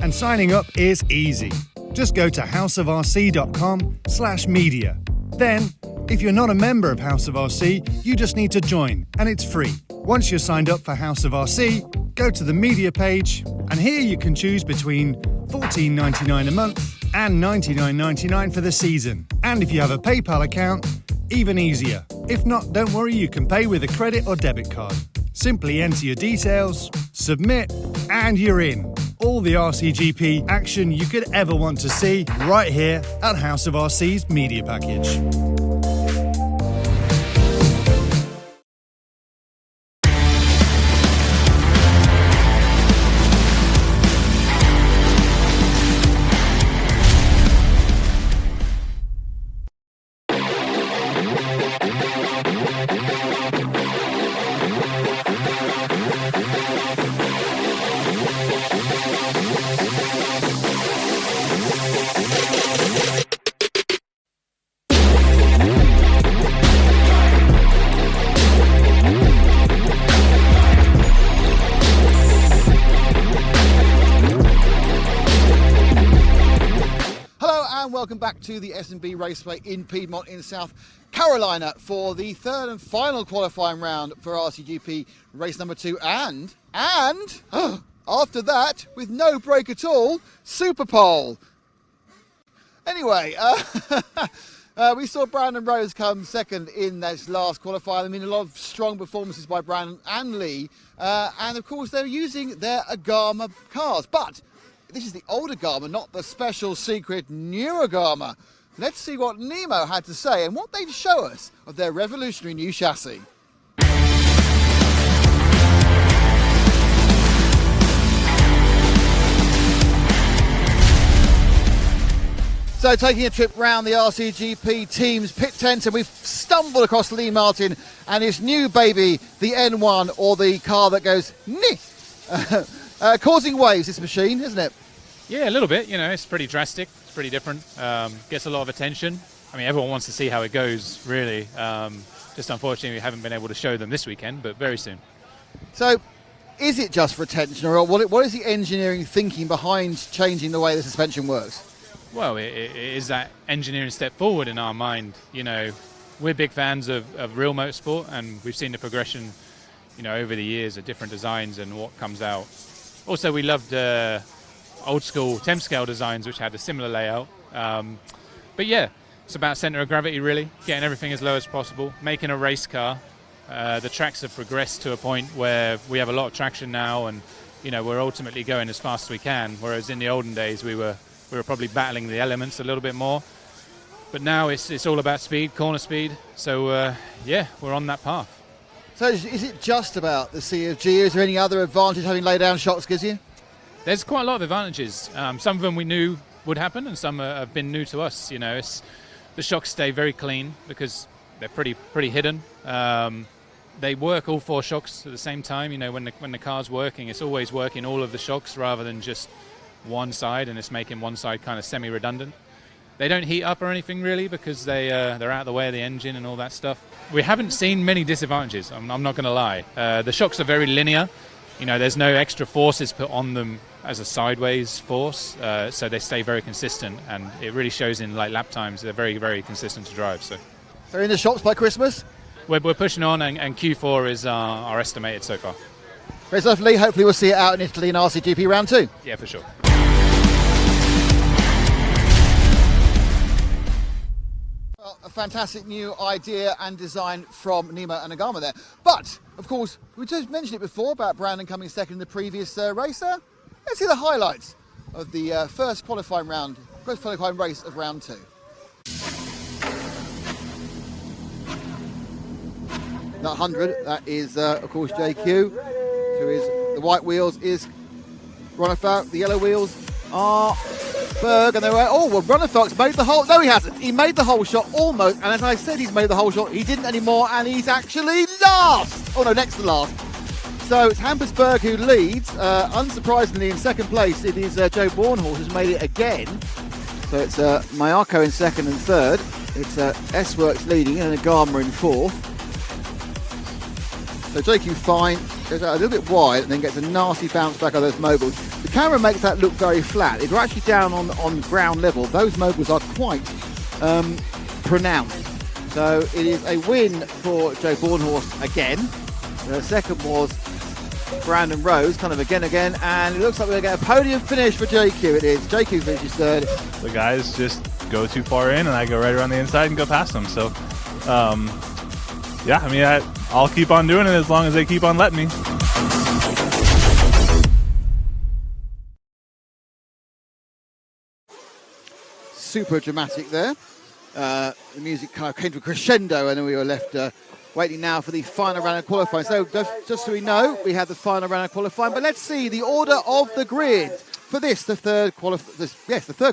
And signing up is easy. Just go to houseofrc.com/media. Then, if you're not a member of House of RC, you just need to join, and it's free. Once you're signed up for House of RC, go to the media page, and here you can choose between $14.99 a month and $99.99 for the season. And if you have a PayPal account, even easier. If not, don't worry, you can pay with a credit or debit card. Simply enter your details, submit, and you're in. All the RCGP action you could ever want to see right here at House of RC's media package.
Welcome back to the S&B Raceway in Piedmont in South Carolina for the third and final qualifying round for RCGP race number 2 and after that, with no break at all, Superpole. Anyway, we saw Brandon Rose come second in this last qualifier. I mean, a lot of strong performances by Brandon and Lee, and of course they're using their Agama cars, but this is the older Agama, not the special secret new Agama. Let's see what Nemo had to say and what they'd show us of their revolutionary new chassis. So taking a trip round the RCGP team's pit tent, and we've stumbled across Lee Martin and his new baby, the N1, or the car that goes nee, causing waves, this machine, isn't it?
Yeah, a little bit. You know, it's pretty drastic. It's pretty different. Gets a lot of attention. I mean, everyone wants to see how it goes, really. Just unfortunately, we haven't been able to show them this weekend, but very soon.
So, is it just for attention, or what is the engineering thinking behind changing the way the suspension works?
Well, it is that engineering step forward in our mind. You know, we're big fans of real motorsport, and we've seen the progression, over the years of different designs and what comes out. Also, we loved old school temp scale designs, which had a similar layout. But yeah, it's about center of gravity, really, getting everything as low as possible, making a race car. The tracks have progressed to a point where we have a lot of traction now, and we're ultimately going as fast as we can. Whereas in the olden days, we were probably battling the elements a little bit more. But now it's all about speed, corner speed. So yeah, we're on that path.
So is it just about the CFG? Is there any other advantage having lay down shocks gives you?
There's quite a lot of advantages. Some of them we knew would happen, and some have been new to us. The shocks stay very clean because they're pretty hidden. They work all 4 shocks at the same time. When the car's working, it's always working all of the shocks rather than just one side, and it's making one side kind of semi-redundant. They don't heat up or anything really because they're out of the way of the engine and all that stuff. We haven't seen many disadvantages. I'm not going to lie. The shocks are very linear. There's no extra forces put on them as a sideways force, so they stay very consistent, and it really shows in lap times. They're very, very consistent to drive. So
they're in the shops by Christmas?
We're pushing on, and Q4 is our estimated so far.
Very lovely. Hopefully we'll see it out in Italy in RCGP round 2.
Yeah, for sure.
Well, a fantastic new idea and design from Nima and Nagama there. But, of course, we just mentioned it before about Brandon coming second in the previous race there. Let's see the highlights of the first qualifying race of round 2. That 100, that is, of course, JQ. The white wheels is Ronafalk, the yellow wheels are Berg, and they were, Ronafalk's made the whole, no he hasn't, he made the whole shot almost, and as I said he's made the whole shot, he didn't anymore, and he's actually last! Oh no, next to last. So it's Hampersberg who leads, unsurprisingly in second place it is Joe Bornhorst who's made it again. So it's Mayako in second and third, it's S-Works leading and Nagama in fourth. So JQ fine, goes out a little bit wide and then gets a nasty bounce back of those moguls. The camera makes that look very flat. If you're actually down on ground level, those moguls are quite pronounced. So it is a win for Joe Bornhorst again. The second was Brandon Rose, kind of again, and it looks like we're going to get a podium finish for JQ. It is. JQ finishes third.
The guys just go too far in and I go right around the inside and go past them. So, yeah, I mean, I'll keep on doing it as long as they keep on letting me.
Super dramatic there. The music kind of came to a crescendo and then we were left waiting now for the final round of qualifying. So just so we know, we have the final round of qualifying, but let's see the order of the grid for the third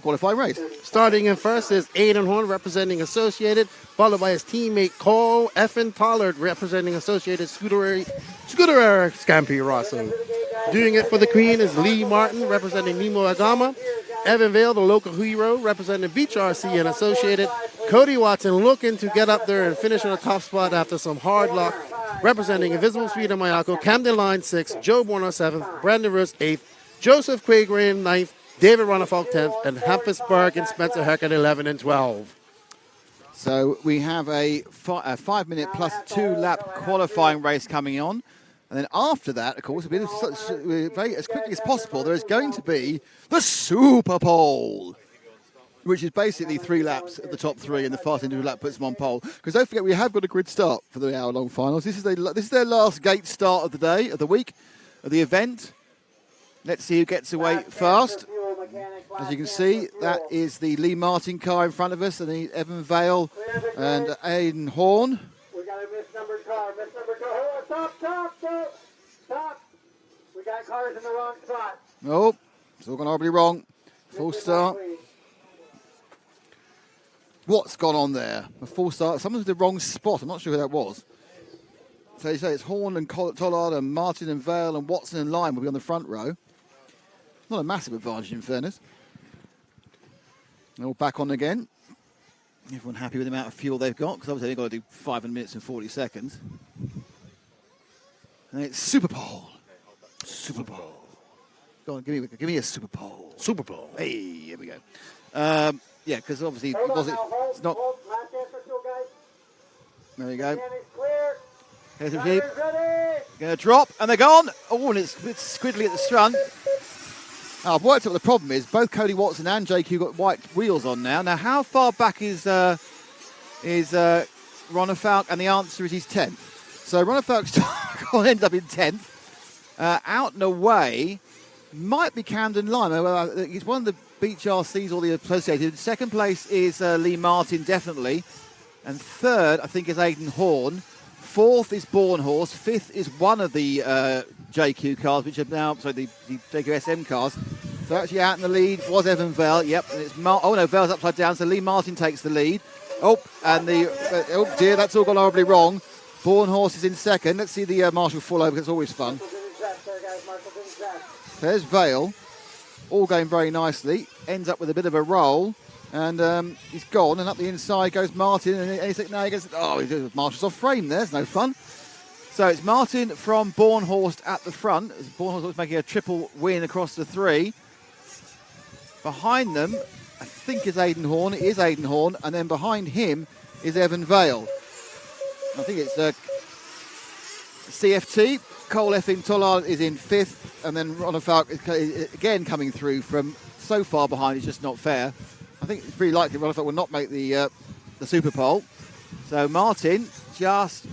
qualifying race.
Starting in first is Aidan Horn representing Associated, followed by his teammate Cole Effin Pollard representing Associated Scuderia Scampi Rosso. Doing it for the Queen is Lee Martin representing Nemo Agama, Evan Vale, the local hero, representing Beach RC and Associated, Cody Watson looking to get up there and finish on a top spot after some hard luck, representing Invisible Speed and Mayako, Camden Line 6th, Joe Borno 7th, Brandon Rust 8th, Joseph Quagraham 9th, David Ronafalk 10th, and Hampusberg and Spencer Heckett 11 and 12.
So we have a 5 minute plus 2 lap qualifying race coming on. And then after that, of course, as quickly as possible, there is going to be the Superpole, which is basically 3 laps at the top 3, and the fast individual lap puts them on pole. Because don't forget, we have got a grid start for the hour-long finals. This is their last gate start of the day, of the week, of the event. Let's see who gets away fast. As you can see, that is the Lee Martin car in front of us, and the Evan Vale and Aidan Horn.
We got a misnumbered car. Stop. We got cars in the wrong spot.
Oh, it's all gone horribly wrong. Full start. What's gone on there? A full start. Someone's in the wrong spot. I'm not sure who that was. So you say it's Horn and Tollard and Martin and Vale and Watson and Lyon will be on the front row. Not a massive advantage in fairness. They're all back on again. Everyone happy with the amount of fuel they've got, because obviously they've got to do 5 minutes and 40 seconds. And it's Superpole. Superpole. Go on, give me a Superpole.
Superpole.
Hey, here we go. Yeah, because obviously it's not. There you go. Here's the sheep. Going to drop, and they're gone. Oh, and it's squiddly at the front. Oh, I've worked out what the problem is. Both Cody Watson and JQ got white wheels on now. Now, how far back is Ronner Falk? And the answer is he's 10th. So Ronner Falk's ends up in 10th. Out and away might be Camden Lime. He's one of the Beach RCs or the associated. Second place is Lee Martin, definitely. And third, I think, is Aidan Horn. Fourth is Bornhorst. Fifth is one of the JQ cars, which are now, the JQ SM cars. So actually out in the lead was Evan Vale. Yep, and it's oh no, Vale's upside down, so Lee Martin takes the lead. Oh, and oh dear, that's all gone horribly wrong. Bornhorst is in second. Let's see the marshal fall over, because it's always fun. There's Vale, all going very nicely. Ends up with a bit of a roll. And he's gone, and up the inside goes Martin, and now he gets, Marshall's off frame there, it's no fun. So it's Martin from Bornhorst at the front. Bornhorst making a triple win across the three. Behind them, I think is Aidan Horn. It is Aidan Horn, and then behind him is Evan Vale. I think it's CFT. Cole Effing Tollard is in fifth, and then Ronald Falk is again coming through from so far behind, it's just not fair. I think it's pretty likely Ronald Falk will not make the Superpole. So Martin just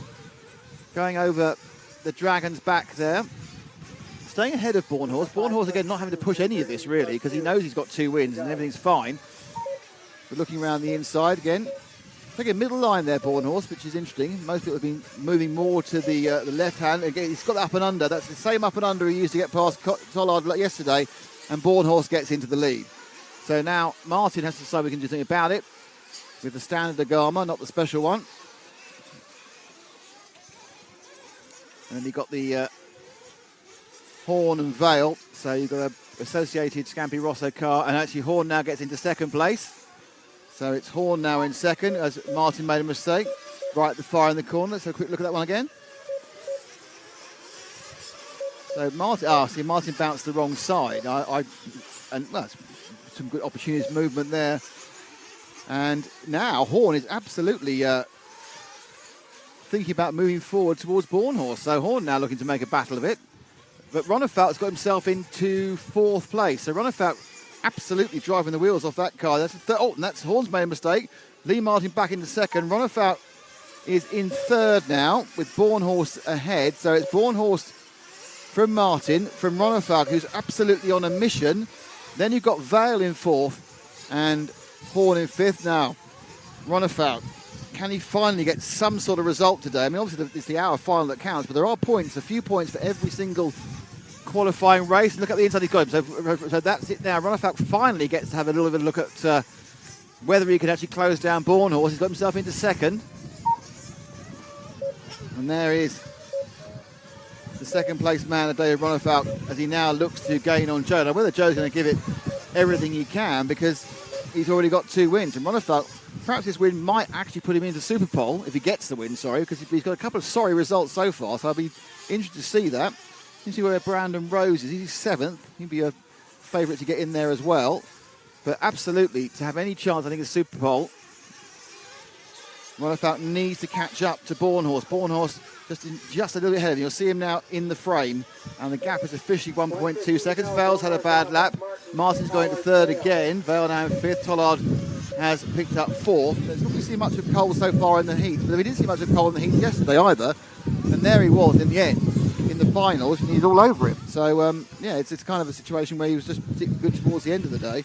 going over the Dragon's back there. Staying ahead of Bornhorst. Bornhorst, again, not having to push any of this, really, because he knows he's got 2 wins and everything's fine. But looking around the inside again. Taking a middle line there, Bornhorst, which is interesting. Most people have been moving more to the left hand. Again, he's got the up and under. That's the same up and under he used to get past Tollard yesterday. And Bornhorst gets into the lead. So now Martin has to decide we can do something about it with the standard Agama, not the special one. And then you've got the Horn and Vale. So you've got an associated Scampi Rosso car. And actually Horn now gets into second place. So it's Horn now in second as Martin made a mistake. Right at the far in the corner. Let's have a quick look at that one again. So Martin, Martin bounced the wrong side. That's some good opportunities movement there. And now Horn is absolutely thinking about moving forward towards Bornhorst. So Horn now looking to make a battle of it. But Ronnefeldt's got himself into 4th place. So Ronnefeldt absolutely driving the wheels off that car. That's and that's Horn's made a mistake. Lee Martin back into second. Ronnefeldt is in 3rd now with Bornhorst ahead. So it's Bornhorst from Martin, from Ronnefeldt, who's absolutely on a mission. Then you've got Vale in 4th and Horn in 5th. Now, Ronnefeldt, can he finally get some sort of result today? I mean, obviously it's the hour final that counts, but there are points, a few points for every single qualifying race. And look at the inside he's got him. So that's it now. Ronnefeldt finally gets to have a little bit of a look at whether he can actually close down Bornhorst. He's got himself into 2nd. And there is the 2nd place man of David Ronnefeldt as he now looks to gain on Joe. Now, whether Joe's going to give it everything he can, because he's already got 2 wins. And Ronnefeldt, perhaps this win might actually put him into Superpole, if he gets the win, because he's got a couple of sorry results so far. So I'll be interested to see that. You see where Brandon Rose is. He's 7th. He'd be a favourite to get in there as well. But absolutely, to have any chance, I think, of Superpole, Ronnefeldt needs to catch up to Bornhorst. Bornhorst just a little bit ahead of him. You'll see him now in the frame, and the gap is officially 1.2 seconds. Vale's had a bad lap. Martin's going to 3rd again. Vale now in 5th. Tollard has picked up 4th. There's not really seen much of Cole so far in the heat, but we didn't see much of Cole in the heat yesterday either. And there he was in the end, in the finals, and he's all over him. So, it's kind of a situation where he was just particularly good towards the end of the day.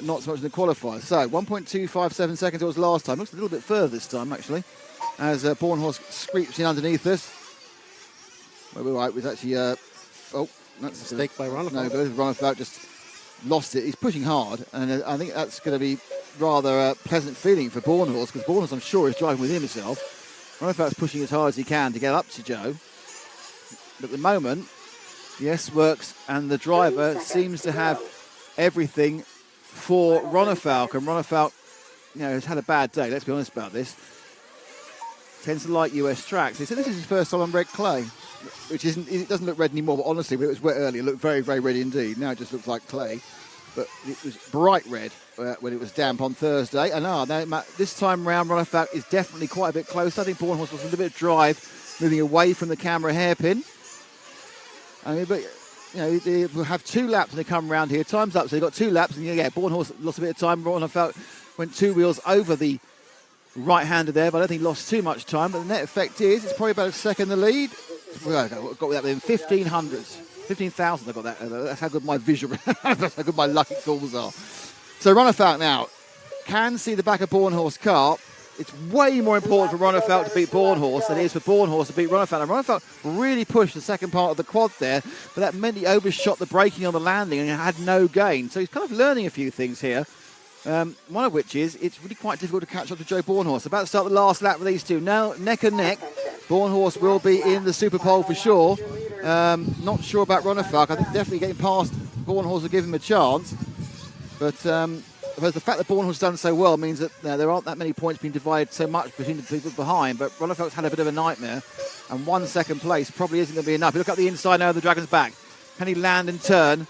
Not so much in the qualifiers. So 1.257 seconds it was last time. Looks a little bit further this time, actually, as Bornhorst screeps in underneath us. Well, we're right. It was actually that's a
mistake by Ronnefeldt.
No, but Ronnefeldt just lost it. He's pushing hard, and I think that's going to be rather a pleasant feeling for Bornhorst, because Bornhorst, I'm sure, is driving within himself. Ronnefeldt's pushing as hard as he can to get up to Joe. But at the moment, the S-Works and the driver seems to have everything for Ronnefeldt, and Ronnefeldt, has had a bad day. Let's be honest about this. Tends to like US tracks. He said this is his first time on red clay, which it doesn't look red anymore. But honestly, when it was wet earlier, it looked very, very red indeed. Now it just looks like clay, but it was bright red when it was damp on Thursday. And this time round, Ronnefeldt is definitely quite a bit close. I think Bornhorst was a little bit of drive moving away from the camera hairpin. I mean, but they will have 2 laps when they come around here. Time's up, so they've got 2 laps, and Bornhorst lost a bit of time. Ronefalk went 2 wheels over the right-hander there, but I don't think he lost too much time. But the net effect is it's probably about a second the lead. Well, I got that within 15,000. I got that. That's how good my visual, that's how good my lucky calls are. So Ronefalk now can see the back of Bornhorst's car. It's way more important for Ronefalk to beat Bornhorst than it is for Bornhorst to beat Ronefalk. And Ronefalk really pushed the second part of the quad there, but that meant he overshot the braking on the landing and had no gain. So he's kind of learning a few things here. One of which is it's really quite difficult to catch up to Joe Bornhorst. About to start the last lap with these two. Now, neck and neck. Bornhorst will be in the Superpole for sure. Not sure about Ronefalk. I think definitely getting past Bornhorst will give him a chance. But the fact that Bornhorst's done so well means that there aren't that many points being divided so much between the people behind. But Ronefalk's had a bit of a nightmare. And 1 second place probably isn't going to be enough. You look up the inside now of the Dragon's back. Can he land and turn?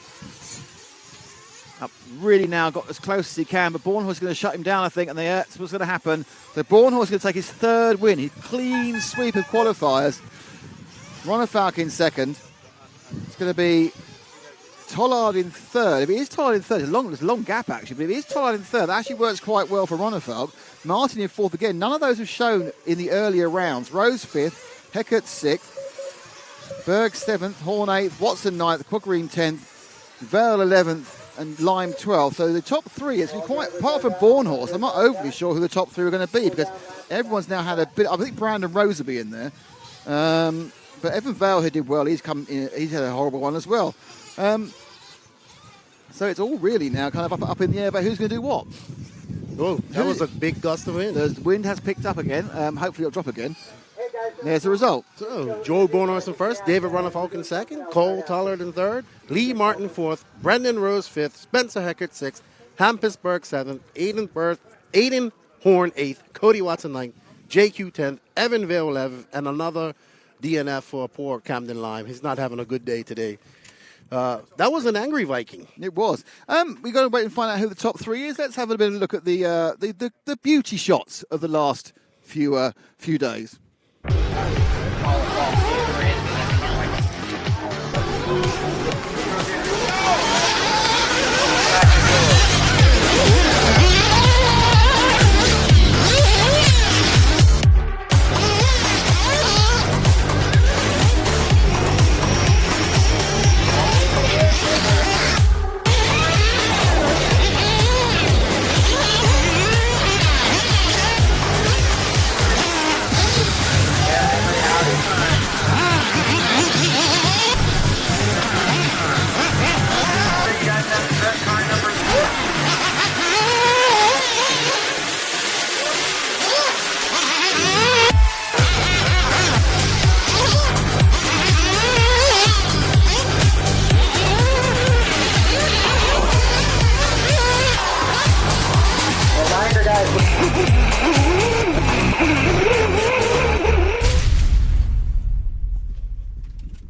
Up really now got as close as he can, but Bornhorst is going to shut him down, I think, and that's what's going to happen. So Bornhorst is going to take his 3rd win, his clean sweep of qualifiers. Ronefalk in 2nd. It's going to be Tollard in 3rd. If it is Tollard in 3rd, it's a long gap actually, but if it is Tollard in 3rd, that actually works quite well for Ronefalk. Martin in 4th again. None of those have shown in the earlier rounds. Rose 5th, Heckert 6th, Berg 7th, Horn 8th, Watson 9th, Quaggreen 10th, Vale 11th, and Lime 12th. So the top 3 is quite, apart from Bornhorst, I'm not overly sure who the top 3 are going to be because everyone's now had a bit. I think Brandon Rose will be in there. But Evan Vale, who did well, he's had a horrible one as well. So it's all really now kind of up in the air about who's going to do what.
Oh, that was a big gust of wind.
The wind has picked up again. Hopefully it'll drop again. There's the result.
So, Joe Bornhorst in 1st, David Ronefalk in 2nd, Cole Tollard in 3rd, Lee Martin 4th, Brendan Rose 5th, Spencer Heckert 6th, Hampus Berg 7th, Aiden Horn 8th, Cody Watson 9th, JQ 10th, Evan Vale 11th, and another DNF for poor Camden Lime. He's not having a good day today. That was an angry Viking.
It was. We've got to wait and find out who the top 3 is. Let's have a bit of a look at the beauty shots of the last few days.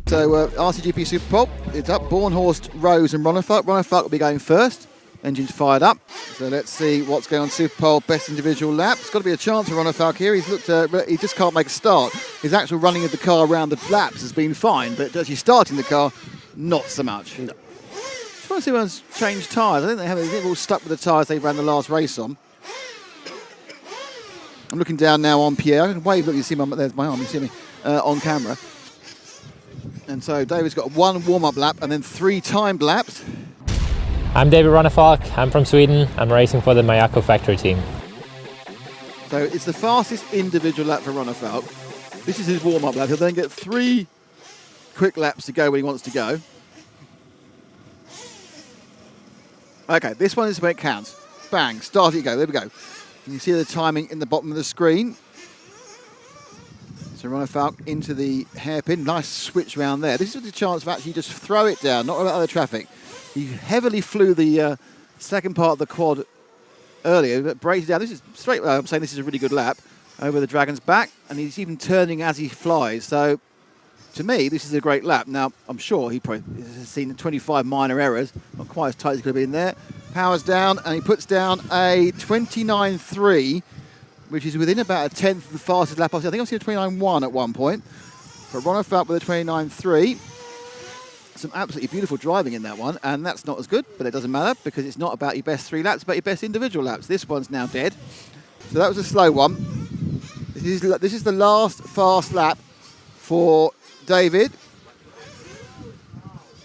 So RCGP Superpole, it's up. Bornhorst, Rose and Ronefalk. Ronefalk will be going first. Engine's fired up. So let's see what's going on Superpole. Best individual lap. It's got to be a chance for Ronefalk here. He's looked. He just can't make a start. His actual running of the car around the laps has been fine, but actually starting the car, not so much. No. Just want to see anyone's changed tyres. I think they're all stuck with the tyres they ran the last race on. I'm looking down now on Pierre. I can wave. Look, you see there's my arm. You see me on camera. And so David's got 1 warm-up lap and then 3 timed laps.
I'm David Ronefalk. I'm from Sweden. I'm racing for the Mayako factory team.
So it's the fastest individual lap for Ronefalk. This is his warm-up lap. He'll then get 3 quick laps to go when he wants to go. Okay, this one is where it counts. Bang, start it, go. There we go. You can see the timing in the bottom of the screen. So Ronefalk into the hairpin. Nice switch round there. This is a chance of actually just throw it down, not about other traffic. He heavily flew the second part of the quad earlier, but brakes down. This is straight. I'm saying this is a really good lap over the Dragon's back, and he's even turning as he flies. So to me, this is a great lap. Now, I'm sure he probably has seen 25 minor errors, not quite as tight as he could have been there. Powers down, and he puts down a 29.3, which is within about a tenth of the fastest lap. I think I've seen a 29.1 at one point. But Ronefalk with a 29.3. Some absolutely beautiful driving in that one, and that's not as good, but it doesn't matter because it's not about your best 3 laps, it's about your best individual laps. This one's now dead. So that was a slow one. This is the last fast lap for David.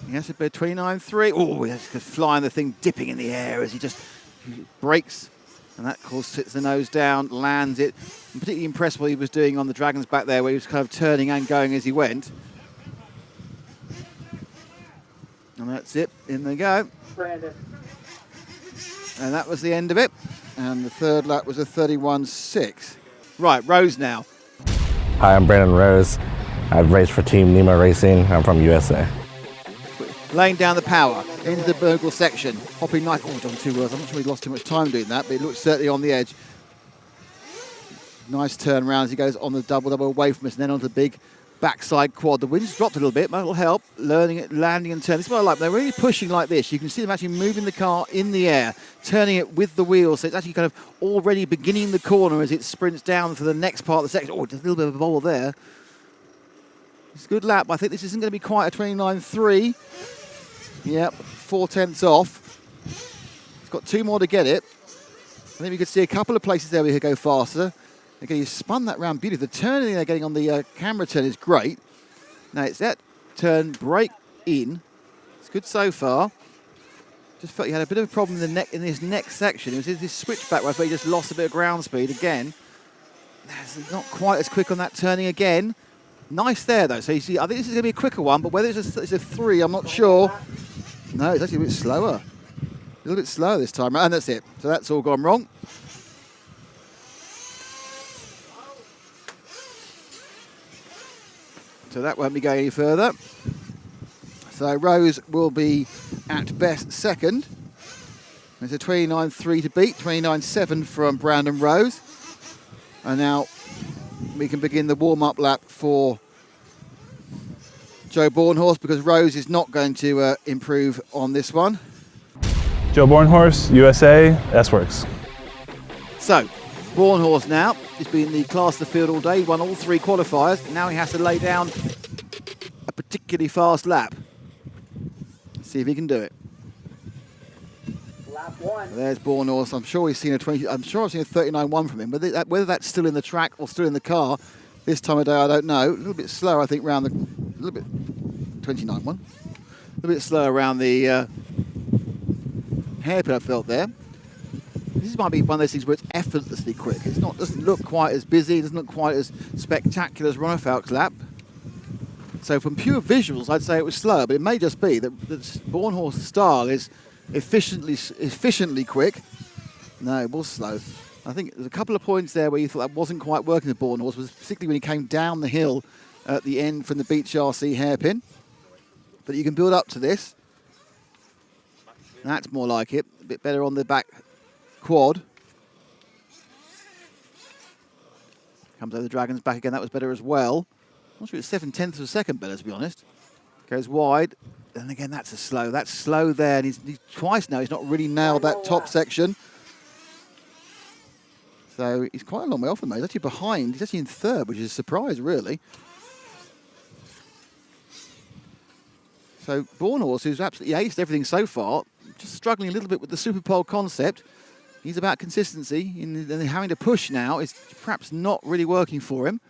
He has to be 29.3. Oh, he's flying the thing, dipping in the air as he just brakes. And that, of course, sits the nose down, lands it. I'm particularly impressed what he was doing on the Dragon's back there, where he was kind of turning and going as he went. And that's it. In they go.
Brandon.
And that was the end of it. And the third lap was a 31.6. Right, Rose now.
Hi, I'm Brandon Rose. I've raced for Team Nemo Racing. I'm from USA.
Laying down the power into the Burgle section. Hopping nice. Oh, done 2 words. I'm not sure he lost too much time doing that, but it looks certainly on the edge. Nice turn round as he goes on the double away from us and then onto the big backside quad. The wind's dropped a little bit, but it'll help. Learning it, landing and turning. This is what I like. They're really pushing like this. You can see them actually moving the car in the air, turning it with the wheels. So it's actually kind of already beginning the corner as it sprints down for the next part of the section. Oh, just a little bit of a bobble there. It's a good lap. I think this isn't going to be quite a 29.3. Yep, 4/10 off. It's got 2 more to get it. I think we could see a couple of places there we could go faster. Again, you spun that round beautifully. The turning they're getting on the camera turn is great. Now it's that turn, brake in. It's good so far. Just felt he had a bit of a problem in his next section. It was this switchback where he just lost a bit of ground speed again. That's not quite as quick on that turning again. Nice there though. So you see, I think this is going to be a quicker one, but whether it's a 3, I'm not sure. No, it's actually a bit slower. A little bit slower this time, and that's it. So that's all gone wrong. So that won't be going any further. So Rose will be at best second. There's a 29.3 to beat, 29.7 from Brandon Rose. And now we can begin the warm-up lap for Joe Bornhorst because Rose is not going to improve on this one.
Joe Bornhorst, USA, S-Works.
So, Bornhorst now, he's been the class of the field all day, won all 3 qualifiers. Now he has to lay down a particularly fast lap. Let's see if he can do it.
Lap 1.
There's Bornhorst. I'm sure we've seen a 20. I'm sure I've seen a 39.1 from him. But whether that's still in the track or still in the car this time of day, I don't know. A little bit slower, I think, round the. A little bit 29.1. A little bit slower around the hairpin. I felt there. This might be one of those things where it's effortlessly quick. It's not. Doesn't look quite as busy. Doesn't look quite as spectacular as Ronefalk's lap. So from pure visuals, I'd say it was slower. But it may just be that Bornhorst's style is efficiently quick. No, it was slow. I think there's a couple of points there where you thought that wasn't quite working with Bornhorst, was particularly when he came down the hill at the end from the Beach RC hairpin. But you can build up to this. That's more like it. A bit better on the back quad. Comes over the Dragon's back again. That was better as well. I'm not sure it's 7/10 of a second better, to be honest. Goes wide. And again, that's a slow. That's slow there. And he's twice now. He's not really nailed that top section. So he's quite a long way off the moment. He's actually behind. He's actually in 3rd, which is a surprise, really. So Bornhorst, who's absolutely aced everything so far, just struggling a little bit with the Superpole concept. He's about consistency. And having to push now is perhaps not really working for him.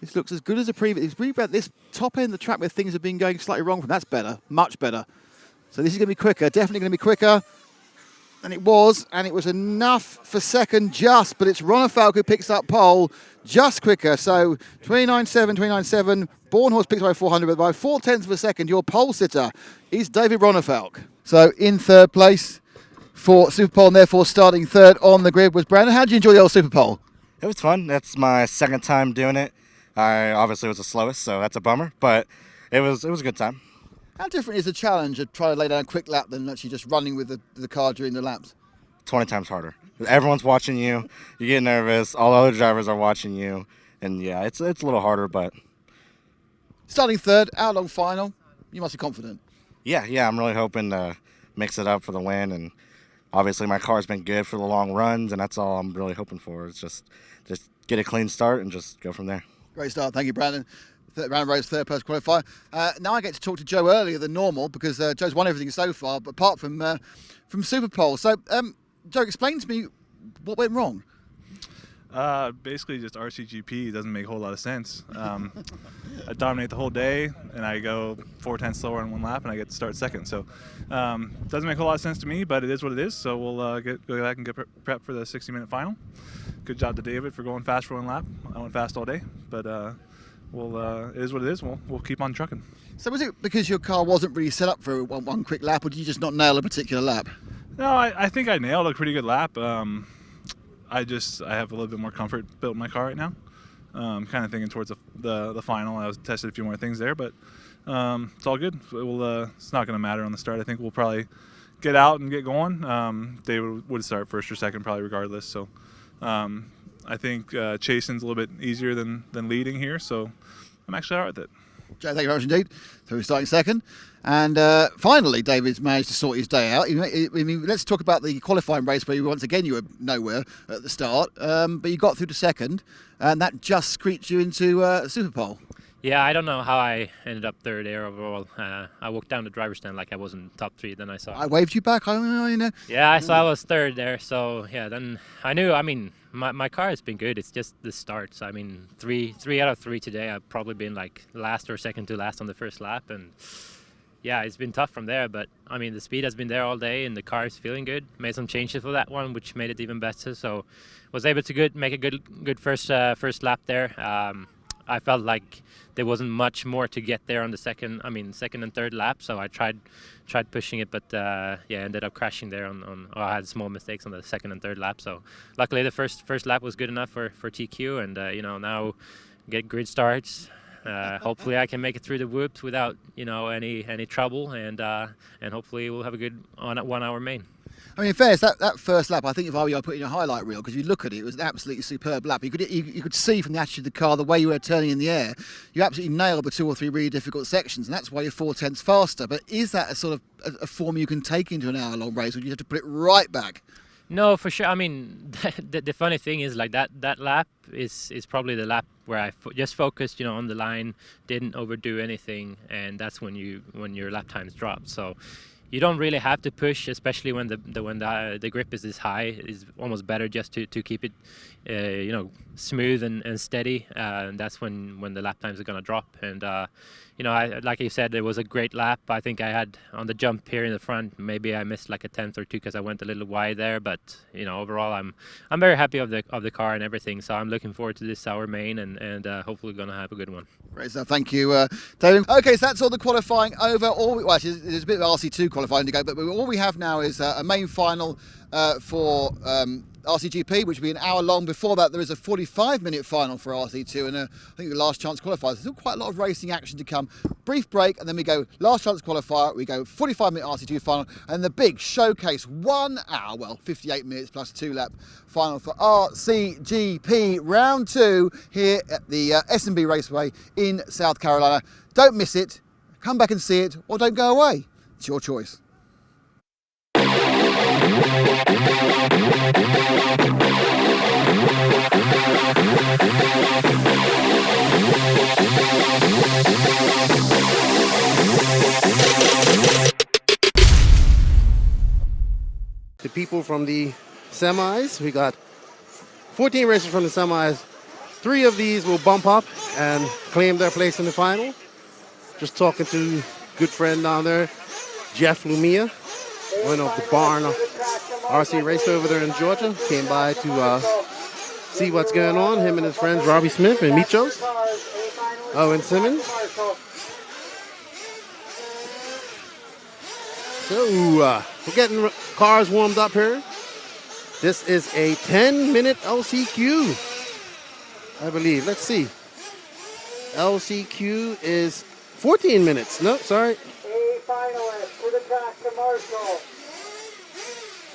This looks as good as the previous. It's really about this top end of the track where things have been going slightly wrong from. That's better, much better. So this is going to be quicker, definitely going to be quicker. And it was enough for second just, but it's Ronefalk who picks up pole just quicker. So 29.7, 29.7. Bornhorst picks by 400, but by 4/10 of a second, your pole sitter is David Ronefalk. So in 3rd place for Superpole, and therefore starting 3rd on the grid was Brandon. How did you enjoy the old Superpole?
It was fun. That's my 2nd time doing it. I obviously was the slowest, so that's a bummer, but it was a good time.
How different is the challenge of trying to lay down a quick lap than actually just running with the car during the laps?
20 times harder. Everyone's watching you. You get nervous. All the other drivers are watching you. And yeah, it's a little harder, but...
Starting 3rd, hour-long final. You must be confident.
Yeah, I'm really hoping to mix it up for the win. And obviously my car's been good for the long runs, and that's all I'm really hoping for. Is just get a clean start and just go from there.
Great start. Thank you, Brandon. Round Rose third person qualifier. Now I get to talk to Joe earlier than normal because Joe's won everything so far, but apart from Superpole. So, Joe, explain to me what went wrong.
Basically, just RCGP doesn't make a whole lot of sense. I dominate the whole day, and I go 4/10 slower in one lap, and I get to start second. So, doesn't make a whole lot of sense to me, but it is what it is. So we'll go back and get prep for the 60-minute final. Good job to David for going fast for one lap. I went fast all day, but it is what it is. We'll keep on trucking.
So was it because your car wasn't really set up for one quick lap, or did you just not nail a particular lap?
No, I think I nailed a pretty good lap. I have a little bit more comfort built in my car right now. Kind of thinking towards the final. I was tested a few more things there, but it's all good. It's not going to matter on the start. I think we'll probably get out and get going. David would start first or second probably regardless. So I think chasing's a little bit easier than leading here. So I'm actually all right with it.
Joe, thank you very much indeed. So we're starting second. And finally, David's managed to sort his day out. I mean, let's talk about the qualifying race where once again you were nowhere at the start, but you got through to second, and that just screeched you into Superpole.
Yeah, I don't know how I ended up third there overall. I walked down the driver's stand like I was in top 3. Then I saw.
I waved you back. You know.
Yeah, I saw I was third there. So yeah, then I knew. I mean, my car has been good. It's just the starts. I mean, three out of 3 today. I've probably been like last or second to last on the first lap, and yeah, it's been tough from there. But I mean, the speed has been there all day, and the car is feeling good. Made some changes for that one, which made it even better. So was able to make a good first lap there. I felt like there wasn't much more to get there on the second and third lap, so I tried pushing it, but ended up crashing there I had small mistakes on the second and third lap. So luckily the first lap was good enough for TQ, and now get grid starts. Hopefully I can make it through the whoops without any trouble, and hopefully we'll have a good 1 hour main.
I mean, in fairness, that first lap, I think if I were you, I'd put in a highlight reel, because you look at it, it was an absolutely superb lap. You could see from the attitude of the car, the way you were turning in the air, you absolutely nailed the 2 or 3 really difficult sections, and that's why you're 4/10 faster. But is that a sort of a form you can take into an hour-long race, or do you have to put it right back?
No, for sure. I mean, the funny thing is, like, that lap is probably the lap where I just focused, on the line, didn't overdo anything, and that's when your lap times drop. So you don't really have to push, especially when the grip is this high. It's almost better just to keep it, smooth and steady. And that's when the lap times are gonna drop. And like you said, it was a great lap. I think I had on the jump here in the front, maybe I missed like a 10th or 2 because I went a little wide there. But overall, I'm very happy of the car and everything. So I'm looking forward to this hour main, and hopefully gonna have a good one.
Great stuff. Thank you, David. Okay, so that's all the qualifying over. Actually, there's a bit of RC2 qualifying to go, but all we have now is a main final for RCGP, which will be an hour long. Before that, there is a 45-minute final for RC2, and I think the last chance qualifiers. There's still quite a lot of racing action to come. Brief break, and then we go last chance qualifier. We go 45-minute RC2 final, and the big showcase 1 hour, 58 minutes plus 2-lap final for RCGP round 2 here at the S&B Raceway in South Carolina. Don't miss it. Come back and see it, or don't go away. It's your choice.
The people from the semis, we got 14 racers from the semis. 3 of these will bump up and claim their place in the final. Just talking to good friend down there, Jeff Lumia, winner of the Barn RC race over there in Georgia. Came by to see what's going on. Him and his friends Robbie Smith and Michos, Owen Simmons. So we're getting cars warmed up here. This is a 10-minute LCQ, I believe. Let's see. LCQ is 14 minutes. No, sorry.
A finalist to the track commercial.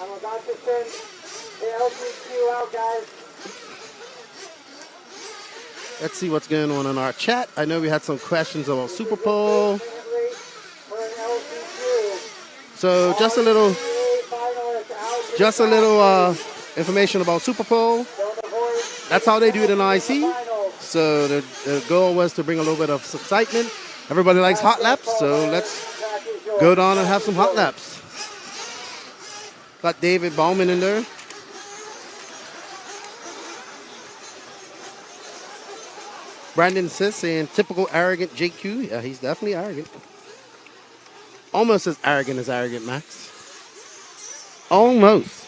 I'm about to send the LCQ out, guys.
Let's see what's going on in our chat. I know we had some questions about Superpole. So just a little information about Superpole. That's how they do it in IC. So the goal was to bring a little bit of excitement. Everybody likes hot laps, so let's go down and have some hot laps. Got David Bauman in there. Brandon Sis saying typical arrogant JQ. Yeah, he's definitely arrogant. Almost as arrogant, Max. Almost.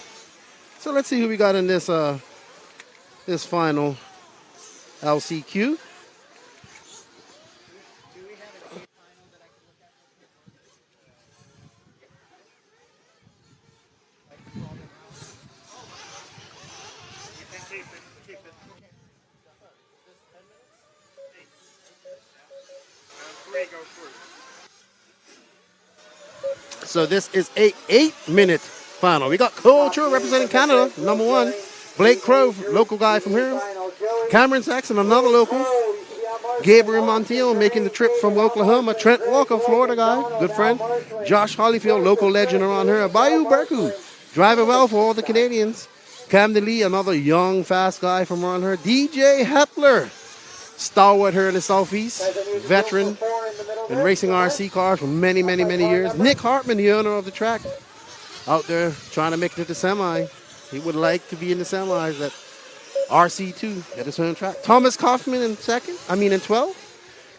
So let's see who we got in this this final LCQ. So this is a 8-minute final. We got Culture representing Canada, number 1. Blake Crow, local guy from here. Cameron Saxon, another local. Gabriel Montiel making the trip from Oklahoma. Trent Walker, Florida guy, good friend. Josh Hollyfield, local legend around here. Bayou Berku, driving well for all the Canadians. Camden Lee, another young, fast guy from around here. DJ Hepler, stalwart here in the Southeast, veteran in racing RC cars for many, many, many years. Nick Hartman, the owner of the track, out there trying to make it to the semi. He would like to be in the semis at RC2 at his home track. Thomas Kaufman in 12th.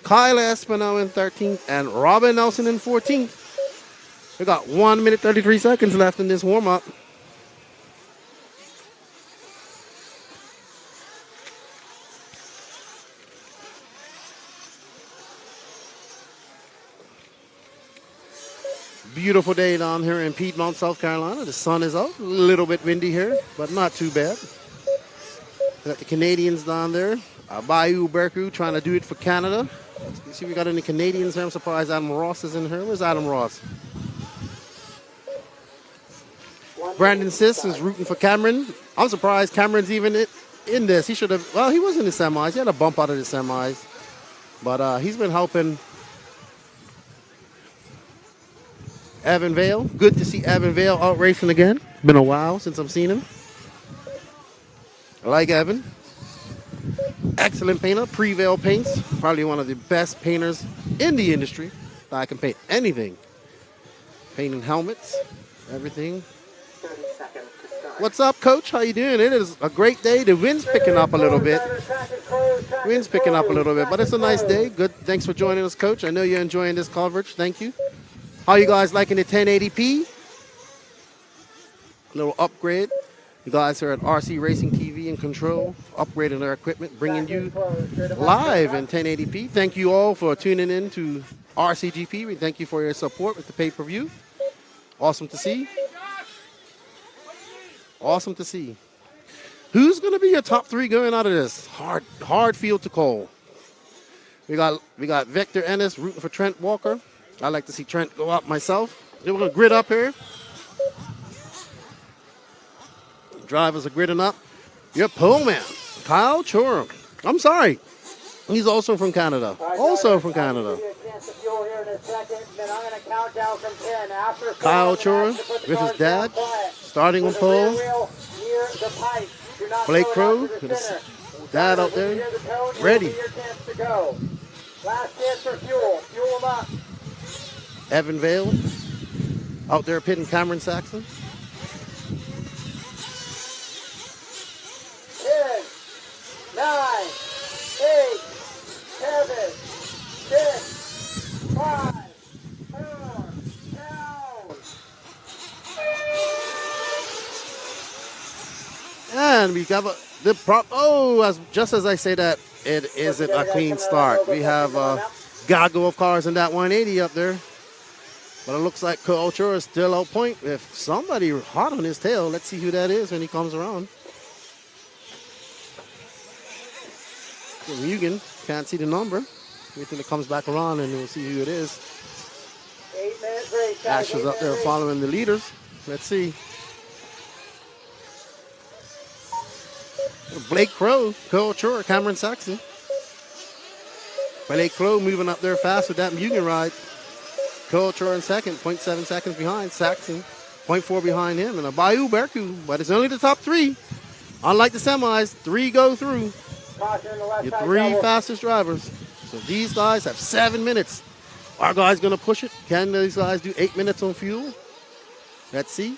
Kyle Espino in 13th. And Robin Nelson in 14th. We got 1 minute 33 seconds left in this warm-up. Beautiful day down here in Piedmont, South Carolina. The sun is out. A little bit windy here, but not too bad. We got the Canadians down there. Bayou Berku trying to do it for Canada. Let's see if we got any Canadians here. I'm surprised Adam Ross is in here. Where's Adam Ross? Brandon Sis is rooting for Cameron. I'm surprised Cameron's even in this. He should have, well, he was in the semis. He had a bump out of the semis. But he's been helping Evan Vale. Good to see Evan Vale out racing again. Been a while since I've seen him. I like Evan. Excellent painter. Pre-Vale paints. Probably one of the best painters in the industry. I can paint anything. Painting helmets, everything.
30 seconds to start.
What's up, Coach? How you doing? It is a great day. The wind's picking up a little bit. Wind's picking up a little bit, but it's a nice day. Good. Thanks for joining us, Coach. I know you're enjoying this coverage. Thank you. How you guys liking the 1080p? A little upgrade. You guys are at RC Racing TV and Control, upgrading their equipment, bringing you live in 1080p. Thank you all for tuning in to RCGP. We thank you for your support with the pay-per-view. Awesome to see. Awesome to see. Who's going to be your top 3 going out of this? Hard field to call. We got Victor Ennis rooting for Trent Walker. I like to see Trent go up myself. Then we're going to grid up here. Drivers are gridding up. Your pole man, Kyle Chorum. I'm sorry. He's also from Canada. Also from Canada. Kyle Chorum with his dad. Starting on pole. Blake Crow with his dad out there. Ready.
Last chance for fuel. Fuel them up.
Evan Vale out there pitting Cameron Saxon.
10, 9, 8, 7, 6, 5, 4, down.
And we got the prop. Oh, just as I say that, it isn't a clean start. We have a gaggle of cars in that 180 up there. But it looks like Culture is still out point with somebody hot on his tail. Let's see who that is when he comes around. Mugen, can't see the number. Wait till it comes back around and we'll see who it is.
8 minutes race.
Ash is up there following the leaders. Let's see. Blake Crow, Culture, Cameron Saxon. Blake Crow moving up there fast with that Mugen ride. Culture in second, 0.7 seconds behind. Saxon, 0.4 behind him. And a Bayou Berku, but it's only the top 3. Unlike the semis, 3 go through.
Caution in the left
Your
side
3
double.
fastest drivers. So these guys have 7 minutes. Our guys going to push it. Can these guys do 8 minutes on fuel? Let's see.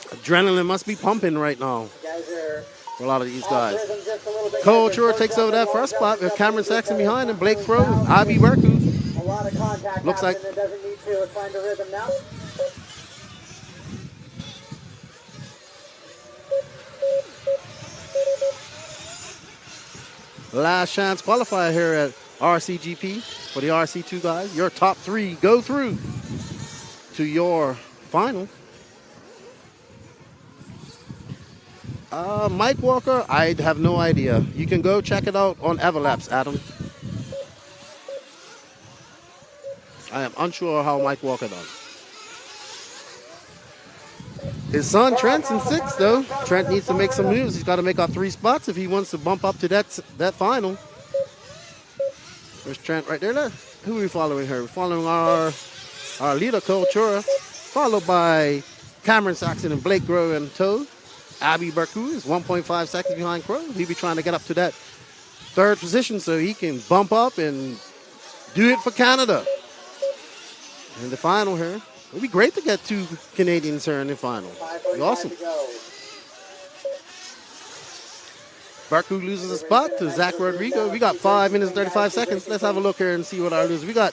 Adrenaline must be pumping right now
Guys are
for a lot of these guys.
off rhythm just a little bit.
Cole Chura takes over that first spot with Cameron Saxon behind him. Blake Crow, Ivy Berku.
A lot of contact
Looks like
happening that doesn't need to. Let's find a rhythm now.
last chance qualifier here at RCGP for the RC2 guys. Your top 3 go through to your final. Mike Walker, I have no idea. You can go check it out on Everlaps, Adam. I am unsure how Mike Walker does. His son Trent's in 6th, though. Trent needs to make some moves. He's got to make up 3 spots if he wants to bump up to that final. There's Trent right there. Who are we following here? We're following our leader, Cole Chura, followed by Cameron Saxon and Blake Grow and Toe. Abby Berku is 1.5 seconds behind Crow. He'll be trying to get up to that 3rd position so he can bump up and do it for Canada. In the final here, it would be great to get 2 Canadians here in the final. It'd be awesome. Berku loses a spot to Zach Rodrigo. We got 5 minutes and 35 seconds. Let's have a look here and see what our losers.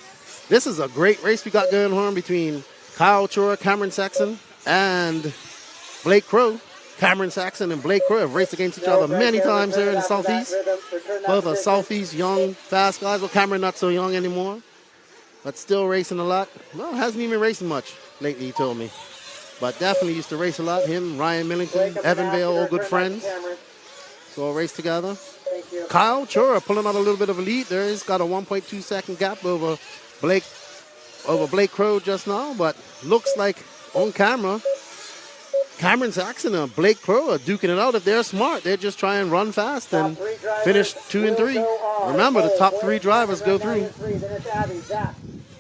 This is a great race we got going on between Kyle Chura, Cameron Saxon, and Blake Crow. Cameron Saxon and Blake Crow have raced against each other many times here in the Southeast. Both are Southeast young, fast guys. Well, Cameron not so young anymore, but still racing a lot. Well, hasn't even racing much lately, he told me. But definitely used to race a lot. Him, Ryan Millington, Evan Vale, all good friends. So all race together. Kyle Chura pulling out a little bit of a lead there. He's got a 1.2 second gap over Blake Crow just now, but looks like on camera, Cameron Saxon and Blake Crow are duking it out. If they're smart, they're just trying to run fast and finish 2 and 3. Remember, the top 3 drivers go through.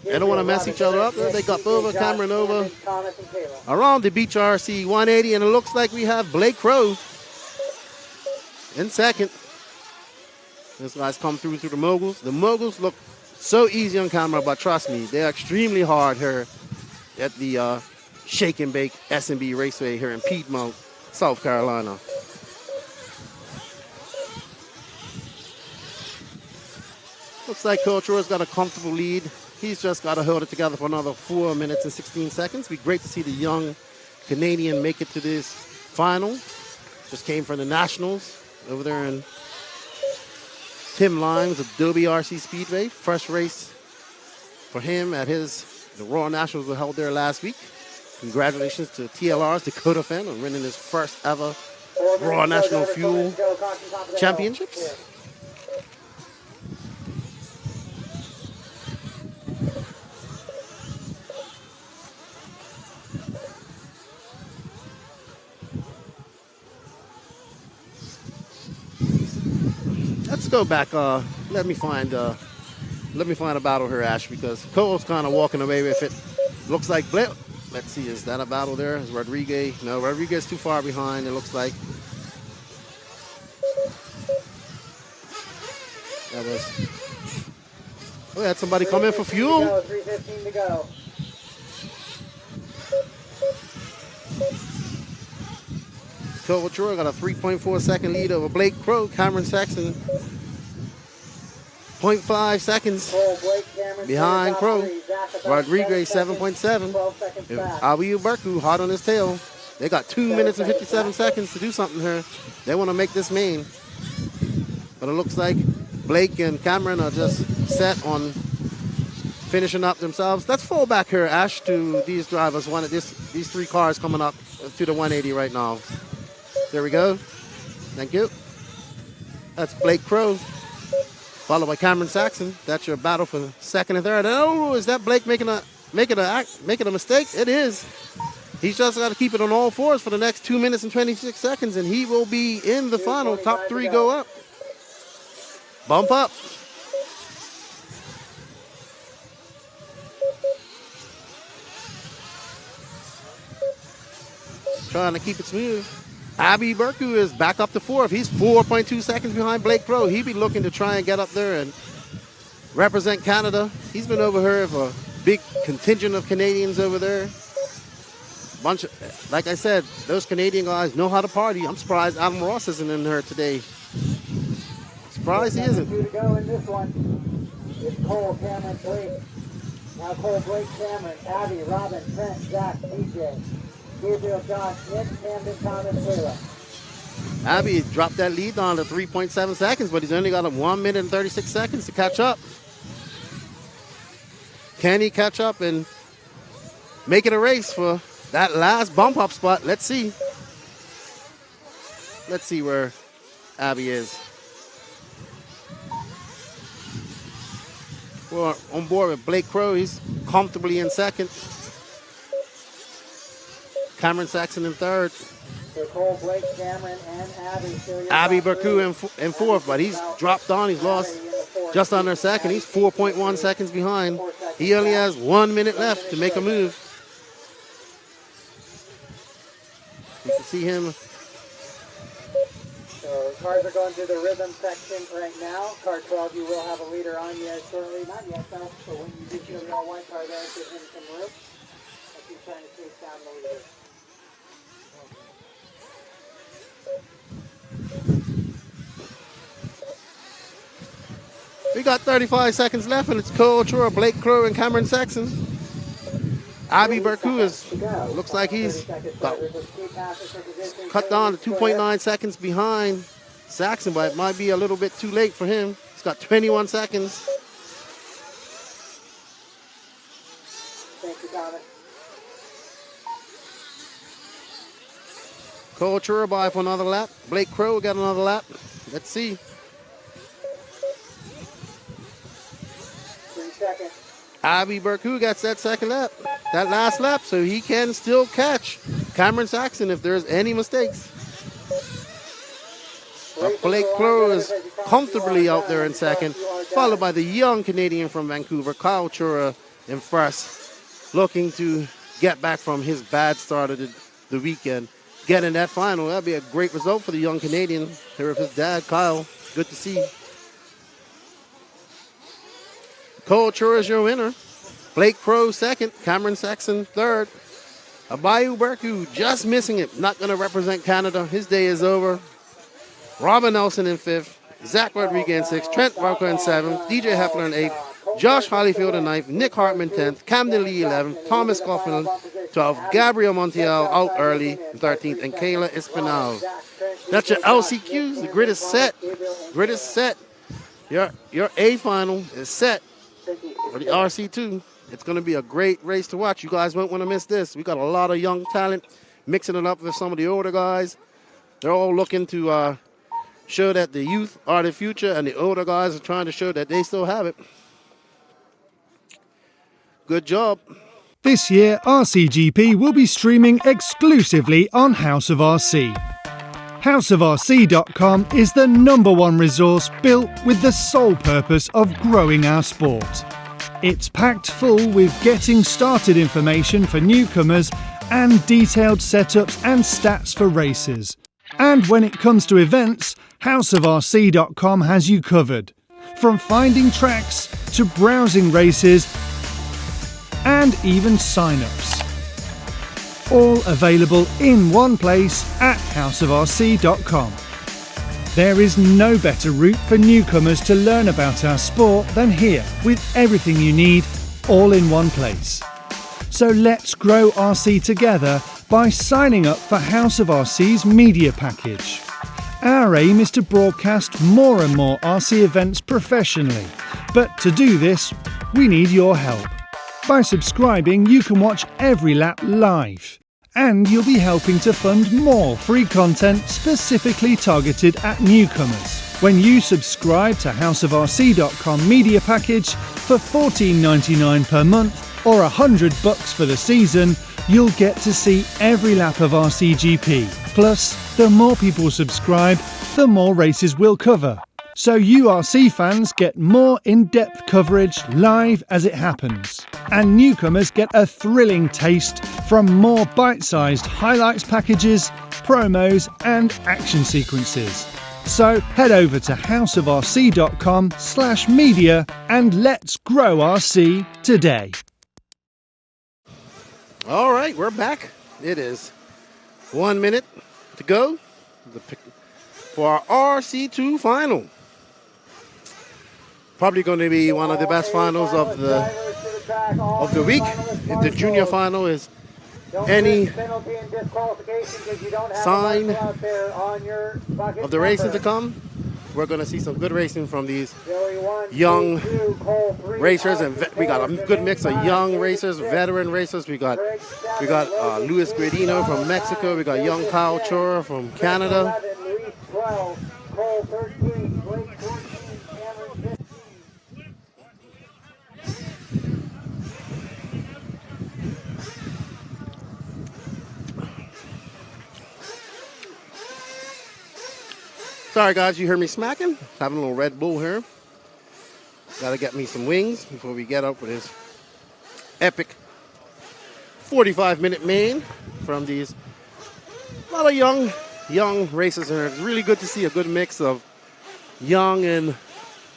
They don't want to mess each other up. They got over, Cameron over around the Beach RC 180, and it looks like we have Blake Crow in 2nd. This guy's come through the moguls. The moguls look so easy on camera, but trust me, they're extremely hard here at the Shake and Bake S&B Raceway here in Piedmont, South Carolina. Looks like Coach Roy's got a comfortable lead. He's just got to hold it together for another 4 minutes and 16 seconds. It'd be great to see the young Canadian make it to this final. Just came from the Nationals over there in Tim Limes, Adobe RC Speedway. First race for him at the Royal Nationals were held there last week. Congratulations to TLR's Dakota Fan on winning his first ever Raw National Fuel Championships. Let's go back. Let me find a battle here, Ash, because Cole's kind of walking away with it. Looks like Blake. Let's see, is that a battle there? Is Rodriguez? No, Rodriguez too far behind, it looks like. That was. We had somebody come in for fuel.
3:15 to go.
Cole Chura got a 3.4 second lead over Blake Crow. Cameron Saxon, 0.5 seconds behind Crow. Rodriguez 7.7. Abiyu Berku hot on his tail. They got 2 minutes and 57 seconds to do something here. They want to make this main. But it looks like Blake and Cameron are just set on finishing up themselves. Let's fall back here, Ash, to these drivers. These 3 cars coming up to the 180 right now. There we go. Thank you. That's Blake Crow, followed by Cameron Saxon. That's your battle for 2nd and 3rd. Oh, is that Blake making a mistake? It is. He's just got to keep it on all 4s for the next 2 minutes and 26 seconds, and he will be in the final. Top 3 go up. Bump up. Trying to keep it smooth. Abby Burku is back up to fourth. He's 4.2 seconds behind Blake Crow. He'd be looking to try and get up there and represent Canada. He's been over here with a big contingent of Canadians over there. Bunch of, like I said, those Canadian guys know how to party. I'm surprised Adam Ross isn't in here today. Surprised he isn't.
2 to go in this one. It's Cole, Cameron, Blake. Now Cole, Blake, Cameron, Abby, Robin, Trent, Zach, DJ, Gabriel, Josh, Nick, Camden, Thomas, Kayla.
Abby dropped that lead down to 3.7 seconds, but he's only got 1 minute and 36 seconds to catch up. Can he catch up and make it a race for that last bump up spot? Let's see. Let's see where Abby is. We're on board with Blake Crow. He's comfortably in second. Cameron Saxon in third.
So Cole, Blake, Cameron, and Abby.
Abby Burku in fourth, but he's dropped on. He's lost just under a second. He's 4.1 seconds behind. He only has 1 minute left to make a move. You can see him.
So cars are going through the rhythm section right now. Car 12, you will have a leader on you shortly. Not yet, though. So when you do show the all white car there, give him some room. As he's trying to chase down the leader.
We got 35 seconds left, and it's Cole Chura, Blake Crow, and Cameron Saxon. Abby Burku looks like he's cut down to 2.9 seconds behind Saxon, but it might be a little bit too late for him. He's got 21 seconds.
Thank you, Thomas.
Cole Chura by for another lap. Blake Crow got another lap. Let's see.
3 seconds.
Abby Burku gets that second lap, that last lap, so he can still catch Cameron Saxon if there's any mistakes. But Blake Crow is comfortably out there in second, followed by the young Canadian from Vancouver, Kyle Chura, in first, looking to get back from his bad start of the weekend. Getting that final, that'd be a great result for the young Canadian here with his dad, Kyle. Good to see. Cole Chura is your winner. Blake Crow second. Cameron Saxon third. Abayu Burku just missing it. Not going to represent Canada. His day is over. Robin Nelson in fifth. Zach Rodriguez in sixth. Trent Barker in seventh. DJ Heffler in eighth. Josh Hollyfield in ninth. Nick Hartman 10th. Camden Lee 11th. Thomas Coughlin 12th. Gabriel Montiel out early 13th. And Kayla Espinal. That's your LCQs. The grid is set. Grid is set. Your A final is set for the RC2. It's going to be a great race to watch. You guys won't want to miss this. We got a lot of young talent mixing it up with some of the older guys. They're all looking to show that the youth are the future, and the older guys are trying to show that they still have it. Good job.
This year, RCGP will be streaming exclusively on House of RC. HouseofRC.com is the #1 resource built with the sole purpose of growing our sport. It's packed full with getting started information for newcomers and detailed setups and stats for races. And when it comes to events, HouseofRC.com has you covered. From finding tracks to browsing races and even sign-ups. All available in one place at houseofrc.com. There is no better route for newcomers to learn about our sport than here, with everything you need all in one place. So let's grow RC together by signing up for House of RC's media package. Our aim is to broadcast more and more RC events professionally, but to do this, we need your help. By subscribing, you can watch every lap live, and you'll be helping to fund more free content specifically targeted at newcomers. When you subscribe to houseofrc.com media package for $14.99 per month or $100 for the season, you'll get to see every lap of RCGP. Plus, the more people subscribe, the more races we'll cover. So you RC fans get more in-depth coverage live as it happens. And newcomers get a thrilling taste from more bite-sized highlights packages, promos and action sequences. So head over to houseofrc.com/media and let's grow RC today.
All right, we're back. It is 1 minute to go for our RC2 final. Probably going to be one of the best finals of the week. If the junior final is any sign of the racing to come, we're going to see some good racing from these young racers, and we got a good mix of young racers, veteran racers. We got Luis Gradino from Mexico. We got young Kyle Chora from Canada. Sorry guys, you heard me smacking. Having a little Red Bull here. Gotta get me some wings before we get up with this epic 45-minute main from these lot of young racers. And it's really good to see a good mix of young and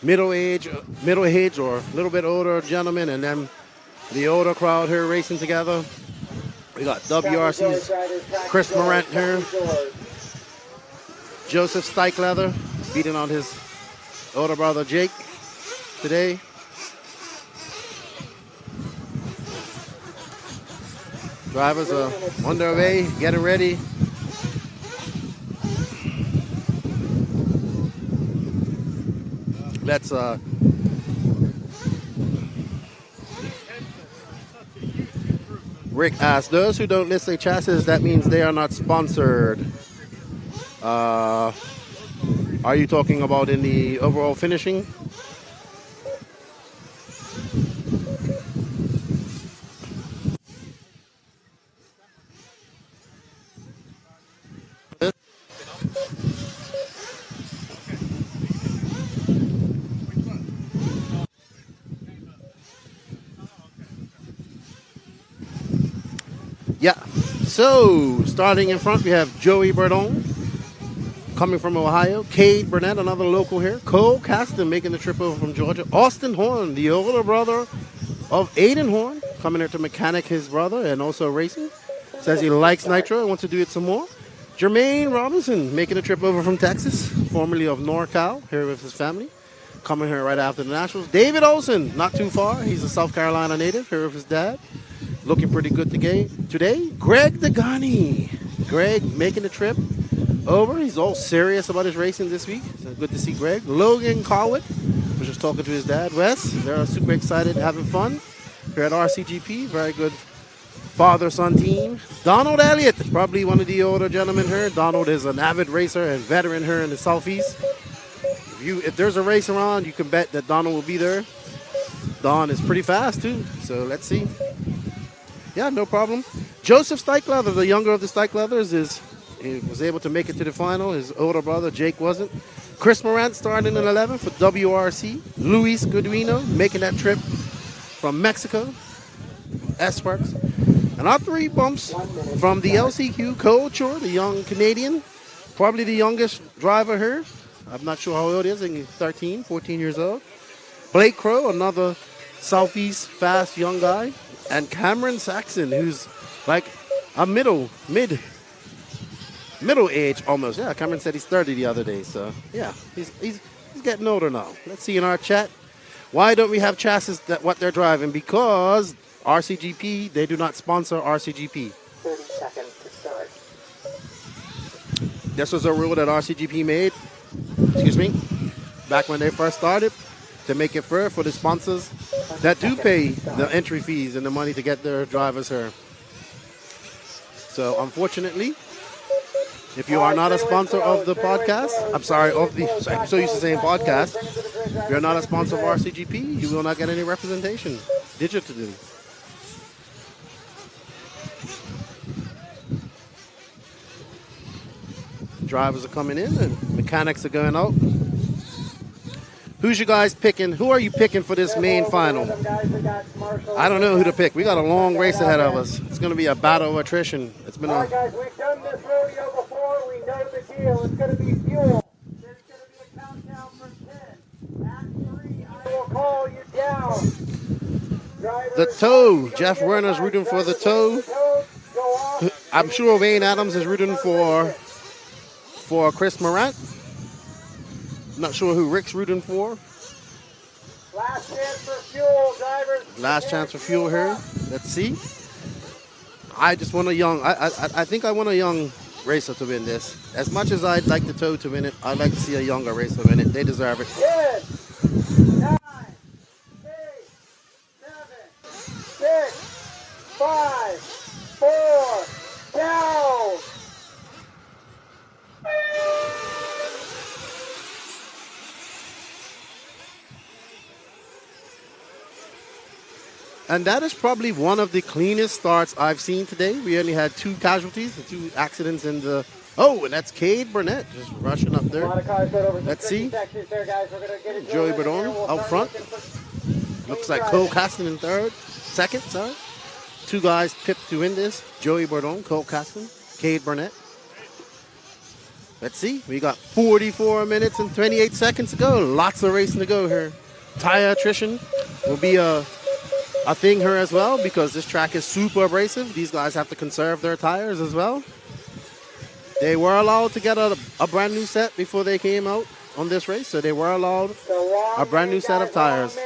middle age or a little bit older gentlemen, and then the older crowd here racing together. We got WRC's Chris Morant here. Joseph Steichleather beating on his older brother Jake today. Drivers are on their way, getting ready. Let's Rick asked, those who don't list their chassis, that means they are not sponsored. Are you talking about in the overall finishing? Yeah, so starting in front, we have Joey Burdon coming from Ohio. Cade Burnett, another local here. Cole Caston making the trip over from Georgia. Austin Horn, the older brother of Aiden Horn, coming here to mechanic his brother and also racing. Says he likes Nitro and wants to do it some more. Jermaine Robinson making a trip over from Texas, formerly of NorCal, here with his family. Coming here right after the Nationals. David Olson, not too far. He's a South Carolina native, here with his dad. Looking pretty good today. Greg Degani. Greg making the trip over. He's all serious about his racing this week. So good to see Greg. Logan Colwood was just talking to his dad, Wes. They're super excited, having fun here at RCGP. Very good father-son team. Donald Elliott, probably one of the older gentlemen here. Donald is an avid racer and veteran here in the Southeast. If there's a race around, you can bet that Donald will be there. Don is pretty fast too, so let's see. Yeah, no problem. Joseph Steichleather, the younger of the Steichleathers, he was able to make it to the final. His older brother, Jake, wasn't. Chris Morant starting in 11 for WRC. Luis Guduino making that trip from Mexico. S-Sparks. And our three bumps from the LCQ, Cole Chor, the young Canadian. Probably the youngest driver here. I'm not sure how old he is. I think he's 13, 14 years old. Blake Crow, another Southeast fast young guy. And Cameron Saxon, who's like a middle age almost. Yeah, Cameron said he's 30 the other day. So yeah, he's getting older now. Let's see in our chat. Why don't we have chassis that what they're driving? Because RCGP, they do not sponsor RCGP.
30 seconds to start.
This was a rule that RCGP made, back when they first started, to make it fair for the sponsors that do pay the entry fees and the money to get their drivers here. So unfortunately, if you are not a sponsor of the podcast, I'm so used to saying podcast, if you're not a sponsor of RCGP, you will not get any representation digitally. Drivers are coming in and mechanics are going out. Who's you guys picking? Who are you picking for this main final? I don't know who to pick. We got a long race ahead of us. It's going to be a battle of attrition. It's been
All right, guys, we've done this rodeo before. wheel, it's going to be fuel. There's going to be a countdown from 10. At 3, I will call you down.
The toe. Jeff Werner's rooting for the toe. I'm sure Wayne Adams is rooting for Chris Morant. Not sure who Rick's rooting for.
Last chance for fuel, drivers.
Last chance for fuel here. Let's see. I just want a young. I think I want a young racer to win this. As much as I'd like the toe to win it, I'd like to see a younger racer win it. They deserve it.
10, 9, 8, 7, 6, 5, 4, down.
And that is probably one of the cleanest starts I've seen today. We only had 2 casualties, 2 accidents in the... Oh, and that's Cade Burnett just rushing up there. Let's see. Joey Bourdon out front. Looks like Cole Caston in second. 2 guys pipped to win this. Joey Bourdon, Cole Caston, Cade Burnett. Let's see. We got 44 minutes and 28 seconds to go. Lots of racing to go here. Tire attrition will be a thing here as well because this track is super abrasive. These guys have to conserve their tires as well. They were allowed to get a brand new set before they came out on this race, so they were allowed a brand new set of tires.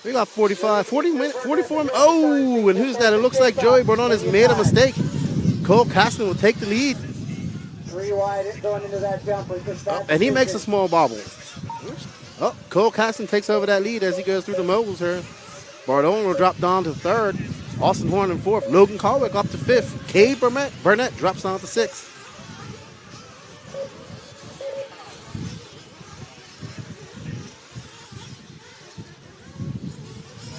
We got 40 minutes, 44 minutes. Oh, and who's that? It looks like Joey Bourdon has made a mistake. Cole Caston will take the lead.
3 wide going into that jump.
And he makes a small bobble. Oh, Cole Caston takes over that lead as he goes through the moguls here. Bourdon will drop down to 3rd. Austin Horn in 4th. Logan Colwick up to 5th. Cade Burnett drops down to 6th.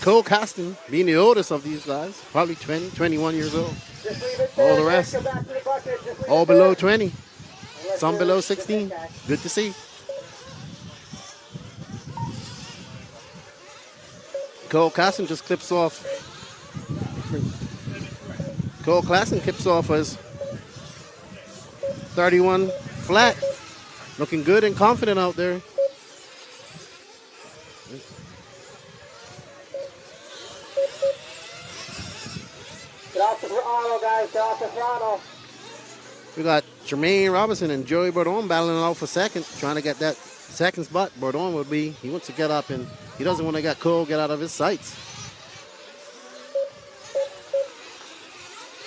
Cole Caston being the oldest of these guys, probably 20, 21 years old. All the rest, all below 20. Some below 16. Good to see. Cole Caston just clips off. Cole Caston clips off as 31 flat. Looking good and confident out there.
Get off the throttle, guys. Get off the throttle.
We got Jermaine Robinson and Joey Bourdon battling out for second, trying to get that second spot. Bourdon would be, he wants to get up and he doesn't want to get Cole get out of his sights.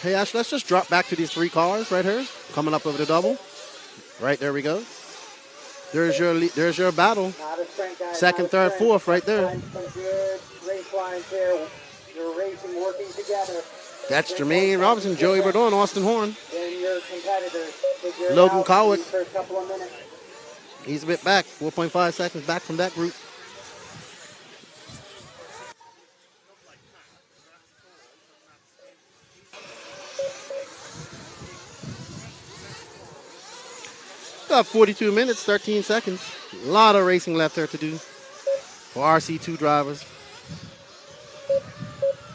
Hey, Ash, let's just drop back to these 3 cars right here, coming up over the double. Right, there we go. There's your battle. Second, third, fourth right there.
Some good race lines here. You're racing, working together.
That's Jermaine Robinson, Joey Bourdon, Austin Horn.
And your competitors.
Logan Colwick.
For a couple of minutes.
He's a bit back, 4.5 seconds back from that group. Got 42 minutes, 13 seconds. A lot of racing left there to do for RC2 drivers.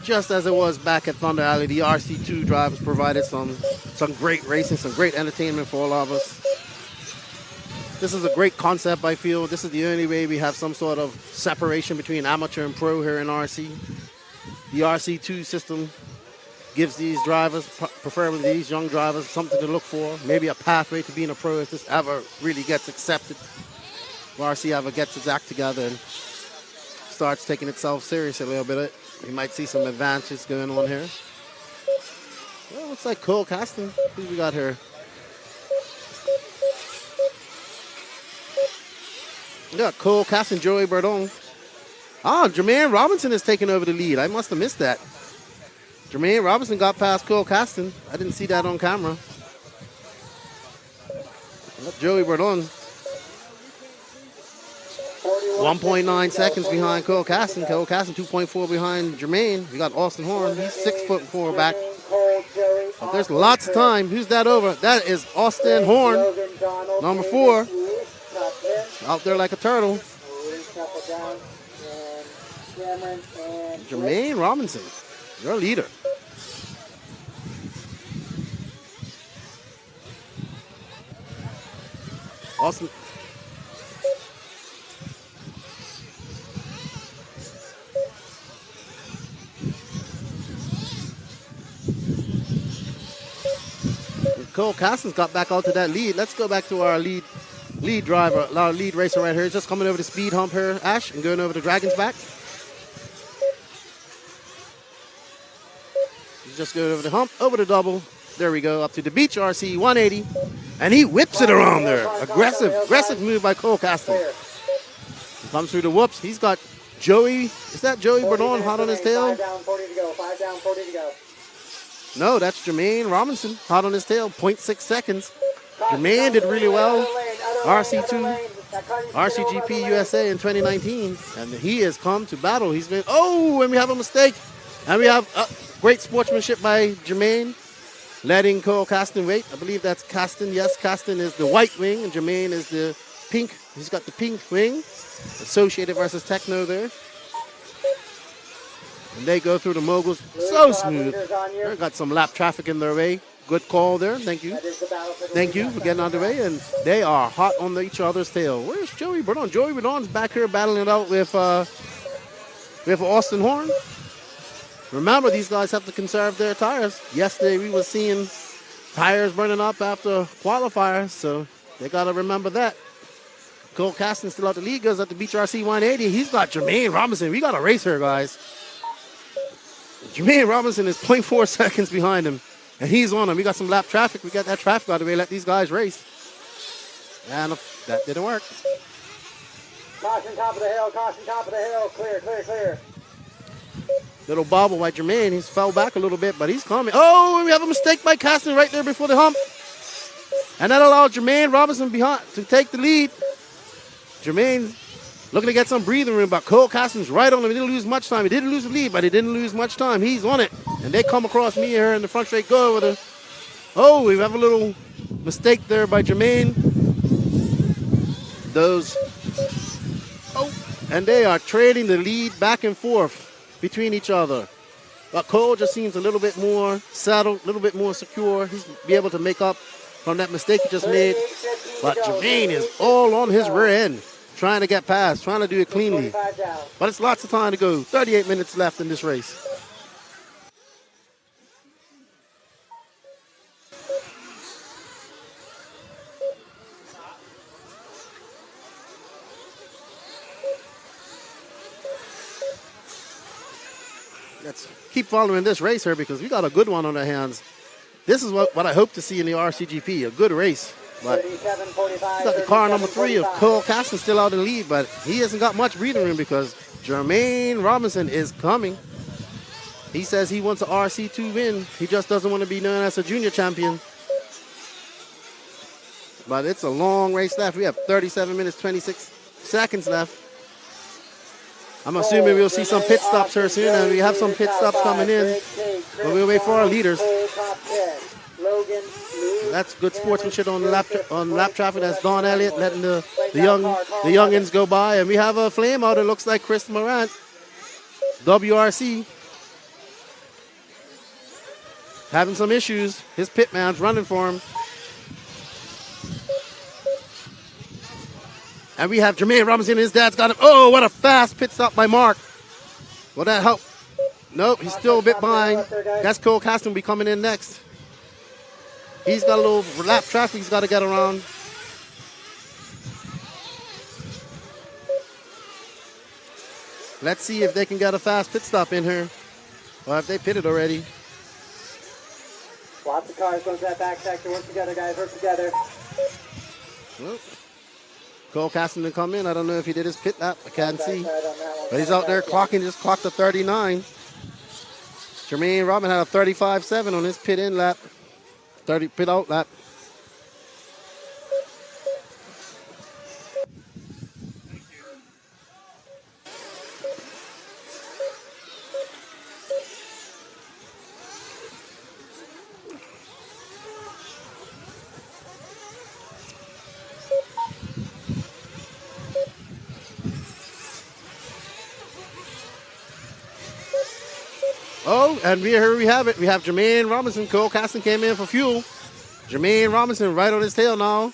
Just as it was back at Thunder Alley, the RC2 drivers provided some great racing, some great entertainment for all of us. This is a great concept, I feel. This is the only way we have some sort of separation between amateur and pro here in RC. The RC2 system gives these drivers, preferably these young drivers, something to look for. Maybe a pathway to being a pro if this ever really gets accepted. If RC ever gets its act together and starts taking itself seriously a little bit. We might see some advances going on here. Well, looks like Cole Caston. Who we got here? We got Cole Caston, Joey Bourdon. Ah, Jermaine Robinson is taking over the lead. I must have missed that. Jermaine Robinson got past Cole Caston. I didn't see that on camera. Joey Bourdon. 1.9 seconds behind Cole Caston. Cole Caston 2.4 behind Jermaine. We got Austin Horn. He's 6'4" back. But there's lots of time. Who's that over? That is Austin Horn, number 4. Out there like a turtle. Jermaine Robinson, your leader. Austin. Cole Castens got back onto that lead. Let's go back to our lead driver, our lead racer right here. Just coming over the speed hump here, Ash, and going over the Dragon's back. He's just going over the hump, over the double. There we go, up to the beach RC 180. And he whips it around there. Aggressive move by Cole Castens. He comes through the whoops. He's got Joey. Is that Joey Bernard hot on his tail?
5 down, 40 to go. 5 down, 40 to go.
No, that's Jermaine Robinson, hot on his tail, 0.6 seconds. Jermaine did really well. RCGP USA in 2019, and he has come to battle. He's been, and we have a mistake. And we have great sportsmanship by Jermaine, letting Cole Caston wait. I believe that's Caston. Yes, Caston is the white wing, and Jermaine is the pink. He's got the pink wing. Associated versus Techno there. And they go through the moguls so smooth. They got some lap traffic in their way. Good call there. Thank you. Thank you for getting on the way. And they are hot on each other's tail. Where's Joey Bernard? Joey Bernard's back here battling it out with Austin Horn. Remember, these guys have to conserve their tires. Yesterday we were seeing tires burning up after qualifiers, so they got to remember that. Cole Caston still out the lead, goes at the Beach RC 180. He's got Jermaine Robinson. We got to race here, guys. Jermaine Robinson is 0.4 seconds behind him, and he's on him. We got some lap traffic. We got that traffic out of the way. Let these guys race. And that didn't work.
Caution top of the hill. Caution top of the hill. Clear, clear, clear.
Little bobble by Jermaine. He's fell back a little bit, but he's coming. Oh, and we have a mistake by Caston right there before the hump. And that allowed Jermaine Robinson behind to take the lead. Jermaine looking to get some breathing room, but Cole Caston's right on him. He didn't lose much time. He didn't lose the lead, but he didn't lose much time. He's on it. And they come across me here in the front straight go with a... Oh, we have a little mistake there by Jermaine. And they are trading the lead back and forth between each other. But Cole just seems a little bit more settled, a little bit more secure. He's be able to make up from that mistake he just made. But Jermaine is all on his rear end, trying to get past, trying to do it cleanly. But it's lots of time to go. 38 minutes left in this race. Let's keep following this race here because we got a good one on our hands. This is what I hope to see in the RCGP, a good race. But we got the car number 3 of Cole Caston still out in the lead, but he hasn't got much breathing room because Jermaine Robinson is coming. He says he wants an RC2 win. He just doesn't want to be known as a junior champion. But it's a long race left. We have 37 minutes, 26 seconds left. I'm assuming we'll see some pit stops here soon, and we have some pit stops coming in. But we'll wait for our leaders. That's good sportsmanship on lap traffic. That's Don Elliott letting the youngins go by. And we have a flame out. It looks like Chris Morant, WRC, having some issues. His pit man's running for him. And we have Jermaine Robinson and his dad's got him. Oh, what a fast pit stop by Mark. Will that help? Nope, he's still a bit behind. That's Cole Caston will be coming in next. He's got a little lap traffic he's got to get around. Let's see if they can get a fast pit stop in here. Or if they pitted already.
Lots of cars going to that back sector. Work together, guys. Work together.
Well, Cole Caston to come in. I don't know if he did his pit lap. I can't see. But he's out there clocking. Just clocked a 39. Jermaine Robin had a 35.7 on his pit in lap. 30 pit out lap. Oh, and here we have it. We have Jermaine Robinson. Cole Caston came in for fuel. Jermaine Robinson right on his tail now.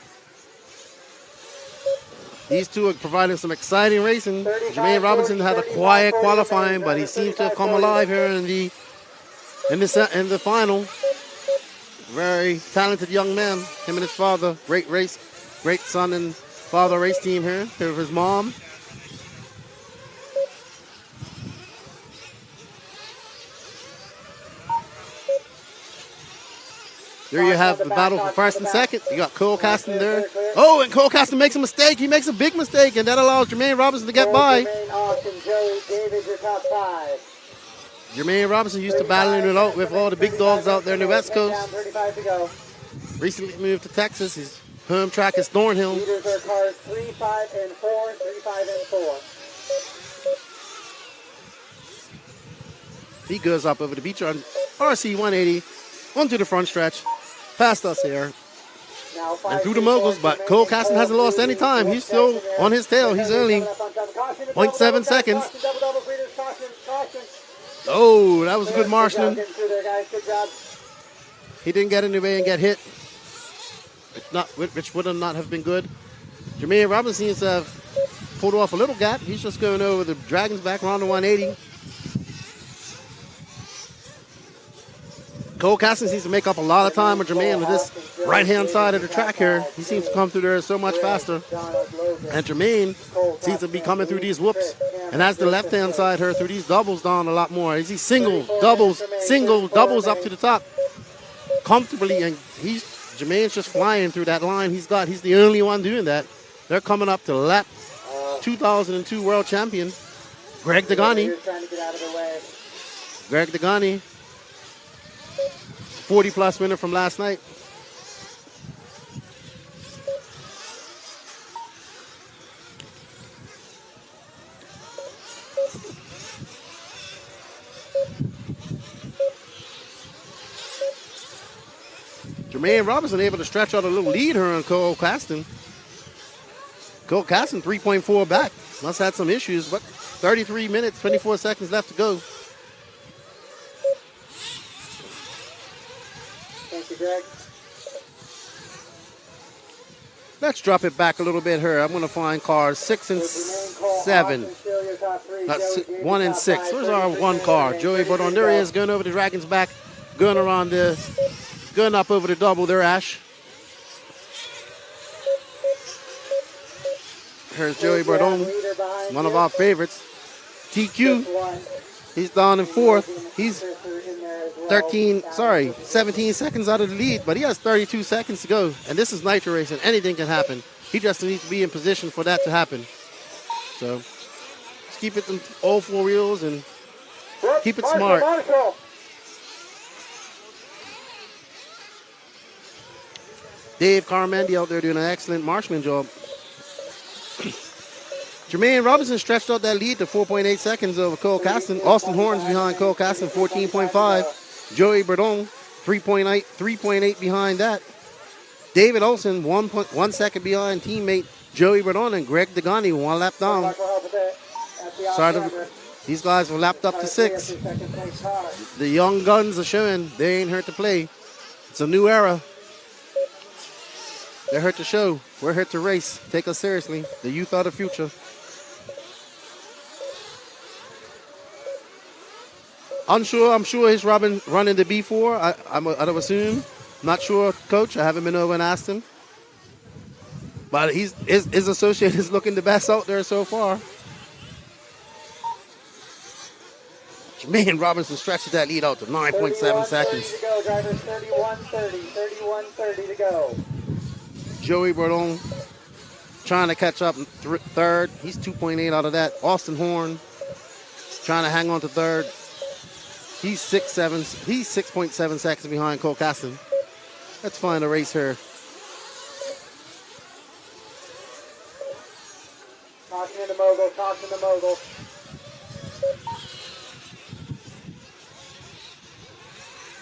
These two are providing some exciting racing. Jermaine Robinson had a quiet qualifying, but he seems to have come alive here in the final. Very talented young man. Him and his father, great son and father race team here with his mom. There you have the battle for first and second. You got Cole Caston there. Oh, and Cole Caston makes a mistake. He makes a big mistake, and that allows Jermaine Robinson to get by. Jermaine Robinson used to battling it out with all the big dogs out there in the West Coast. Recently moved to Texas. His home track is Thornhill.
Leaders are cars 3, 5, and 4. 3, 5, and 4.
He goes up over the beach on RC 180 onto the front stretch, past us here, and through the moguls. But Cole Caston hasn't lost any time. He's still on his tail. He's only 0.7 seconds. Oh, that was a good marshalling. He didn't get in the way and get hit, which would not have been good. Jermaine Robinson seems to have pulled off a little gap. He's just going over the Dragon's back around the 180. Cole Caston seems to make up a lot of time with Jermaine with this right-hand side of the track here. He seems to come through there so much faster. And Jermaine seems to be coming through these whoops. And as the left-hand side here, through these doubles down a lot more. Is he single, doubles up to the top comfortably. And Jermaine's just flying through that line. He's the only one doing that. They're coming up to lap 2002 world champion, Greg Degani. Greg Degani, 40-plus winner from last night. Jermaine Robinson able to stretch out a little lead here on Cole Caston. Cole Caston 3.4 back. Must have had some issues, but 33 minutes, 24 seconds left to go.
Thank you, Greg.
Let's drop it back a little bit here. I'm going to find cars 6 and 7. That's 1 and 6. Where's our one car? Joey Bordon. There he is, going over the Dragon's back, going up over the double there, Ash. Here's Joey Bordon, one of our favorites. TQ, he's down in 4th. He's 17 seconds out of the lead, but he has 32 seconds to go. And this is Nitro Racing. Anything can happen. He just needs to be in position for that to happen. So just keep it in all 4 wheels and keep it smart. Dave Carmendi out there doing an excellent marshalling job. Jermaine Robinson stretched out that lead to 4.8 seconds over Cole Caston. Austin Horns behind Cole Caston, 14.5. Joey Bordon, 3.8 behind that. David Olson, 1 second behind teammate Joey Bordon, and Greg Degani 1 lap down. These guys were lapped up to 6. The young guns are showing they ain't here to play. It's a new era. They're here to show. We're here to race. Take us seriously. The youth are the future. I'm sure he's running the B4. I'd assume. Not sure, Coach. I haven't been over and asked him. But his associate is looking the best out there so far. Jermaine Robinson stretches that lead out to 9.7 seconds.
To go, drivers. 31:30 to go.
Joey Bordon trying to catch up 3rd. He's 2.8 out of that. Austin Horn trying to hang on to 3rd. He's 6.7 seconds behind Cole Caston. Let's find a race here.
Caution in the mogul, caution in the mogul.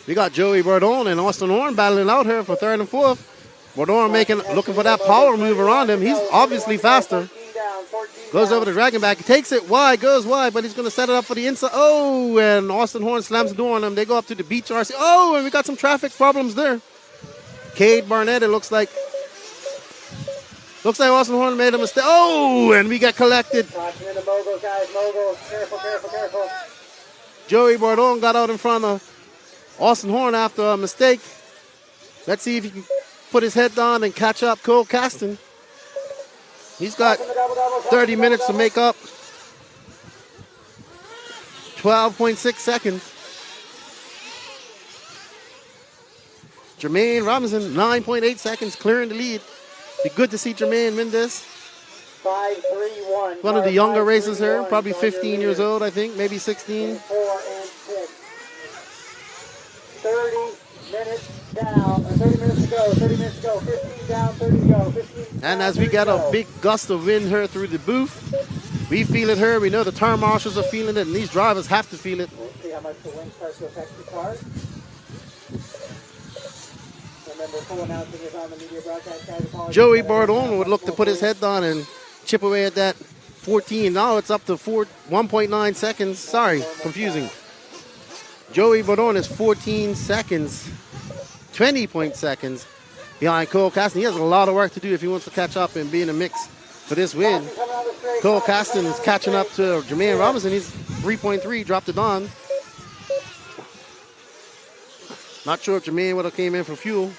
We got Joey Bordon and Austin Horn battling out here for 3rd and 4th. Bordon looking for that power move around him. He's obviously faster. Goes over the Dragon back. He takes it wide, goes wide, but he's going to set it up for the inside. Oh, and Austin Horn slams the door on him. They go up to the beach RC. Oh, and we got some traffic problems there. Cade Barnett, it looks like. Looks like Austin Horn made a mistake. Oh, and we got collected.
Caution in the moguls, guys. Moguls. Careful, careful, careful.
Joey Bordon got out in front of Austin Horn after a mistake. Let's see if he can put his head down and catch up Cole Caston. He's got 30 minutes to make up. 12.6 seconds. Jermaine Robinson, 9.8 seconds, clearing the lead. Be good to see Jermaine win this.
5-3-1.
One of the younger racers here, probably 15 years old, I think, maybe 16.
4 and 6. 30 minutes down. 30 minutes to go. 30 minutes to go. 15 down. 30 to go. 15 down,
And as we get a big gust of wind here through the booth, we feel it here. We know the turn marshals are feeling it, and these drivers have to feel it.
We'll see how much the wind starts to affect the cars. Remember, full announcing is on the media broadcast. Guys,
Joey Bordon would look to put his head down and chip away at that 14. Now it's up to 1.9 seconds. Sorry, confusing. Joey Bordon is 14 seconds, 20 seconds behind Cole Caston. He has a lot of work to do if he wants to catch up and be in the mix for this win. Cole Caston is catching up to Jermaine Robinson. He's 3.3, dropped it on. Not sure if Jermaine would have came in for fuel.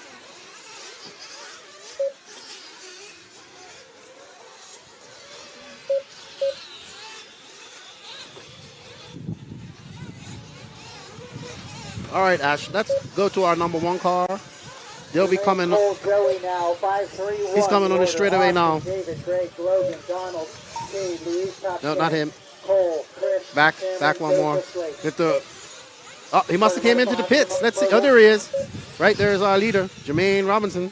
All right, Ash, let's go to our number 1 car. They'll be coming.
Joey now, 5-3-1.
He's coming on the straightaway now.
David, Greg, Logan, Donald, Cade, Luis,
No, not him.
Cole, Chris,
Back one more. Get the. Oh, he must have came into the pits. Let's see. Oh, there he is. Right there is our leader, Jermaine Robinson.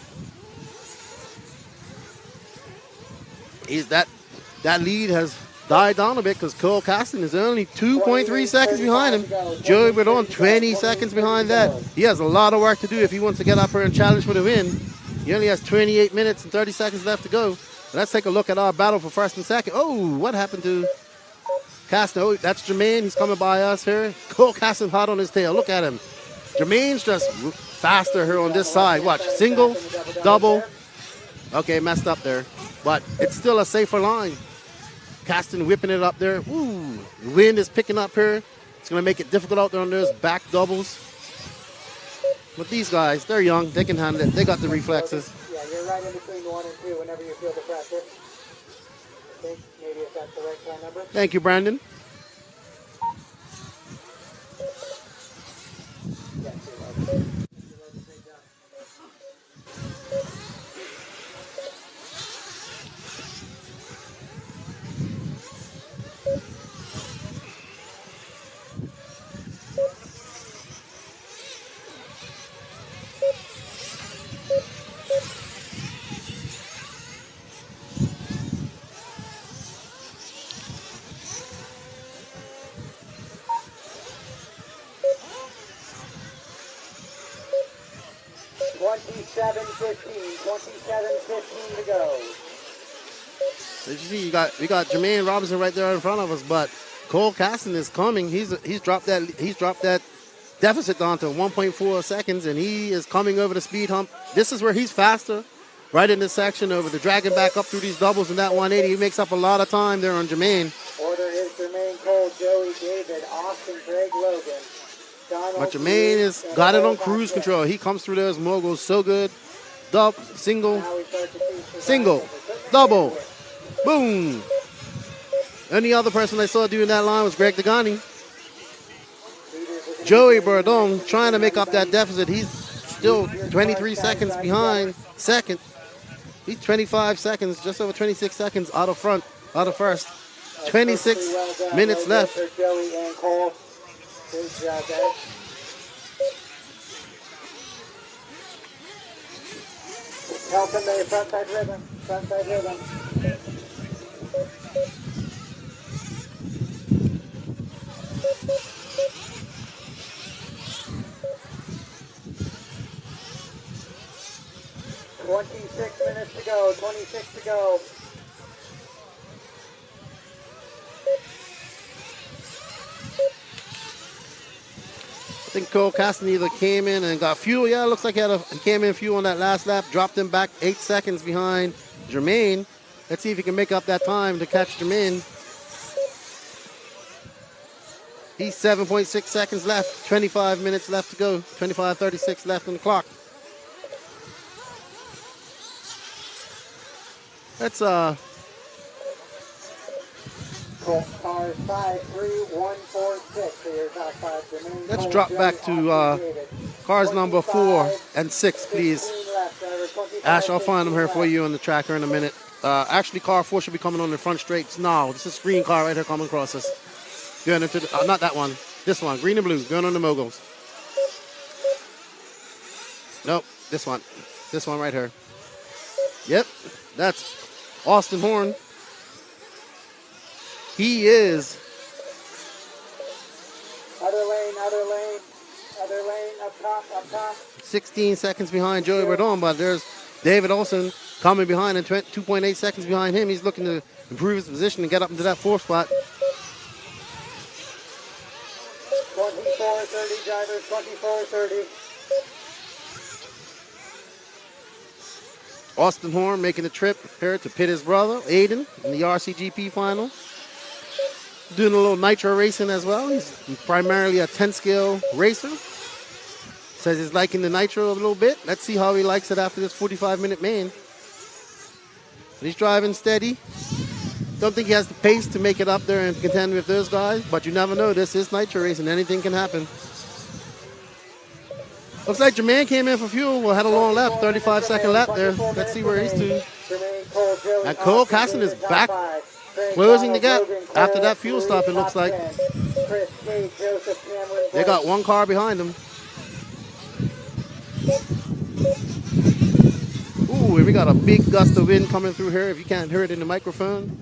That lead has died down a bit because Cole Caston is only 2.3 seconds behind him. Joey Bordon 20 seconds behind that. He has a lot of work to do if he wants to get up here and challenge for the win. He only has 28 minutes and 30 seconds left to go. Let's take a look at our battle for first and second. Oh, what happened to Caston? Oh, that's Jermaine. He's coming by us here. Cole Caston hot on his tail. Look at him. Jermaine's just faster here on this side. Watch. Single, double. Okay, messed up there. But it's still a safer line. Caston whipping it up there. Ooh, the wind is picking up here. It's going to make it difficult out there on those back doubles. But these guys, they're young. They can handle it. They got the reflexes.
Yeah, you're right in between 1 and 2 whenever you feel the pressure. I think maybe if that's the right car number.
Thank you, Brandon. to go. As you see, we got Jermaine Robinson right there in front of us, but Cole Caston is coming. He's dropped that deficit down to 1.4 seconds, and he is coming over the speed hump. This is where he's faster, right in this section over the dragging back up through these doubles and that 180. He makes up a lot of time there on Jermaine.
Order is Jermaine, Cole, Joey, David, Austin, Greg, Logan. Donald,
But Jermaine has got it on cruise control. He comes through those moguls so good. Single, double, boom. Only other person I saw doing that line was Greg Degani. Joey Bordon trying to make up that deficit. He's still 23 seconds behind second. He's 25 seconds, just over 26 seconds out of first. 26 minutes left.
Joey and Cole. Good job, guys. Help him the front side rhythm. Front side rhythm. $26 minutes to go. 26 to go.
I think Cole Caston either came in and got fuel. Yeah, it looks like he came in fuel on that last lap, dropped him back 8 seconds behind Jermaine. Let's see if he can make up that time to catch Jermaine. He's 7.6 seconds left. 25 minutes left to go. 25:36 left on the clock. Let's
Cars 53146. So your top five. Jermaine
let's
Cole,
drop
Joey
back to
Austin Davis.
cars number 4 and 6, please.
15 left, driver 25,
Ash, I'll find them here
15
for you on the tracker in a minute. Actually, car 4 should be coming on the front straights now. This is green car right here coming across us. Going into the, not that one. This one, green and blue, going on the moguls. Nope, this one. This one right here. Yep, that's Austin Horn. He is
Other lane, up top.
16 seconds behind Joey Bardon, but there's David Olson coming behind and 2.8 seconds behind him. He's looking to improve his position and get up into that 4th spot.
24:30, drivers, 24:30.
Austin Horn making the trip here to pit his brother, Aiden, in the RCGP final. Doing a little nitro racing as well. He's primarily a 10-scale racer. Says he's liking the nitro a little bit. Let's see how he likes it after this 45-minute main. But he's driving steady. Don't think he has the pace to make it up there and contend with those guys, but you never know. This is nitro racing. Anything can happen. Looks like Jermaine came in for fuel. Well, had a long lap, 35-second lap there. Let's see where he's to. And Cole Casson is back, closing the gap after that fuel stop, it looks like. They got one car behind them. Ooh, we got a big gust of wind coming through here if you can't hear it in the microphone.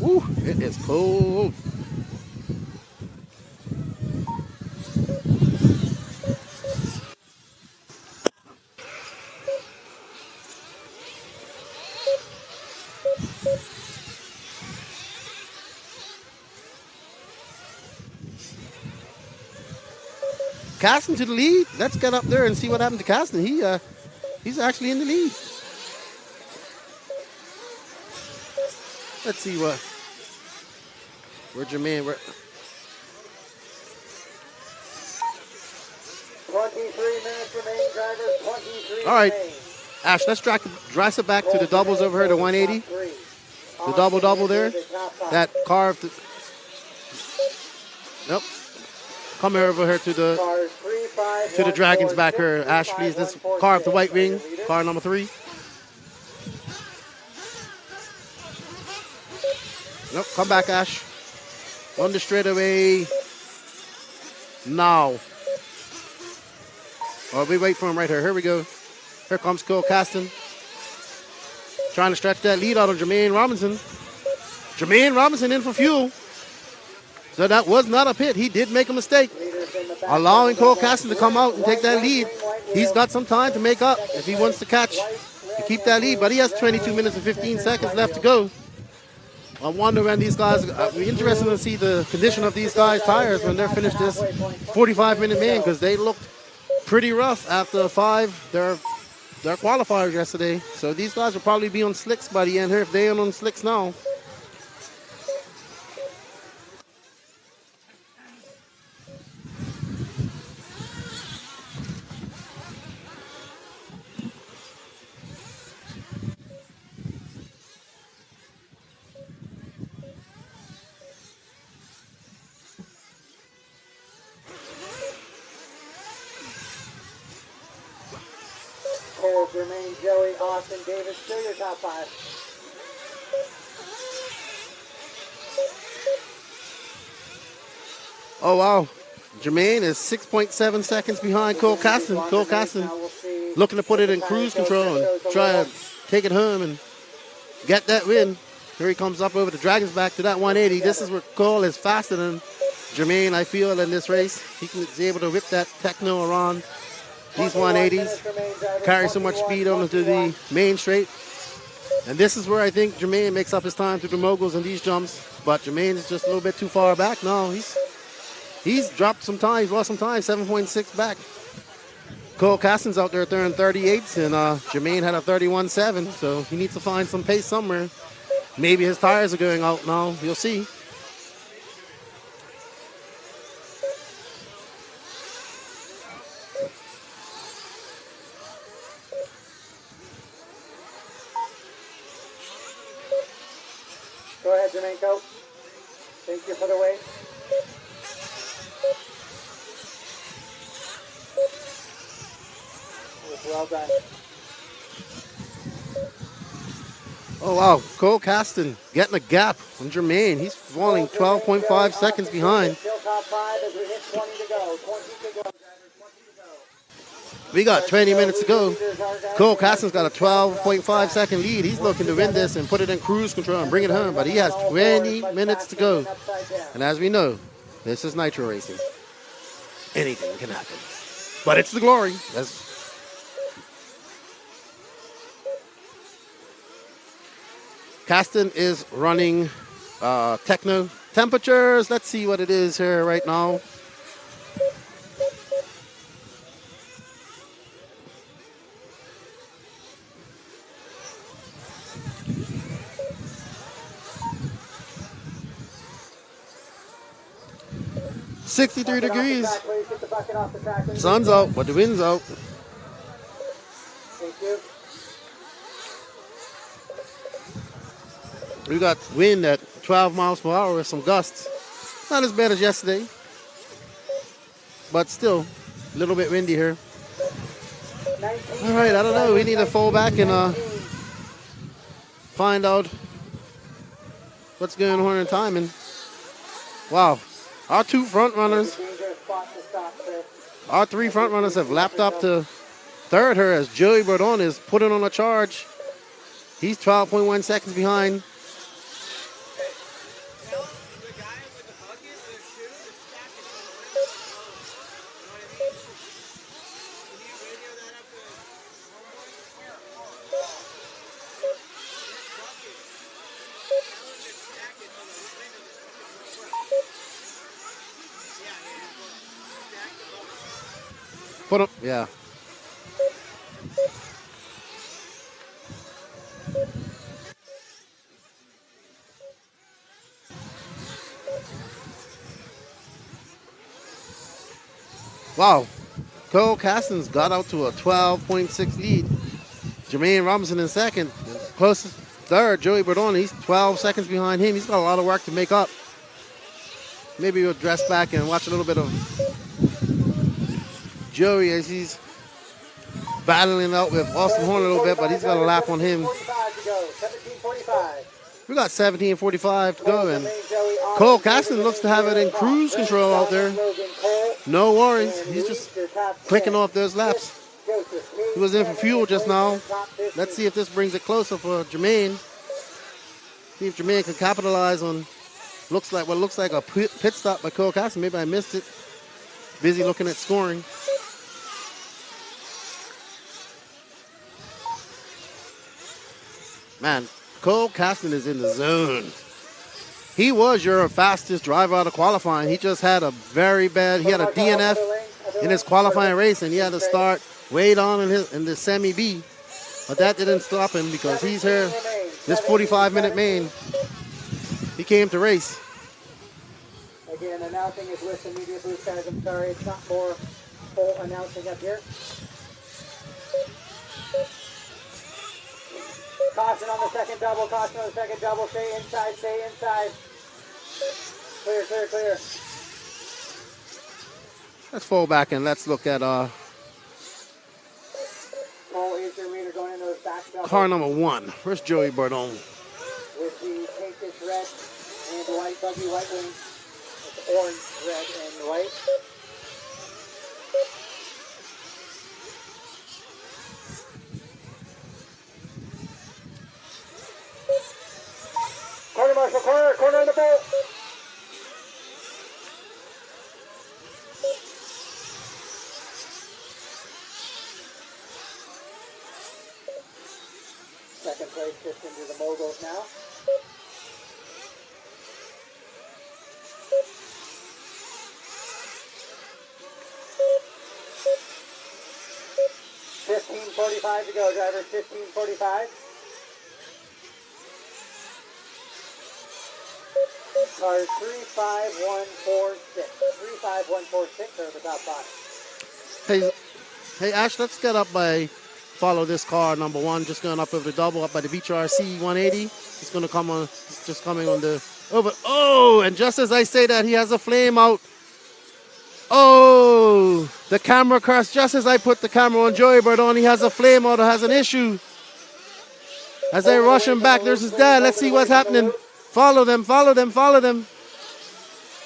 Ooh, it is cold. Caston to the lead. Let's get up there and see what happened to Caston. He's actually in the lead. Let's see where Jermaine.
23 minutes remain, drivers. 23.
All right,
remain.
Ash. Let's drag it back to the doubles over here to 180. The double there. That car. Nope. Come over here to the Dragons back here. Ash, please. This car of the white wing, car number 3. Nope, come back, Ash. On the straightaway now. Oh, we wait for him right here. Here we go. Here comes Cole Caston. Trying to stretch that lead out on Jermaine Robinson. Jermaine Robinson in for fuel. So that was not a pit. He did make a mistake. Allowing Cole Caston to come out and take that lead. He's got some time to make up if he wants to catch, to keep that lead. But he has 22 minutes and 15 seconds left to go. I wonder when these guys, I'll be interested to see the condition of these guys' tires when they're finished this 45-minute main, because they looked pretty rough after their qualifiers yesterday. So these guys will probably be on slicks by the end here if they ain't on slicks now.
Cole, Jermaine, Joey, Austin, Davis, still your top 5.
Oh, wow. Jermaine is 6.7 seconds behind Cole Caston. Cole Caston looking to put it in cruise control and try to take it home and get that win. Here he comes up over the Dragons back to that 180. This is where Cole is faster than Jermaine, I feel, in this race. He's able to whip that techno around these 180s, carry so much speed onto the main straight. And this is where I think Jermaine makes up his time through the moguls and these jumps. But Jermaine is just a little bit too far back. No, he's dropped some time. He's lost some time, 7.6 back. Cole Caston's out there throwing 38s, and Jermaine had a 31.7, so he needs to find some pace somewhere. Maybe his tires are going out now. You'll see.
Go ahead, Jermaine. Thank you for the wait. Well done.
Oh, wow. Cole Caston getting a gap from Jermaine. He's falling 12.5 seconds behind.
Still top 5 as we hit 20 to go. 20 to go.
We got 20 minutes to go. Cole Caston's got a 12.5 second lead. He's looking to win this and put it in cruise control and bring it home, but he has 20 minutes to go. And as we know, this is nitro racing. Anything can happen. But it's the glory. Caston is running techno temperatures. Let's see what it is here right now. $63 degrees. Sun's out, but the wind's out.
Thank you.
We got wind at 12 miles per hour with some gusts. Not as bad as yesterday, but still a little bit windy here. All right, I don't know. We need to fall back and find out what's going on in timing. Wow, our two front runners, our three front runners have lapped up to third here as Joey Bourdon is putting on a charge. He's 12.1 seconds behind. Put up, yeah. Wow, Cole Caston's got out to a 12.6 lead. Jermaine Robinson in second. Closest third, Joey Bourdon. He's 12 seconds behind him. He's got a lot of work to make up. Maybe we'll dress back and watch a little bit of Joey as he's battling out with Austin Horn a little bit, but he's got a lap on him. We got 17:45 to go, and Cole Caston looks to have it in cruise control out there. No worries. He's just clicking off those laps. He was in for fuel just now. Let's see if this brings it closer for Jermaine. See if Jermaine can capitalize on what looks like a pit stop by Cole Caston. Maybe I missed it. Busy looking at scoring. Man, Cole Caston is in the zone. He was your fastest driver out of qualifying. He just had a very bad, he had a DNF in his qualifying race, and he had to start way down in the semi-B. But that didn't stop him because he's here, this 45-minute main. He came to race.
Again, announcing is with the media booth, guys. I'm sorry, it's not more full announcing up here. Caution on the second double, caution on the second double. Stay inside, stay inside. Clear, clear, clear.
Let's fall back and let's look at
Cole, is your reader going into those back double?
car number 1. Where's Joey Bourdon?
With the pinkish red and the white buggy white wing. With the orange, red, and white. Corner marshal, corner in the pole. Second place shifts into the moguls now. 15:45 to go, drivers. 15:45. Cars 35146. 35146 are the top five.
Hey, Ash, let's get up by, follow this car, number one, just going up over the double, up by the Beach RC 180. It's going to come on, it's just coming on the, and just as I say that, he has a flame out. Oh, the camera crashed just as I put the camera on Joey Bardon. He has a flame out, has an issue. As they rush him back, there's his dad. Let's see what's happening. Follow them, follow them, follow them.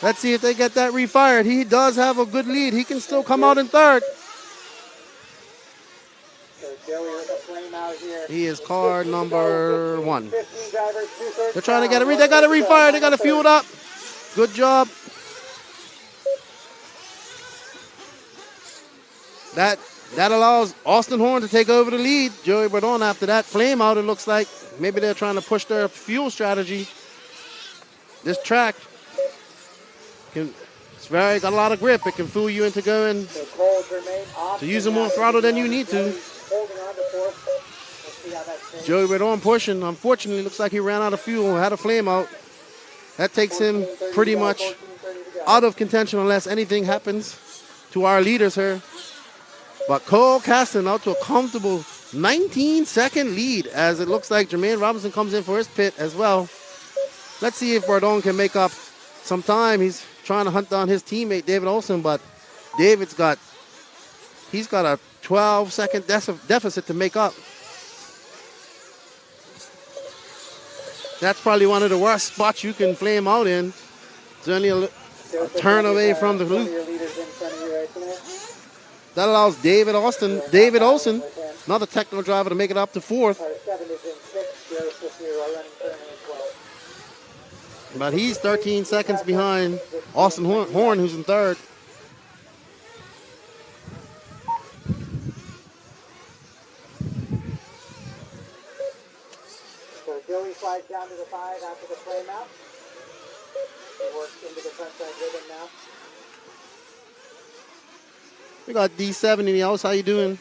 Let's see if they get that refired. He does have a good lead. He can still come out in third. He is car number one. They're trying to get it. They got it refired. They got it fueled up. Good job. That allows Austin Horn to take over the lead. Joey Bardon after that flame out, it looks like maybe they're trying to push their fuel strategy. This track got a lot of grip. It can fool you into going to using more throttle than you need to. Joey Bardon pushing. Unfortunately, looks like he ran out of fuel, had a flame out. That takes him pretty much out of contention unless anything happens to our leaders here. But Cole Caston out to a comfortable 19-second lead as it looks like Jermaine Robinson comes in for his pit as well. Let's see if Bardon can make up some time. He's trying to hunt down his teammate, David Olson, but he's got a 12-second deficit to make up. That's probably one of the worst spots you can flame out in. It's only a turn away from the loop. That allows David Olson, another technical driver, to make it up to fourth. But he's 13 seconds behind Austin Horn, who's in third.
So Joey slides down to the 5 after the flame out. He works into the front side rhythm now.
We got D7 in the house. How you doing?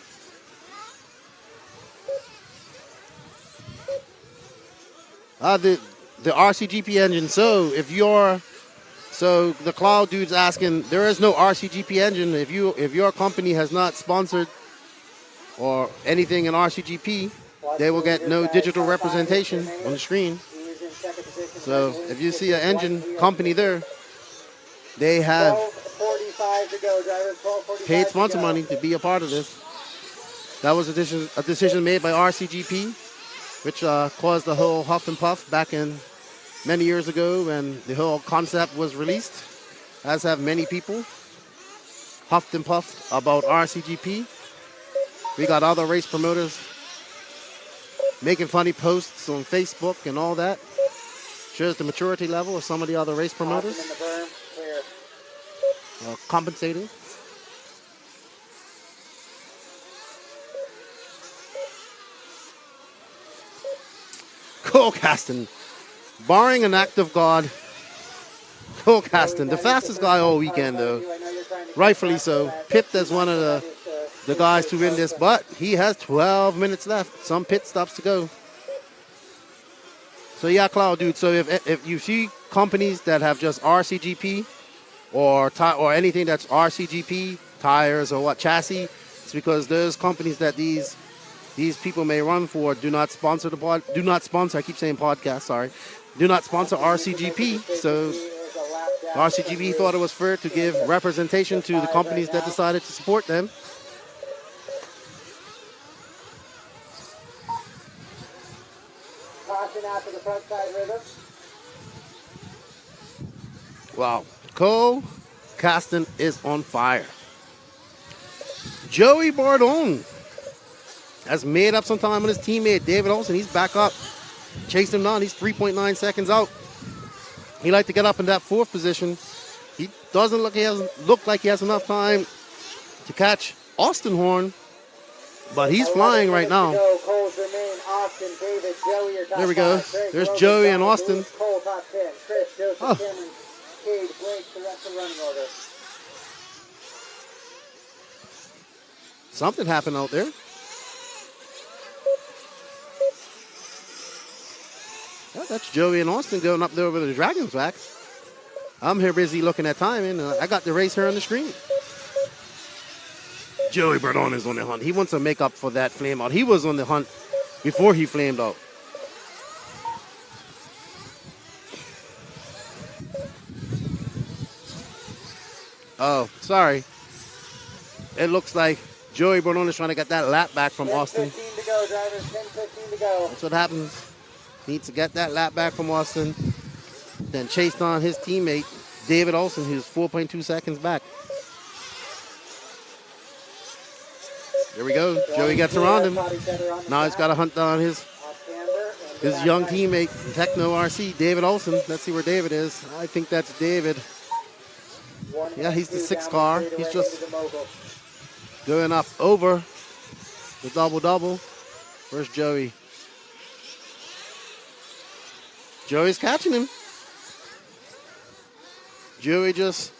The RCGP engine. So the Cloud dude's asking, there is no RCGP engine. If your company has not sponsored or anything in RCGP, they will get no digital representation on the screen. So if you see an engine company there, they have paid sponsor money to be a part of this. That was a decision made by RCGP, which caused the whole huff and puff back in many years ago when the whole concept was released, as have many people huffed and puffed about RCGP. We got other race promoters making funny posts on Facebook and all that. Shows the maturity level of some of the other race promoters. Compensating. Cole Caston, barring an act of God, Cole Caston, the fastest guy all weekend though, rightfully so, pipped as one of the guys to win this, but he has 12 minutes left, some pit stops to go. So yeah, Cloud dude, so if you see companies that have just RCGP or anything that's RCGP, tires or chassis, it's because those companies that these people may run for do not sponsor I keep saying podcast, sorry. Do not sponsor RCGP. So RCGP thought it was fair to give representation to the companies that decided to support them.
Caution after the front side rhythm.
Wow. Cole Caston is on fire. Joey Bardon has made up some time with his teammate David Olson. He's back up. Chased him down. He's 3.9 seconds out. He'd like to get up in that fourth position. He doesn't look like he has enough time to catch Austin Horn, but he's flying right now. There we go. There's Joey and Austin. Oh. Something happened out there. Well, that's Joey and Austin going up there over the Dragons back. I'm here busy looking at time, and I got the race here on the screen. Joey Bardon is on the hunt. He wants to make up for that flame out. He was on the hunt before he flamed out. Oh, sorry. It looks like Joey Bardon is trying to get that lap back from Austin.
10:15 to go, drivers. 10:15 to go.
That's what happens. Needs to get that lap back from Austin. Then chased on his teammate, David Olson, who's 4.2 seconds back. There we go. Joey gets around him. Now he's got to hunt down his young teammate, Techno RC, David Olson. Let's see where David is. I think that's David. Yeah, he's the 6th car. He's just going up over the double-double. Where's Joey? Joey's catching him. Joey just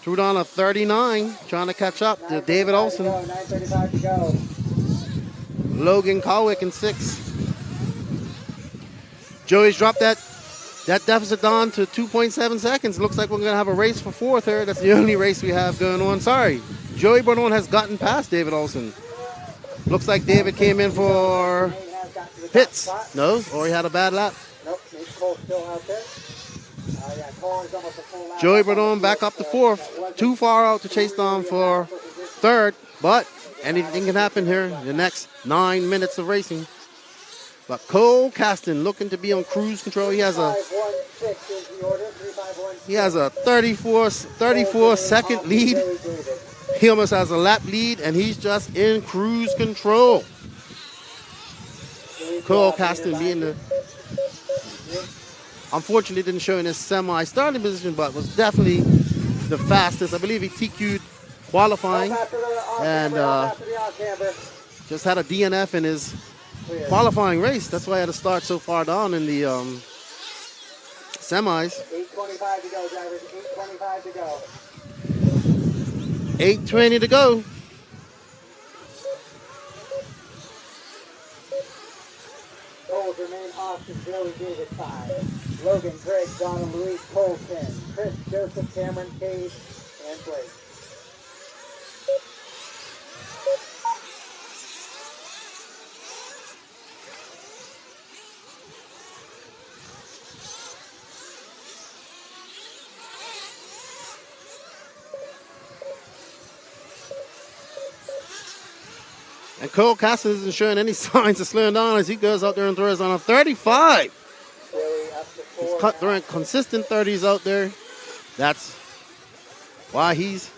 threw down a 39, trying to catch up to David Olson.
9:35 to go.
Logan Colwick in 6th. Joey's dropped that deficit down to 2.7 seconds. Looks like we're going to have a race for 4th here. That's the only race we have going on. Sorry. Joey Bardon has gotten past David Olson. Looks like David came in for pits. No? Or he had a bad lap.
Nope, Cole's still out there. Yeah, Cole is almost a full lap.
Joey Bardon back up to 4th. Too far out to chase down for 3rd. But anything can happen here in the next 9 minutes of racing. But Cole Caston looking to be on cruise control. He has a 34 second lead. He almost has a lap lead, and he's just in cruise control. Cole Caston being the, unfortunately didn't show in his semi starting position, but was definitely the fastest. I believe he TQ'd qualifying and just had a DNF in his qualifying race. That's why I had to start so far down in the semis.
8:25 to go, drivers. 8:25 to go.
8:20 to go.
Coles remain Austin, Joey, David 5. Logan, Greg, Donna, Louise, Cole 10. Chris, Joseph, Cameron, Cade, and Blake.
And Cole Caston isn't showing any signs of slowing down as he goes out there and throws on a 35. He's throwing consistent 30s out there. That's why he's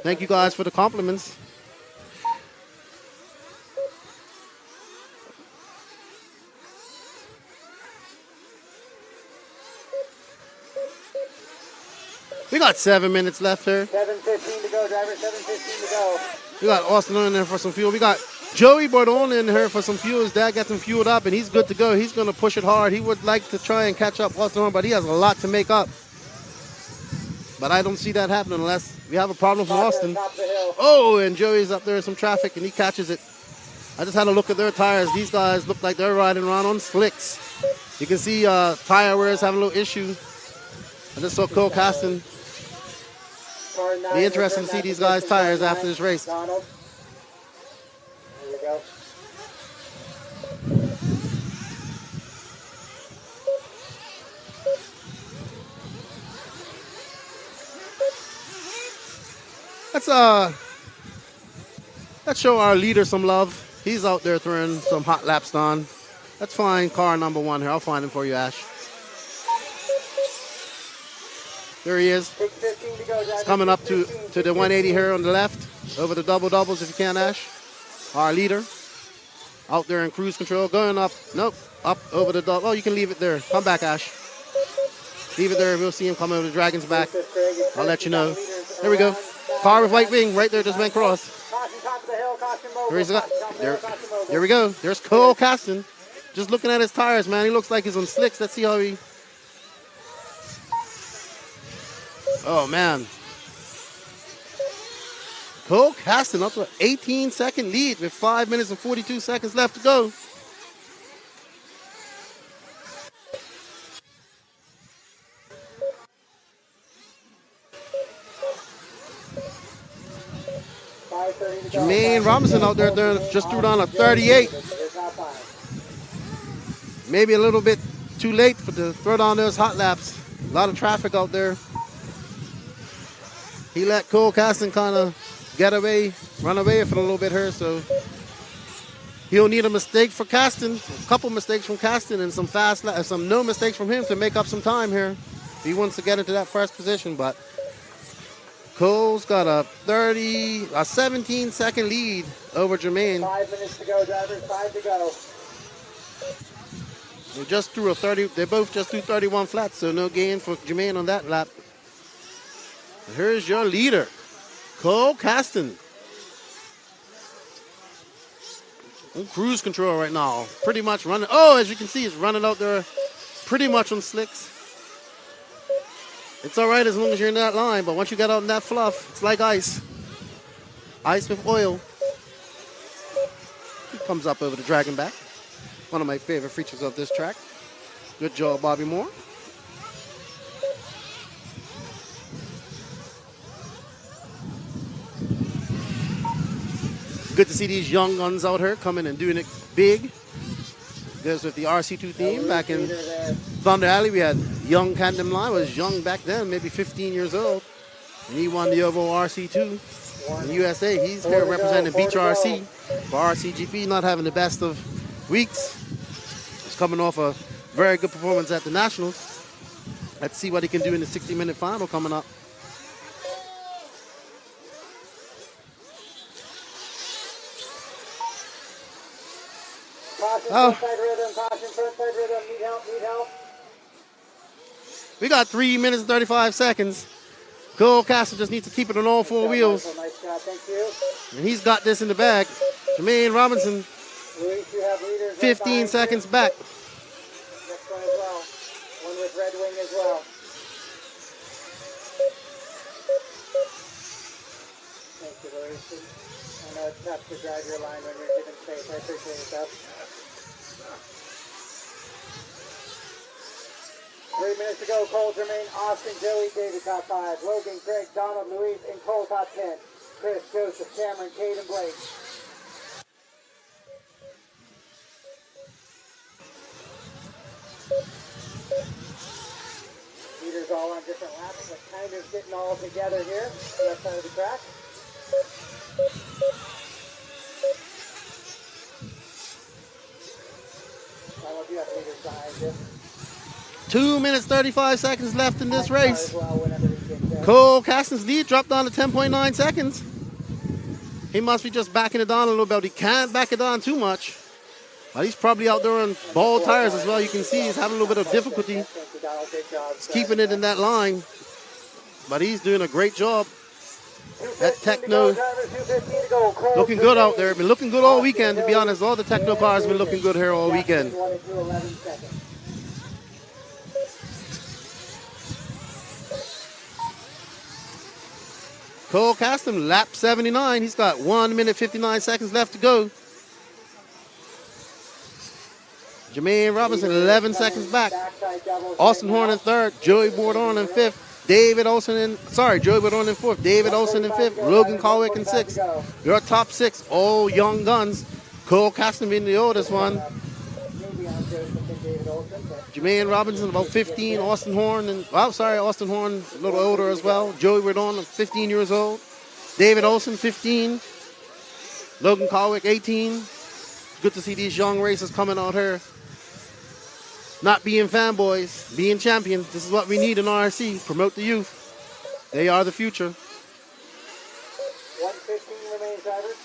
thank you guys for the compliments. We got 7 minutes left here.
7:15 to go, driver. 7:15 to go.
We got Austin in there for some fuel. We got Joey Bardon in here for some fuel. His dad gets him fueled up, and he's good to go. He's going to push it hard. He would like to try and catch up Austin, but he has a lot to make up. But I don't see that happening unless we have a problem from Austin. Oh, and Joey's up there in some traffic, and he catches it. I just had a look at their tires. These guys look like they're riding around on slicks. You can see tire wears having a little issue. I just saw Cole Caston. Be interesting to see these guys' tires after this race.
There you go.
Let's show our leader some love. He's out there throwing some hot laps on. Let's find car number 1 here. I'll find him for you, Ash. There he is. He's coming up to the 180 here on the left, over the double doubles if you can, Ash. Our leader. Out there in cruise control, going up. Nope, up over the double. Oh, you can leave it there. Come back, Ash. Leave it there. We'll see him come over the Dragon's back. I'll let you know. There we go. Car with white wing right there just went cross. There we go. There's Cole Caston. Just looking at his tires, man. He looks like he's on slicks. Let's see how he... Oh, man. Cole Caston up to an 18-second lead with 5 minutes and 42 seconds left to go. Jermaine Robinson out there just threw down a 38. Maybe a little bit too late for the throw down those hot laps. A lot of traffic out there. He let Cole Caston kind of get away, run away for a little bit here, so he'll need a mistake for Caston, a couple mistakes from Caston, and some no mistakes from him to make up some time here. He wants to get into that first position, but Cole's got a 17-second lead over Jermaine.
5 minutes to go, drivers. 5 to go.
They just threw a 30. They both just threw 31 flats, so no gain for Jermaine on that lap. Here's your leader, Cole Caston. On cruise control right now, pretty much running. Oh, as you can see, he's running out there, pretty much on slicks. It's all right as long as you're in that line, but once you get out in that fluff, it's like ice. Ice with oil. He comes up over the dragon back. One of my favorite features of this track. Good job, Bobby Moore. Good to see these young guns out here coming and doing it big. Goes with the RC2 theme. Back in Thunder Alley, we had young Canton Line. Was young back then, maybe 15 years old. And he won the overall RC2 in the USA. He's here representing Beach RC. But RCGP not having the best of weeks. He's coming off a very good performance at the Nationals. Let's see what he can do in the 60-minute final coming up.
Caution, frontside rhythm, need help.
We got 3 minutes and 35 seconds. Cole Castle just needs to keep it on all four wheels.
Nice job, thank you.
And he's got this in the bag. Jermaine Robinson,
Luis, you have leaders
15 seconds back.
Next one as well. One with Red Wing as well. Thank you, Luis. I know it's tough to drive your line when you're given space. I appreciate it, though. 3 minutes to go. Cole, Jermaine, Austin, Joey, David, top 5. Logan, Greg, Donald, Luis, and Cole, top 10. Chris, Joseph, Cameron, Cade, and Blake. Leaders all on different laps, but kind of getting all together here. Left side of the track. I love you have leaders behind you.
2 minutes, 35 seconds left in this race. Cole Caston's lead dropped down to 10.9 seconds. He must be just backing it down a little bit. He can't back it down too much. But he's probably out there on ball tires as well. You can see he's having a little bit of difficulty. He's keeping it in that line. But he's doing a great job. That Techno looking good out there. Been looking good all weekend, to be honest. All the Techno cars have been looking good here all weekend. Cole Caston, lap 79. He's got 1 minute, 59 seconds left to go. Jermaine Robinson, 11 seconds back. Austin Horn in third. Joey Bourdon in fifth. Joey Bourdon in fourth. David Olson in fifth. Logan Colwick in sixth. Your top six, all young guns. Cole Caston being the oldest one. Jermaine Robinson, about 15. Austin Horn, Austin Horn, a little older as well. Joey Bourdon, 15 years old. David Olson, 15. Logan Colwick, 18. Good to see these young racers coming out here. Not being fanboys, being champions. This is what we need in RC. Promote the youth. They are the future.
1:15 remains, drivers.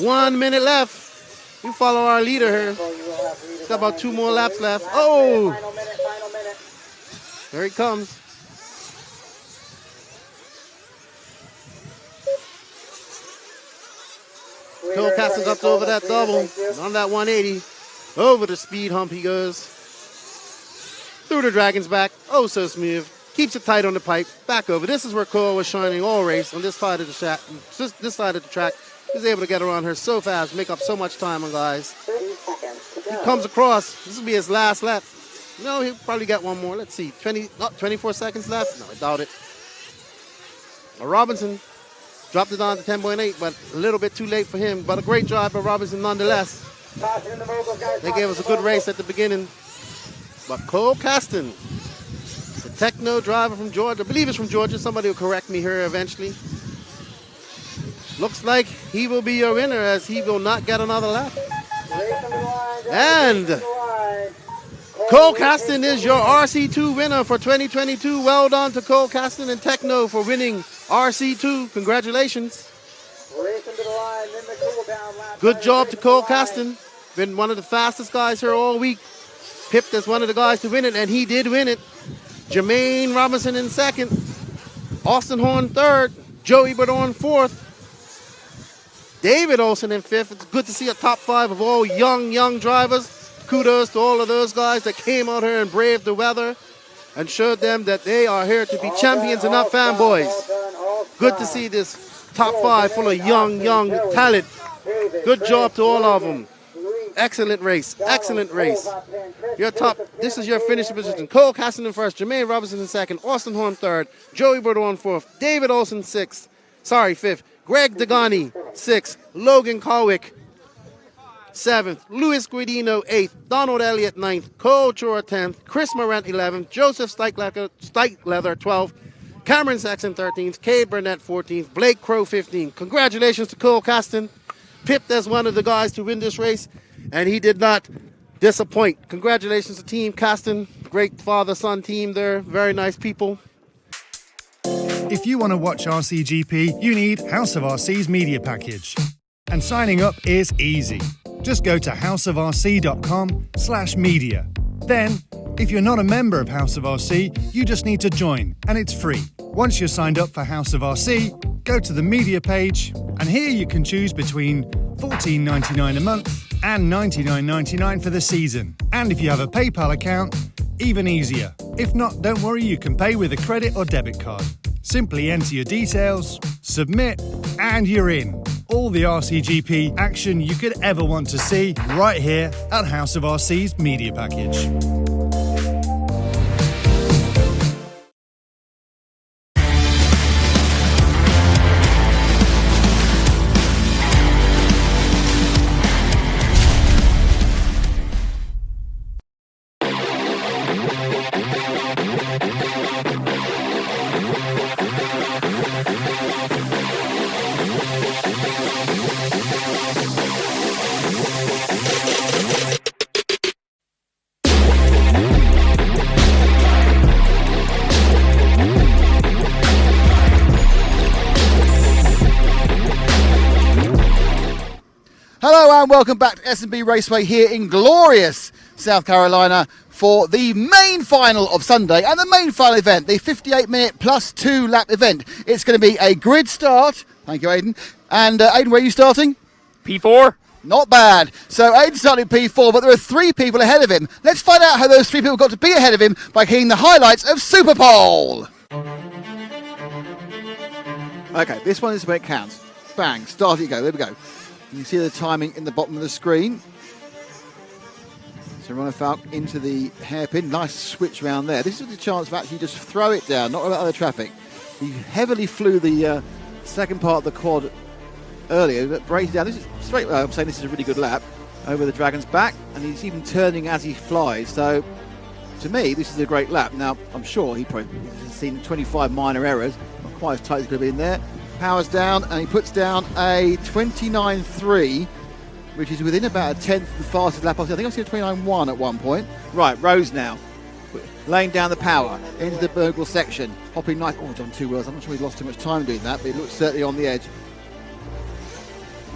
One minute left. We follow our leader here. He's got about 2 more laps left. Oh!
Final minute.
There he comes. Cole Caston got over that double, on that 180. Over the speed hump he goes. Through the Dragon's back, oh so smooth. Keeps it tight on the pipe, back over. This is where Cole was shining all race on this side of the track. Just this side of the track. He's able to get around her so fast, make up so much time on guys. He comes across. This will be his last lap. No, he'll probably get one more. Let's see. 24 seconds left? No, I doubt it. Robinson dropped it down to 10.8, but a little bit too late for him. But a great drive by Robinson nonetheless. They gave us a good race at the beginning. But Cole Caston, the techno driver from Georgia, I believe it's from Georgia. Somebody will correct me here eventually. Looks like he will be your winner as he will not get another lap. And Cole Caston is your RC2 winner for 2022. Well done to Cole Caston and Techno for winning RC2. Congratulations. Good job to Cole Caston. Been one of the fastest guys here all week. Pipped as one of the guys to win it, and he did win it. Jermaine Robinson in second. Austin Horn third. Joey Bedorn fourth. David Olsen in fifth. It's good to see a top five of all young drivers. Kudos to all of those guys that came out here and braved the weather and showed them that they are here to be champions and not fanboys. Good to see this top five full of young talent. Good job to all of them. Excellent race. Excellent race. Your top, this is your finishing position. Cole Caston in first, Jermaine Robinson in second, Austin Horn third, Joey Bedorn fourth, David Olsen fifth, Greg Degani sixth, Logan Carwick seventh, Louis Guidino eighth, Donald Elliott ninth, Cole Chora 10th, Chris Morant 11th, Joseph Steichleather 12th, Cameron Saxon 13th, Cade Burnett 14th, Blake Crow 15th. Congratulations to Cole Caston, pipped as one of the guys to win this race, and he did not disappoint. Congratulations to Team Caston, great father-son team there, very nice people.
If you want to watch RCGP, you need House of RC's media package. And signing up is easy. Just go to houseofrc.com/media. Then, if you're not a member of House of RC, you just need to join, and it's free. Once you're signed up for House of RC, go to the media page, and here you can choose between $14.99 a month and $99.99 for the season. And if you have a PayPal account, even easier. If not, don't worry, you can pay with a credit or debit card. Simply enter your details, submit, and you're in. All the RCGP action you could ever want to see right here at House of RC's media package.
Hello and welcome back to S&B Raceway here in glorious South Carolina for the main final of Sunday and the main final event, the 58-minute plus 2 lap event. It's going to be a grid start. Thank you, Aidan. And Aidan, where are you starting?
P4.
Not bad. So Aidan started P4, but there are 3 people ahead of him. Let's find out how those 3 people got to be ahead of him by hearing the highlights of Superpole. Okay, this one is where it counts. Bang, start you go. There we go. You can see the timing in the bottom of the screen. So Ronald Falk into the hairpin. Nice switch around there. This is the chance of actually just throw it down, not about other traffic. He heavily flew the second part of the quad earlier, but brakes down. This is straight. I'm saying this is a really good lap over the Dragon's back, and he's even turning as he flies. So to me, this is a great lap. Now, I'm sure he probably has seen 25 minor errors. Not quite as tight as it could have been there. Powers down, and he puts down a 29.3, which is within about a tenth of the fastest lap. I think I've seen a 29.1 at one point. Right, Rose now, laying down the power into the Burgle section, hopping nice. Oh, John 2 wheels. I'm not sure he lost too much time doing that, but it looks certainly on the edge.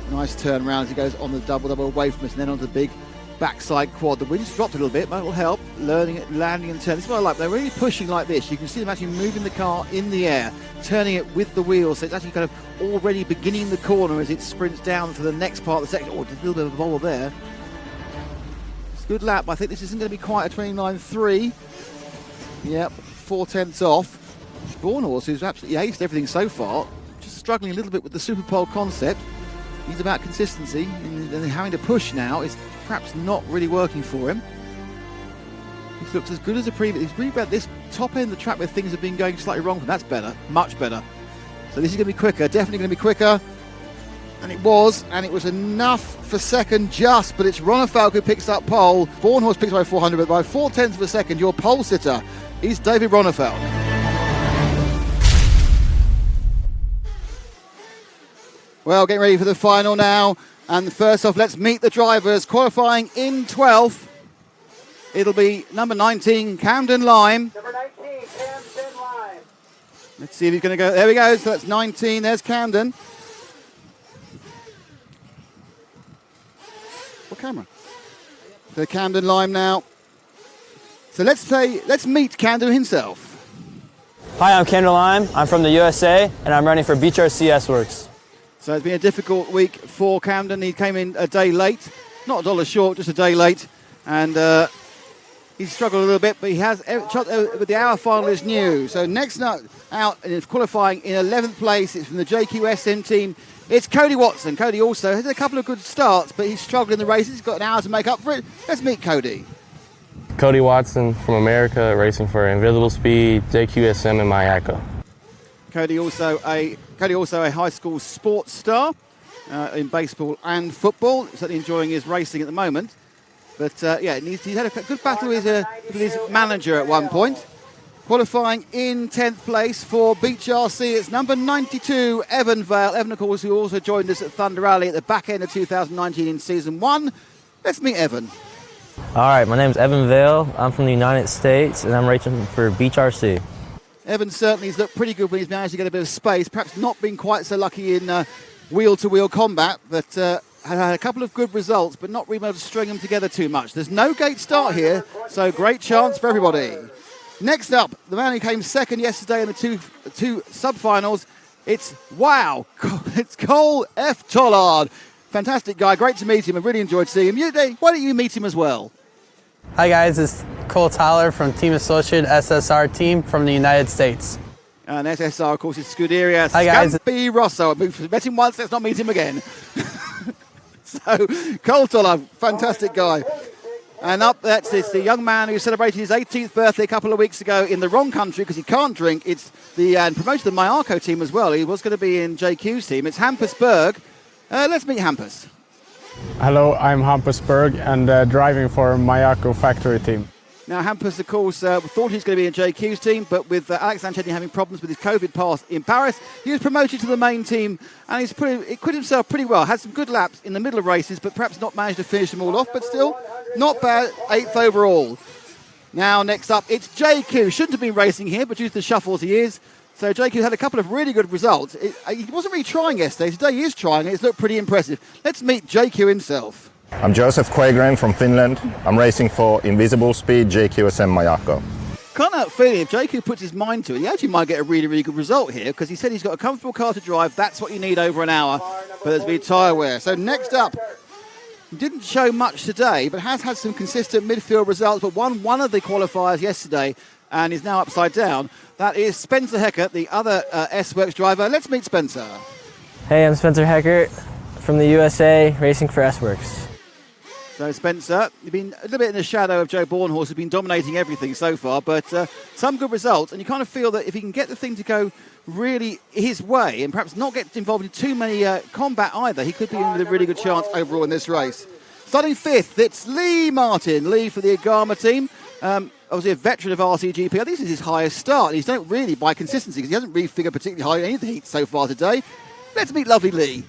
Nice turn around as he goes on the double away from us, and then onto the big backside quad. The wind's dropped a little bit, but it will help. Landing and turning. This is what I like. They're really pushing like this. You can see them actually moving the car in the air, turning it with the wheels. So it's actually kind of already beginning the corner as it sprints down to the next part of the section. Oh, there's a little bit of a bobble there. It's a good lap. I think this isn't going to be quite a 29.3. Yep, 4/10 off. Bornhorst, who's absolutely aced everything so far, just struggling a little bit with the Superpole concept. He's about consistency, and having to push now is perhaps not really working for him. He looks as good as the previous. He's really about this top end of the track where things have been going slightly wrong for him. That's better, much better. So this is going to be quicker, definitely going to be quicker. And it was enough for second just, but it's Ronefalk who picks up pole. Bornhorst picks by 400, but by 0.4 of a second, your pole sitter is David Ronefalk. Well, getting ready for the final now. And first off, let's meet the drivers. Qualifying in 12th. It'll be number 19, Camden Lime.
Number 19, Camden Lime.
Let's see if he's going to go. There we go. So that's 19. There's Camden. What camera? So Camden Lime now. So let's meet Camden himself.
Hi, I'm Camden Lime. I'm from the USA, and I'm running for Beach RC S-Works.
So it's been a difficult week for Camden. He came in a day late, not a dollar short, just a day late, and he's struggled a little bit, but he has, with the hour final is new. So next out in qualifying in 11th place, it's from the JQSM team. It's Cody Watson. Cody also has a couple of good starts, but he's struggled in the races. He's got an hour to make up for it. Let's meet Cody.
Cody Watson from America, racing for Invisible Speed, JQSM, and Mayako.
Cody also a high school sports star in baseball and football. Certainly enjoying his racing at the moment. But he's had a good battle with his manager at one point. Qualifying in 10th place for Beach RC, it's number 92, Evan Vale. Evan, of course, who also joined us at Thunder Alley at the back end of 2019 in Season 1. Let's meet Evan.
All right, my name's Evan Vale. I'm from the United States, and I'm racing for Beach RC.
Evan certainly has looked pretty good when he's managed to get a bit of space. Perhaps not been quite so lucky in wheel-to-wheel combat, but had a couple of good results, but not really able to string them together too much. There's no gate start here, so great chance for everybody. Next up, the man who came second yesterday in the two sub-finals, it's Cole F. Tollard. Fantastic guy, great to meet him. I really enjoyed seeing him. Why don't you meet him as well?
Hi guys, it's Cole Tyler from Team Associate SSR team from the United States.
And SSR, of course, is Scuderia
Hi guys.
Scampi Rosso. I've met him once, let's not meet him again. So, Cole Tollard, fantastic guy. And up that's the young man who celebrated his 18th birthday a couple of weeks ago in the wrong country because he can't drink. It's the promoted the Mayako team as well. He was going to be in JQ's team. It's Hampus Berg. Let's meet Hampus.
Hello, I'm Hampus Berg and driving for Mayako factory team.
Now, Hampus, of course, thought he was going to be in JQ's team, but with Alex Ancetti having problems with his COVID pass in Paris, he was promoted to the main team, and he's equipped himself pretty well. Had some good laps in the middle of races, but perhaps not managed to finish them all off, but still, not bad, 8th overall. Now, next up, it's JQ. Shouldn't have been racing here, but due to the shuffles he is. So JQ had a couple of really good results. He wasn't really trying yesterday. Today he is trying, and it's looked pretty impressive. Let's meet JQ himself.
I'm Joseph Quagren from Finland. I'm racing for Invisible Speed JQSM Mayako.
Can't help feeling if JQ puts his mind to it, he actually might get a really, really good result here because he said he's got a comfortable car to drive. That's what you need over an hour, but there's been tyre wear. So next up, didn't show much today, but has had some consistent midfield results, but won one of the qualifiers yesterday and is now upside down. That is Spencer Heckert, the other S-Works driver. Let's meet Spencer.
Hey, I'm Spencer Heckert from the USA, racing for S-Works.
So Spencer, you've been a little bit in the shadow of Joe Bornhorst, who's been dominating everything so far, but some good results, and you kind of feel that if he can get the thing to go really his way and perhaps not get involved in too many combat either, he could be in with a really good chance overall in this race. Starting 5th, it's Lee Martin. Lee for the Agama team. Obviously a veteran of RCGP. I think this is his highest start. He's done it really by consistency because he hasn't really figured particularly high in any of the heats so far today. Let's meet lovely Lee.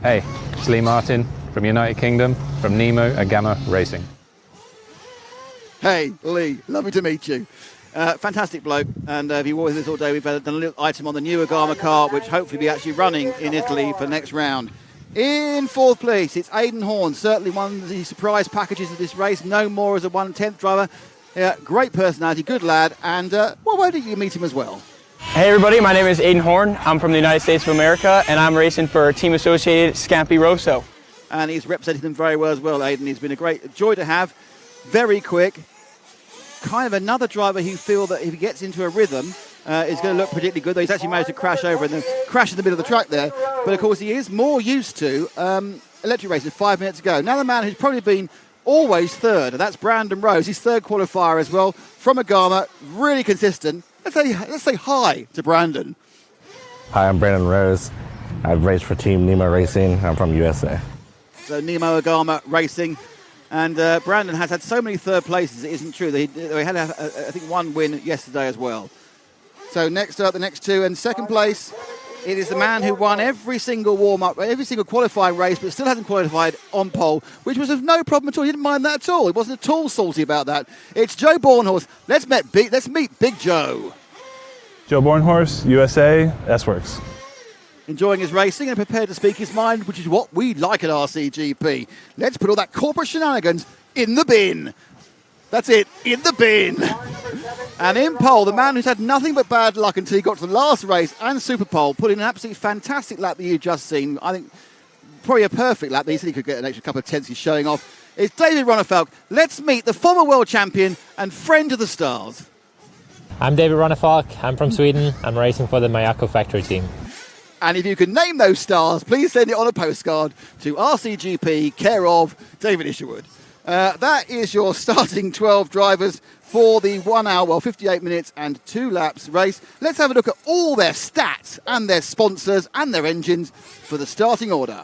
Hey, it's Lee Martin from United Kingdom, from Nemo Agama Racing.
Hey, Lee, lovely to meet you. Fantastic bloke, and if you were with us all day, we've done a little item on the new Agama car, which hopefully will be actually running in Italy for next round. In fourth place, it's Aidan Horn, certainly one of the surprise packages of this race. No more as a 1/10 driver. Great personality, good lad, and why did you meet him as well?
Hey everybody, my name is Aidan Horn. I'm from the United States of America, and I'm racing for Team Associated S&B Raceway.
And he's represented them very well as well, Aidan. He's been a great joy to have, very quick. Kind of another driver who feel that if he gets into a rhythm, is going to look particularly good, though he's actually managed to crash over and then crash in the middle of the track there. But of course, he is more used to electric racing 5 minutes ago. Now the man who's probably been always third, and that's Brandon Rose. He's third qualifier as well from Agama, really consistent. Let's say hi to Brandon.
Hi, I'm Brandon Rose. I've raced for Team Nemo Racing. I'm from USA.
So Nemo Agama Racing. And Brandon has had so many third places, it isn't true. They had, I think, one win yesterday as well. So next up, the next two. And second place, it is the man who won every single warm-up, every single qualifying race, but still hasn't qualified on pole, which was of no problem at all. He didn't mind that at all. He wasn't at all salty about that. It's Joe Bornhorst. Let's meet Big Joe.
Joe Bornhorst, USA, S-Works.
Enjoying his racing and prepared to speak his mind, which is what we like at RCGP. Let's put all that corporate shenanigans in the bin. That's it, in the bin. And in pole, the man who's had nothing but bad luck until he got to the last race and Superpole, put in an absolutely fantastic lap that you've just seen. I think probably a perfect lap. He said he could get an extra couple of tenths. He's showing off. It's David Ronefalk. Let's meet the former world champion and friend of the stars.
I'm David Ronefalk. I'm from Sweden. I'm racing for the Mayako factory team.
And if you can name those stars, please send it on a postcard to RCGP, care of David Isherwood. That is your starting 12 drivers for the 1 hour, 58 minutes and 2 laps race. Let's have a look at all their stats and their sponsors and their engines for the starting order.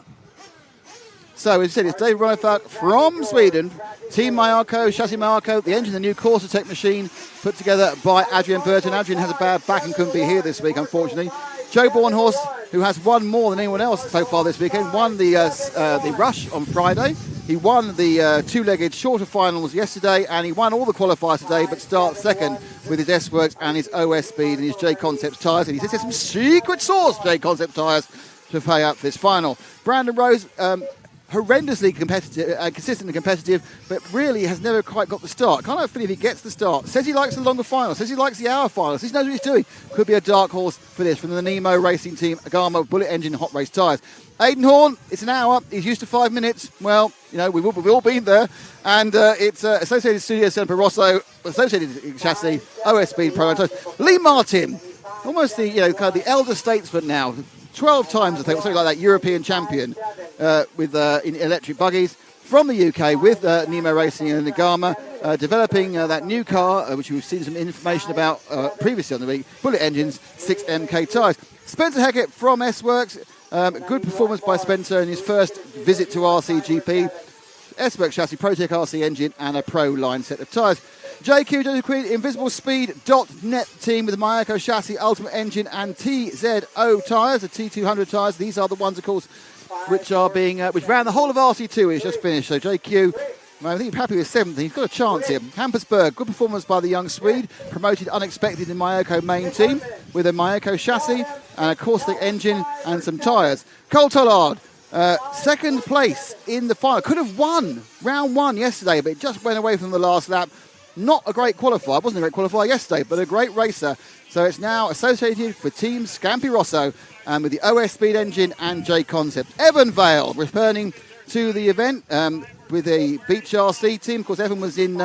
So, as I said, it's David Ronefalk from Sweden, Team Mayako, Chassis Mayako, the engine, the new Corsa-Tech machine, put together by Adrian Burton. Adrian has a bad back and couldn't be here this week, unfortunately. Joe Bornhorst, who has won more than anyone else so far this weekend, won the Rush on Friday. He won the two-legged shorter finals yesterday, and he won all the qualifiers today, but starts second with his S-Works and his OS Speed and his J-Concepts tyres. And he says there's some secret sauce, J-Concept tyres, to pay up for this final. Brandon Rose, horrendously competitive, consistent and competitive, but really has never quite got the start. Can't feel if he gets the start. Says he likes the longer finals, says he likes the hour finals. He knows what he's doing. Could be a dark horse for this from the Nemo Racing Team, Agama Bullet Engine Hot Race tyres. Aidan Horn, it's an hour. He's used to 5 minutes. Well, you know, we've all been there. And it's Associated Studio Centre Rosso, Associated Chassis, OS Speed Pro. Lee Martin, almost the kind of the elder statesman now. 12 times, I think, something like that, European champion with in electric buggies from the UK with Nemo Racing and Agama, developing that new car, which we've seen some information about previously on the week, Bullet Engines, 6MK tyres. Spencer Heckett from S-Works, good performance by Spencer in his first visit to RCGP. S-Works chassis, ProTech RC engine and a Pro line set of tyres. JQ InvisibleSpeed.net team with the Mayako chassis, Ultimate Engine and TZO tyres, the T200 tyres. These are the ones, of course, which are being which ran the whole of RC2. It's just finished. So JQ, I think he's happy with 7th. He's got a chance here. Hampersburg, good performance by the young Swede, promoted unexpected in Mayako main team with a Mayako chassis and a caustic engine and some tyres. Cole Tollard, second place in the final. Could have won round 1 yesterday, but it just went away from the last lap. Not a great qualifier. It wasn't a great qualifier yesterday, but a great racer. So it's now associated with Team S&B Rosso and with the OS Speed engine and J-Concept. Evan Vale returning to the event with a Beach RC team. Of course, Evan was in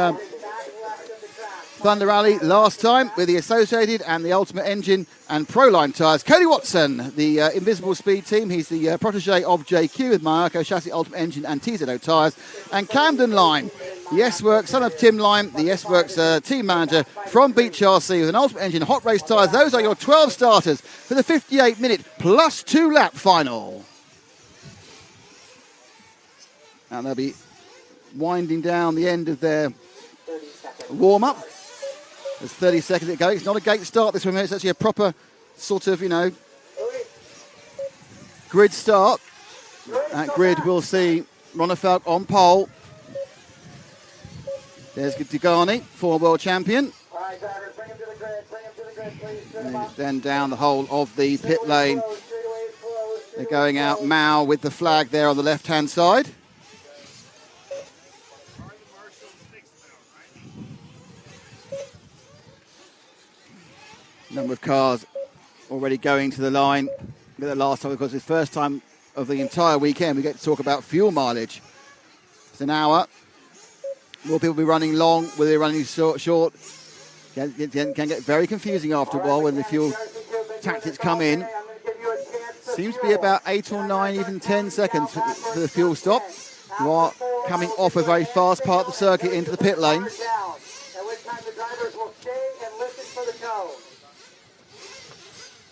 Thunder Rally last time with the Associated and the Ultimate Engine and Proline tyres. Cody Watson, the Invisible Speed team. He's the protege of JQ with Mayako chassis, Ultimate Engine and TZO tyres. And Camden Line, the S-Works, son of Tim Line, the S-Works team manager from Beach RC with an Ultimate Engine Hot Race tyres. Those are your 12 starters for the 58-minute plus 2 lap final. And they'll be winding down the end of their warm-up. There's 30 seconds to go. It's not a gate start this one. It's actually a proper sort of, grid start. At grid, we'll see Ronefalk on pole. There's Degani, former world champion. And then down the whole of the pit lane. They're going out Mao with the flag there on the left-hand side. Number of cars already going to the line. The last time, because it's the first time of the entire weekend we get to talk about fuel mileage. It's an hour. More people will be running long, will they running short? Can get very confusing after a while when the fuel tactics come in. Seems to be about 8 or 9, even 10 seconds for the fuel stop. You are coming off a very fast part of the circuit into the pit lane.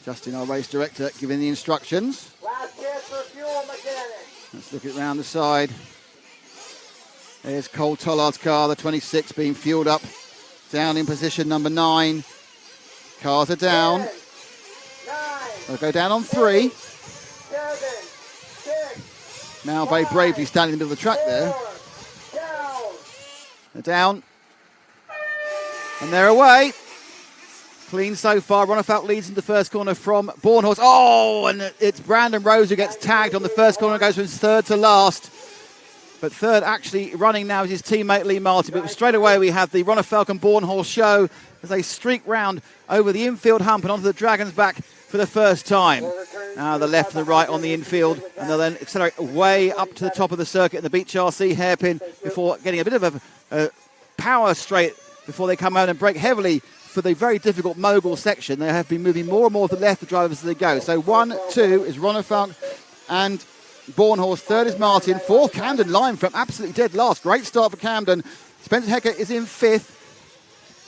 Justin, our race director, giving the instructions. Let's look at round the side. There's Cole Tollard's car, the 26, being fueled up. Down in position number 9. Cars are down. They'll go down on 3. Now very bravely standing in the middle of the track there. They're down. And they're away. Clean so far. Ronefalk leads in the first corner from Bornhorst. Oh, and it's Brandon Rose who gets tagged on the first corner, goes from third to last. But third actually running now is his teammate Lee Martin. But straight away we have the Ronefalk and Bornhorst show as they streak round over the infield hump and onto the Dragon's back for the first time. Now the left and the right on the infield, and they'll then accelerate way up to the top of the circuit in the Beach RC hairpin before getting a bit of a power straight before they come out and brake heavily for the very difficult mogul section. They have been moving more and more to the left, the drivers, as they go. So 1, 2 is Ronefalk and Bornhorst. Third is Martin. Fourth, Camden Lime from absolutely dead last. Great start for Camden. Spencer Hecker is in 5th.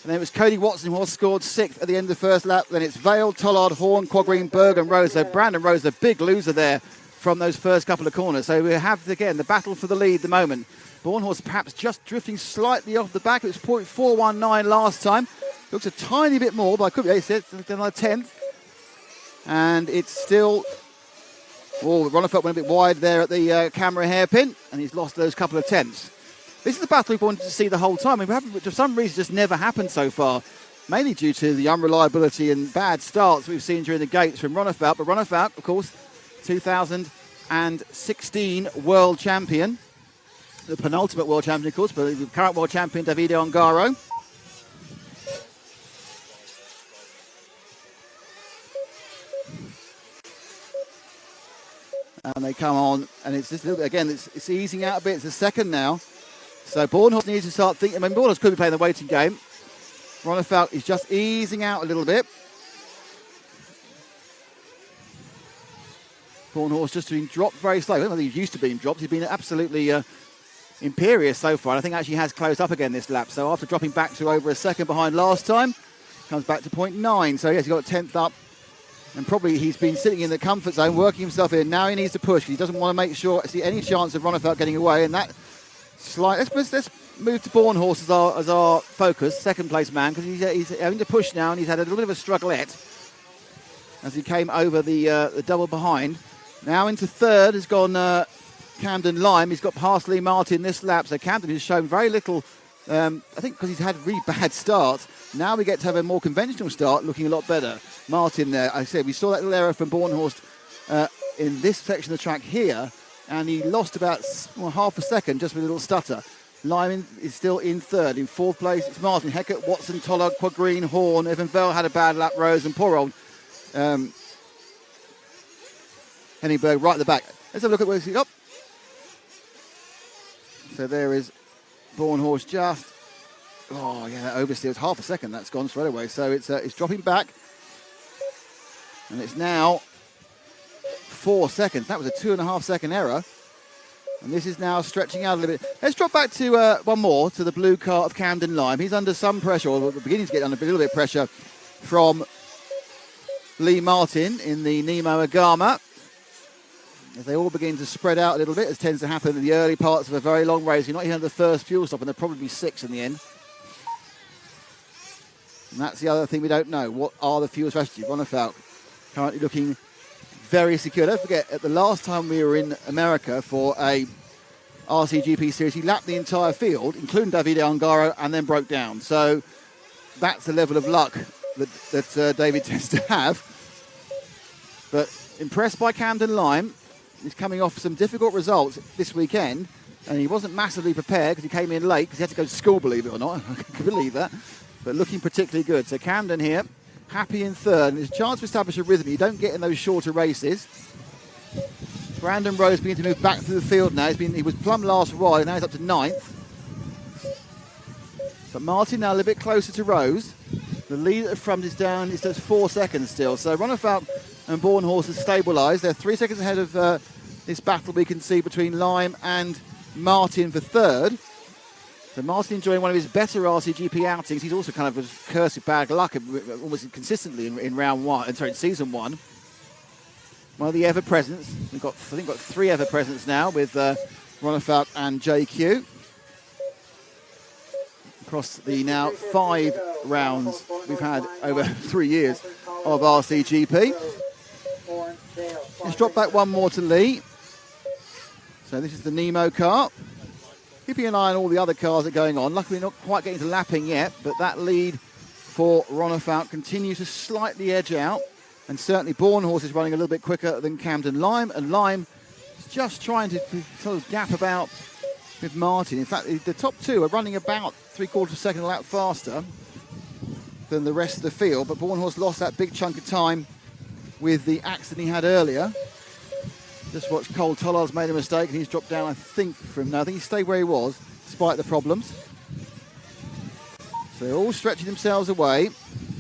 And then it was Cody Watson who scored 6th at the end of the first lap. Then it's Vale, Tollard, Horn, Quagreen, Berg and Rose. So Brandon Rose, a big loser there from those first couple of corners. So we have, again, the battle for the lead at the moment. Bornhorst perhaps just drifting slightly off the back. It was 0.419 last time. Looks a tiny bit more, but I could be, it's another 10th. And it's still... Oh, Ronefalk went a bit wide there at the camera hairpin, and he's lost those couple of tenths. This is the battle we've wanted to see the whole time. We haven't, for some reason, just never happened so far, mainly due to the unreliability and bad starts we've seen during the gates from Ronefalk. But Ronefalk, of course, 2016 world champion, the penultimate world champion, of course, but the current world champion, Davide Ongaro. And they come on, and it's just again, it's easing out a bit. It's a second now. So Bornhorst needs to start thinking. I mean, Bornhorst could be playing the waiting game. Ronefalk is just easing out a little bit. Bornhorst just being dropped very slowly. I don't know he's used to being dropped. He's been absolutely imperious so far. And I think actually has closed up again this lap. So after dropping back to over a second behind last time, comes back to 0.9. So yes, he got a 10th up. And probably he's been sitting in the comfort zone, working himself in. Now he needs to push. He doesn't want to make sure see any chance of Ronefalk getting away. And that slight. Let's move to Bornhorst as our focus, second place man, because he's having to push now, and he's had a little bit of a strugglette as he came over the double behind. Now into third has gone Camden Lime. He's got past Lee Martin this lap. So Camden has shown very little. I think because he's had really bad starts. Now we get to have a more conventional start, looking a lot better. Martin there, I said, we saw that little error from Bornhorst in this section of the track here, and he lost about half a second just with a little stutter. Lyman is still in third. In fourth place, it's Martin, Heckert, Watson, Tollard, Quagreen, Horn. Evan Vell had a bad lap, Rose, and poor old Henningberg right at the back. Let's have a look at where he's up. So there is Bornhorst just... Oh, yeah, that oversteer was half a second. That's gone straight away. So it's dropping back. And it's now 4 seconds. That was a 2.5 second error. And this is now stretching out a little bit. Let's drop back to one more, to the blue car of Camden Lime. He's under some pressure, or beginning to get under a little bit of pressure from Lee Martin in the Nemo Agama. As they all begin to spread out a little bit, as tends to happen in the early parts of a very long race. You're not even at the first fuel stop, and there'll probably be 6 in the end. And that's the other thing we don't know. What are the fuel strategies? Ronefalk currently looking very secure. Don't forget, at the last time we were in America for a RCGP series, he lapped the entire field, including Davide Ongaro, and then broke down. So that's the level of luck that David tends to have. But impressed by Camden Lime. He's coming off some difficult results this weekend, and he wasn't massively prepared because he came in late because he had to go to school, believe it or not. I can believe that. But looking particularly good. So Camden here, happy in third. And there's a chance to establish a rhythm you don't get in those shorter races. Brandon Rose beginning to move back through the field now. He was plumb last ride, now he's up to 9th. But Martin now a little bit closer to Rose. The lead at the front is down, it's just 4 seconds still. So Ronafalk and Bornhorst have stabilised. They're 3 seconds ahead of this battle we can see between Lime and Martin for third. So Martin enjoying one of his better RCGP outings. He's also kind of a curse with bad luck almost consistently in round one, sorry, in season one. One of the ever-presents. We've got, I think, 3 ever-presents now with Ronafalk and JQ. Across the now 5 rounds we've had over 3 years of RCGP. Let's drop back one more to Lee. So this is the Nemo car. Keeping an eye on all the other cars that are going on. Luckily not quite getting to lapping yet, but that lead for Ronafalk continues to slightly edge out. And certainly Bornhorst is running a little bit quicker than Camden Lime. And Lime is just trying to sort of gap about with Martin. In fact, the top 2 are running about 3/4 second a lap faster than the rest of the field. But Bornhorst lost that big chunk of time with the accident he had earlier. Just watch Cole Tollard's made a mistake and he's dropped down, I think he stayed where he was despite the problems. So they're all stretching themselves away.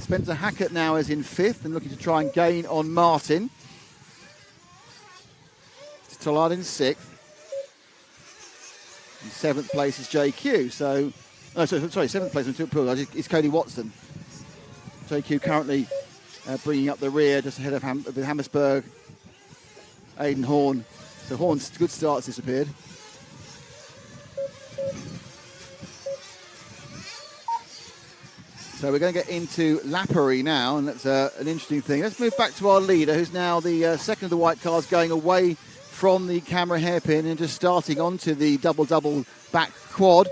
Spencer Hackett now is in 5th and looking to try and gain on Martin. It's Tollard in 6th. In 7th place is JQ. So, oh, sorry, 7th place is Cody Watson. JQ currently bringing up the rear just ahead of Hammersberg. Aidan Horn. So Horn's good start's disappeared. So we're going to get into Lappery now, and that's an interesting thing. Let's move back to our leader, who's now the second of the white cars, going away from the camera hairpin and just starting onto the double-double back quad.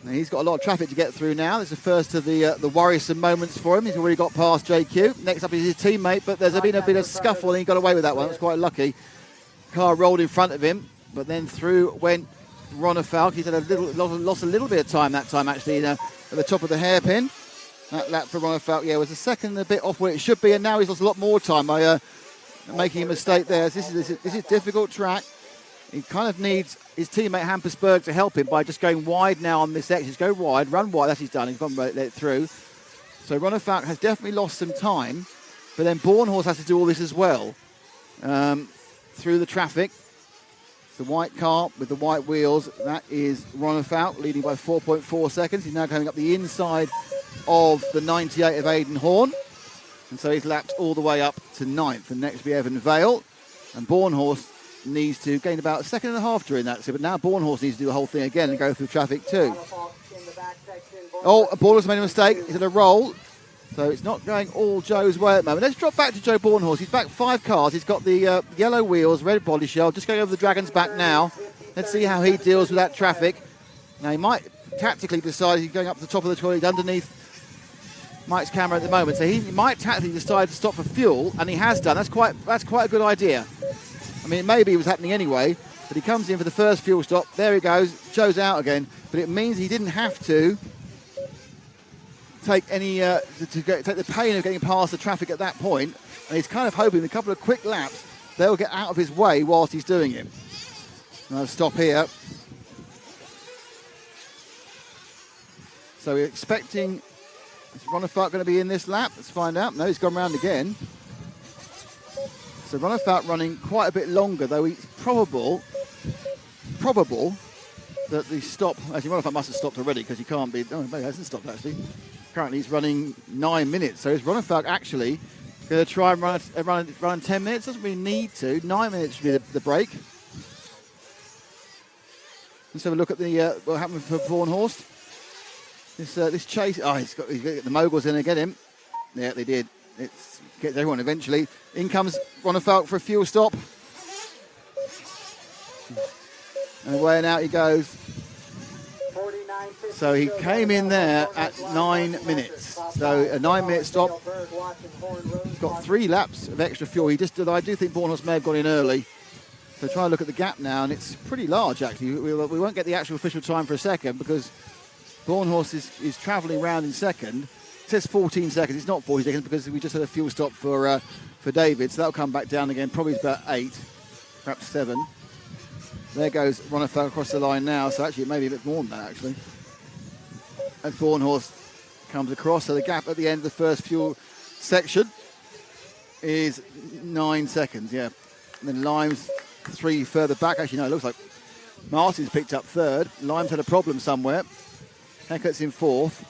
Now he's got a lot of traffic to get through now. This is the first of the worrisome moments for him. He's already got past JQ. Next up is his teammate, but there's been a bit of scuffle and he got away with that one. That's quite lucky. Car rolled in front of him, but then through went Ronafalk. He's had lost a little bit of time that time, actually, at the top of the hairpin. That lap for Ronafalk, was a second a bit off where it should be, and now he's lost a lot more time by making a mistake there. This is difficult track. He kind of needs his teammate Hampersberg to help him by just going wide now on this exit. Just go wide, run wide. That's what he's done. He's gone let it through. So Ronafalk has definitely lost some time, but then Bornhorst has to do all this as well. Through the traffic. The white car with the white wheels, that is Ronafalk leading by 4.4 seconds. He's now coming up the inside of the 98 of Aidan Horn. And so he's lapped all the way up to 9th. And next will be Evan Vale. And Bornhorst needs to gain about a second and a half during that. But now Bornhorst needs to do the whole thing again and go through traffic too. Oh, Bornhorst made a mistake. He's in a roll. So it's not going all Joe's way at the moment. Let's drop back to Joe Bornhorst. He's back 5 cars. He's got the yellow wheels, red body shell. Just going over the Dragon's back now. Let's see how he deals with that traffic. Now he might tactically decide he's going up to the top of the toilet underneath Mike's camera at the moment. So he might tactically decide to stop for fuel, and he has done. That's quite a good idea. I mean, maybe it was happening anyway, but he comes in for the first fuel stop. There he goes. Joe's out again. But it means he didn't have to take any take the pain of getting past the traffic at that point, and he's kind of hoping a couple of quick laps they'll get out of his way whilst he's doing it. And I'll stop here. So we're expecting, is Ronafalk going to be in this lap? Let's find out. No, he's gone round again. So Ronafalk running quite a bit longer, though it's probable that the stop, actually Ronafalk must have stopped already because he can't be, oh, maybe he hasn't stopped actually. Currently he's running 9 minutes, so is Ronafalk actually going to try and run 10 minutes? Doesn't really need to. 9 minutes should be the break. Let's have a look at what happened for Bornhorst. This chase, he's got to get the moguls in and get him. Yeah, they did. It's gets everyone eventually. In comes Ronafalk for a fuel stop. And away and out he goes. So he came in there at 9 minutes. So a 9-minute stop. He's got 3 laps of extra fuel. I do think Bornhorst may have gone in early. So try and look at the gap now, and it's pretty large, actually. We won't get the actual official time for a second because Bornhorst is travelling round in second. It says 14 seconds. It's not 40 seconds because we just had a fuel stop for David. So that'll come back down again. Probably about 8, perhaps 7. There goes Ronefeld across the line now. So actually, it may be a bit more than that, actually. As Bornhorst comes across. So the gap at the end of the first fuel section is 9 seconds, yeah. And then Lime's 3 further back. Actually, no, it looks like Martin's picked up 3rd. Lime's had a problem somewhere. Heckert's in 4th.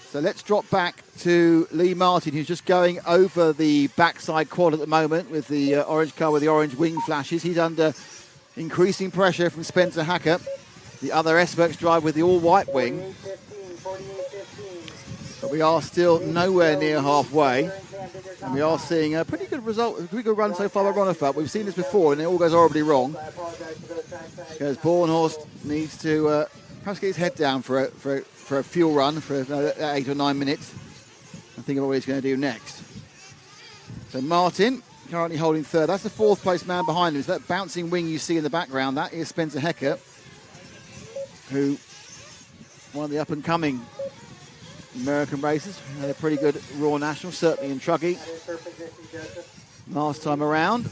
So let's drop back to Lee Martin, who's just going over the backside quad at the moment with the orange car with the orange wing flashes. He's under increasing pressure from Spencer Hackett, the other S-Works driver with the all-white wing. But we are still nowhere near halfway. And we are seeing a pretty good result, a pretty good run so far by Ronefeld. We've seen this before and it all goes horribly wrong. Because Bornhorst needs to perhaps get his head down for a fuel run for 8 or 9 minutes and think about what he's going to do next. So Martin currently holding 3rd. That's the 4th place man behind him. It's that bouncing wing you see in the background. That is Spencer Hecker, who one of the up-and-coming American racers. Had a pretty good Raw National, certainly in Truckee last time around.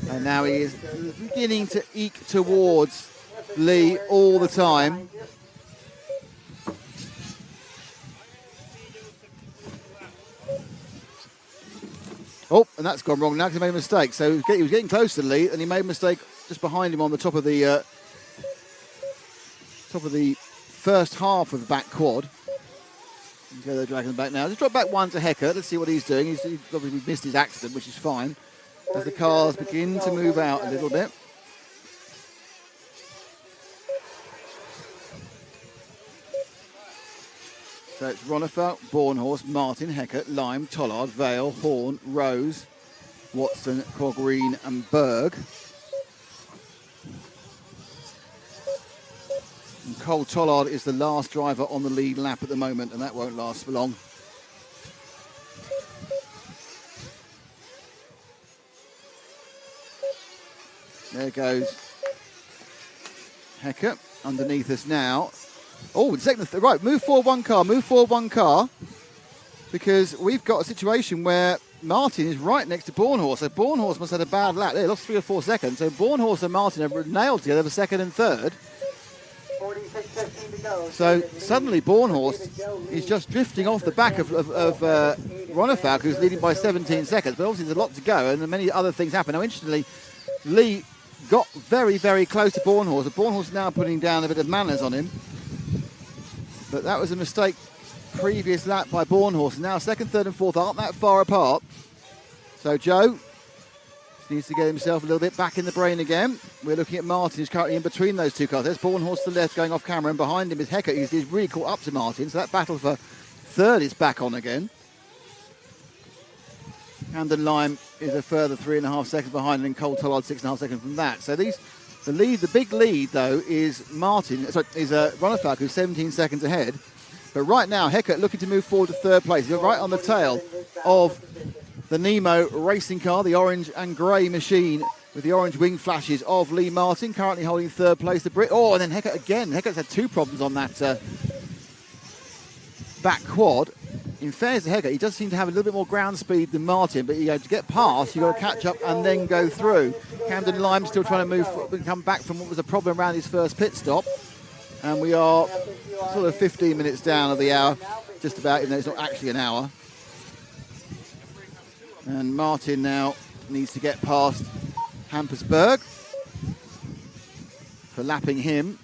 And now he is beginning to eke towards Lee all the time. Oh, and that's gone wrong now because he made a mistake. So he was getting close to Lee and he made a mistake just behind him on the top of the first half of the back quad. Go there, dragging back now. Just drop back 1 to Hecker. Let's see what he's doing. He's obviously missed his accident, which is fine. As the cars begin to move out a little bit. So it's Ronefeld, Bornhorst, Martin, Hecker, Lime, Tollard, Vale, Horn, Rose, Watson, Cogreen and Berg. And Cole Tollard is the last driver on the lead lap at the moment, and that won't last for long. There goes Hecker underneath us now. Oh, right, move forward 1 car, because we've got a situation where Martin is right next to Bornhorst. So Bornhorst must have had a bad lap. They lost 3 or 4 seconds. So Bornhorst and Martin have nailed together for 2nd and 3rd. So suddenly Bornhorst is just drifting off the back of Ronefeld, who's leading by 17 seconds. But obviously there's a lot to go, and many other things happen. Now, interestingly, Lee got very, very close to Bornhorst. So Bornhorst now putting down a bit of manners on him. But that was a mistake previous lap by Bornhorst. Now 2nd, 3rd and 4th aren't that far apart. So Joe needs to get himself a little bit back in the brain again. We're looking at Martin, who's currently in between those 2 cars. There's Bornhorst to the left going off camera, and behind him is Hecker, who's really caught up to Martin. So that battle for 3rd is back on again. Camden Lime is a further 3.5 seconds behind, and Cole Tollard 6.5 seconds from that. So the big lead though is Ronefeld, who's 17 seconds ahead. But right now, Hecker looking to move forward to 3rd place. He's right on the tail of the Nemo racing car, the orange and grey machine with the orange wing flashes of Lee Martin, currently holding 3rd place. The Brit. Oh, and then Hecker again. Hecker's had 2 problems on that back quad. In fairness to Hecker, he does seem to have a little bit more ground speed than Martin, but to get past, you've got to catch up and then go through. Camden Lime still trying to come back from what was a problem around his first pit stop. And we are sort of 15 minutes down of the hour, just about, even though it's not actually an hour. And Martin now needs to get past Hampersberg for lapping him.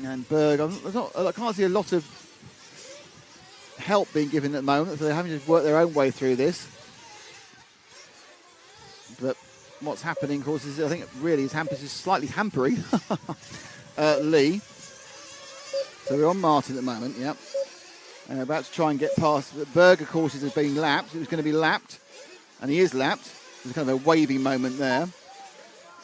And Berg, I can't see a lot of help being given at the moment, so they're having to work their own way through this. But what's happening, of course, is I think really is Hampers is slightly hampering Lee. So we're on Martin at the moment, yep. And about to try and get past. Berg, of course, is being lapped. It was going to be lapped, and he is lapped. There's kind of a waving moment there.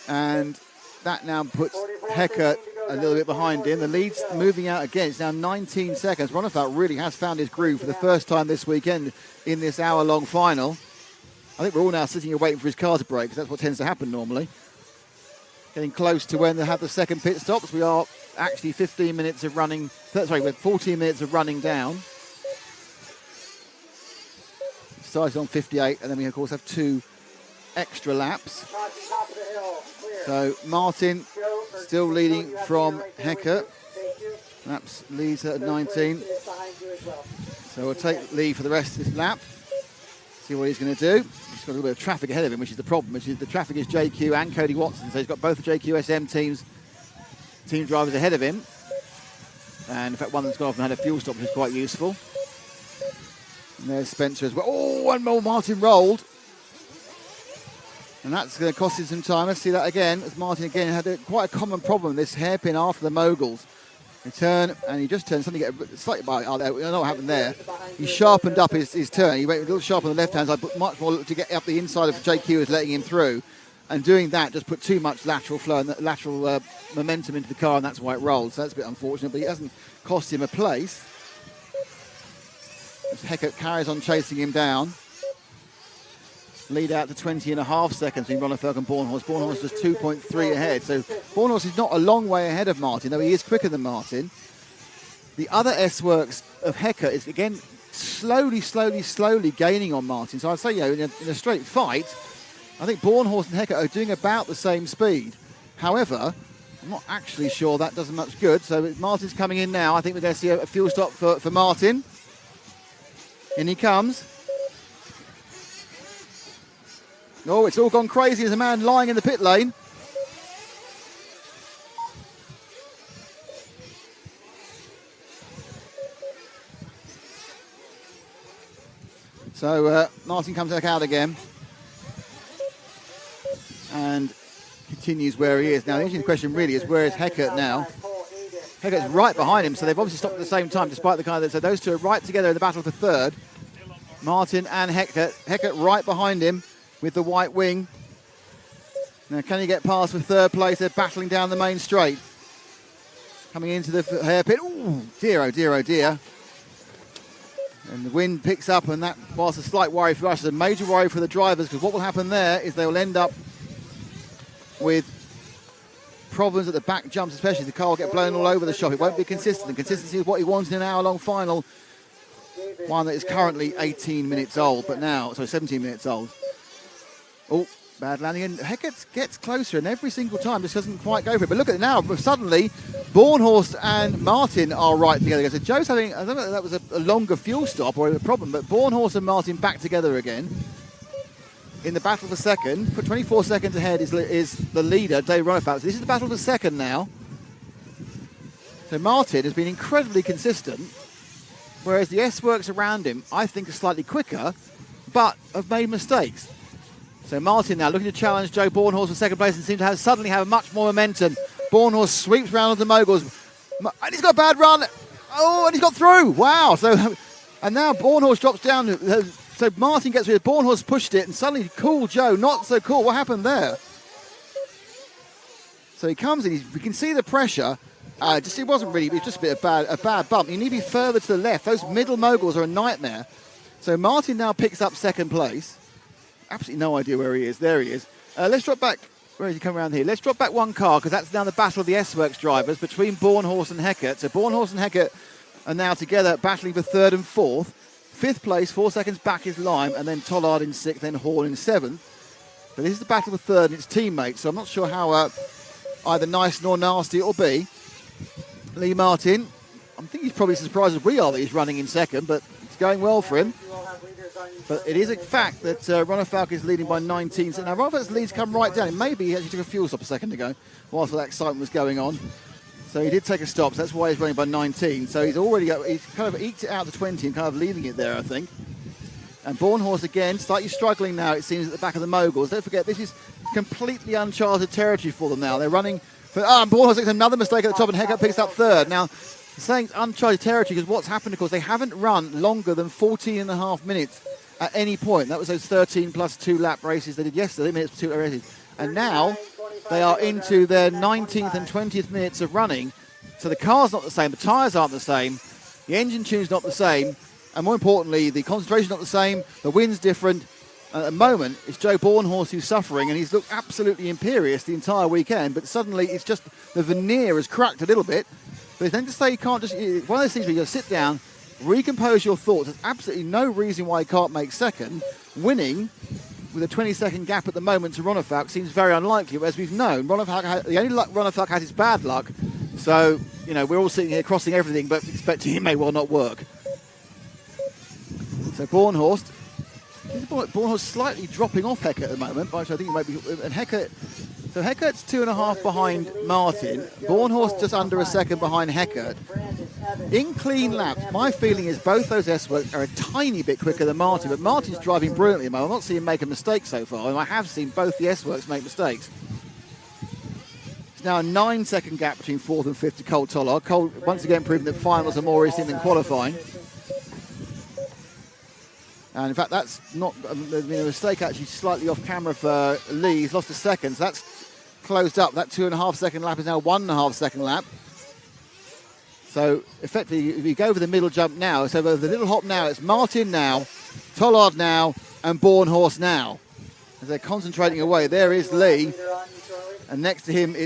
And that now puts Hecker a little bit behind him. The lead's moving out again. It's now 19 seconds. Ronefalk really has found his groove for the first time this weekend in this hour-long final. I think we're all now sitting here waiting for his car to break, because that's what tends to happen normally. Getting close to when they have the second pit stops. We are actually 15 minutes of running. Sorry, we're 14 minutes of running down. Started on 58, and then we of course have 2 extra laps. So Martin still leading from Heckert. Laps leads at 19. So we'll take lead for the rest of this lap. See what he's going to do. He's got a little bit of traffic ahead of him, which is the problem. Which is the traffic is JQ and Cody Watson. So he's got both the JQSM team drivers ahead of him. And in fact, one that's gone off and had a fuel stop, which is quite useful. And there's Spencer as well. Oh, one more. Martin rolled. And that's going to cost him some time. Let's see that again, as Martin again had quite a common problem, this hairpin after the moguls. He turned, and he just turned, something slightly by. I don't know what happened there. He sharpened up his turn. He went a little sharp on the left-hand side, but much more to get up the inside of JQ as letting him through. And doing that just put too much lateral flow and lateral momentum into the car, and that's why it rolled. So that's a bit unfortunate, but it hasn't cost him a place. As Heckert carries on chasing him down. Lead out to 20.5 seconds between Ronefalk and Bornhorst. Bornhorst just 2.3 ahead. So Bornhorst is not a long way ahead of Martin, though he is quicker than Martin. The other S-Works of Heckert is, again, slowly gaining on Martin. So I'd say, in a straight fight, I think Bornhorst and Heckert are doing about the same speed. However, I'm not actually sure that does much good. So Martin's coming in now. I think we're going to see a fuel stop for Martin. In he comes. Oh, it's all gone crazy. There's a man lying in the pit lane. So Martin comes back out again. And continues where he is. Now, the interesting question really is, where is Heckert now? Heckert's right behind him, so they've obviously stopped at the same time, despite the kind of... So those two are right together in the battle for third. Martin and Heckert. Heckert right behind him with the white wing. Now, can he get past for third place? They're battling down the main straight. Coming into the hairpin. Ooh, dear, oh dear, oh dear. And the wind picks up, and that, whilst a slight worry for us, is a major worry for the drivers, because what will happen there is they will end up with problems at the back jumps, especially. The car will get blown all over the shop. It won't be consistent. And consistency is what he wants in an hour-long final. One that is currently 18 minutes old, but now, sorry, 17 minutes old. Oh, bad landing. And Heckert gets closer, and every single time just doesn't quite go for it. But look at it now. Suddenly, Bornhorst and Martin are right together. So Joe's having, I don't know if that was a longer fuel stop or a problem, but Bornhorst and Martin back together again in the battle for second. 24 seconds ahead is the leader, Dave Ronefalk. So this is the battle for second now. So Martin has been incredibly consistent, whereas the S-Works around him, I think, are slightly quicker, but have made mistakes. So Martin now looking to challenge Joe Bornhorst for second place and seems to suddenly have much more momentum. Bornhorst sweeps round on the moguls, and he's got a bad run. Oh, and he's got through. Wow. So, and now Bornhorst drops down. So Martin gets rid. Bornhorst pushed it, and suddenly cool Joe, not so cool. What happened there? So he comes in. We can see the pressure. It wasn't really. It was just a bit of a bad bump. You need to be further to the left. Those middle moguls are a nightmare. So Martin now picks up second place. Absolutely no idea where he is. There he is. Let's drop back. Where has he come around here? Let's drop back one car, because that's now the battle of the S-Works drivers between Bornhorst and Heckert. So Bornhorst and Heckert are now together battling for third and fourth. Fifth place, 4 seconds back is Lime, and then Tollard in sixth, then Hall in seventh. But this is the battle for third and its teammates, so I'm not sure how either nice nor nasty it'll be. Lee Martin, I think he's probably as surprised as we are that he's running in second, but it's going well for him. But it is a fact that Ronefalk is leading by 19. So now Ronefalk's lead's come right down. And maybe he actually took a fuel stop a second ago whilst that excitement was going on. So he did take a stop, so that's why he's running by 19. So he's kind of eked it out to 20 and kind of leaving it there, I think. And Bornhorst again, slightly struggling now, it seems, at the back of the moguls. Don't forget, this is completely uncharted territory for them now. They're running for... and Bornhorst makes another mistake at the top, and Heckert picks up third. Now, saying uncharted territory because what's happened, of course, they haven't run longer than 14.5 minutes at any point. That was those 13 plus 2 lap races they did yesterday, minutes 2 races. And now they are into their 19th and 20th minutes of running. So the car's not the same, the tyres aren't the same, the engine tune's not the same, and more importantly, the concentration's not the same, the wind's different. At the moment, it's Joe Bornhorst who's suffering, and he's looked absolutely imperious the entire weekend, but suddenly it's just the veneer has cracked a little bit. But then to say you can't just, one of those things where you got to sit down, recompose your thoughts. There's absolutely no reason why he can't make second. Winning with a 20-second gap at the moment to Ronefalk seems very unlikely, but as we've known, the only luck Ronefalk has is bad luck. So, you know, we're all sitting here crossing everything, but expecting it may well not work. So Bornhorst slightly dropping off Heckert at the moment, but I think it might be. And Heckert's 2.5 behind Martin. Bornhorst just under a second behind Heckert. In clean laps, my feeling is both those S-Works are a tiny bit quicker than Martin, but Martin's driving brilliantly at the moment. I'm not seeing him make a mistake so far, and I have seen both the S-Works make mistakes. It's now a 9-second gap between 4th and 5th to Cole Tollard. Cole once again proving that finals are more interesting than qualifying. And in fact, that's not there's been a mistake actually slightly off camera for Lee. He's lost a second, so that's closed up. That 2.5 second lap is now 1.5 second lap. So effectively, if you go over the middle jump now, so over the little hop now, it's Martin now, Tollard now, and Bornhorst now. As they're concentrating away, there is Lee. And next to him,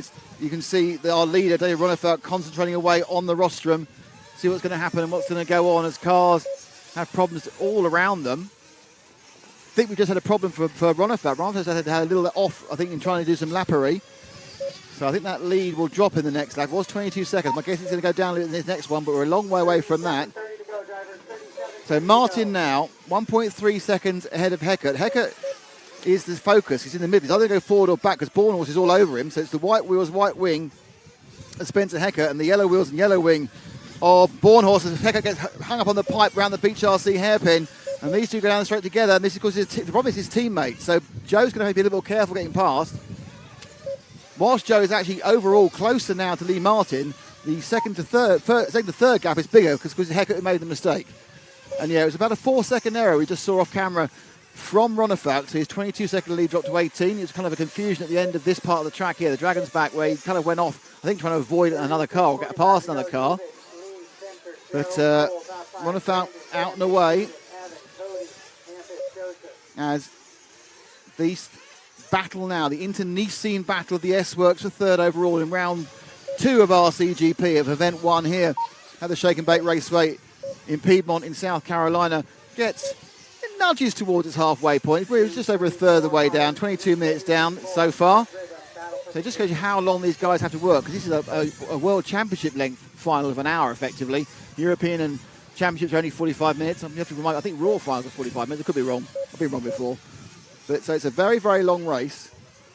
you can see our leader, Dave Ronefalk, concentrating away on the rostrum. See what's going to happen and what's going to go on as cars have problems all around them. I think we just had a problem for Ronefalk. Ronefalk had a little off, I think, in trying to do some lappery. So I think that lead will drop in the next lap. It was 22 seconds. My guess it's going to go down in this next one, but we're a long way away from that. So Martin now, 1.3 seconds ahead of Heckert. Heckert is the focus. He's in the middle. He's either going to go forward or back because Bornhorst is all over him. So it's the white wheels, white wing of Spencer Heckert and the yellow wheels and yellow wing of Bornhorst as Heckert gets hung up on the pipe around the Beach RC hairpin. And these two go down straight together. And this is because the problem is his teammate. So Joe's going to have to be a little more careful getting past. Whilst Joe is actually overall closer now to Lee Martin, the second to third gap is bigger because Heckert made the mistake. And yeah, it was about a 4-second error we just saw off camera from Ronefalk. So his 22-second lead dropped to 18. It was kind of a confusion at the end of this part of the track here, the Dragon's Back, where he kind of went off, I think trying to avoid another car or get past another car. But Ronefalk out and away as these battle now, the internecine battle of the S-Works for third overall in round 2 of RCGP of event 1 here at the Shake and Bake Raceway in Piedmont in South Carolina. It nudges towards its halfway point. It was just over a third of the way down, 22 minutes down so far. So it just shows you how long these guys have to work, because this is a World Championship length final of an hour, effectively. European and Championships are only 45 minutes. I think Raw finals are 45 minutes. I could be wrong. I've been wrong before. But so it's a very, very long race,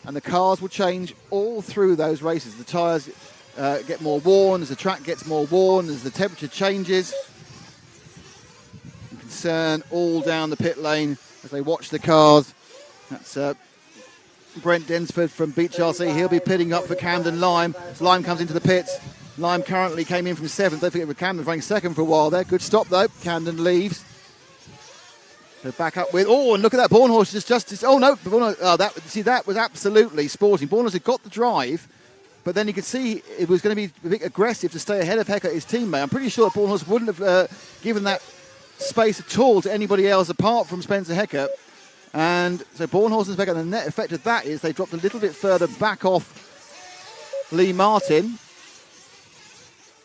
and the cars will change all through those races. The tyres get more worn as the track gets more worn, as the temperature changes. Concern all down the pit lane as they watch the cars. That's Brent Densford from Beach RC. He'll be pitting up for Camden Lime. As Lime comes into the pits. Lime currently came in from 7th. Don't forget, Camden running second for a while there. Good stop though. Camden leaves. So back up with, and look at that, Bornhorst just oh no, that was absolutely sporting. Bornhorst had got the drive, but then you could see it was going to be a bit aggressive to stay ahead of Heckert, his teammate. I'm pretty sure that Bornhorst wouldn't have given that space at all to anybody else apart from Spencer Heckert. And so Bornhorst and Heckert, the net effect of that is they dropped a little bit further back off Lee Martin.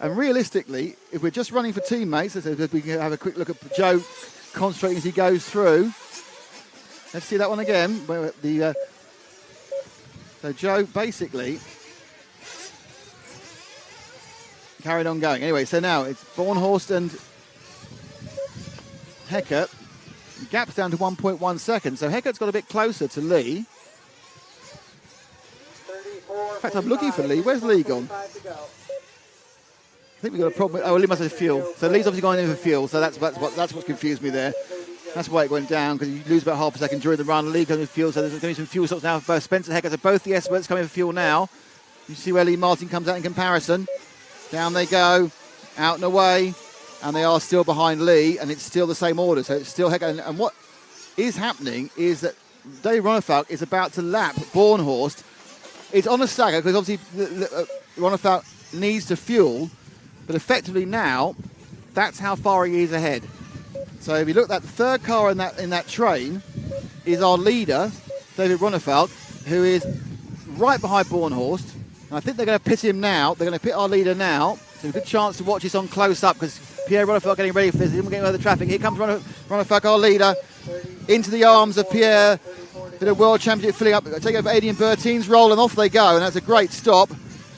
And realistically, if we're just running for teammates, we can have a quick look at Joe concentrating as he goes through. Let's see that one again. So Joe basically carried on going. Anyway, so now it's Bornhorst and Heckert. The gap's down to 1.1 seconds. So Heckert's got a bit closer to Lee. In fact, I'm looking for Lee. Where's Lee gone? I think we've got a problem. Lee must have fuel. So Lee's obviously going in for fuel. So that's what confused me there. That's why it went down, because you lose about half a second during the run. Lee goes in for fuel. So there's going to be some fuel stops now for both Spencer Heckert. So both the S-Works coming for fuel now. You see where Lee Martin comes out in comparison. Down they go, out and away, and they are still behind Lee, and it's still the same order. So it's still Heckert. And what is happening is that Dave Ronefalk is about to lap Bornhorst. It's on a stagger because obviously Ronefalk needs to fuel, but effectively now, that's how far he is ahead. So if you look at the third car in that train is our leader, David Ronefalk, who is right behind Bornhorst. And I think they're going to pit him now. They're going to pit our leader now. So a good chance to watch this on close up because Pierre Ronefalk getting ready for this. He didn't get over the traffic. Here comes Ronefalk, our leader, into the arms of Pierre. Bit of World Championship filling up. Take over Adrian Bertin's roll and off they go. And that's a great stop.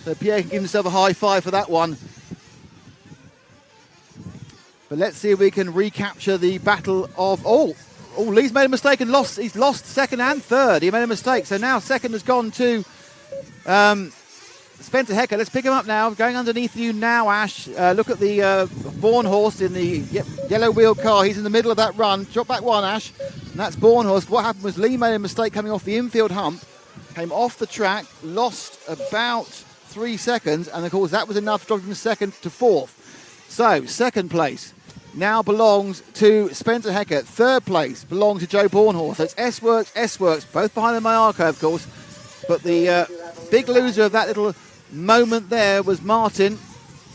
So Pierre can give himself a high five for that one. But let's see if we can recapture the battle of... Oh, Lee's made a mistake and lost. He's lost second and third. He made a mistake. So now second has gone to Spencer Hecker. Let's pick him up now. Going underneath you now, Ash. Look at the Bornhorst in the yellow wheel car. He's in the middle of that run. Drop back one, Ash. And that's Bornhorst. What happened was Lee made a mistake coming off the infield hump. Came off the track. Lost about 3 seconds. And, of course, that was enough to drop him from second to fourth. So, second place now belongs to Spencer Hecker. Third place belongs to Joe Bornhorst. So it's S-Works, both behind the Mayako, of course. But the big loser of that little moment there was Martin.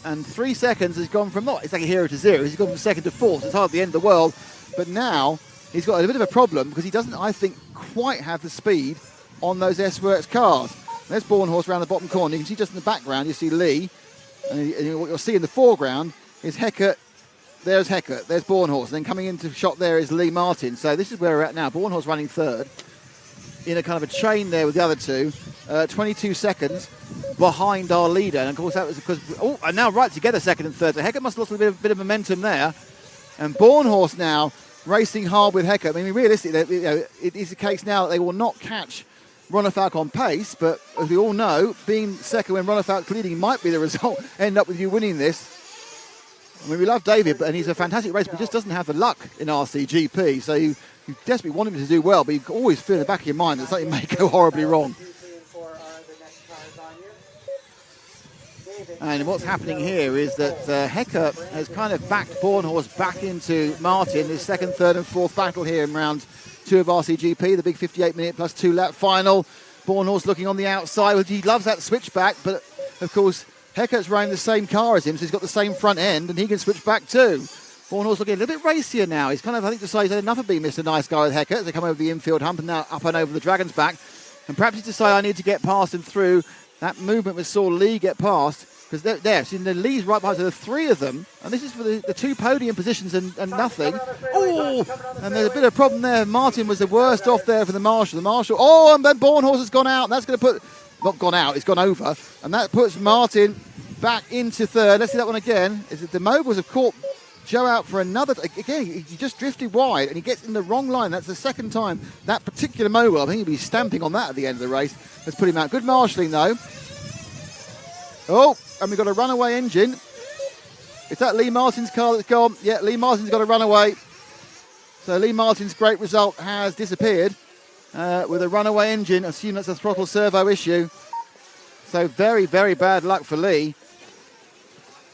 And 3 seconds has gone from, it's like a 0 to 0. He's gone from second to fourth. It's hardly the end of the world. But now he's got a bit of a problem because he doesn't, I think, quite have the speed on those S-Works cars. There's Bornhorst around the bottom corner. You can see just in the background, you see Lee. And what you'll see in the foreground is Hecker. There's Hecker, there's Bornhorst, and then coming into shot there is Lee Martin. So this is where we're at now. Bornhorst running third in a kind of a chain there with the other two. 22 seconds behind our leader. And of course that was because, and now right together second and third. So Hecker must have lost a bit of momentum there. And Bornhorst now racing hard with Hecker. I mean, realistically, it is the case now that they will not catch Ronefalk on pace, but as we all know, being second when Ronefalk's leading might be the result, end up with you winning this. I mean, we love David, and he's a fantastic racer, but he just doesn't have the luck in RCGP. So you desperately want him to do well, but you always feel in the back of your mind that something may go horribly wrong. And what's happening here is that Hecker has kind of backed Bornhorst back into Martin, his second, third and fourth battle here in round 2 of RCGP, the big 58-minute plus 2-lap final. Bornhorst looking on the outside. He loves that switchback, but of course Hecker's running the same car as him, so he's got the same front end, and he can switch back too. Bornhorst looking a little bit racier now. He's kind of, I think, decided he's had enough of being Mr. Nice Guy with Hecker as they come over the infield hump and now up and over the Dragon's back. And perhaps he's decided I need to get past and through. That movement we saw Lee get past, because there, see, the Lee's right behind, so there are 3 of them, and this is for the 2 podium positions and nothing. Oh, and there's a bit of a problem there. Martin was the worst off there for the Marshal. And then Bornhorst has gone out, and that's going to put, not gone out, it's gone over, and that puts Martin back into third. Let's see that one again. Is it the mobiles have caught Joe out for another, again, he just drifted wide, and he gets in the wrong line. That's the second time that particular mobile, I think he'll be stamping on that at the end of the race. Let's put him out. Good marshalling, though. Oh, and we've got a runaway engine. Is that Lee Martin's car that's gone? Yeah, Lee Martin's got a runaway. So Lee Martin's great result has disappeared with a runaway engine. I assume that's a throttle servo issue. So very, very bad luck for Lee.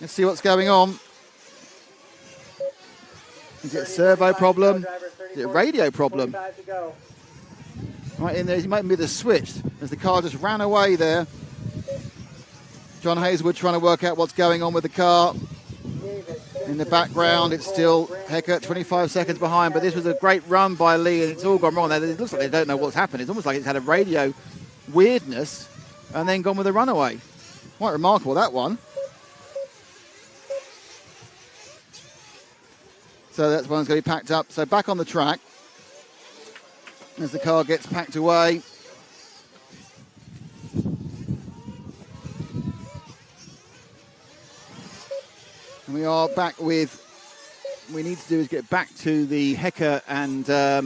Let's see what's going on. Is it a servo problem? Is it a radio problem? Right in there, he might be the switch as the car just ran away there. John Hazelwood trying to work out what's going on with the car. In the background, it's still Hecker 25 seconds behind, but this was a great run by Lee, and it's all gone wrong. It looks like they don't know what's happened. It's almost like it's had a radio weirdness and then gone with a runaway. Quite remarkable, that one. So that's one's going to be packed up. So back on the track as the car gets packed away. And we are back with, we need to do is get back to the Hecker and, so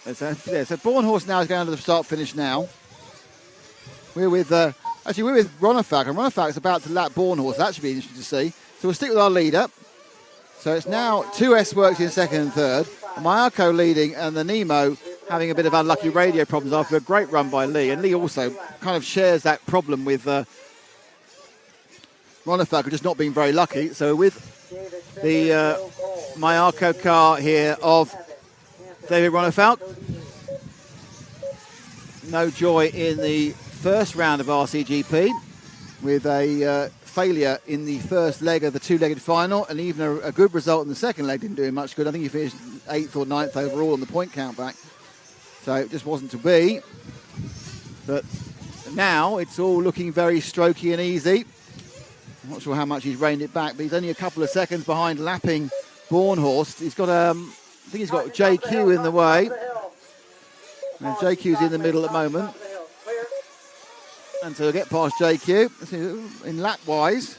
Bornhorst now is going to the start-finish now. We're with, actually we're with Ronefalk, and Ronefalk is about to lap Bornhorst. That should be interesting to see. So we'll stick with our leader. So it's now 2 S-Works in second and third. Mayako leading, and the Nemo having a bit of unlucky radio problems after a great run by Lee. And Lee also kind of shares that problem with Ronefalk, just not being very lucky. So with the Mayako car here of David Ronefalk. no joy in the first round of RCGP with a failure in the first leg of the two-legged final, and even a good result in the second leg didn't do him much good. I think he finished 8th or 9th overall on the point count back. So it just wasn't to be. But now it's all looking very strokey and easy. I'm not sure how much he's reined it back, but he's only a couple of seconds behind lapping Bornhorst. He's got, I think he's got JQ in the way. And JQ's in the middle at the moment. And so he'll get past JQ in lap-wise.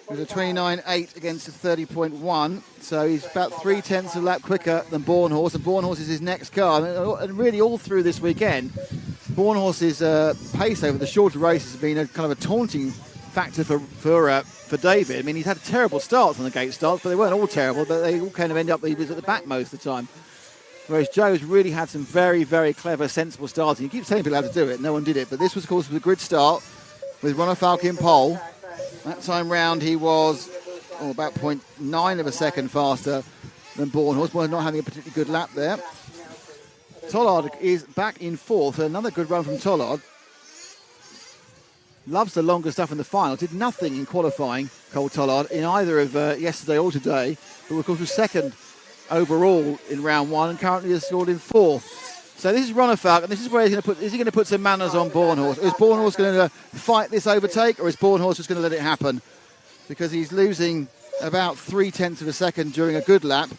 There's a 29.8 against a 30.1. So he's about 3/10 of a lap quicker than Bornhorst. And Bornhorst is his next car. And really all through this weekend, Bornhorst's pace over the shorter races has been a kind of a taunting factor for David. I mean, he's had terrible starts on the gate starts, but they weren't all terrible. But they all kind of end up, he was at the back most of the time. Whereas Joe's really had some very, very clever, sensible starts. He keeps telling people how to do it. No one did it. But this was, of course, a grid start with Ronald Falk in pole. That time round, he was about 0.9 of a second faster than Bornhorst. Bornhorst not having a particularly good lap there. Tollard is back in fourth. Another good run from Tollard. Loves the longer stuff in the final. Did nothing in qualifying, Cole Tollard, in either of yesterday or today. But, of course, was second overall in round one and currently is scored in fourth. So this is Ronald Falk, and this is where he's going to put. Is he going to put some manners on Bornhorst? Is Bornhorst going to fight this overtake, or is Bornhorst just going to let it happen? Because he's losing about 3/10 of a second during a good lap,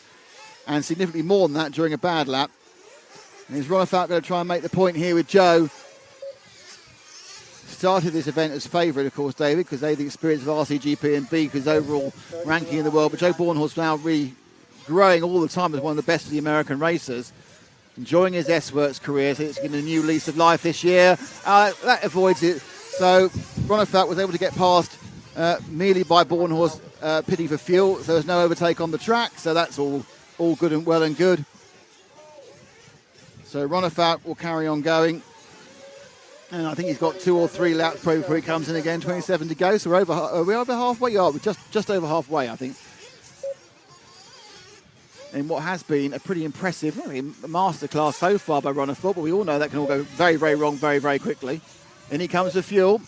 and significantly more than that during a bad lap. And is Ronald Falk going to try and make the point here with Joe? Started this event as favourite, of course, David, because they have the experience of RCGP and B, because overall ranking in the world. But Joe Bornhorst now really growing all the time as one of the best of the American racers, enjoying his S-Works career, so it's given a new lease of life this year. That avoids it. So Ronald Falk was able to get past merely by Bornhorst pitting for fuel. So there's no overtake on the track, so that's all good and well and good. So Ronald Falk will carry on going. And I think he's got 2 or 3 laps probably before he comes in again. 27 to go, so are we over halfway? Yeah, we're just over halfway, I think. In what has been a pretty impressive masterclass so far by Ronald Falk, but we all know that can all go very, very wrong very, very quickly. In he comes to fuel.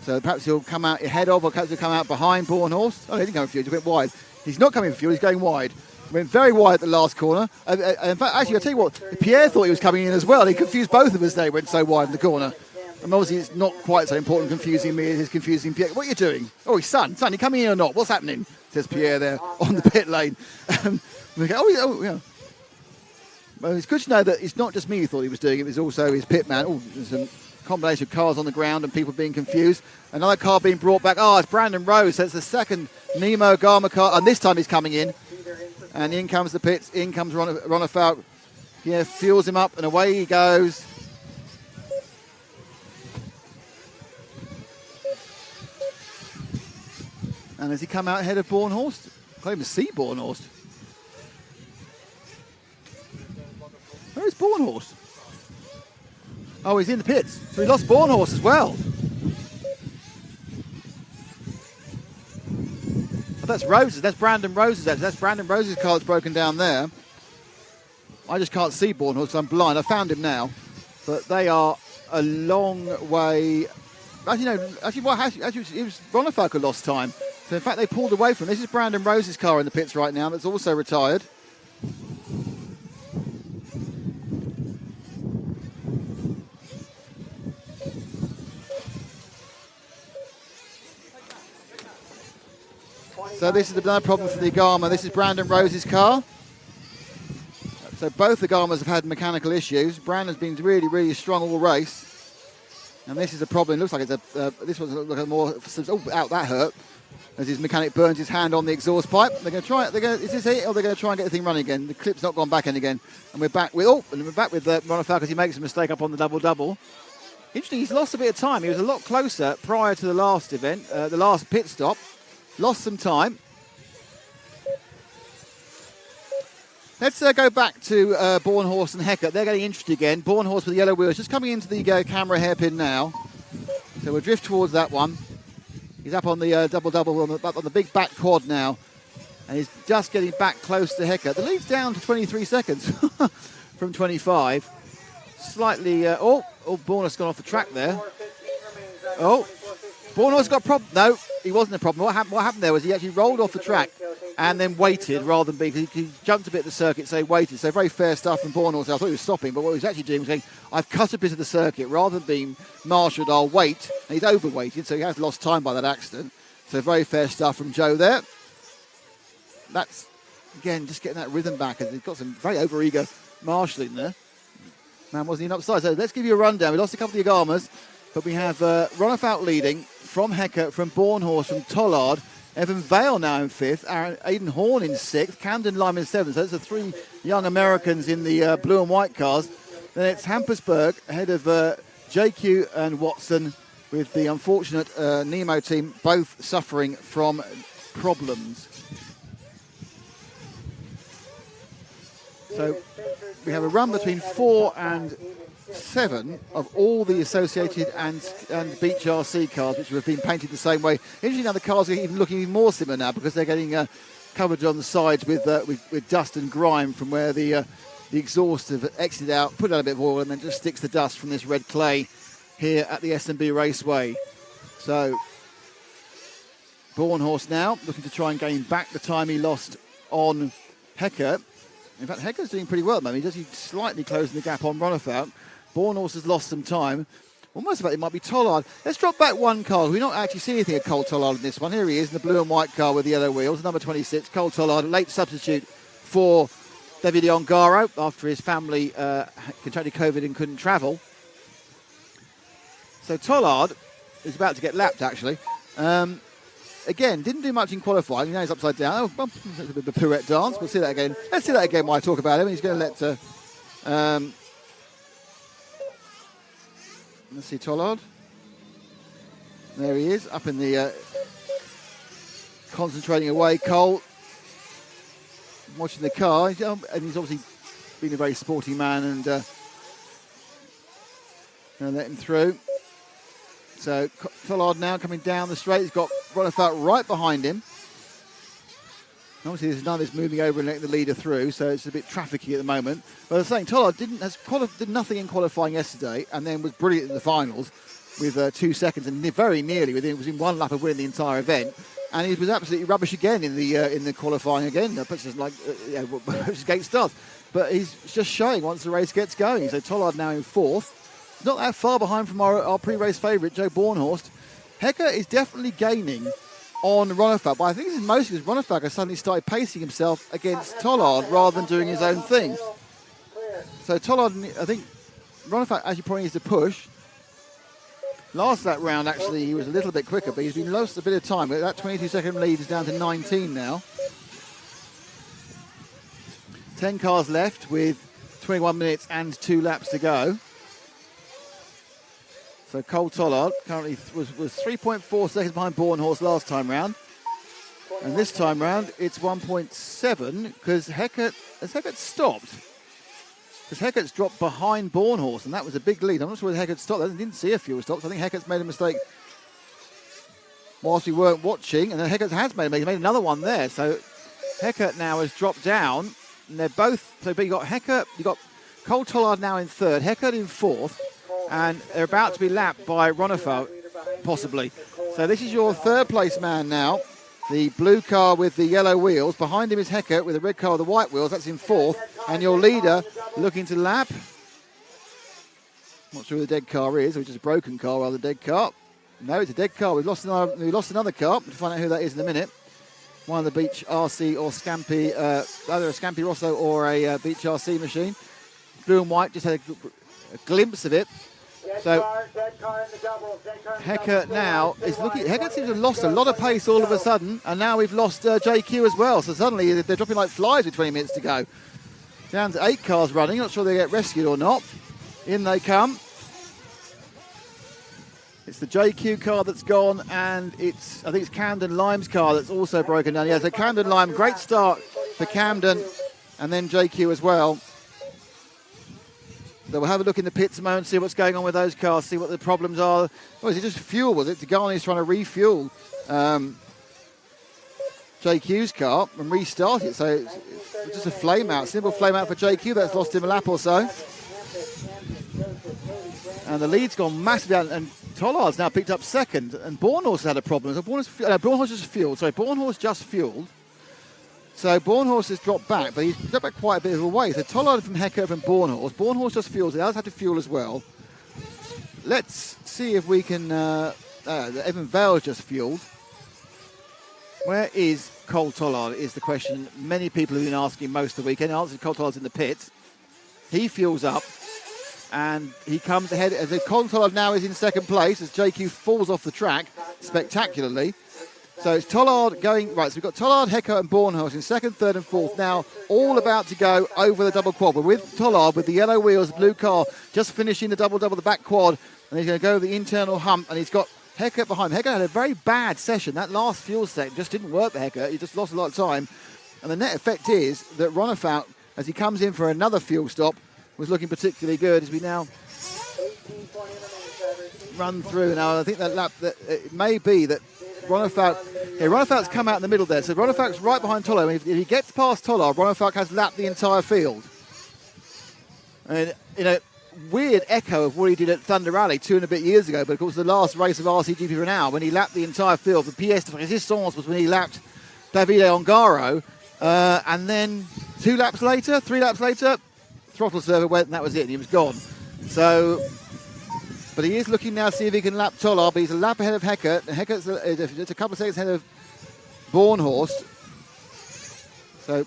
So perhaps he'll come out ahead of, or perhaps he'll come out behind Bornhorst. Oh, he didn't come for fuel, he's a bit wide. He's not coming for fuel, he's going wide. Went very wide at the last corner. In fact, actually, I'll tell you what, Pierre thought he was coming in as well. He confused both of us, they went so wide in the corner. And obviously it's not quite so important confusing me as confusing Pierre. What are you doing? Oh, his son, you coming in or not? What's happening? Says Pierre there on the pit lane. We go, oh, yeah. Well, it's good to know that it's not just me who thought he was doing it, it was also his pit man. Oh, there's a combination of cars on the ground and people being confused. Another car being brought back. Oh, it's Brandon Rose. So it's the second Nemo Garma car, and this time he's coming in. And in comes the pits, in comes Ronald Falk. Yeah, fuels him up, and away he goes. And has he come out ahead of Bornhorst? I can't even see Bornhorst. Where is Bornhorst? Oh, he's in the pits. So he lost Bornhorst as well. Oh, that's Rose's. That's Brandon Rose's. That's Brandon Rose's car that's broken down there. I just can't see Bornhorst because I'm blind. I found him now. But they are a long way. Actually, it was Ronald Falk who lost time. So, in fact, they pulled away from him. This is Brandon Rose's car in the pits right now that's also retired. So this is another problem for the Garma. This is Brandon Rose's car. So both the Garmas have had mechanical issues. Brandon's been really, really strong all race. And this is a problem. It looks like it's this one's like a more, out that hurt. As his mechanic burns his hand on the exhaust pipe. They're going to try it. Is this it? Or they're going to try and get the thing running again? The clip's not gone back in again. And we're back with, Ronald Falk as he makes a mistake up on the double-double. Interesting, he's lost a bit of time. He was a lot closer prior to the last event, the last pit stop. Lost some time. Let's go back to Bornhorst and Heckert. They're getting interested again. Bornhorst with the yellow wheels just coming into the camera hairpin now. So we'll drift towards that one. He's up on the double-double on the big back quad now. And he's just getting back close to Heckert. The lead's down to 23 seconds. from 25. Slightly, Borner's gone off the track there. Oh, Borner's got a problem. No, he wasn't a problem. What happened there was he actually rolled off the track and then waited rather than he jumped a bit of the circuit, so he waited. So very fair stuff from Borner. So I thought he was stopping, but what he was actually doing was saying, I've cut a bit of the circuit. Rather than being marshalled, I'll wait. And he's overweighted, so he has lost time by that accident. So very fair stuff from Joe there. That's, again, just getting that rhythm back. He's got some very over-eager marshalling there. Man wasn't even upside. So let's give you a rundown. We lost a couple of Yagamas, but we have Ronnefout leading from Hecker, from Bornhorst, from Tollard. Evan Vale now in 5th. Aidan Horn in 6th. Camden Lime in 7th. So those are 3 young Americans in the blue and white cars. Then it's Hampersburg ahead of JQ and Watson, with the unfortunate Nemo team both suffering from problems. So we have a run between 4 and 7 of all the associated and Beach RC cars, which have been painted the same way. Interesting now, the cars are even looking even more similar now because they're getting covered on the sides with dust and grime from where the exhaust have exited out, put out a bit of oil, and then just sticks the dust from this red clay here at the S&B Raceway. So Bornhorst now looking to try and gain back the time he lost on Hecker. In fact, Hecker's doing pretty well at the moment. He's slightly closing the gap on Ronnefout. Bornhorst has lost some time. Almost about it might be Tollard. Let's drop back one car. We don't actually see anything of Cole Tollard in this one. Here he is in the blue and white car with the yellow wheels. Number 26, Cole Tollard, a late substitute for David Ongaro after his family contracted COVID and couldn't travel. So Tollard is about to get lapped, actually. Again, didn't do much in qualifying. Now he's upside down. Oh, the pirouette dance. We'll see that again. Let's see that again while I talk about him. He's going to let... let's see Tollard. There he is, up in the... concentrating away. Cole watching the car. And he's obviously been a very sporty man and going to let him through. So Tollard now coming down the straight. He's got Ronnefout right behind him. Obviously, there's none that's moving over and letting the leader through, so it's a bit trafficky at the moment. But I was saying, Tollard did nothing in qualifying yesterday, and then was brilliant in the finals with 2 seconds and very nearly was in one lap of winning the entire event. And he was absolutely rubbish again in the qualifying again. Puts us like gate starts, but he's just showing once the race gets going. So Tollard now in 4th. Not that far behind from our pre-race favourite, Joe Bornhorst. Hecker is definitely gaining on Ronnefout, but I think this is mostly because Ronnefout has suddenly started pacing himself against Tollard rather than doing his own thing. So Tollard, I think Ronnefout actually probably needs to push. Last that round, actually, he was a little bit quicker, but he's been lost a bit of time. That 22-second lead is down to 19 now. 10 cars left with 21 minutes and 2 laps to go. So Cole Tollard currently was 3.4 seconds behind Bornhorst last time round. And this time round, it's 1.7 because Heckert stopped. Because Heckert's dropped behind Bornhorst, and that was a big lead. I'm not sure whether Heckert stopped. I didn't see a fuel stop, so I think Heckert's made a mistake whilst we weren't watching. And then Heckert has made another one there. So Heckert now has dropped down. And they're both, so you got Heckert, you got Cole Tollard now in 3rd, Heckert in 4th. And they're about to be lapped by Ronnefout, possibly. So this is your 3rd place man now. The blue car with the yellow wheels. Behind him is Heckert with the red car with the white wheels. That's in 4th. And your leader looking to lap. Not sure who the dead car is, or just a broken car rather than a dead car. No, it's a dead car. We lost another car. We'll find out who that is in a minute. One of the Beach RC or Scampi, either a Scampi Rosso or a Beach RC machine. Blue and white, just had a glimpse of it. So Heckert now is looking. Heckert seems to have lost a lot of pace all of a sudden, and now we've lost JQ as well. So suddenly they're dropping like flies with 20 minutes to go. Down to 8 cars running. Not sure they get rescued or not. In they come. It's the JQ car that's gone, and I think it's Camden Lime's car that's also broken down. Yeah, so Camden Lime, great start for Camden, and then JQ as well. So we'll have a look in the pits a moment, see what's going on with those cars, see what the problems are. Was it just fuel, was it? Tigani is trying to refuel JQ's car and restart it. So it's just a flame out, simple flame out for JQ. That's lost him a lap or so. And the lead's gone massively out, and Tollard's now picked up second, and Bornhorst had a problem. So Bornhorst just fueled. Sorry, Bornhorst just fueled. So Bornhorst has dropped back, but he's dropped back quite a bit of a way. So Tollard from Hecker from Bornhorst. Bornhorst just fuels. The others have to fuel as well. Let's see if we can... Evan Vale just fueled. Where is Cole Tollard is the question many people have been asking most of the weekend. The answer is Cole Tollard's in the pit. He fuels up. And he comes ahead as Cole Tollard now is in second place as JQ falls off the track spectacularly. So it's Tollard going, right, so we've got Tollard, Hecker and Bornhorst in second, third and fourth. Now all about to go over the double quad. But with Tollard, with the yellow wheels, the blue car, just finishing the double, the back quad. And he's going to go the internal hump and he's got Hecker behind. Hecker had a very bad session. That last fuel set just didn't work for Hecker. He just lost a lot of time. And the net effect is that Ronnefout, as he comes in for another fuel stop, was looking particularly good as we now run through. Now I think that lap, that it may be that Ronnefout's come out in the middle there. So Ronnefout's right behind Tollard. If he gets past Tollard, Ronnefout has lapped the entire field. And weird echo of what he did at Thunder Rally 2 and a bit years ago, but of course the last race of RCGP for now, when he lapped the entire field, the pièce de résistance was when he lapped Davide Ongaro, and then 3 laps later, throttle server went and that was it, and he was gone. So, but he is looking now to see if he can lap Tollard, but he's a lap ahead of Hecker, and Hecker's just a couple of seconds ahead of Bornhorst. So,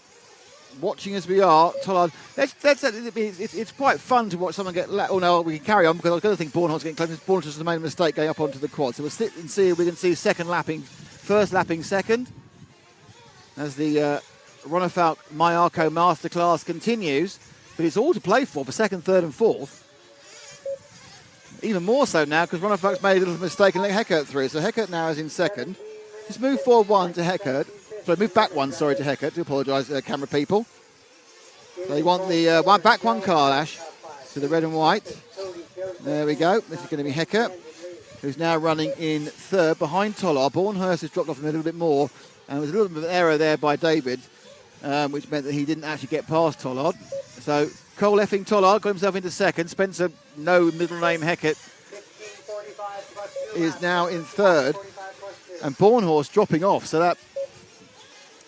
watching as we are, Tollard, it's quite fun to watch someone get lapped. Oh no, we can carry on because I was going to think Bornhorst getting close. Bornhorst has made a mistake going up onto the quad. So we'll sit and see if we can see first lapping second, as the Ronnefout Mayako Masterclass continues. But it's all to play for second, third and fourth. Even more so now because Ronnefout's made a little mistake and let Heckert through. So Heckert now is in second. Just move forward one to Heckert. Sorry, move back one, sorry, to Heckert. Do apologise, camera people. So you want the back one car, Ash, to the red and white. There we go. This is going to be Heckert, who's now running in third behind Tollard. Bornhorst has dropped off a little bit more. And there was a little bit of an error there by David, which meant that he didn't actually get past Tollard. So Cole effing Tollard got himself into second. Spencer, no middle name Heckert, is now in third. And Bornhorst dropping off. So that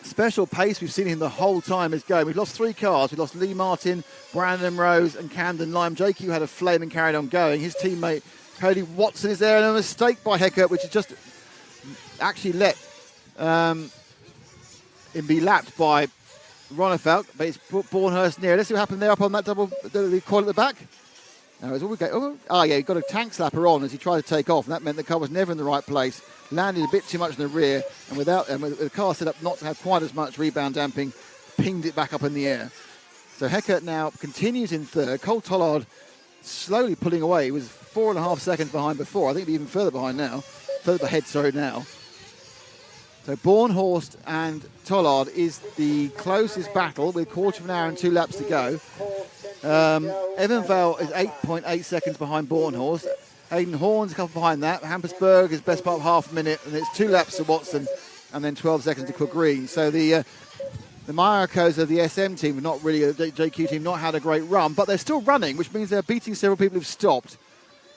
special pace we've seen him the whole time is going. We've lost 3 cars. We lost Lee Martin, Brandon Rose and Camden Lime. JQ had a flame and carried on going. His teammate Cody Watson is there, and a mistake by Heckert, which has just actually let him be lapped by Ronnefout, but it's put Bornhorst near. Let's see what happened there up on that double quad at the back. No, it's all we go. He got a tank slapper on as he tried to take off, and that meant the car was never in the right place. Landed a bit too much in the rear, and with the car set up not to have quite as much rebound damping, pinged it back up in the air. So Heckert now continues in third. Cole Tollard slowly pulling away. He was 4.5 seconds behind before. I think he'll be even further behind now. Further ahead, sorry, now. So Bornhorst and Tollard is the closest battle with 1/4 of an hour and 2 laps to go. Evan Vale is 8.8 seconds behind Bornhorst. Hayden Horn's a couple behind that. Hampersburg is best part of half a minute, and it's 2 laps to Watson and then 12 seconds to Cook Green. So the Mayakos of the SM team, not really the JQ team, not had a great run, but they're still running, which means they're beating several people who've stopped.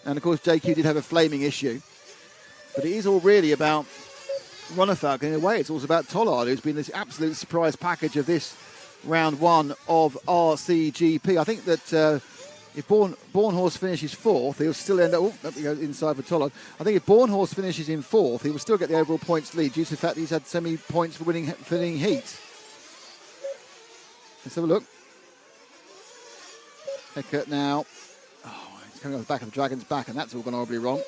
And of course JQ did have a flaming issue. But it is all really about Ronnefout. In a way, it's also about Tollard, who's been this absolute surprise package of this round 1 of RCGP. I think that if Bornhorst finishes 4th, he'll still end up... Oh, there we go, inside for Tollard. I think if Bornhorst finishes in 4th, he will still get the overall points lead due to the fact that he's had so many points for winning heat. Let's have a look. Heckert now. Oh, he's coming off the back of the Dragon's back, and that's all gone horribly wrong.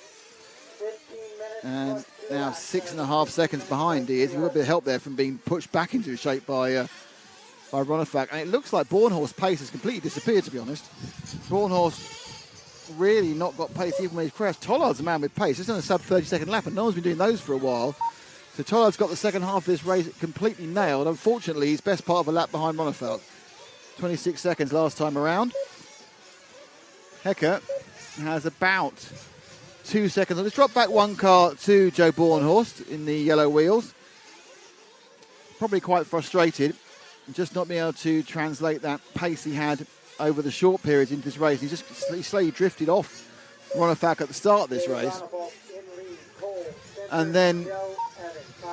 And now 6.5 seconds behind he is. He's got a bit of help there from being pushed back into shape by Ronnefout. And it looks like Bornhorst's pace has completely disappeared, to be honest. Bornhorst really not got pace even when he's crashed. Tollard's a man with pace. It's on a sub 30-second lap, and no one's been doing those for a while. So Tollard's got the second half of this race completely nailed. Unfortunately, he's best part of a lap behind Ronnefout. 26 seconds last time around. Heckert has about 2 seconds. Let's drop back 1 car to Joe Bornhorst in the yellow wheels. probably quite frustrated, just not being able to translate that pace he had over the short periods into this race. He slowly drifted off Ronafak at the start of this race. And then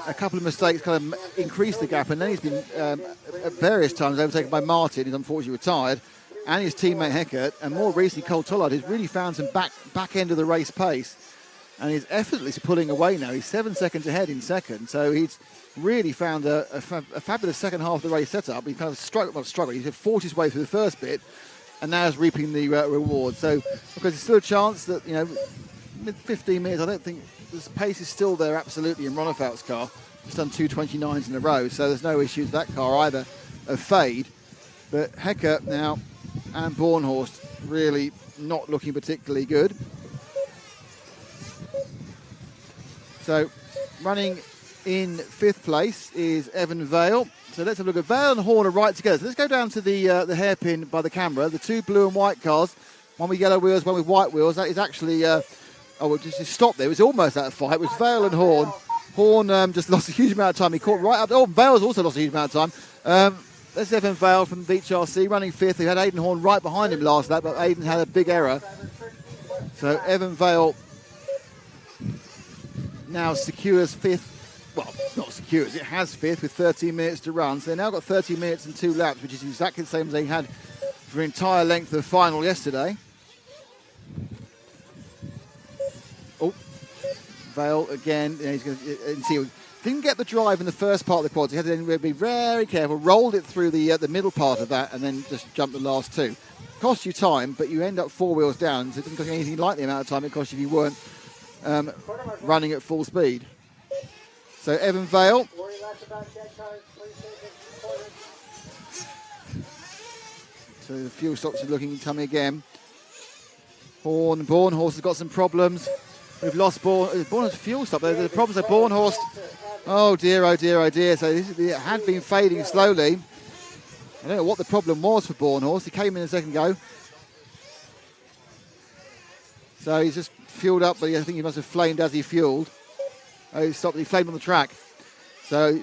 a couple of mistakes kind of increased the gap, and then he's been at various times overtaken by Martin, who's unfortunately retired, and his teammate Heckert, and more recently Cole Tollard, who's really found some back end of the race pace, and he's effortlessly pulling away now. He's 7 seconds ahead in second, so he's really found a fabulous second half of the race setup. He kind of struggled. He's fought his way through the first bit, and now is reaping the reward. So, because there's still a chance that, mid 15 minutes, I don't think the pace is still there absolutely in Ronafal's car. He's done 2:29s in a row, so there's no issues with that car either of fade. But Hecker now and Bornhorst really not looking particularly good. So running in 5th place is Evan Vale. So let's have a look at Vale and Horn are right together. So let's go down to the hairpin by the camera. The 2 blue and white cars, one with yellow wheels, one with white wheels. That is actually, we'll just stop there. It was almost that fight. It was Vale and Horn. Horn just lost a huge amount of time. He caught right up. Oh, Vale's also lost a huge amount of time. That's Evan Vale from Beach RC running 5th. He had Aidan Horn right behind him last lap, but Aidan had a big error. So Evan Vale now secures 5th. Well, not secures, it has 5th with 13 minutes to run. So they've now got 13 minutes and 2 laps, which is exactly the same as they had for the entire length of the final yesterday. Oh, Vale again. He's going to see. Didn't get the drive in the first part of the quads. He had to be very careful, rolled it through the middle part of that, and then just jumped the last 2. Costs you time, but you end up 4 wheels down, so it doesn't cost you anything like the amount of time it cost you if you weren't running at full speed. So Evan Vale. So the fuel stops are looking tummy again. Bornhorst has got some problems. We've lost Bornhorst fuel stop. The problems are Bornhorst. Oh dear, oh dear, oh dear. So it had been fading slowly. I don't know what the problem was for Bornhorst. He came in a second go. So he's just fueled up, but I think he must have flamed as he fueled. Oh, he stopped. He flamed on the track. So,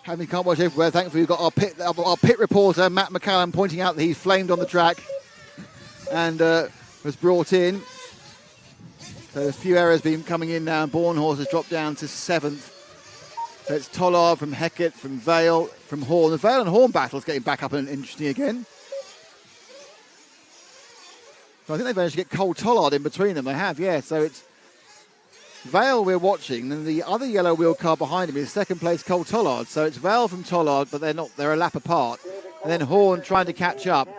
having can't watch everywhere, thankfully we've got our pit reporter, Matt McCallum, pointing out that he's flamed on the track and was brought in. So a few errors been coming in now, and Bornhorst has dropped down to 7th. So it's Tollard from Heckert, from Vale, from Horn. The Vale and Horn battle is getting back up and interesting again. So I think they've managed to get Cole Tollard in between them. They have, yeah. So it's Vale we're watching, and the other yellow wheel car behind him is 2nd place Cole Tollard. So it's Vale from Tollard, but they're a lap apart. And then Horn trying to catch up.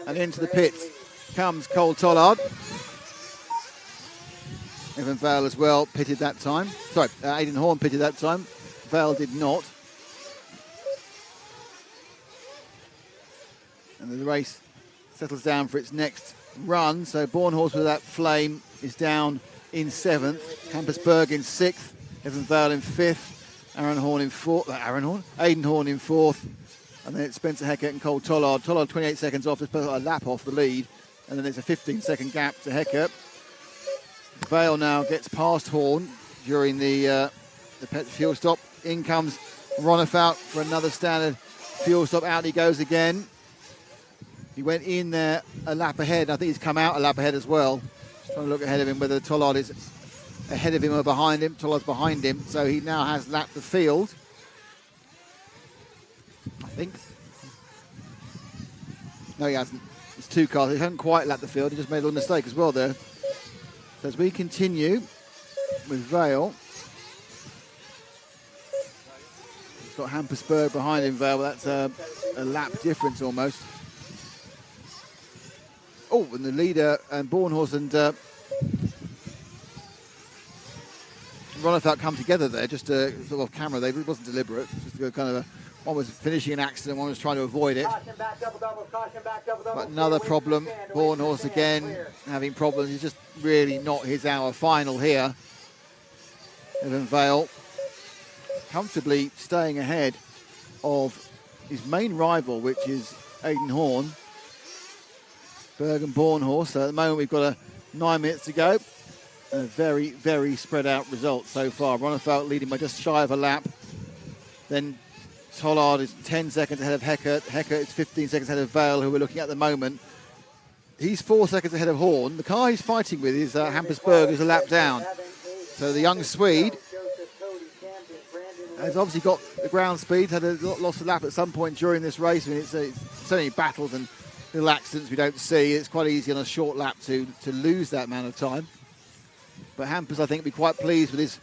And into the pits comes Cole Tollard. Evan Vale as well pitted that time. Sorry, Aidan Horn pitted that time. Vale did not. And the race settles down for its next run. So Bornhorst with that flame is down in 7th. Campersburg in 6th. Evan Vale in 5th. Aidan Horn in 4th. And then it's Spencer Heckert and Cole Tollard. Tollard 28 seconds off, just a lap off the lead. And then there's a 15-second gap to Heckert. Vale now gets past Horn during the fuel stop. In comes Ronafalk for another standard fuel stop. Out he goes again. He went in there a lap ahead. I think he's come out a lap ahead as well. Just trying to look ahead of him, whether Tollard is ahead of him or behind him. Tollard's behind him, so he now has lapped the field. I think. No, he hasn't. It's 2 cars. He hasn't quite lapped the field. He just made a little mistake as well there. So as we continue with Vale. He's got Hampersburg behind him, Vale. That's a lap difference almost. Oh, and the leader and Bornhorst and Ronafalk come together there, just sort of off camera. It wasn't deliberate. Just kind of one was finishing an accident, one was trying to avoid it. But another problem. Bornhorst again having problems. He's just really not his hour. Final here. Evan Vale comfortably staying ahead of his main rival, which is Aidan Horn. Berg and Bornhorst. So at the moment we've got 9 minutes to go. A very, very spread out result so far. Ronefalk leading by just shy of a lap. Then Tollard is 10 seconds ahead of Heckert. Heckert is 15 seconds ahead of Vale, who we're looking at the moment. He's 4 seconds ahead of Horn. The car he's fighting with is Hampusberg, who's a lap down. So the young Swede has obviously got the ground speed, had a loss of lap at some point during this race. I mean, it's so many battles and little accidents we don't see. It's quite easy on a short lap to lose that amount of time. But Hampus, I think, will be quite pleased with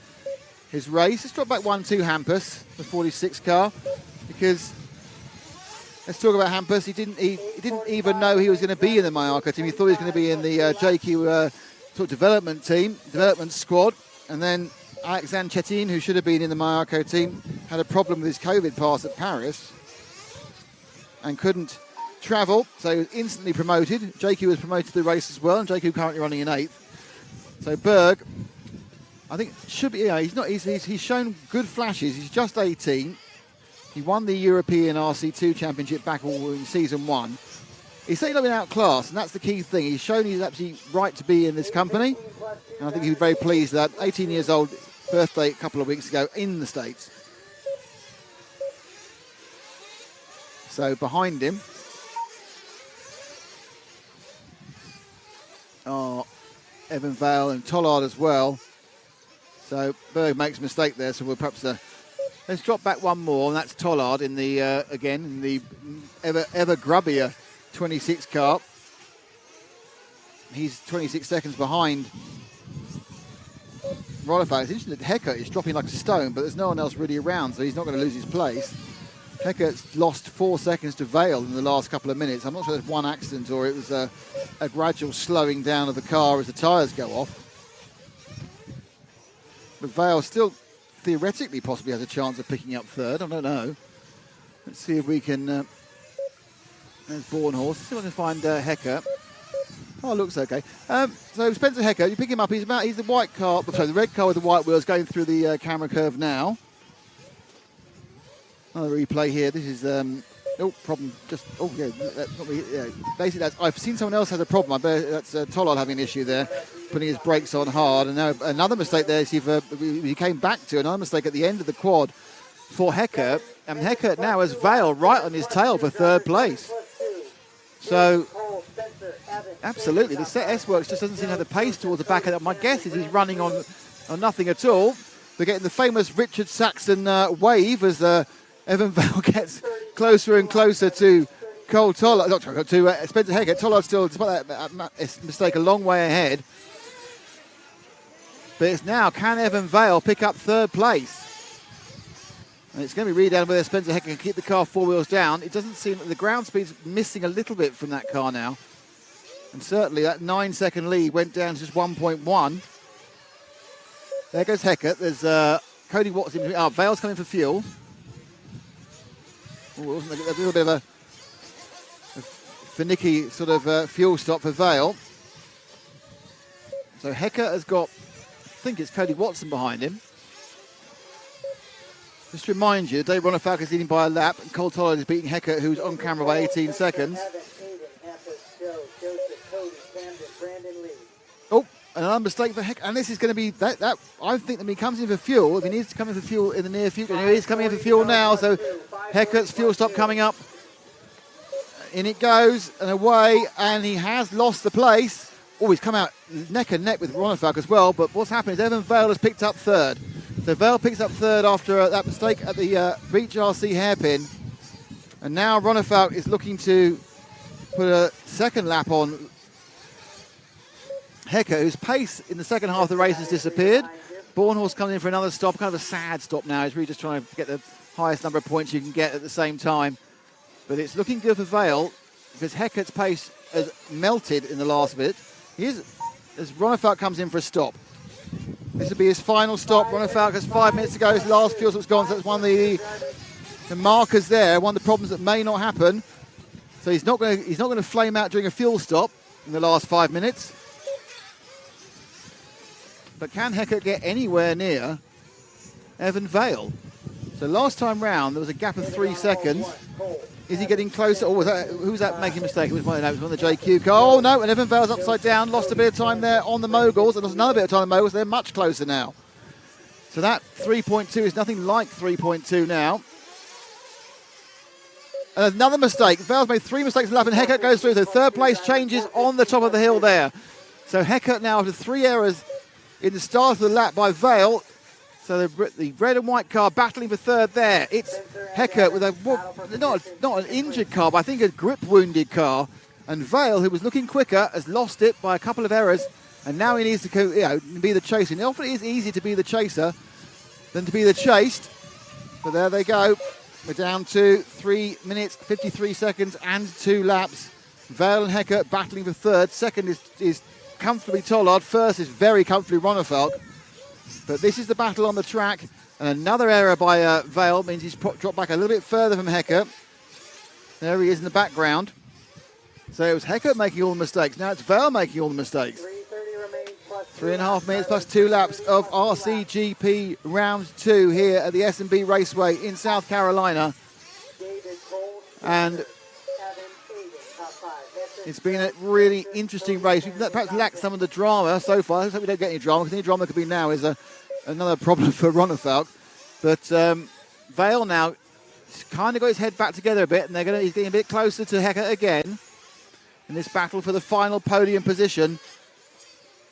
his race. Let's drop back 1-2 Hampus, the 46 car, because let's talk about Hampus. He didn't even know he was going to be in the Mallorca team. He thought he was going to be in the JQ sort of development squad. And then Alexandre Chetin, who should have been in the Mallorca team, had a problem with his COVID pass at Paris and couldn't travel. So he was instantly promoted. JQ was promoted to the race as well, and JQ currently running in 8th. So Berg, I think, should be. Yeah, he's shown good flashes. He's just 18. He won the European RC2 Championship back in season 1. He's certainly not been outclassed, and that's the key thing. He's shown he's absolutely right to be in this company, and I think he'd be very pleased with that. 18 years old, birthday a couple of weeks ago in the States. So behind him are Evan Vale and Tollard as well. So Berg makes a mistake there, so we'll perhaps let's drop back one more, and that's Tollard in the again in the ever grubbier 26 car. He's 26 seconds behind Ronefalk. It's interesting that Heckert is dropping like a stone, but there's no one else really around, so he's not going to lose his place. Heckert's lost 4 seconds to Vale in the last couple of minutes. I'm not sure there's one accident or it was a gradual slowing down of the car as the tyres go off. But Vale still theoretically possibly has a chance of picking up third. I don't know. Let's see if we can... there's Bornhorst. Let's see if I can find Heckert. Oh, it looks okay. So Spencer Heckert, you pick him up. He's the white car, sorry, the red car with the white wheels going through the camera curve now. Another replay here. This is problem. Basically, I've seen someone else has a problem. I bet that's Tollard having an issue there, putting his brakes on hard. And now another mistake there. He came back to another mistake at the end of the quad for Heckert, and Heckert now has Vale right on his tail for third place. So absolutely, the S-Works just doesn't seem to have the pace towards the back of that. My guess is he's running on nothing at all. We're getting the famous Richard Saxon wave as Evan Vale gets closer and closer to Cole Tollard, to Spencer Heckert. Tollard still, despite that mistake, a long way ahead. But it's now, can Evan Vale pick up third place? And it's going to be really down whether Spencer Heckert can keep the car 4 wheels down. It doesn't seem that the ground speed's missing a little bit from that car now. And certainly that 9-second lead went down to just 1.1. There goes Heckert. There's Cody Watson. Vale's coming for fuel. Wasn't a little bit of a finicky sort of fuel stop for Vale. So Heckert has got, I think it's Cody Watson behind him. Just to remind you, Dave Ronefalk is leading by a lap, and Cole Tollard is beating Heckert, who's on camera by 18 seconds. Oh, another mistake for Heckert, and this is going to be that. I think that when he comes in for fuel, if he needs to come in for fuel in the near future, and he is coming in for fuel now, so Heckert's fuel stop coming up. In it goes, and away, and he has lost the place. Oh, he's come out neck and neck with Ronefalk as well, but what's happened is Evan Vale has picked up third. So Vale picks up third after that mistake at the Reach RC hairpin. And now Ronefalk is looking to put a second lap on Heckert, whose pace in the second half of the race has disappeared. Bornhorst coming in for another stop, kind of a sad stop now. He's really just trying to get the highest number of points you can get at the same time. But it's looking good for Vale because Heckert's pace has melted in the last bit. As Ronefalk comes in for a stop. This will be his final stop. Ronefalk has 5 minutes to go. His last fuel stop's gone, so that's one of the markers there. One of the problems that may not happen. So he's not going to flame out during a fuel stop in the last 5 minutes. But can Heckert get anywhere near Evan Vale? So last time round there was a gap of 3 seconds. Is he getting closer? Or who's that making a mistake? It was one of the JQ car. Oh, no, and Evan Vale's upside down. Lost a bit of time there on the moguls. And lost another bit of time on the moguls. They're much closer now. So that 3.2 is nothing like 3.2 now. And another mistake. Vale's made 3 mistakes in the lap, and Heckert goes through. So third place changes on the top of the hill there. So Heckert now, after 3 errors in the start of the lap by Vale. So the red and white car battling for third there. It's Heckert with not an injured car, but I think a grip-wounded car. And Vale, who was looking quicker, has lost it by a couple of errors. And now he needs to be the chaser. And often it is easier to be the chaser than to be the chased. But there they go. We're down to 3 minutes, 53 seconds and 2 laps. Vale and Heckert battling for third. Second is comfortably Tollard. First is very comfortably Ronnefalk. But this is the battle on the track. And another error by Vale means he's dropped back a little bit further from Heckert. There he is in the background. So it was Heckert making all the mistakes. Now it's Vale making all the mistakes. 3.5 minutes plus 2 laps of RCGP round 2 here at the S&B Raceway in South Carolina. And it's been a really interesting race. We've perhaps lacked some of the drama so far. Let's hope we don't get any drama, because any drama that could be now is another problem for Ronnefalk. But Vale now kind of got his head back together a bit, and he's getting a bit closer to Heckert again in this battle for the final podium position.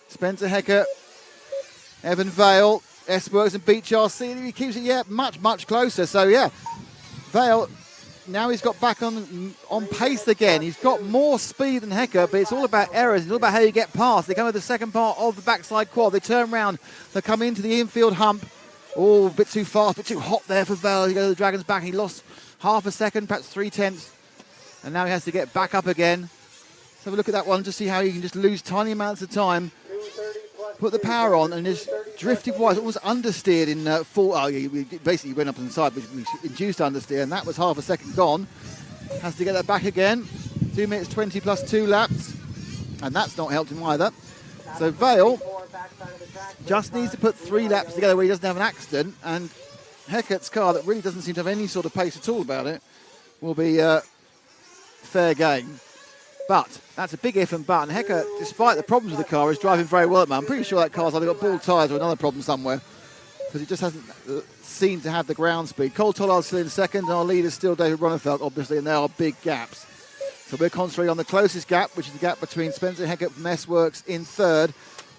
Spencer Heckert, Evan Vale, S-Works and Beach RC. He keeps it, much, much closer. So, Vale, now he's got back on pace again. He's got more speed than Heckert, but it's all about errors. It's all about how you get past. They come with the second part of the backside quad. They turn round. They come into the infield hump. Oh, a bit too fast, a bit too hot there for Vale. He goes to the Dragon's back. He lost half a second, perhaps 3/10. And now he has to get back up again. Let's have a look at that one to see how you can just lose tiny amounts of time. Put the power on and just drifted wide, almost understeered in full. Oh, he basically went up on the side, which induced understeer, and that was half a second gone. Has to get that back again. 2 minutes 20 plus 2 laps, and that's not helped him either. So Vale just needs to put 3 laps together where he doesn't have an accident, and Heckert's car, that really doesn't seem to have any sort of pace at all about it, will be fair game. But that's a big if and but. And Heckert, despite the problems with the car, is driving very well at the moment. I'm pretty sure that car's either got bald tyres or another problem somewhere, because it just hasn't seemed to have the ground speed. Cole Tollard's still in second, and our leader is still David Ronnefalk, obviously, and there are big gaps. So we're concentrating on the closest gap, which is the gap between Spencer Heckert from S-Works in third,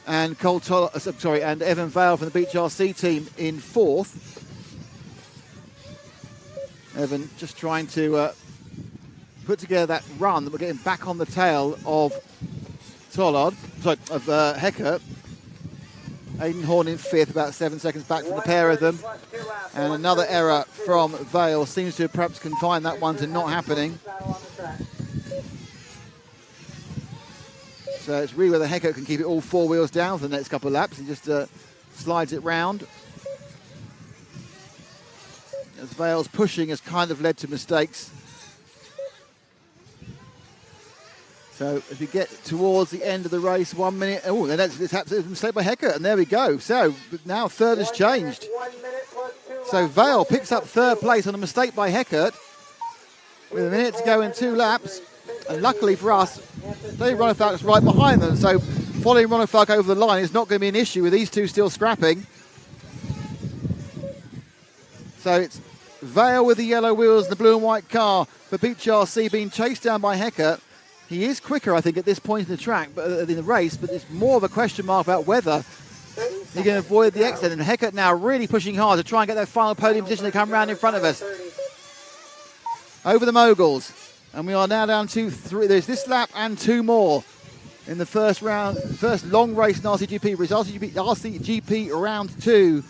and and Evan Vale from the Beach RC team in fourth. Evan just trying to put together that run that we're getting back on the tail of Heckert. Aidan Horn in fifth, about 7 seconds back from the pair of them. And another error from Vale seems to have perhaps confined that one to not happening. So it's really whether Heckert can keep it all 4 wheels down for the next couple of laps. He just slides it round. As Vale's pushing has kind of led to mistakes. So as we get towards the end of the race, 1 minute. Oh, then it's a mistake by Heckert, and there we go. So now third has changed. So Vale picks up third place on a mistake by Heckert with a minute to go in 2 laps. And luckily for us, David Ronnefalk's right behind them. So following Ronnefalk over the line is not going to be an issue with these two still scrapping. So it's Vale with the yellow wheels, the blue and white car for Beach RC being chased down by Heckert. He is quicker, I think, at this point in the track, but in the race, but it's more of a question mark about whether he can avoid the exit. And Heckert now really pushing hard to try and get that final podium position to come round in front of us. Over the moguls. And we are now down to 3. There's this lap and 2 more in the first round, first long race in RCGP. RCGP round 2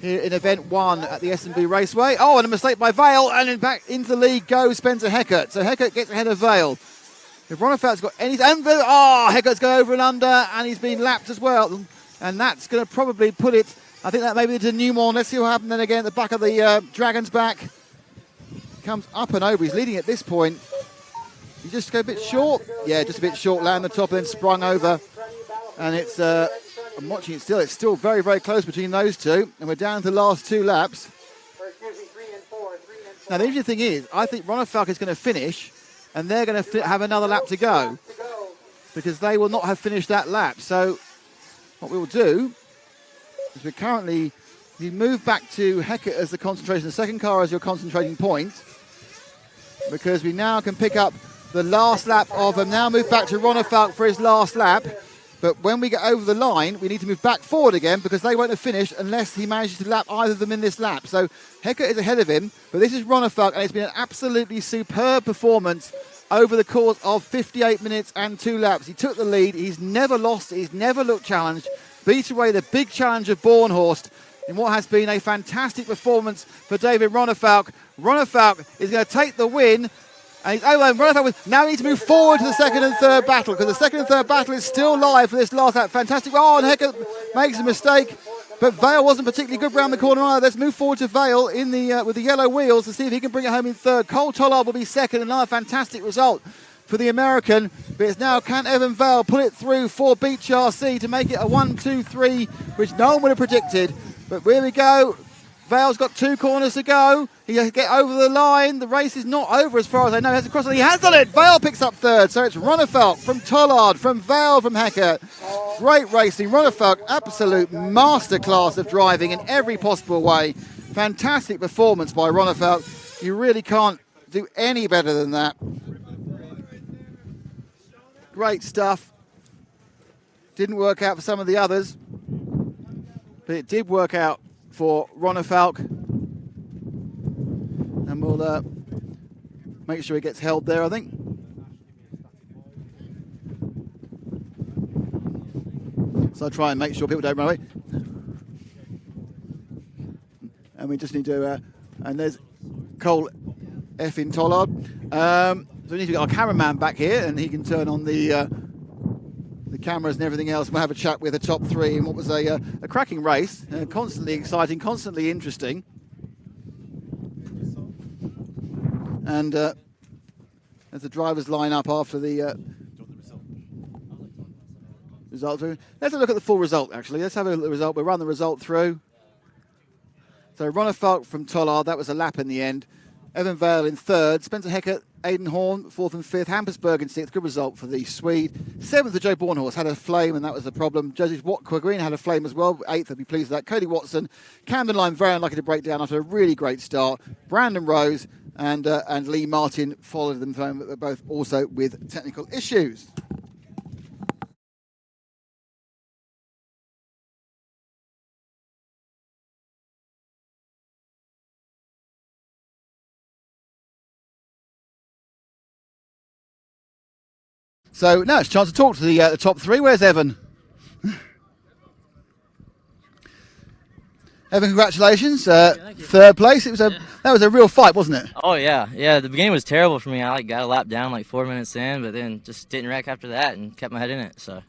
here in event 1 at the S&B Raceway. Oh, and a mistake by Vale, and in back into the lead goes Spencer Heckert. So Heckert gets ahead of Vale. If Ronnefalk's got any... Heckert's going over and under, and he's been lapped as well. And that's going to probably put it... I think that maybe it's a new one. Let's see what happens then again at the back of the Dragon's back. Comes up and over. He's leading at this point. He just go a bit short. Yeah, just a bit short. Land the top, then sprung over. And it's... I'm watching it still. It's still very, very close between those two. And we're down to the last 2 laps. Now, the interesting thing is, I think Ronefalk is going to finish, and they're going to have another lap to go, because they will not have finished that lap. So what we will do is you move back to Heckert as the concentration, the second car as your concentrating point, because we now can pick up the last lap of them. Now move back to Ronefalk for his last lap. But when we get over the line, we need to move back forward again, because they won't have finished unless he manages to lap either of them in this lap. So Heckert is ahead of him, but this is Ronefalk, and it's been an absolutely superb performance over the course of 58 minutes and 2 laps. He took the lead. He's never lost. He's never looked challenged. Beat away the big challenge of Bornhorst in what has been a fantastic performance for David Ronefalk. Ronefalk is going to take the win. And now we need to move forward to the second and third battle, because the second and third battle is still live for this last lap. Fantastic. Oh, and Heckert makes a mistake, but Vale wasn't particularly good round the corner either. Let's move forward to Vale in the with the yellow wheels to see if he can bring it home in third. Cole Tollard will be second. Another fantastic result for the American, but it's now can Evan Vale pull it through for Beach RC to make it a 1-2-3, which no one would have predicted. But here we go. Vale's got 2 corners to go. He has to get over the line. The race is not over as far as I know. He has to cross it. He has done it. Vale picks up third. So it's Ronefalk from Tollard, from Vale, from Heckert. Great racing. Ronefalk, absolute masterclass of driving in every possible way. Fantastic performance by Ronefalk. You really can't do any better than that. Great stuff. Didn't work out for some of the others, but it did work out for Ronefalk, and we'll make sure he gets held there, I think. So I'll try and make sure people don't run away. And we just need to, and there's Cole effing Tollard. So we need to get our cameraman back here, and he can turn on the cameras and everything else. We'll have a chat with the top 3 in what was a cracking race, constantly exciting, constantly interesting. And as the drivers line up after the result through, let's have a look at the full result actually. Let's have a look at the result. We'll run the result through. So Ronefalk from Tollard, that was a lap in the end. Evan Vale in third, Spencer Heckert, Aidan Horn, 4th and 5th, Hampersberg in 6th, good result for the Swede. 7th, Joe Bornhorst had a flame, and that was the problem. Judges Green had a flame as well, 8th, I'd be pleased with that. Cody Watson, Camden Line, very unlucky to break down after a really great start. Brandon Rose and Lee Martin followed them, both also with technical issues. So now it's a chance to talk to the top 3. Where's Evan? Evan, congratulations. Third place. That was a real fight, wasn't it?
Oh, yeah. Yeah, the beginning was terrible for me. I got a lap down 4 minutes in, but then just didn't wreck after that and kept my head in it. So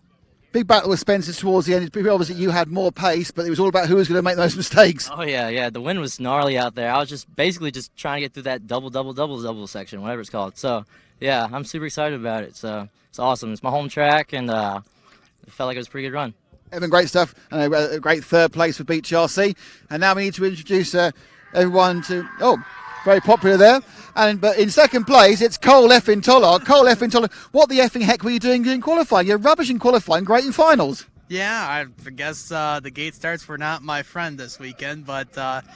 big battle with Spencer towards the end. It's obviously you had more pace, but it was all about who was going to make those mistakes.
Oh, yeah. The wind was gnarly out there. I was just basically trying to get through that double section, whatever it's called. So, yeah, I'm super excited about it. So it's awesome. It's my home track, and it felt like it was a pretty good run.
Evan, great stuff, and a great third place for Beach RC. And now we need to introduce everyone to, very popular there. But in second place, it's Cole effing Tollard. Cole effing Tollard. What the effing heck were you doing in qualifying? You're rubbish in qualifying, great in finals.
Yeah, I guess the gate starts were not my friend this weekend, but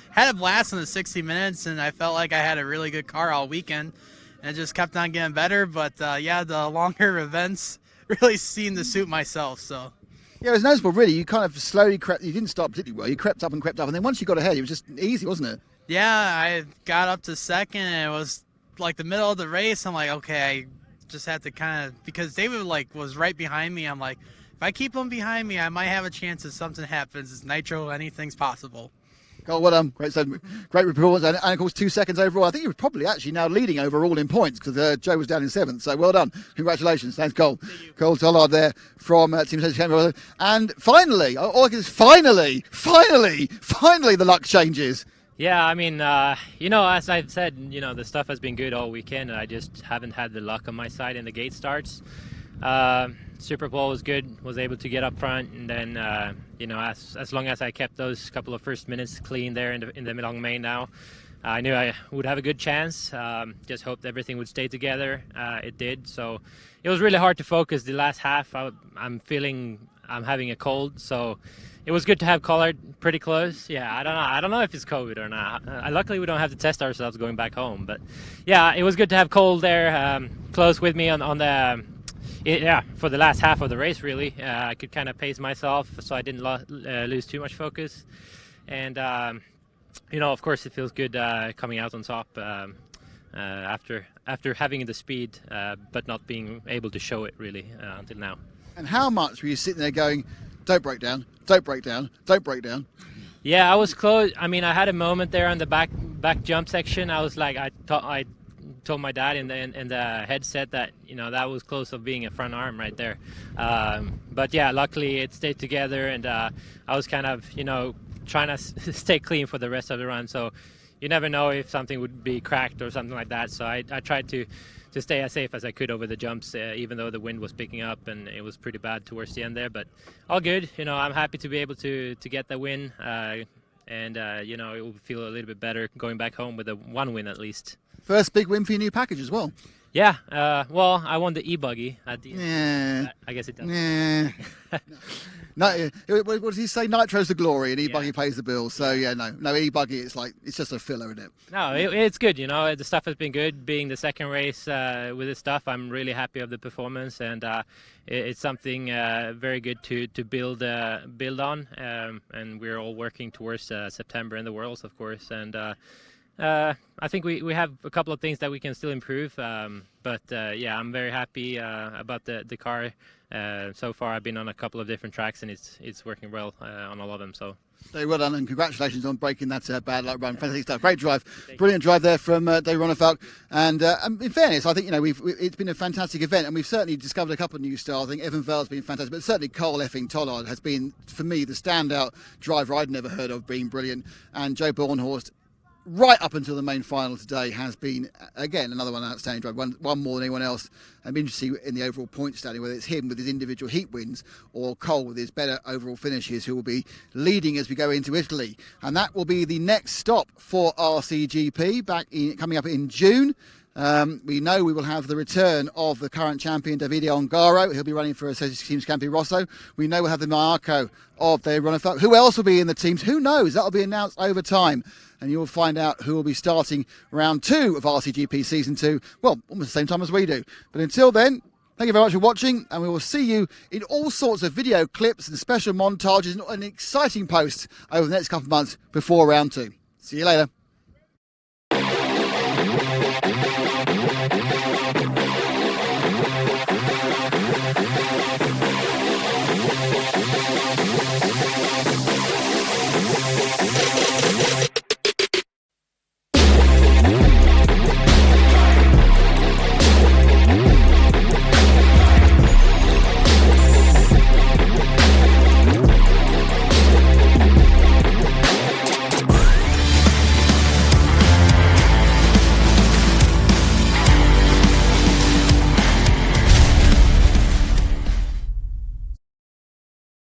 had a blast in the 60 minutes, and I felt like I had a really good car all weekend, and it just kept on getting better. But yeah, the longer events really seemed to suit myself, so.
Yeah, it was noticeable, really. You kind of slowly crept. You didn't start particularly well. You crept up, and then once you got ahead, it was just easy, wasn't it?
Yeah, I got up to second, and it was like the middle of the race. I'm like, okay, I just had to kind of, because David was right behind me. I'm like, if I keep him behind me, I might have a chance if something happens. It's nitro, anything's possible.
Oh, well done. Great performance. And of course, 2 seconds overall. I think you were probably actually now leading overall in points because Joe was down in 7th. So well done. Congratulations. Thanks, Cole. Thank Cole Tollard there from Team Association. And finally, finally, the luck changes.
Yeah, I mean, as I said, the stuff has been good all weekend. I just haven't had the luck on my side in the gate starts. Superpole was good, was able to get up front, and then as long as I kept those couple of first minutes clean there in the long main now, I knew I would have a good chance. Just hoped everything would stay together. It did. So it was really hard to focus the last half. I'm having a cold, so it was good to have Collard pretty close. Yeah, I don't know if it's COVID or not. Luckily, we don't have to test ourselves going back home. But yeah, it was good to have Cole there close with me on the. For the last half of the race, really. I could kind of pace myself so I didn't lose too much focus. And, of course, it feels good coming out on top after having the speed, but not being able to show it, really, until now.
And how much were you sitting there going, don't break down, don't break down, don't break down?
Yeah, I was close. I mean, I had a moment there on the back jump section. I was like, I told my dad in the headset that that was close of being a front arm right there, but yeah, luckily it stayed together, and I was kind of trying to stay clean for the rest of the run, so you never know if something would be cracked or something like that, so I tried to stay as safe as I could over the jumps, even though the wind was picking up and it was pretty bad towards the end there, but all good. I'm happy to be able to get the win, and it will feel a little bit better going back home with one win at least.
First big win for your new package as well.
Yeah, well, I won the e-buggy at the end.
Yeah.
I guess it does.
Yeah. No, what does he say? Nitro's the glory, and e-buggy pays the bills. So no e-buggy. It's just a filler, isn't it?
No, it's good. The stuff has been good. Being the second race with this stuff, I'm really happy of the performance, and it's something very good to build on. And we're all working towards September in the Worlds, of course, and. I think we have a couple of things that we can still improve, but I'm very happy about the car. So far, I've been on a couple of different tracks, and it's working well on all of them. So.
Dave, well done, and congratulations on breaking that bad luck run. Fantastic stuff. Great drive, brilliant drive there from Dave Ronnefalk. And in fairness, I think it's been a fantastic event, and we've certainly discovered a couple of new stars. I think Evan Vale's been fantastic, but certainly Cole effing Tollard has been, for me, the standout driver I'd never heard of, being brilliant. And Joe Bornhorst, right up until the main final today, has been, again, another one outstanding drive, one more than anyone else. I'm interested to see in the overall point standing, whether it's him with his individual heat wins or Cole with his better overall finishes, who will be leading as we go into Italy. And that will be the next stop for RCGP, coming up in June. We know we will have the return of the current champion, Davide Ongaro. He'll be running for Associated Team Scampi Rosso. We know we'll have the Marco of Dave Ronnefalk. Who else will be in the teams? Who knows? That'll be announced over time. And you'll find out who will be starting round 2 of RCGP Season 2, well, almost the same time as we do. But until then, thank you very much for watching, and we will see you in all sorts of video clips and special montages and exciting posts over the next couple of months before round 2. See you later.